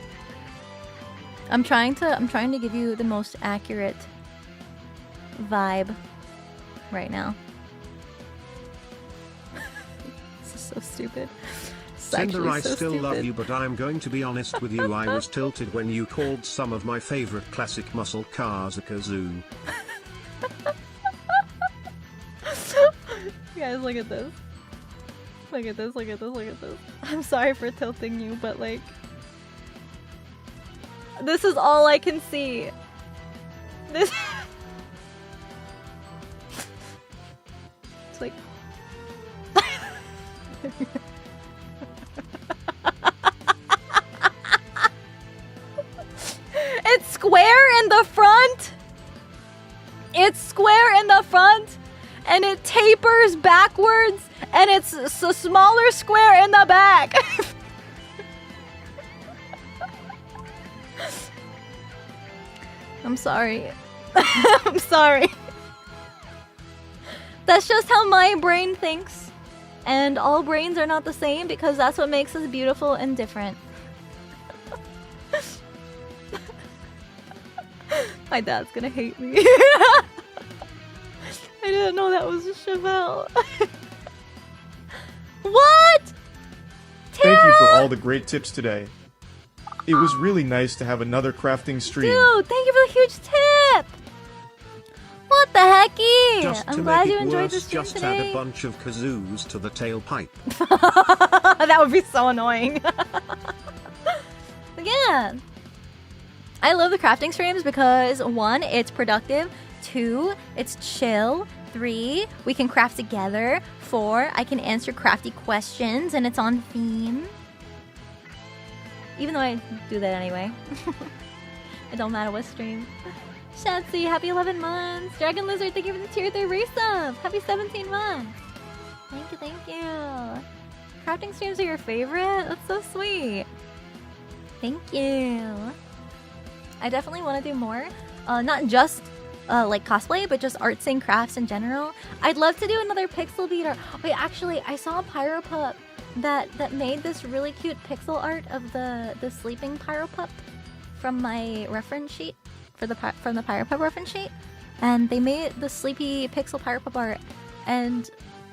I'm trying to give you the most accurate vibe right now. This is so stupid. Cinder, I so still love stupid. you, but I'm going to be honest with you, I was tilted when you called some of my favorite classic muscle cars a kazoo. Guys, look at this. Look at this, look at this, look at this. I'm sorry for tilting you, but like... This is all I can see. This... It's like... It's square in the front! It's square in the front! and it tapers backwards, and it's a smaller square in the back. I'm sorry. I'm sorry. That's just how my brain thinks. And all brains are not the same because that's what makes us beautiful and different. My dad's gonna hate me. I didn't know that was a Chevelle. What? Tara! Thank you for all the great tips today. It was really nice to have another crafting stream. Dude, thank you for the huge tip! What the hecky? Just I'm to glad make you it enjoyed worse, the stream just today. add a bunch of kazoos to the tailpipe. That would be so annoying. Yeah. I love the crafting streams because 1, it's productive. 2, it's chill. 3, we can craft together. 4, I can answer crafty questions and it's on theme. Even though I do that anyway. It don't matter what stream. Shatsy, happy 11 months. Dragon Lizard, thank you for the tier 3 resub. Happy 17 months. Thank you, thank you. Crafting streams are your favorite? That's so sweet. Thank you. I definitely want to do more. Not just like cosplay, but just arts and crafts in general. I'd love to do another pixel beater. Wait, actually, I saw a Pyro Pup that made this really cute pixel art of the sleeping Pyro Pup from my reference sheet from the Pyro Pup reference sheet, and they made the sleepy pixel Pyro Pup art, and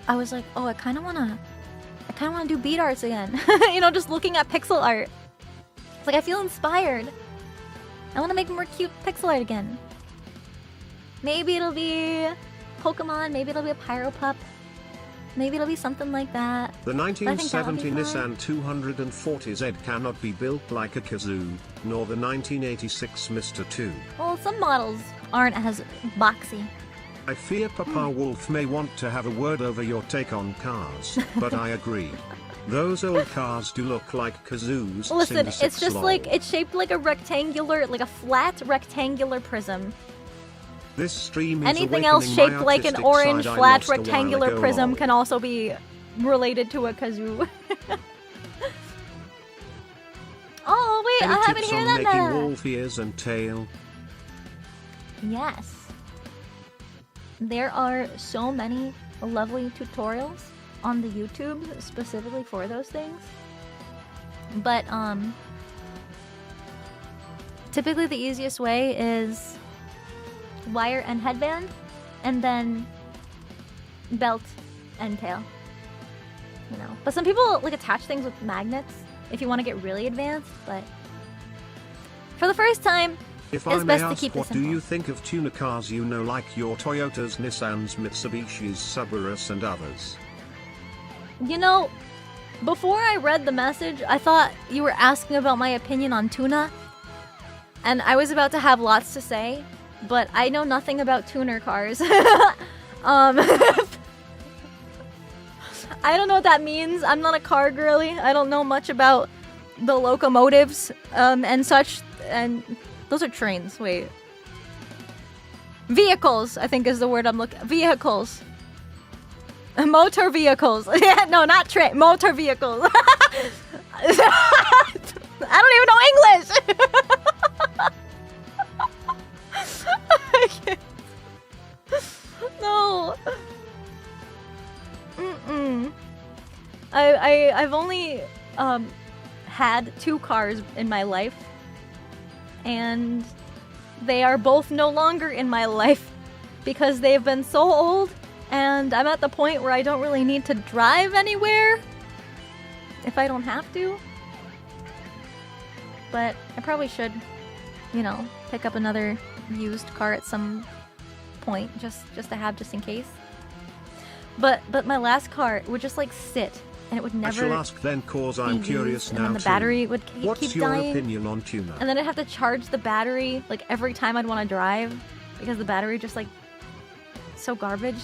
I was like, oh, I kind of wanna do beat arts again. You know, just looking at pixel art. It's like I feel inspired. I want to make more cute pixel art again. Maybe it'll be Pokemon, maybe it'll be a Pyro Pup, maybe it'll be something like that. The I think that would 1970 be Nissan 240Z cannot be built like a kazoo, nor the 1986 Mr. 2. Well, some models aren't as boxy. I fear Papa Wolf may want to have a word over your take on cars, but I agree. Those old cars do look like kazoos. Listen, Cinder it's just lol. like, it's shaped like a rectangular, like a flat rectangular prism. This stream is Anything else awakening shaped my like an artistic orange side I flat lost a while rectangular ago, prism lol. can also be related to a kazoo. Oh wait, Any I haven't tips heard on that making meta. wolf ears and tail? Yes. There are so many lovely tutorials on the YouTube specifically for those things. But typically the easiest way is wire and headband, and then belt and tail. You know. But some people like attach things with magnets if you want to get really advanced, but for the first time, If it's I may best to ask, keep it what do simple. you think of tuner cars, you know, like your Toyotas, Nissans, Mitsubishis, Subarus and others? You know, before I read the message, I thought you were asking about my opinion on tuna. And I was about to have lots to say, but I know nothing about tuner cars. I don't know what that means. I'm not a car girly. I don't know much about the locomotives and such. And those are trains. Wait. Vehicles, I think is the word I'm looking. Vehicles. Motor vehicles. Yeah, no, not train. Motor vehicles. I don't even know English. I can't. No. I've only had 2 cars in my life, and they are both no longer in my life because they've been so old, and I'm at the point where I don't really need to drive anywhere if I don't have to. But I probably should, you know, pick up another used car at some point just to have just in case. But my last car would just like sit, and it would never. I shall ask then, cause I'm be curious used, now and then the too. battery would What's keep your dying. opinion on tuner? And then I'd have to charge the battery like every time I'd want to drive because the battery just like so garbage.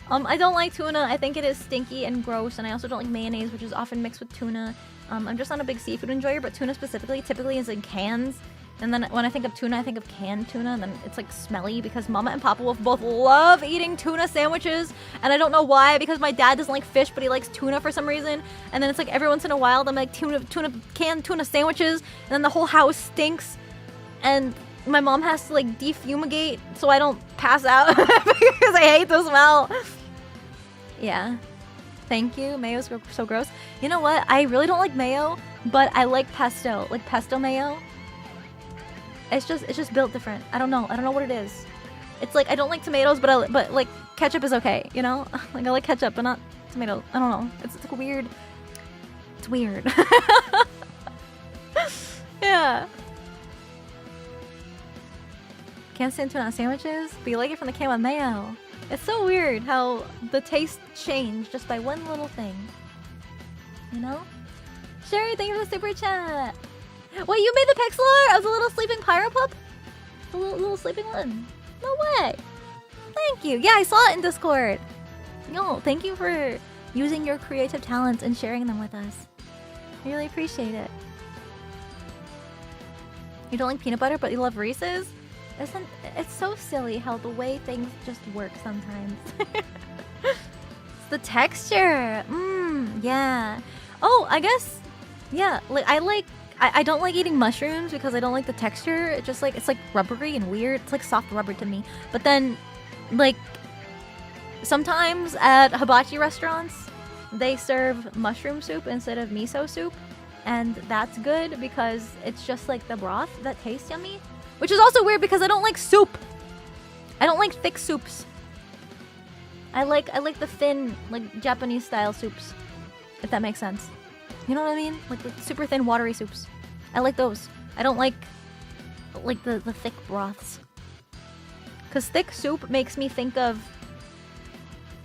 I don't like tuna. I think it is stinky and gross, and I also don't like mayonnaise, which is often mixed with tuna. I'm just not a big seafood enjoyer, but tuna specifically typically is in cans, And then when I think of tuna, I think of canned tuna, and then it's like smelly because Mama and Papa Wolf both love eating tuna sandwiches, and I don't know why, because my dad doesn't like fish, but he likes tuna for some reason. And then it's like every once in a while, I'm like canned tuna sandwiches, and then the whole house stinks, and my mom has to like defumigate so I don't pass out because I hate the smell. Yeah. Thank you. Mayo's so gross. You know what? I really don't like mayo, but I like pesto. Like pesto mayo. It's just built different. I don't know what it is. It's like I don't like tomatoes, but like ketchup is okay, you know? Like I like ketchup, but not tomatoes. I don't know. It's like weird. It's weird. Yeah. Can't stand tuna sandwiches, but you like it from the can with mayo. It's so weird how the taste changed just by one little thing. You know? Sherry, thank you for the super chat. Wait, you made the Pixlr? I was a little sleeping pyro pup? A little sleeping one? No way. Thank you. Yeah, I saw it in Discord. No, thank you for using your creative talents and sharing them with us. I really appreciate it. You don't like peanut butter, but you love Reese's? It's so silly how the way things just work sometimes. It's the texture. Yeah. Oh, I guess, yeah, like I don't like eating mushrooms because I don't like the texture. It's just like, it's like rubbery and weird. It's like soft rubber to me. But then, like, sometimes at hibachi restaurants, they serve mushroom soup instead of miso soup. And that's good because it's just like the broth that tastes yummy. Which is also weird because I don't like soup. I don't like thick soups. I like the thin, like Japanese style soups. If that makes sense. You know what I mean? Like the super thin watery soups. I like those. I don't like the thick broths. Cause thick soup makes me think of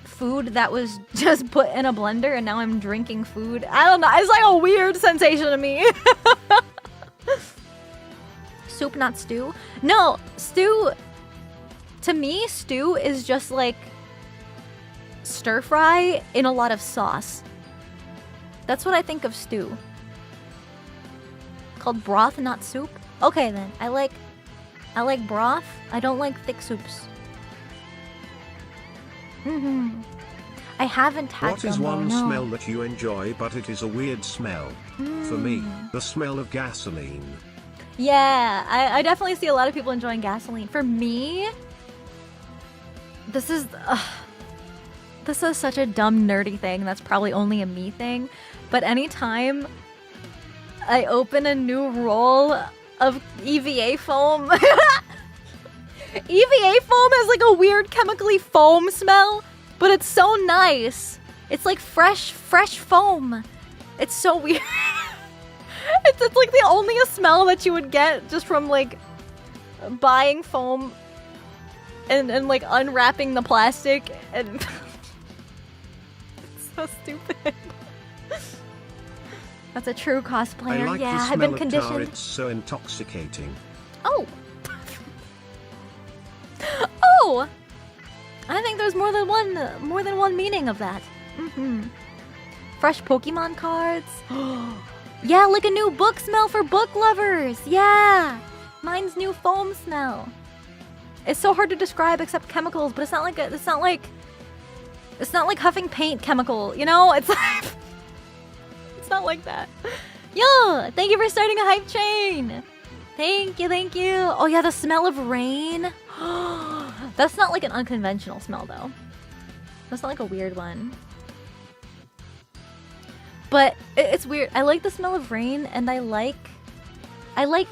food that was just put in a blender and now I'm drinking food. I don't know. It's like a weird sensation to me. Soup, not stew. No, stew. To me, stew is just like stir fry in a lot of sauce. That's what I think of stew. Called broth, not soup. Okay then, I like broth. I don't like thick soups. I haven't had What is them, one no. smell that you enjoy but it is a weird smell? For me, the smell of gasoline. Yeah, I definitely see a lot of people enjoying gasoline. For me, this is such a dumb nerdy thing. That's probably only a me thing. But anytime I open a new roll of EVA foam, EVA foam has like a weird chemically foam smell, but it's so nice. It's like fresh foam. It's so weird. It's like the only smell that you would get just from like buying foam and like unwrapping the plastic and it's so stupid. That's a true cosplayer. I like yeah, the I've smell been of conditioned. tar, it's so intoxicating. Oh. Oh. I think there's more than one meaning of that. Fresh Pokemon cards. Yeah, like a new book smell for book lovers. Yeah. Mine's new foam smell. It's so hard to describe except chemicals, but it's not like huffing paint chemical, you know? It's like it's not like that. Yo, thank you for starting a hype train. Thank you. Oh yeah, the smell of rain. That's not like an unconventional smell though. That's not like a weird one. But it's weird. I like the smell of rain, and I like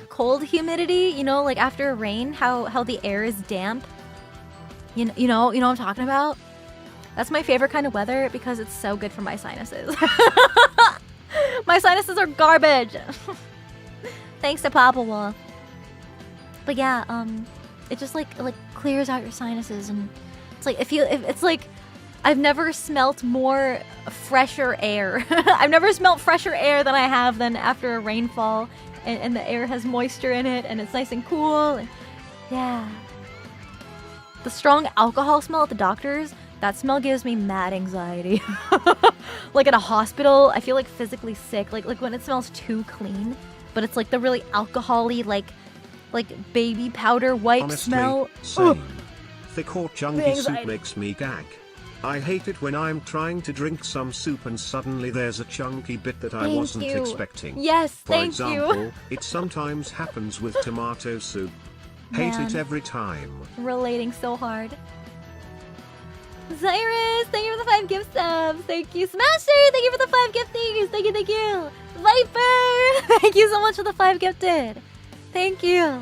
cold humidity. You know, like after a rain, how the air is damp. You know what I'm talking about? That's my favorite kind of weather because it's so good for my sinuses. My sinuses are garbage. Thanks to Papa Wolf. But yeah, it just like clears out your sinuses, and it's like it's like I've never smelt more fresher air. I've never smelt fresher air than I have than after a rainfall, and the air has moisture in it, and it's nice and cool. And yeah, the strong alcohol smell at the doctor's. That smell gives me mad anxiety. Like at a hospital, I feel like physically sick. Like when it smells too clean, but it's like the really alcohol-y, like like baby powder wipe Honestly, smell. same. Thick or chunky soup anxiety. makes me gag. I hate it when I'm trying to drink some soup and suddenly there's a chunky bit that I Thank wasn't you. expecting. Yes, For thank example, you. it sometimes happens with tomato soup. Hate Man. it every time. Relating so hard. Cyrus, thank you for the 5 gift subs. Thank you. Smasher, thank you for the 5 gifties. Thank you, thank you. Viper, thank you so much for the 5 gifted. Thank you.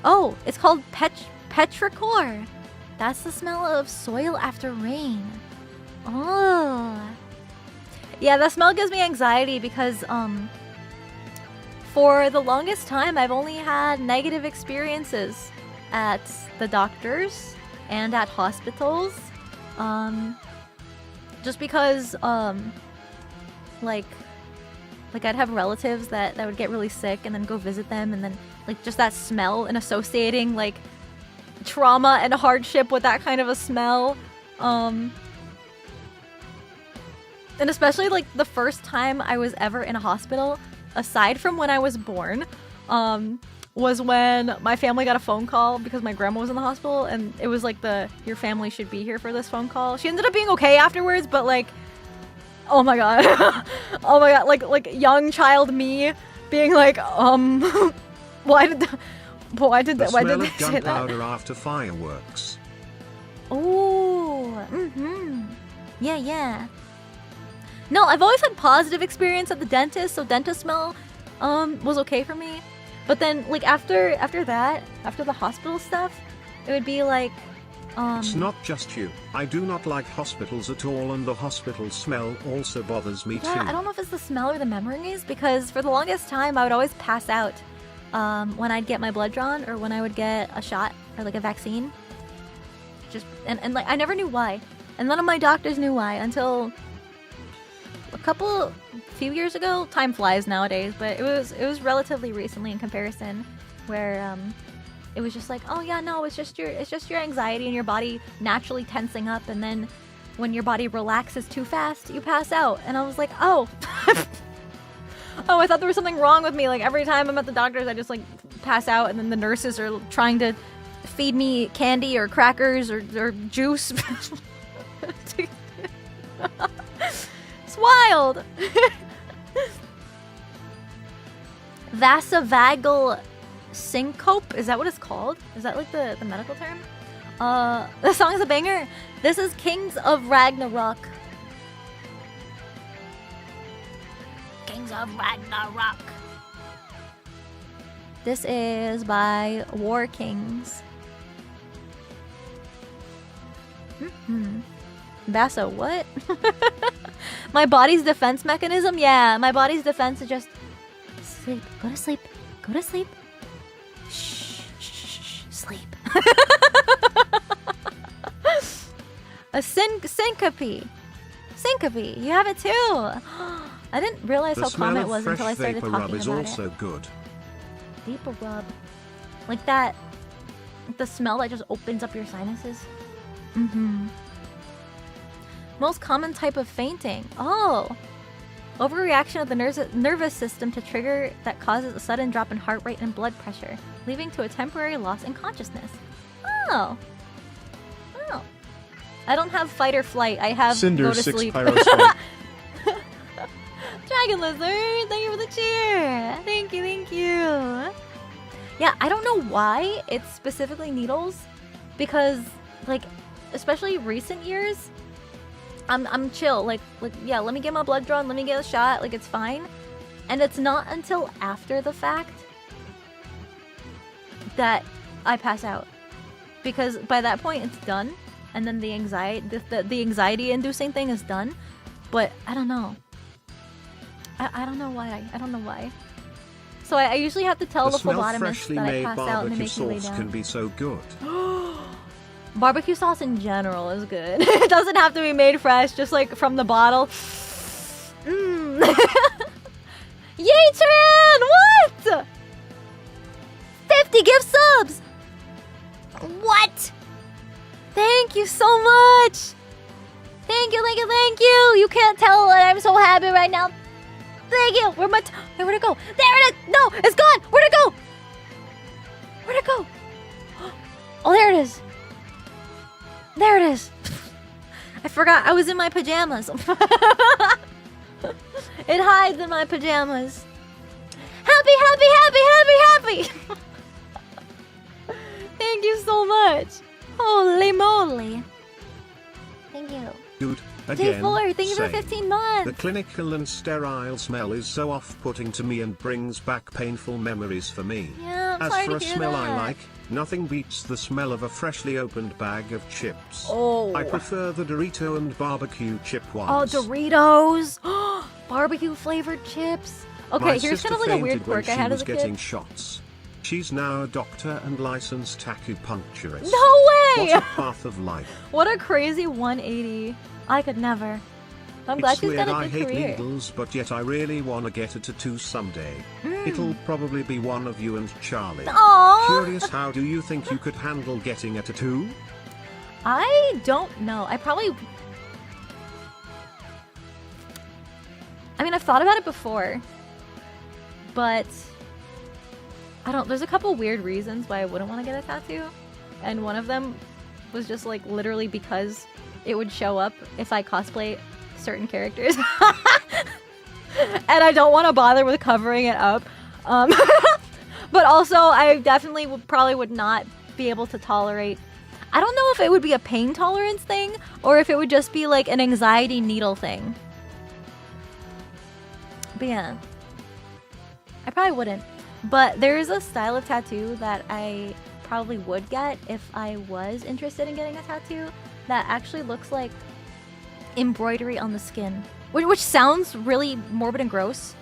Oh, it's called petrichor. That's the smell of soil after rain. Oh. Yeah, that smell gives me anxiety because, for the longest time, I've only had negative experiences at the doctors and at hospitals. Just because, like I'd have relatives that would get really sick and then go visit them, and then, like, just that smell and associating, like, trauma and hardship with that kind of a smell. And especially, like, the first time I was ever in a hospital, aside from when I was born, was when my family got a phone call because my grandma was in the hospital, and it was like your family should be here for this phone call. She ended up being okay afterwards, but, like, oh my god. Oh my god, like young child me being like, why did The they smell say of that? gunpowder after fireworks. Oh, yeah. No, I've always had positive experience at the dentist, so dentist smell was okay for me. But then, like, after that, after the hospital stuff, it would be like, It's not just you. I do not like hospitals at all, and the hospital smell also bothers me yeah, too. I don't know if it's the smell or the memories, because for the longest time I would always pass out when I'd get my blood drawn or when I would get a shot or like a vaccine. Just and like I never knew why, and none of my doctors knew why until a few years ago. Time flies nowadays, but it was relatively recently in comparison, where it was just like, oh yeah, no, it's just your anxiety and your body naturally tensing up, and then when your body relaxes too fast, you pass out. And I was like, oh. Oh, I thought there was something wrong with me. Like, every time I'm at the doctor's, I just, like, pass out, and then the nurses are trying to feed me candy or crackers or juice. It's wild. Vasovagal syncope, is that what it's called? Is that like the medical term? The song is a banger. This is Kings of Ragnarok. Kings of Ragnarok. This is by War Kings. Basso, what? My body's defense mechanism? Yeah, my body's defense is just sleep. Go to sleep. Go to sleep. Shh, sleep. A syncope. Syncope. You have it too. I didn't realize how common it was until I started talking about it. The smell of fresh vapor rub is also good. Vapor rub. Like that. The smell that just opens up your sinuses. Most common type of fainting. Oh. Overreaction of the nervous system to trigger that causes a sudden drop in heart rate and blood pressure, leading to a temporary loss in consciousness. Oh. Oh. I don't have fight or flight. I have Cinder go to 6 sleep. Pyro Spike. Dragon Lizard, thank you for the cheer. Thank you, thank you. Yeah, I don't know why it's specifically needles, because, like, especially recent years, I'm chill. Like yeah, let me get my blood drawn, let me get a shot, like, it's fine. And it's not until after the fact that I pass out, because by that point it's done, and then the anxiety inducing thing is done. But I don't know. I don't know why. I don't know why. So I usually have to tell the phlebotomist that I pass out and they make me lay down. Can be so good. Barbecue sauce in general is good. It doesn't have to be made fresh, just like from the bottle. Yay, Tran! What? 50 gift subs! What? Thank you so much! Thank you, thank you, thank you! You can't tell that I'm so happy right now. Thank you! Where'd it go? There it is! No! It's gone! Where'd it go? Where'd it go? Oh, there it is. There it is. I forgot I was in my pajamas. It hides in my pajamas. Happy, happy, happy, happy, happy. Thank you so much. Holy moly. Thank you. Dude, Day again, 4, thank you for same. 15 months. The clinical and sterile smell is so off-putting to me and brings back painful memories for me. Yeah, I'm As sorry for to a hear smell that. I like, nothing beats the smell of a freshly opened bag of chips. Oh. I prefer the Dorito and barbecue chip Oh, ones. Doritos. Barbecue flavored chips. Okay, My here's sister kind of like a weird fainted when quirk I she had was as a getting kid. shots. She's now a doctor and licensed acupuncturist. No way! What a path of life. What a crazy 180. I could never. I'm glad It's she's weird got a I good hate career. needles, but yet I really want to get a tattoo someday. It'll probably be one of you and Charlie. Aww. Curious, how do you think you could handle getting a tattoo? I don't know. I probably... I mean, I've thought about it before. But... I don't... There's a couple weird reasons why I wouldn't want to get a tattoo. And one of them was just like literally because it would show up if I cosplay certain characters. And I don't want to bother with covering it up. But also, I definitely probably would not be able to tolerate... I don't know if it would be a pain tolerance thing, or if it would just be like an anxiety needle thing. But yeah. I probably wouldn't. But there is a style of tattoo that I probably would get if I was interested in getting a tattoo that actually looks like embroidery on the skin. Which sounds really morbid and gross.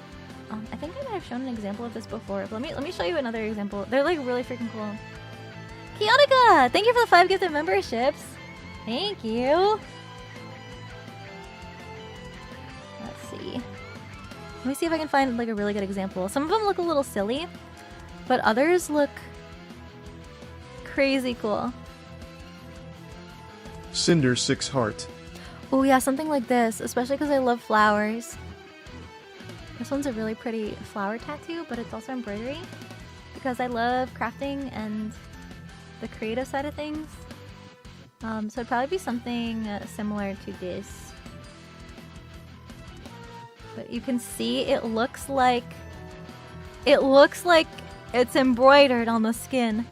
I think I might have shown an example of this before. But let me show you another example. They're like really freaking cool. Kionica! Thank you for the 5 gifted memberships. Thank you. Let's see. Let me see if I can find like a really good example. Some of them look a little silly, but others look crazy cool. Cinder 6 heart. Oh yeah, something like this, especially because I love flowers. This one's a really pretty flower tattoo, but it's also embroidery because I love crafting and the creative side of things. So it'd probably be something similar to this. But you can see it looks like it's embroidered on the skin.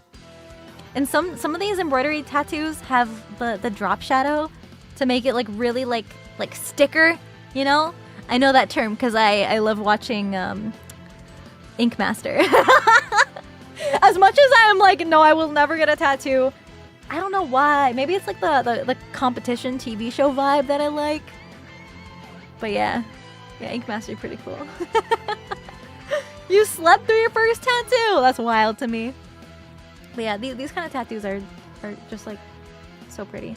And some of these embroidery tattoos have the drop shadow to make it like really like sticker, you know? I know that term because I love watching Ink Master. As much as I am like, no, I will never get a tattoo. I don't know why. Maybe it's like the competition TV show vibe that I like. But yeah, Ink Master pretty cool. You slept through your first tattoo. That's wild to me. But yeah, these kind of tattoos are just like so pretty.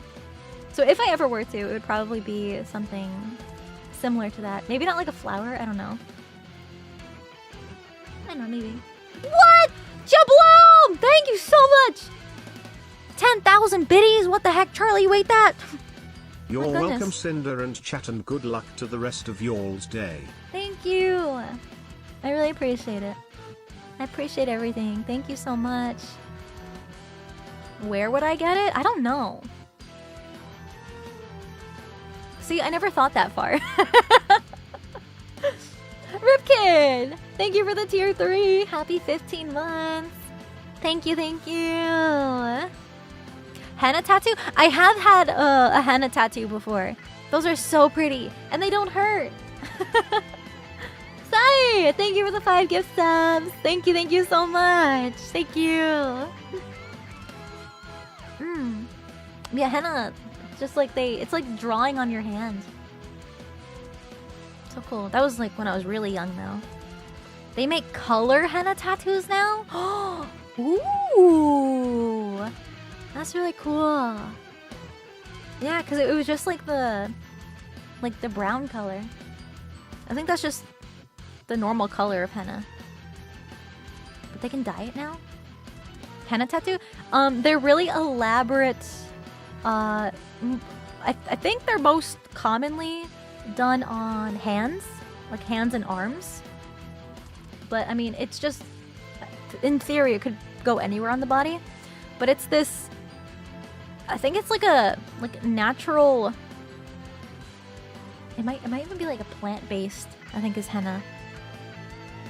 So if I ever were to, it would probably be something similar to that. Maybe not like a flower. I don't know. I don't know, maybe. What? Jabloom! Thank you so much! 10,000 biddies? What the heck, Charlie? You ate that? You're My goodness. welcome, Cinder and chat, and good luck to the rest of y'all's day. Thank you. I really appreciate it. I appreciate everything. Thank you so much. Where would I get it? I don't know. See, I never thought that far. Ripkid! Thank you for the tier 3. Happy 15 months. Thank you, thank you. Henna tattoo? I have had a henna tattoo before. Those are so pretty. And they don't hurt. Sai! Thank you for the 5 gift subs. Thank you so much. Thank you. Yeah, henna. Just like it's like drawing on your hand. So cool. That was like when I was really young though. They make color henna tattoos now? Ooh! That's really cool. Yeah, because it was just like the brown color. I think that's just the normal color of henna. But they can dye it now? Henna tattoo? They're really elaborate. I think they're most commonly done on hands, like hands and arms. But I mean, it's just, in theory, it could go anywhere on the body. But it's this, I think it's like a natural, it might even be like a plant-based, I think, is henna.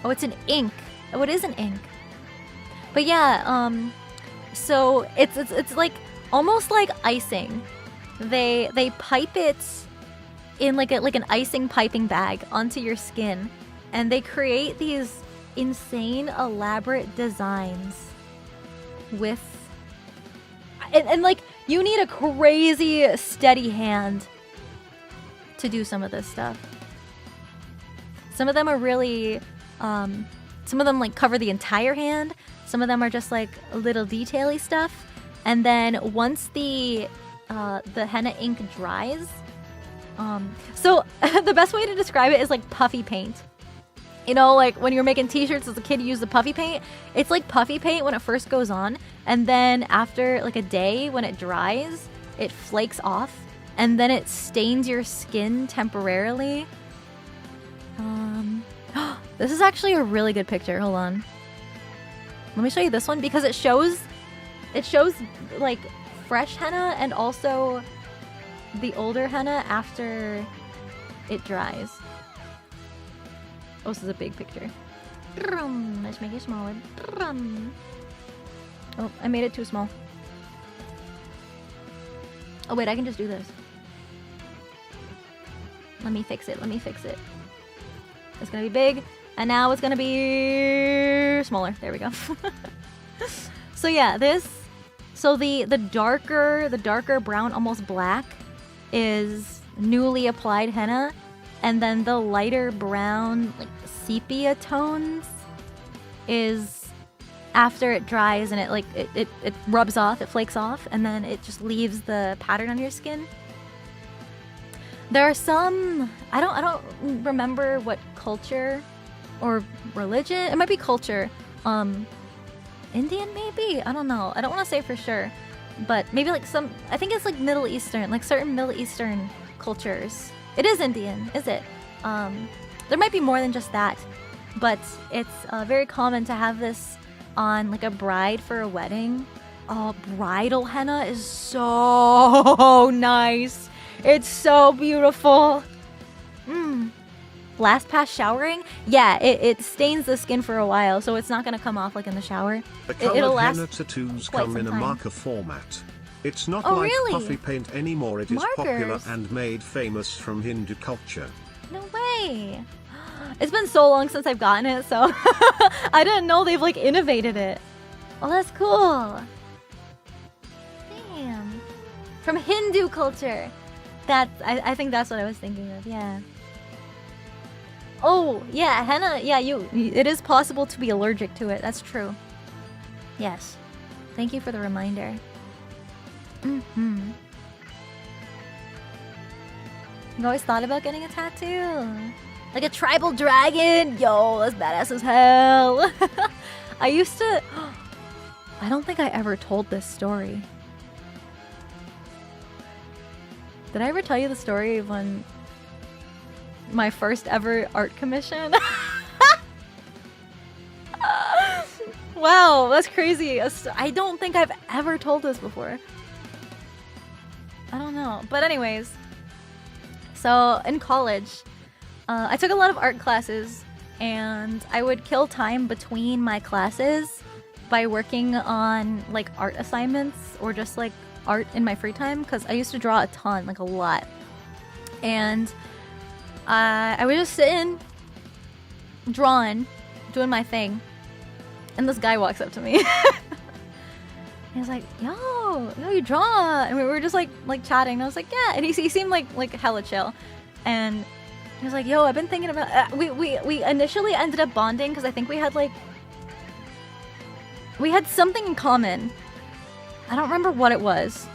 Oh, it's an ink. Oh, it is an ink. But yeah, so it's like almost like icing. They pipe it in like an icing piping bag onto your skin, and they create these insane elaborate designs with and like you need a crazy steady hand to do some of this stuff. Some of them are really some of them like cover the entire hand. Some of them are just like little detaily stuff. And then once the henna ink dries, so the best way to describe it is like puffy paint. You know, like when you're making t-shirts as a kid, you use the puffy paint. It's like puffy paint when it first goes on, and then after like a day when it dries, it flakes off, and then it stains your skin temporarily. This is actually a really good picture. Hold on. Let me show you this one because it shows like fresh henna and also the older henna after it dries. Oh, this is a big picture. Let's make it smaller. Oh, I made it too small. Oh wait, I can just do this. Let me fix it. It's gonna be big, and now it's gonna be smaller. There we go. So yeah, the darker brown, almost black, is newly applied henna, and then the lighter brown, like sepia tones, is after it dries and it rubs off, it flakes off, and then it just leaves the pattern on your skin. There are some, I don't remember what culture or religion, it might be culture, Indian maybe? I don't know. I don't want to say for sure, but maybe like some, I think it's like Middle Eastern, like certain Middle Eastern cultures. It is Indian, is it? There might be more than just that, but it's very common to have this on like a bride for a wedding. Oh, bridal henna is so nice. It's so beautiful. Last pass showering? Yeah, it stains the skin for a while, so it's not gonna come off like in the shower. The colored It'll last henna tattoos quite come some in a time. marker format. It's not Oh, like really? puffy paint anymore. It is popular Markers. and made famous from Hindu culture. No way. It's been so long since I've gotten it, so I didn't know they've like innovated it. Oh, that's cool. Damn. From Hindu culture. I think that's what I was thinking of, yeah. Oh, yeah, henna, yeah, it is possible to be allergic to it. That's true. Yes. Thank you for the reminder. You always thought about getting a tattoo? Like a tribal dragon? Yo, that's badass as hell. I used to... I don't think I ever told this story. Did I ever tell you the story of when my first ever art commission? Wow, that's crazy. I don't think I've ever told this before. I don't know. But anyways, so in college, I took a lot of art classes, and I would kill time between my classes by working on like art assignments or just like art in my free time, because I used to draw a ton, like a lot. And I would just sit in, drawing, doing my thing, and this guy walks up to me. He was like, yo, you draw. And we were just like chatting, and I was like, yeah. And he seemed like hella chill. And he was like, yo, I've been thinking about... we initially ended up bonding because I think we had something in common. I don't remember what it was.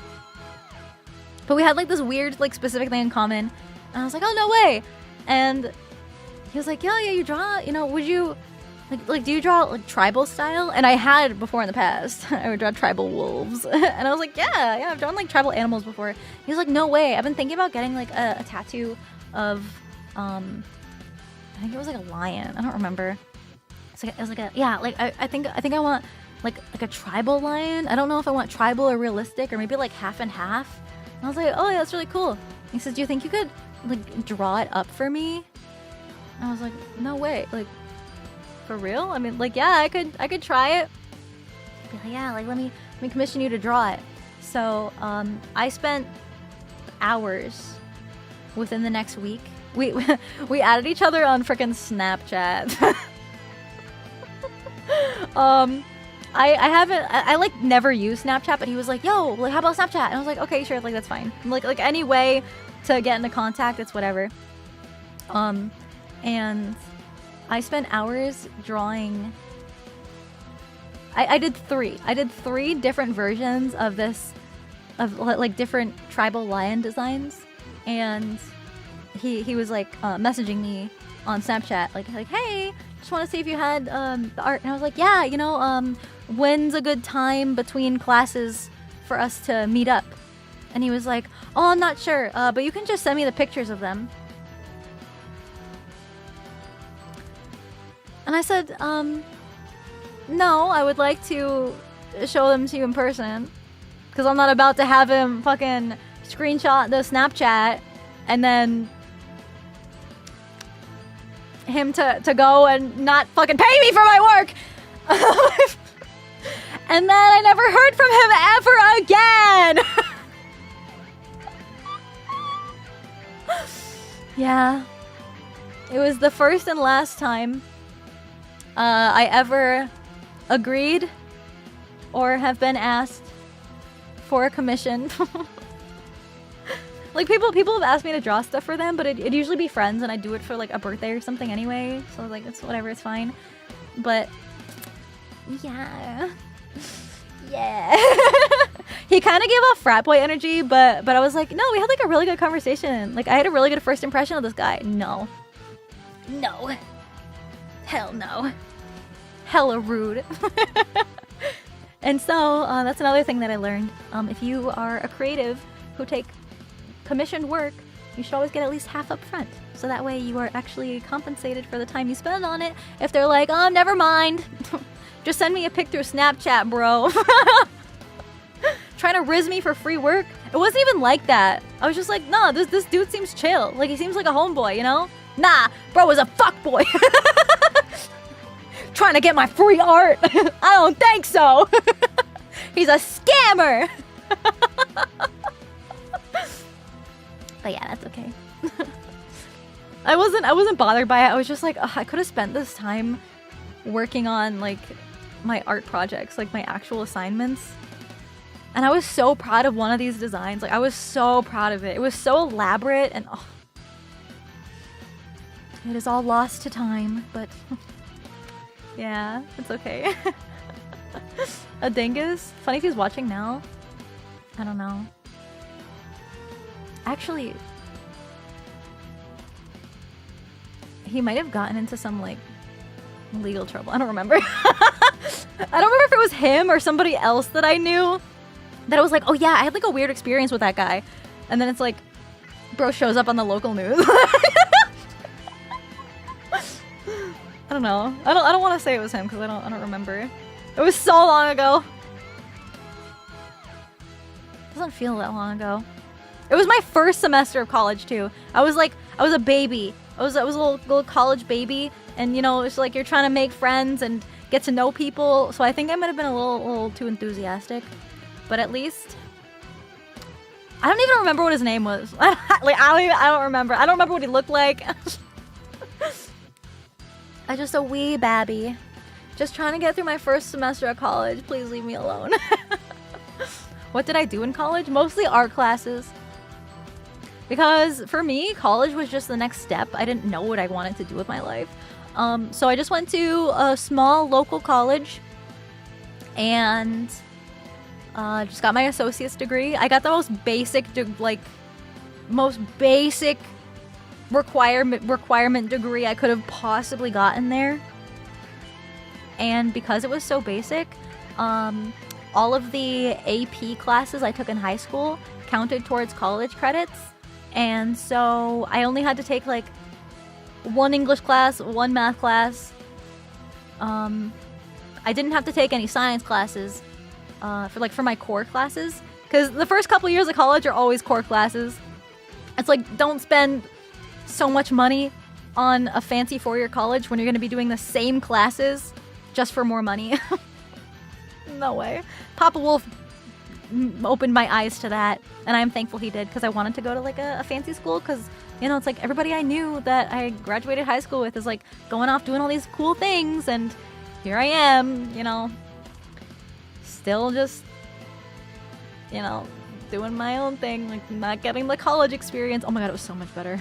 But we had like this weird like specific thing in common. And I was like, oh, no way. And he was like, yeah, you draw, you know, would you... Like, do you draw like tribal style? And I had before in the past. I would draw tribal wolves. And I was like, yeah, I've drawn like tribal animals before. He was like, no way. I've been thinking about getting like a tattoo of, I think it was like a lion. I don't remember. It was like a, yeah, like I think I want like a tribal lion. I don't know if I want tribal or realistic, or maybe like half and half. And I was like, oh yeah, that's really cool. He says, do you think you could like draw it up for me? And I was like, no way, like for real? I mean, like, yeah, I could try it. Be like, yeah, like let me commission you to draw it. So I spent hours within the next week. We added each other on freaking Snapchat. I like never use Snapchat, but he was like, yo, like how about Snapchat? And I was like, okay, sure, like that's fine. Like any way to get into contact, it's whatever. And I spent hours drawing. I did three different versions of this, of like different tribal lion designs, and he was like messaging me on Snapchat like hey, just want to see if you had the art. And I was like, yeah, you know, when's a good time between classes for us to meet up? And he was like, oh, I'm not sure, but you can just send me the pictures of them. And I said, no, I would like to show them to you in person, because I'm not about to have him fucking screenshot the Snapchat and then him to go and not fucking pay me for my work. And then I never heard from him ever again. Yeah. It was the first and last time I ever agreed or have been asked for a commission. Like people have asked me to draw stuff for them, but it'd usually be friends, and I do it for like a birthday or something anyway. So like it's whatever, it's fine. But yeah. He kind of gave off frat boy energy, but I was like, no, we had like a really good conversation. Like I had a really good first impression of this guy. No. Hell no. Hella rude. And so that's another thing that I learned. If you are a creative who take commissioned work, you should always get at least half up front, so that way you are actually compensated for the time you spend on it. If they're like, oh, never mind, just send me a pic through Snapchat, bro. Trying to riz me for free work. It wasn't even like that. I was just like, no, this dude seems chill. Like he seems like a homeboy, you know? Nah, bro was a fuckboy. Trying to get my free art. I don't think so. He's a scammer. But yeah, that's okay. I wasn't bothered by it. I was just like, I could have spent this time working on like my art projects, like my actual assignments. And I was so proud of one of these designs. Like I was so proud of it. It was so elaborate, and oh, it is all lost to time, but yeah, it's okay. A dingus? Funny if he's watching now. I don't know. Actually, he might have gotten into some like legal trouble. I don't remember. I don't remember if it was him or somebody else that I knew that I was like, oh yeah, I had like a weird experience with that guy. And then it's like, bro shows up on the local news. I don't know. I don't want to say it was him because I don't remember. It was so long ago. It doesn't feel that long ago. It was my first semester of college too. I was a baby. I was a little college baby, and you know, it's like you're trying to make friends and get to know people. So I think I might have been a little too enthusiastic, but at least I don't even remember what his name was. I don't remember. I don't remember what he looked like. I just a wee babby, just trying to get through my first semester of college. Please leave me alone. What did I do in college? Mostly art classes. Because for me, college was just the next step. I didn't know what I wanted to do with my life. So I just went to a small local college and just got my associate's degree. I got the most basic requirement degree I could have possibly gotten there. And because it was so basic, all of the AP classes I took in high school counted towards college credits. And so I only had to take like one English class, one math class, I didn't have to take any science classes for my core classes. Because the first couple years of college are always core classes. It's like, don't spend so much money on a fancy four-year college when you're going to be doing the same classes just for more money. No way. Papa Wolf opened my eyes to that, and I'm thankful he did, because I wanted to go to like a fancy school, because you know, it's like everybody I knew that I graduated high school with is like going off doing all these cool things, and here I am, you know, still just, you know, doing my own thing, like not getting the college experience. Oh my god, it was so much better.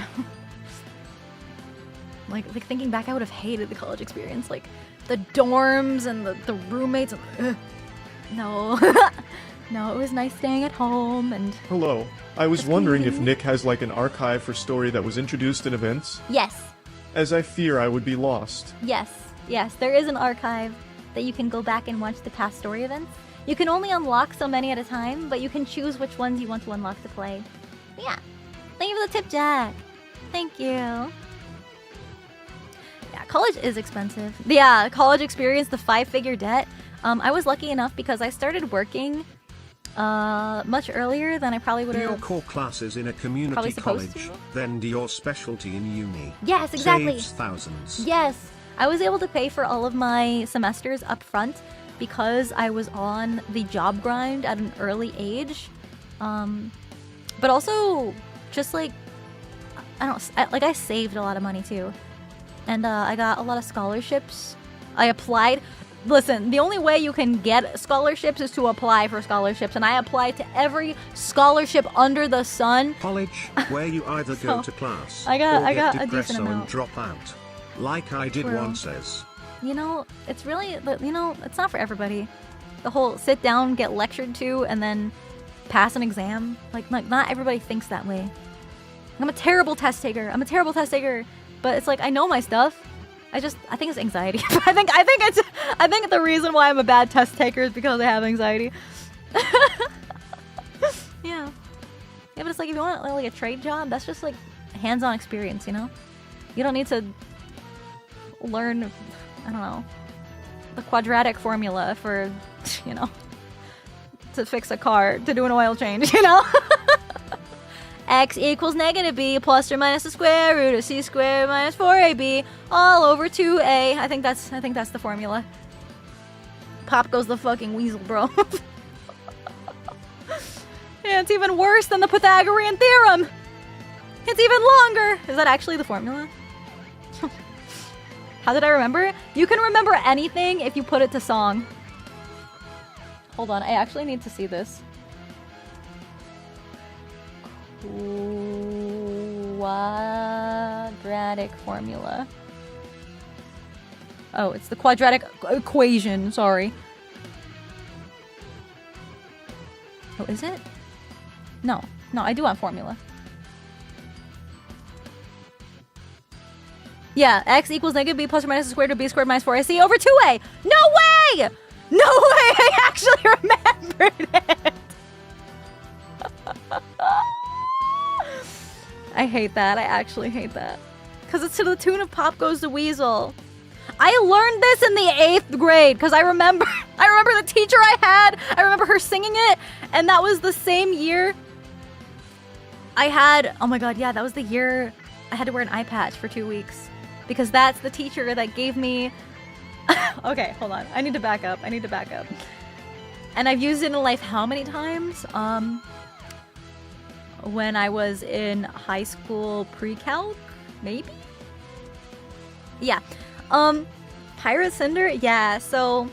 like thinking back, I would have hated the college experience, like the dorms and the roommates. And, no. No, it was nice staying at home and... Hello. I was wondering if Nick has like an archive for story that was introduced in events? Yes. As I fear I would be lost. Yes. Yes, there is an archive that you can go back and watch the past story events. You can only unlock so many at a time, but you can choose which ones you want to unlock to play. Yeah. Thank you for the tip, Jack. Thank you. Yeah, college is expensive. Yeah, college experience, the 5-figure debt. I was lucky enough because I started working much earlier than I probably would Do have. your core classes in a community college, then do your specialty in uni. Yes, exactly. Saves thousands. Yes, I was able to pay for all of my semesters up front because I was on the job grind at an early age. But also, just like, I saved a lot of money too. And I got a lot of scholarships. I applied. Listen, the only way you can get scholarships is to apply for scholarships, and I applied to every scholarship under the sun. College, where you either go to class I got or a decent and amount. drop out. Like I did once as. You know, it's really, you know, it's not for everybody. The whole sit down, get lectured to, and then pass an exam. Like not everybody thinks that way. I'm a terrible test taker. But it's like, I know my stuff. I think it's anxiety. I think the reason why I'm a bad test taker is because I have anxiety. Yeah. Yeah, but it's like, if you want like a trade job, that's just like hands-on experience, you know? You don't need to learn, I don't know, the quadratic formula for, you know, to fix a car, to do an oil change, you know? X equals negative b plus or minus the square root of c squared minus 4ab all over 2a. I think that's the formula. Pop goes the fucking weasel, bro. Yeah, it's even worse than the Pythagorean theorem. It's even longer. Is that actually the formula? How did I remember? You can remember anything if you put it to song. Hold on, I actually need to see this. Quadratic formula. Oh, it's the quadratic equation, sorry. Oh, is it? No, I do want formula. Yeah, x equals negative b plus or minus the square root of b squared minus 4ac over 2a! No way! No way! I actually remembered it! I hate that. I actually hate that. Because it's to the tune of Pop Goes the Weasel. I learned this in the 8th grade because I remember the teacher I had. I remember her singing it. And that was the same year I had... Oh my god, yeah, that was the year I had to wear an eye patch for 2 weeks. Because that's the teacher that gave me... Okay, hold on. I need to back up. And I've used it in life how many times? When I was in high school pre-calc, maybe? Yeah. Pirate Cinder? Yeah, so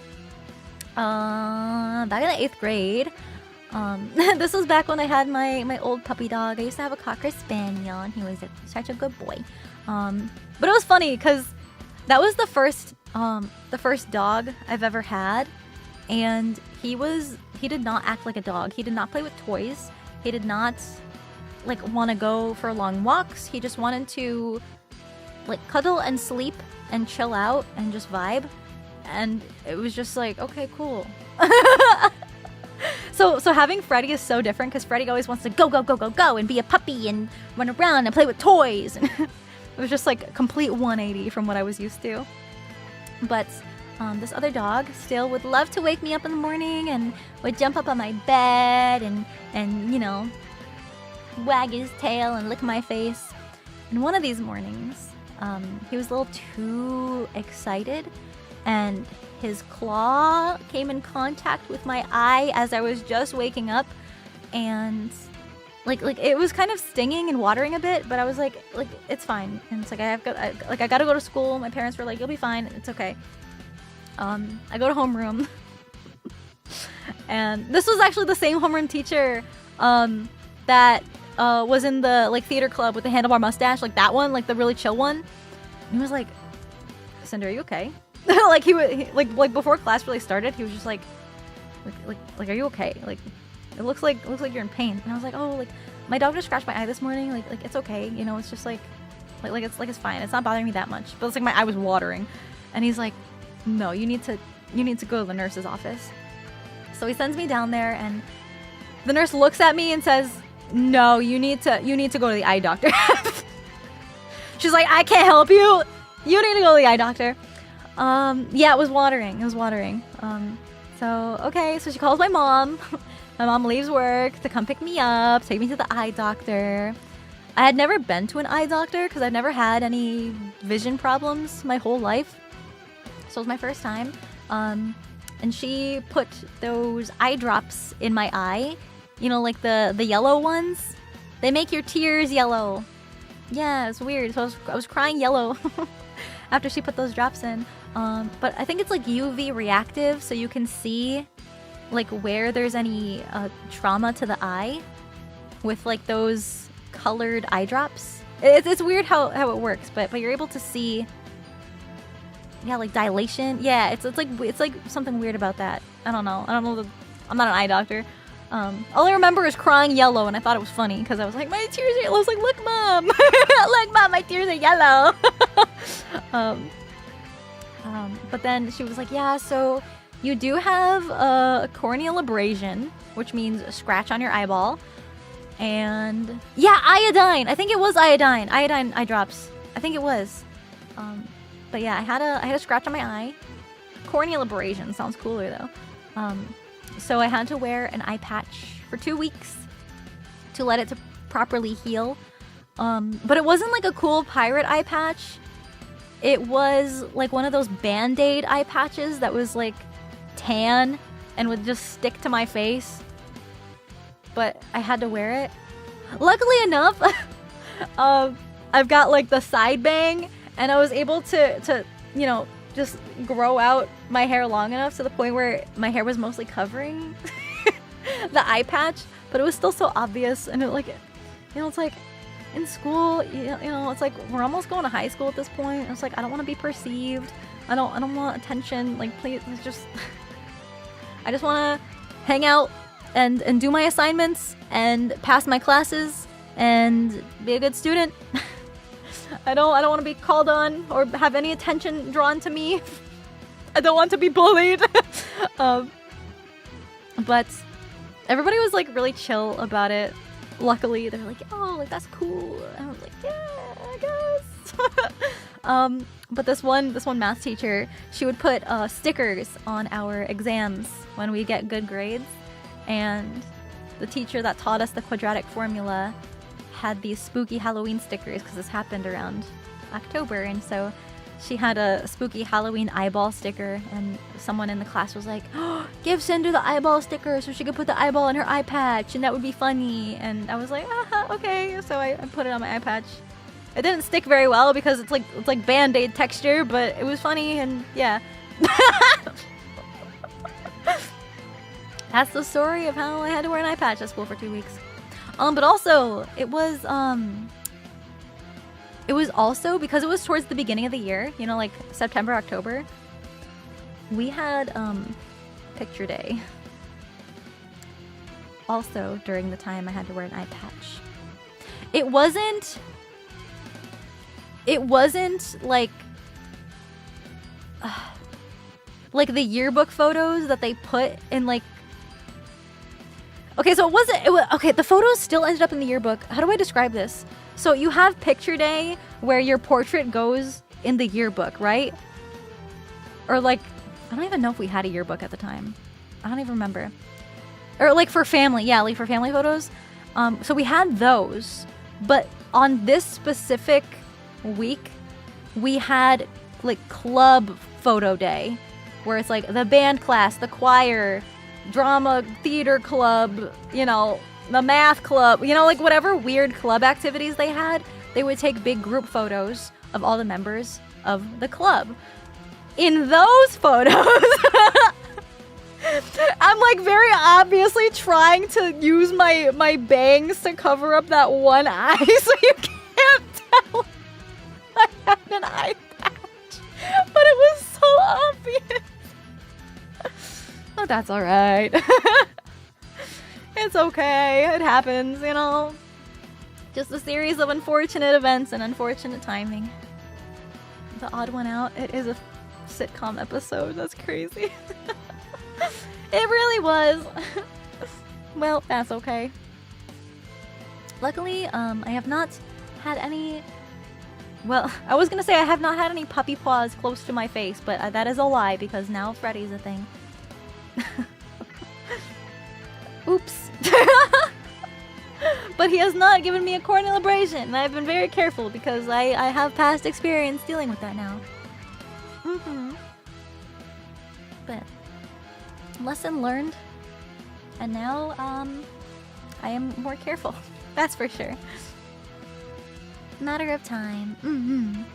back in the 8th grade, this was back when I had my old puppy dog. I used to have a Cocker Spaniel, and he was such a good boy. But it was funny because that was the first dog I've ever had, and he did not act like a dog. He did not play with toys. He did not like want to go for long walks. He just wanted to like cuddle and sleep and chill out and just vibe. And it was just like, okay, cool. So having Freddy is so different because Freddy always wants to go and be a puppy and run around and play with toys. It was just like a complete 180 from what I was used to. But this other dog still would love to wake me up in the morning and would jump up on my bed and you know, wag his tail and lick my face. And one of these mornings, he was a little too excited, and his claw came in contact with my eye as I was just waking up, and like it was kind of stinging and watering a bit, but I was like it's fine. And it's like I gotta go to school. My parents were like, you'll be fine, it's okay. I go to homeroom, and this was actually the same homeroom teacher that was in the like theater club with the handlebar mustache, like that one, like the really chill one. And he was like, Cinder, are you okay? Like like before class really started, he was just like are you okay? Like it looks like you're in pain. And I was like, oh, like my dog just scratched my eye this morning. Like it's okay, you know, it's just like it's fine. It's not bothering me that much. But it's like my eye was watering. And he's like, no, you need to go to the nurse's office. So he sends me down there, and the nurse looks at me and says, no, you need to go to the eye doctor. She's like, I can't help you. You need to go to the eye doctor. Yeah, it was watering. So okay, so she calls my mom. My mom leaves work to come pick me up, take me to the eye doctor. I had never been to an eye doctor because I've never had any vision problems my whole life. So it was my first time. And she put those eye drops in my eye. You know, like the yellow ones. They make your tears yellow. Yeah, it's weird. So I was crying yellow after she put those drops in. But I think it's like UV reactive, so you can see like where there's any trauma to the eye with like those colored eye drops. It's weird how it works, but you're able to see. Yeah, like dilation. Yeah, it's like something weird about that. I don't know. I'm not an eye doctor. All I remember is crying yellow, and I thought it was funny because I was like, my tears are yellow. I was like, look, mom, look, mom, my tears are yellow. But then she was like, yeah, so you do have a corneal abrasion, which means a scratch on your eyeball, and yeah, iodine. I think it was iodine eye drops. I think it was. But yeah, I had a scratch on my eye. Corneal abrasion sounds cooler though. So I had to wear an eye patch for 2 weeks to let it to properly heal. But it wasn't like a cool pirate eye patch. It was like one of those Band-Aid eye patches that was like tan and would just stick to my face. But I had to wear it. Luckily enough, I've got like the side bang, and I was able to you know, just grow out my hair long enough to the point where my hair was mostly covering the eye patch, but it was still so obvious. And it like, you know, it's like in school, you know, it's like we're almost going to high school at this point. And it's like I don't want to be perceived. I don't want attention. Like, please, it's just I just want to hang out and do my assignments and pass my classes and be a good student. I don't want to be called on or have any attention drawn to me. I don't want to be bullied. But everybody was like really chill about it. Luckily, they were like, "Oh, like that's cool." And I was like, "Yeah, I guess." But this one math teacher, she would put stickers on our exams when we get good grades, and the teacher that taught us the quadratic formula had these spooky Halloween stickers because this happened around October, and so she had a spooky Halloween eyeball sticker, and someone in the class was like, oh, give Cinder the eyeball sticker so she could put the eyeball on her eye patch and that would be funny. And I was like, okay, so I put it on my eye patch. It didn't stick very well because it's like Band-Aid texture, but it was funny, and yeah. That's the story of how I had to wear an eye patch at school for 2 weeks. But also, it was also, because it was towards the beginning of the year, you know, like September, October, we had picture day. Also, during the time I had to wear an eye patch. It wasn't like the yearbook photos that they put in like. Okay, so okay, the photos still ended up in the yearbook. How do I describe this? So you have picture day where your portrait goes in the yearbook, right? Or like I don't even know if we had a yearbook at the time. I don't even remember. Or like for family, yeah, like for family photos. So we had those, but on this specific week, we had like club photo day, where it's like the band class, the choir, drama theater club, you know, the math club, you know, like whatever weird club activities they had, they would take big group photos of all the members of the club. In those photos, I'm like very obviously trying to use my bangs to cover up that one eye so you can't tell I had an eye patch. But it was so obvious. Oh, that's alright. It's okay. It happens, you know. Just a series of unfortunate events and unfortunate timing. The odd one out. It is a sitcom episode. That's crazy. It really was. Well, that's okay. Luckily, I have not had any... Well, I was gonna say I have not had any puppy paws close to my face, but that is a lie because now Freddy's a thing. Oops. But he has not given me a corneal abrasion, and I've been very careful because I have past experience dealing with that now. But lesson learned, and now I am more careful. That's for sure. Matter of time.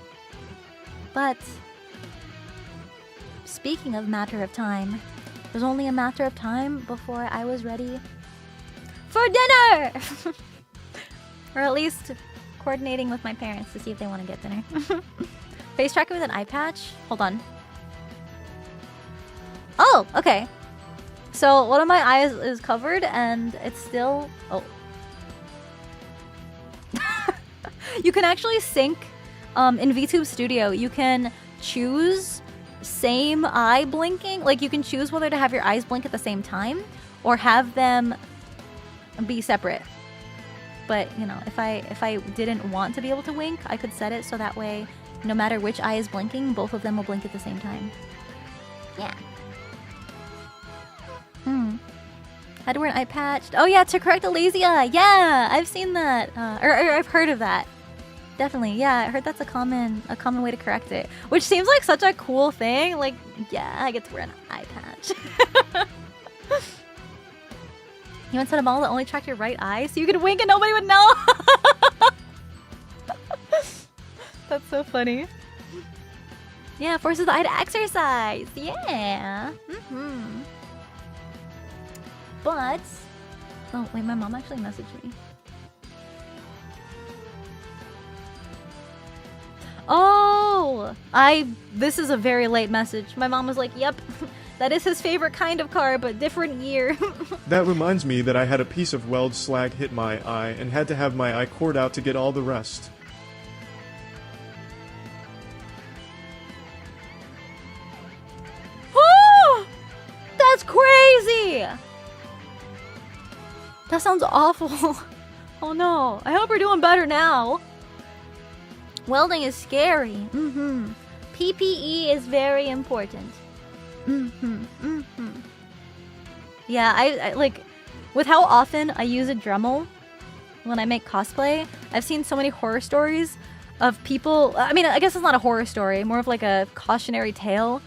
But speaking of matter of time, it was only a matter of time before I was ready for dinner! Or at least coordinating with my parents to see if they want to get dinner. Face tracking with an eye patch? Hold on. Oh, okay. So one of my eyes is covered and it's still... Oh. You can actually sync in VTube Studio. You can choose same eye blinking. Like you can choose whether to have your eyes blink at the same time or have them be separate. But you know, if I didn't want to be able to wink, I could set it so that way no matter which eye is blinking, both of them will blink at the same time. Yeah. Had to wear an eye patch. Oh yeah, to correct a lazy eye. Yeah, I've seen that. Or I've heard of that. Definitely, yeah. I heard that's a common way to correct it. Which seems like such a cool thing. Like, yeah, I get to wear an eye patch. You want to set a model that only tracked your right eye so you could wink and nobody would know? That's so funny. Yeah, forces the eye to exercise. Yeah. But... Oh, wait, my mom actually messaged me. Oh! This is a very late message. My mom was like, yep, that is his favorite kind of car, but different year. That reminds me that I had a piece of weld slag hit my eye and had to have my eye cord out to get all the rest. Oh! That's crazy! That sounds awful. Oh no. I hope we're doing better now. Welding is scary. PPE is very important. Yeah, I like, with how often I use a Dremel when I make cosplay, I've seen so many horror stories of people, I mean, I guess it's not a horror story, more of like a cautionary tale,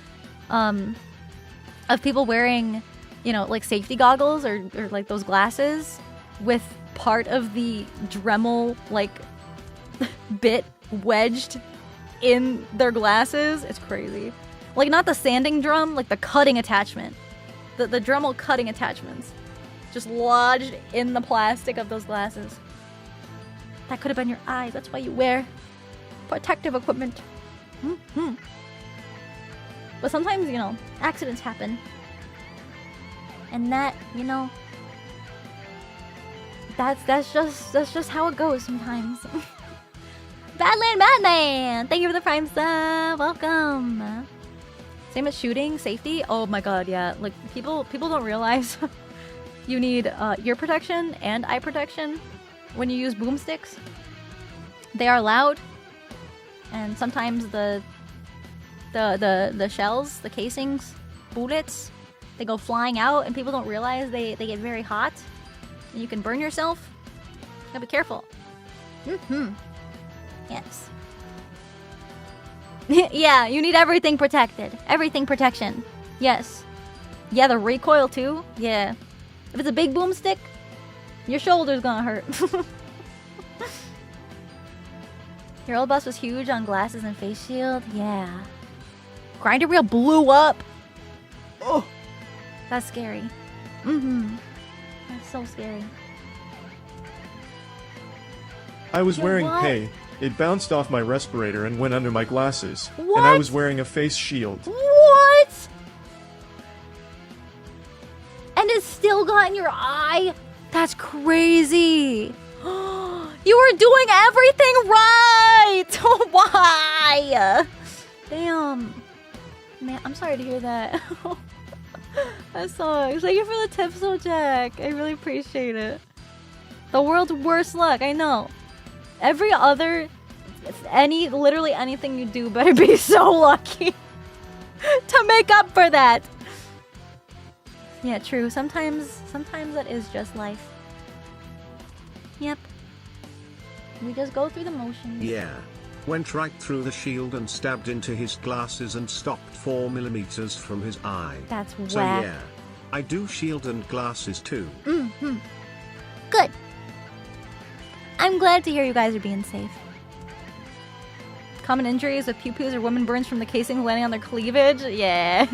of people wearing, you know, like safety goggles or like those glasses with part of the Dremel, like, bit wedged in their glasses. It's crazy. Like, not the sanding drum, like the cutting attachment. The Dremel cutting attachments. Just lodged in the plastic of those glasses. That could have been your eyes. That's why you wear protective equipment. But sometimes, you know, accidents happen. And that, you know, that's just how it goes sometimes. Badland Batman! Thank you for the Prime sub. Welcome. Same as shooting, safety. Oh my god, yeah. Like, people don't realize you need ear protection and eye protection when you use boomsticks. They are loud, and sometimes the shells, the casings, bullets. They go flying out and people don't realize they get very hot. And you can burn yourself. Gotta be careful. Yes. Yeah, you need everything protected. Everything protection. Yes. Yeah, the recoil too. Yeah. If it's a big boomstick, your shoulder's gonna hurt. Your old boss was huge on glasses and face shield. Yeah. Grinder reel blew up. Oh, that's scary. That's so scary. I was wearing what? hay. It bounced off my respirator and went under my glasses. What? And I was wearing a face shield. What? And it still got in your eye? That's crazy. You were doing everything right. Why? Damn. Man, I'm sorry to hear that. That sucks. Thank you for the tips, though, Jack. I really appreciate it. The world's worst luck. I know. Every other, literally anything you do better be so lucky to make up for that. Yeah, true. Sometimes that is just life. Yep. We just go through the motions. Yeah. Went right through the shield and stabbed into his glasses and stopped 4 millimeters from his eye. That's whack. So yeah, I do shield and glasses too. Good. I'm glad to hear you guys are being safe. Common injuries with pew-pews or woman burns from the casing landing on their cleavage? Yeah.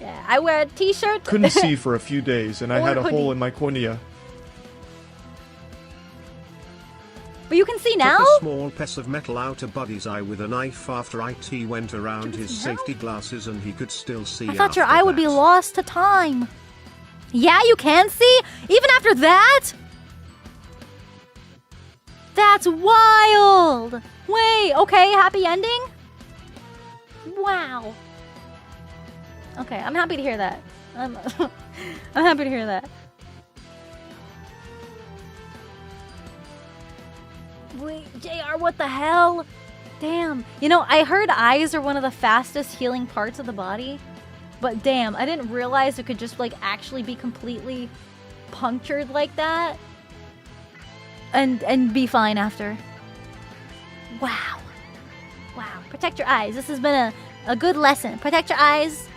Yeah, I wear a t-shirt. Couldn't see for a few days and I Or had a hoodie. hole in my cornea. But you can see now? Took a small piece of metal out of Buddy's eye with a knife after IT went around his safety glasses and he could still see. I thought your after eye would be that. lost to time. Yeah, you can see? Even after that? That's wild! Wait, okay, happy ending? Wow. Okay, I'm happy to hear that. I'm happy to hear that. Wait, JR, what the hell? Damn. You know, I heard eyes are one of the fastest healing parts of the body. But damn, I didn't realize it could just, like, actually be completely punctured like that. And be fine after. Wow. Wow. Protect your eyes. This has been a good lesson. Protect your eyes.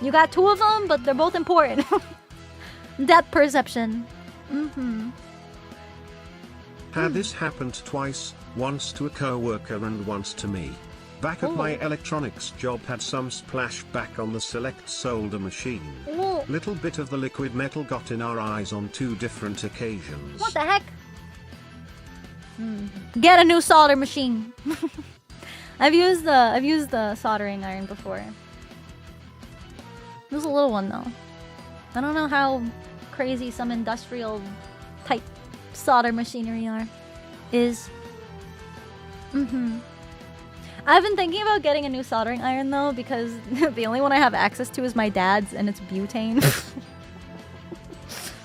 You got 2 of them, but they're both important. Depth perception. Had this happened twice, once to a co-worker and once to me. Back at my electronics job had some splashback on the select solder machine. Ooh. Little bit of the liquid metal got in our eyes on 2 different occasions. What the heck? Get a new solder machine. I've used the soldering iron before. It was a little one though. I don't know how crazy some industrial type solder machinery is. I've been thinking about getting a new soldering iron though because the only one I have access to is my dad's and it's butane.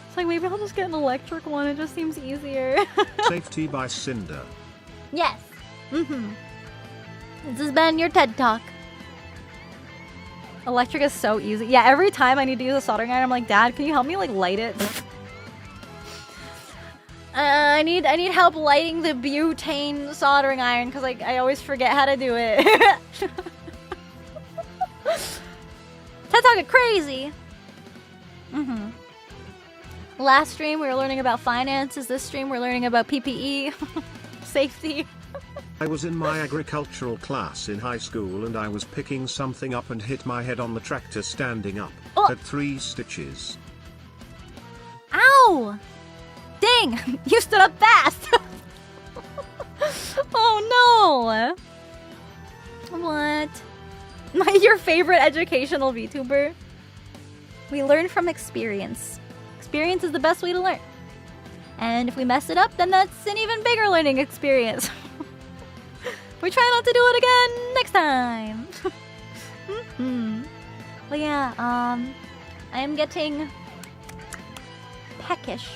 It's like maybe I'll just get an electric one, it just seems easier. Safety by Sinder. Yes. This has been your TED Talk. Electric is so easy. Yeah, every time I need to use a soldering iron, I'm like, Dad, can you help me like light it? I need help lighting the butane soldering iron because like I always forget how to do it. TED Talk is crazy. Last stream we were learning about finances. This stream we're learning about PPE, safety. I was in my agricultural class in high school and I was picking something up and hit my head on the tractor standing up. Oh. Had 3 stitches. Ow! Dang! You stood up fast! Oh no! What? Your favorite educational VTuber? We learn from experience. Experience is the best way to learn. And if we mess it up, then that's an even bigger learning experience. We try not to do it again next time. But yeah, I am getting peckish.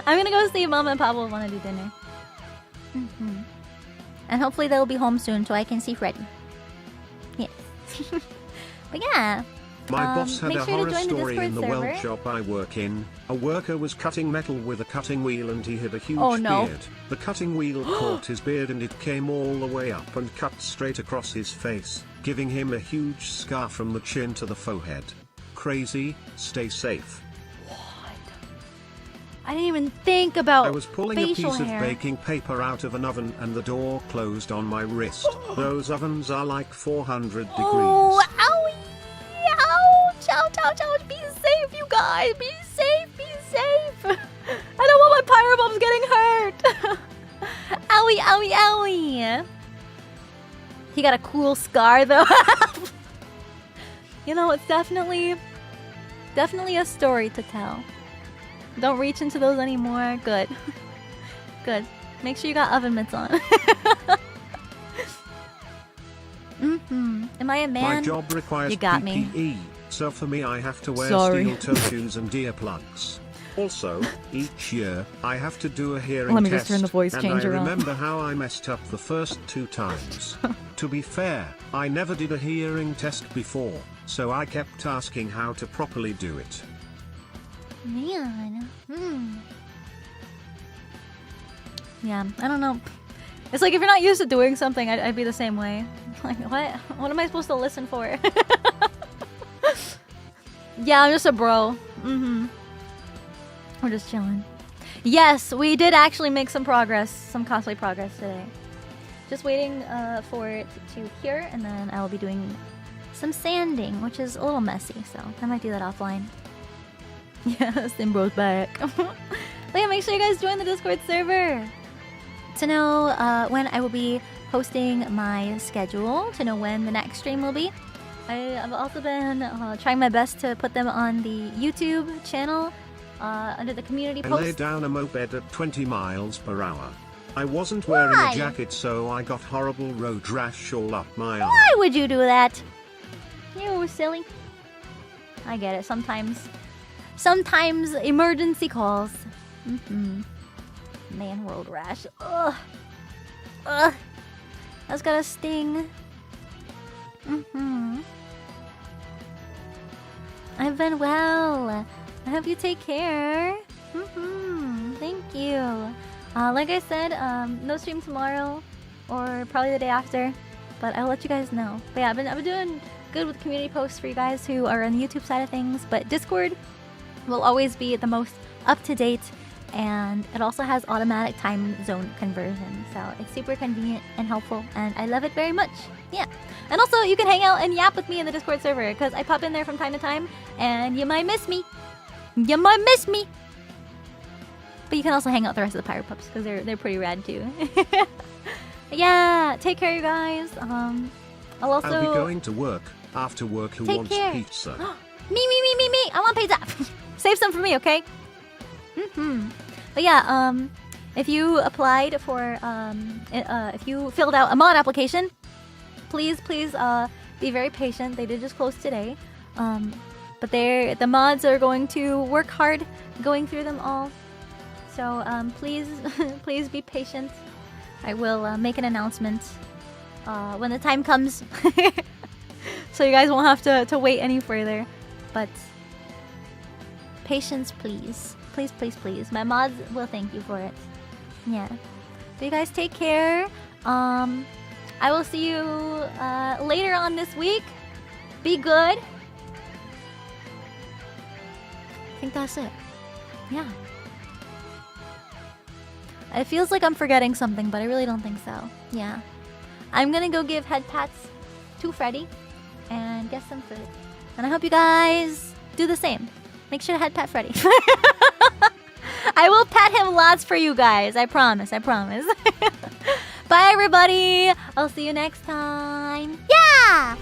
I'm gonna go see Mama and Papa want to do dinner. And hopefully they'll be home soon so I can see Freddy. Yes. But yeah. My boss had make a sure to horror join the story in the Discord weld server. shop I work in. A worker was cutting metal with a cutting wheel and he had a huge Oh, no. beard. The cutting wheel caught his beard and it came all the way up and cut straight across his face, giving him a huge scar from the chin to the forehead. Crazy, stay safe. I didn't even think about I was pulling a facial piece hair. of baking paper out of an oven and the door closed on my wrist. Those ovens are like 400 degrees. Oh, owie! Ouch! Ouch! Ouch! Ouch! Be safe, you guys! Be safe! Be safe! I don't want my pyro bombs getting hurt! Owie! Owie! Owie! He got a cool scar though. You know, it's definitely a story to tell. Don't reach into those anymore. Good. Good. Make sure you got oven mitts on. Am I a man? My job requires You got PPE, me. so for me I have to wear Sorry. steel toe shoes and earplugs. Also, each year, I have to do a hearing Let me test, just turn the voice and changer I on. remember how I messed up the first 2 times. To be fair, I never did a hearing test before, so I kept asking how to properly do it. Man. Yeah, I don't know. It's like if you're not used to doing something, I'd be the same way. Like, what? What am I supposed to listen for? Yeah, I'm just a bro. We're just chilling. Yes, we did actually make some progress, some cosplay progress today. Just waiting for it to cure, and then I will be doing some sanding, which is a little messy, so I might do that offline. Yes, Simbro's back. But yeah, make sure you guys join the Discord server to know when I will be posting my schedule, to know when the next stream will be. I've also been trying my best to put them on the YouTube channel under the community I post. laid down a moped at 20 miles per hour. I wasn't wearing Why? a jacket, so I got horrible road rash all up my arm. Why would you do that? You silly. I get it. Sometimes emergency calls. Man, road rash. Ugh. That's gotta sting. I've been well. I hope you take care. Thank you. Like I said, no stream tomorrow, or probably the day after, but I'll let you guys know. But yeah, I've been doing good with community posts for you guys who are on the YouTube side of things. But Discord will always be the most up to date, and it also has automatic time zone conversion, so it's super convenient and helpful, and I love it very much. Yeah, and also you can hang out and yap with me in the Discord server, because I pop in there from time to time, and you might miss me. You might miss me. But you can also hang out with the rest of the Pirate Pups, because they're pretty rad too. Yeah, take care, you guys. I'll also I'll be going to work. After work, who Take wants care. pizza? Me. I want pizza. Save some for me, okay? But yeah, if you applied for, if you filled out a mod application, please be very patient. They did just close today. But the mods are going to work hard going through them all. So please be patient. I will make an announcement when the time comes. So you guys won't have to wait any further. But patience, please. Please. My mods will thank you for it. Yeah. So you guys take care. I will see you later on this week. Be good. I think that's it. Yeah. It feels like I'm forgetting something, but I really don't think so. Yeah. I'm gonna go give head pats to Freddy and get some food. And I hope you guys do the same. Make sure to head pat Freddy. I will pat him lots for you guys. I promise. Bye, everybody. I'll see you next time. Yeah!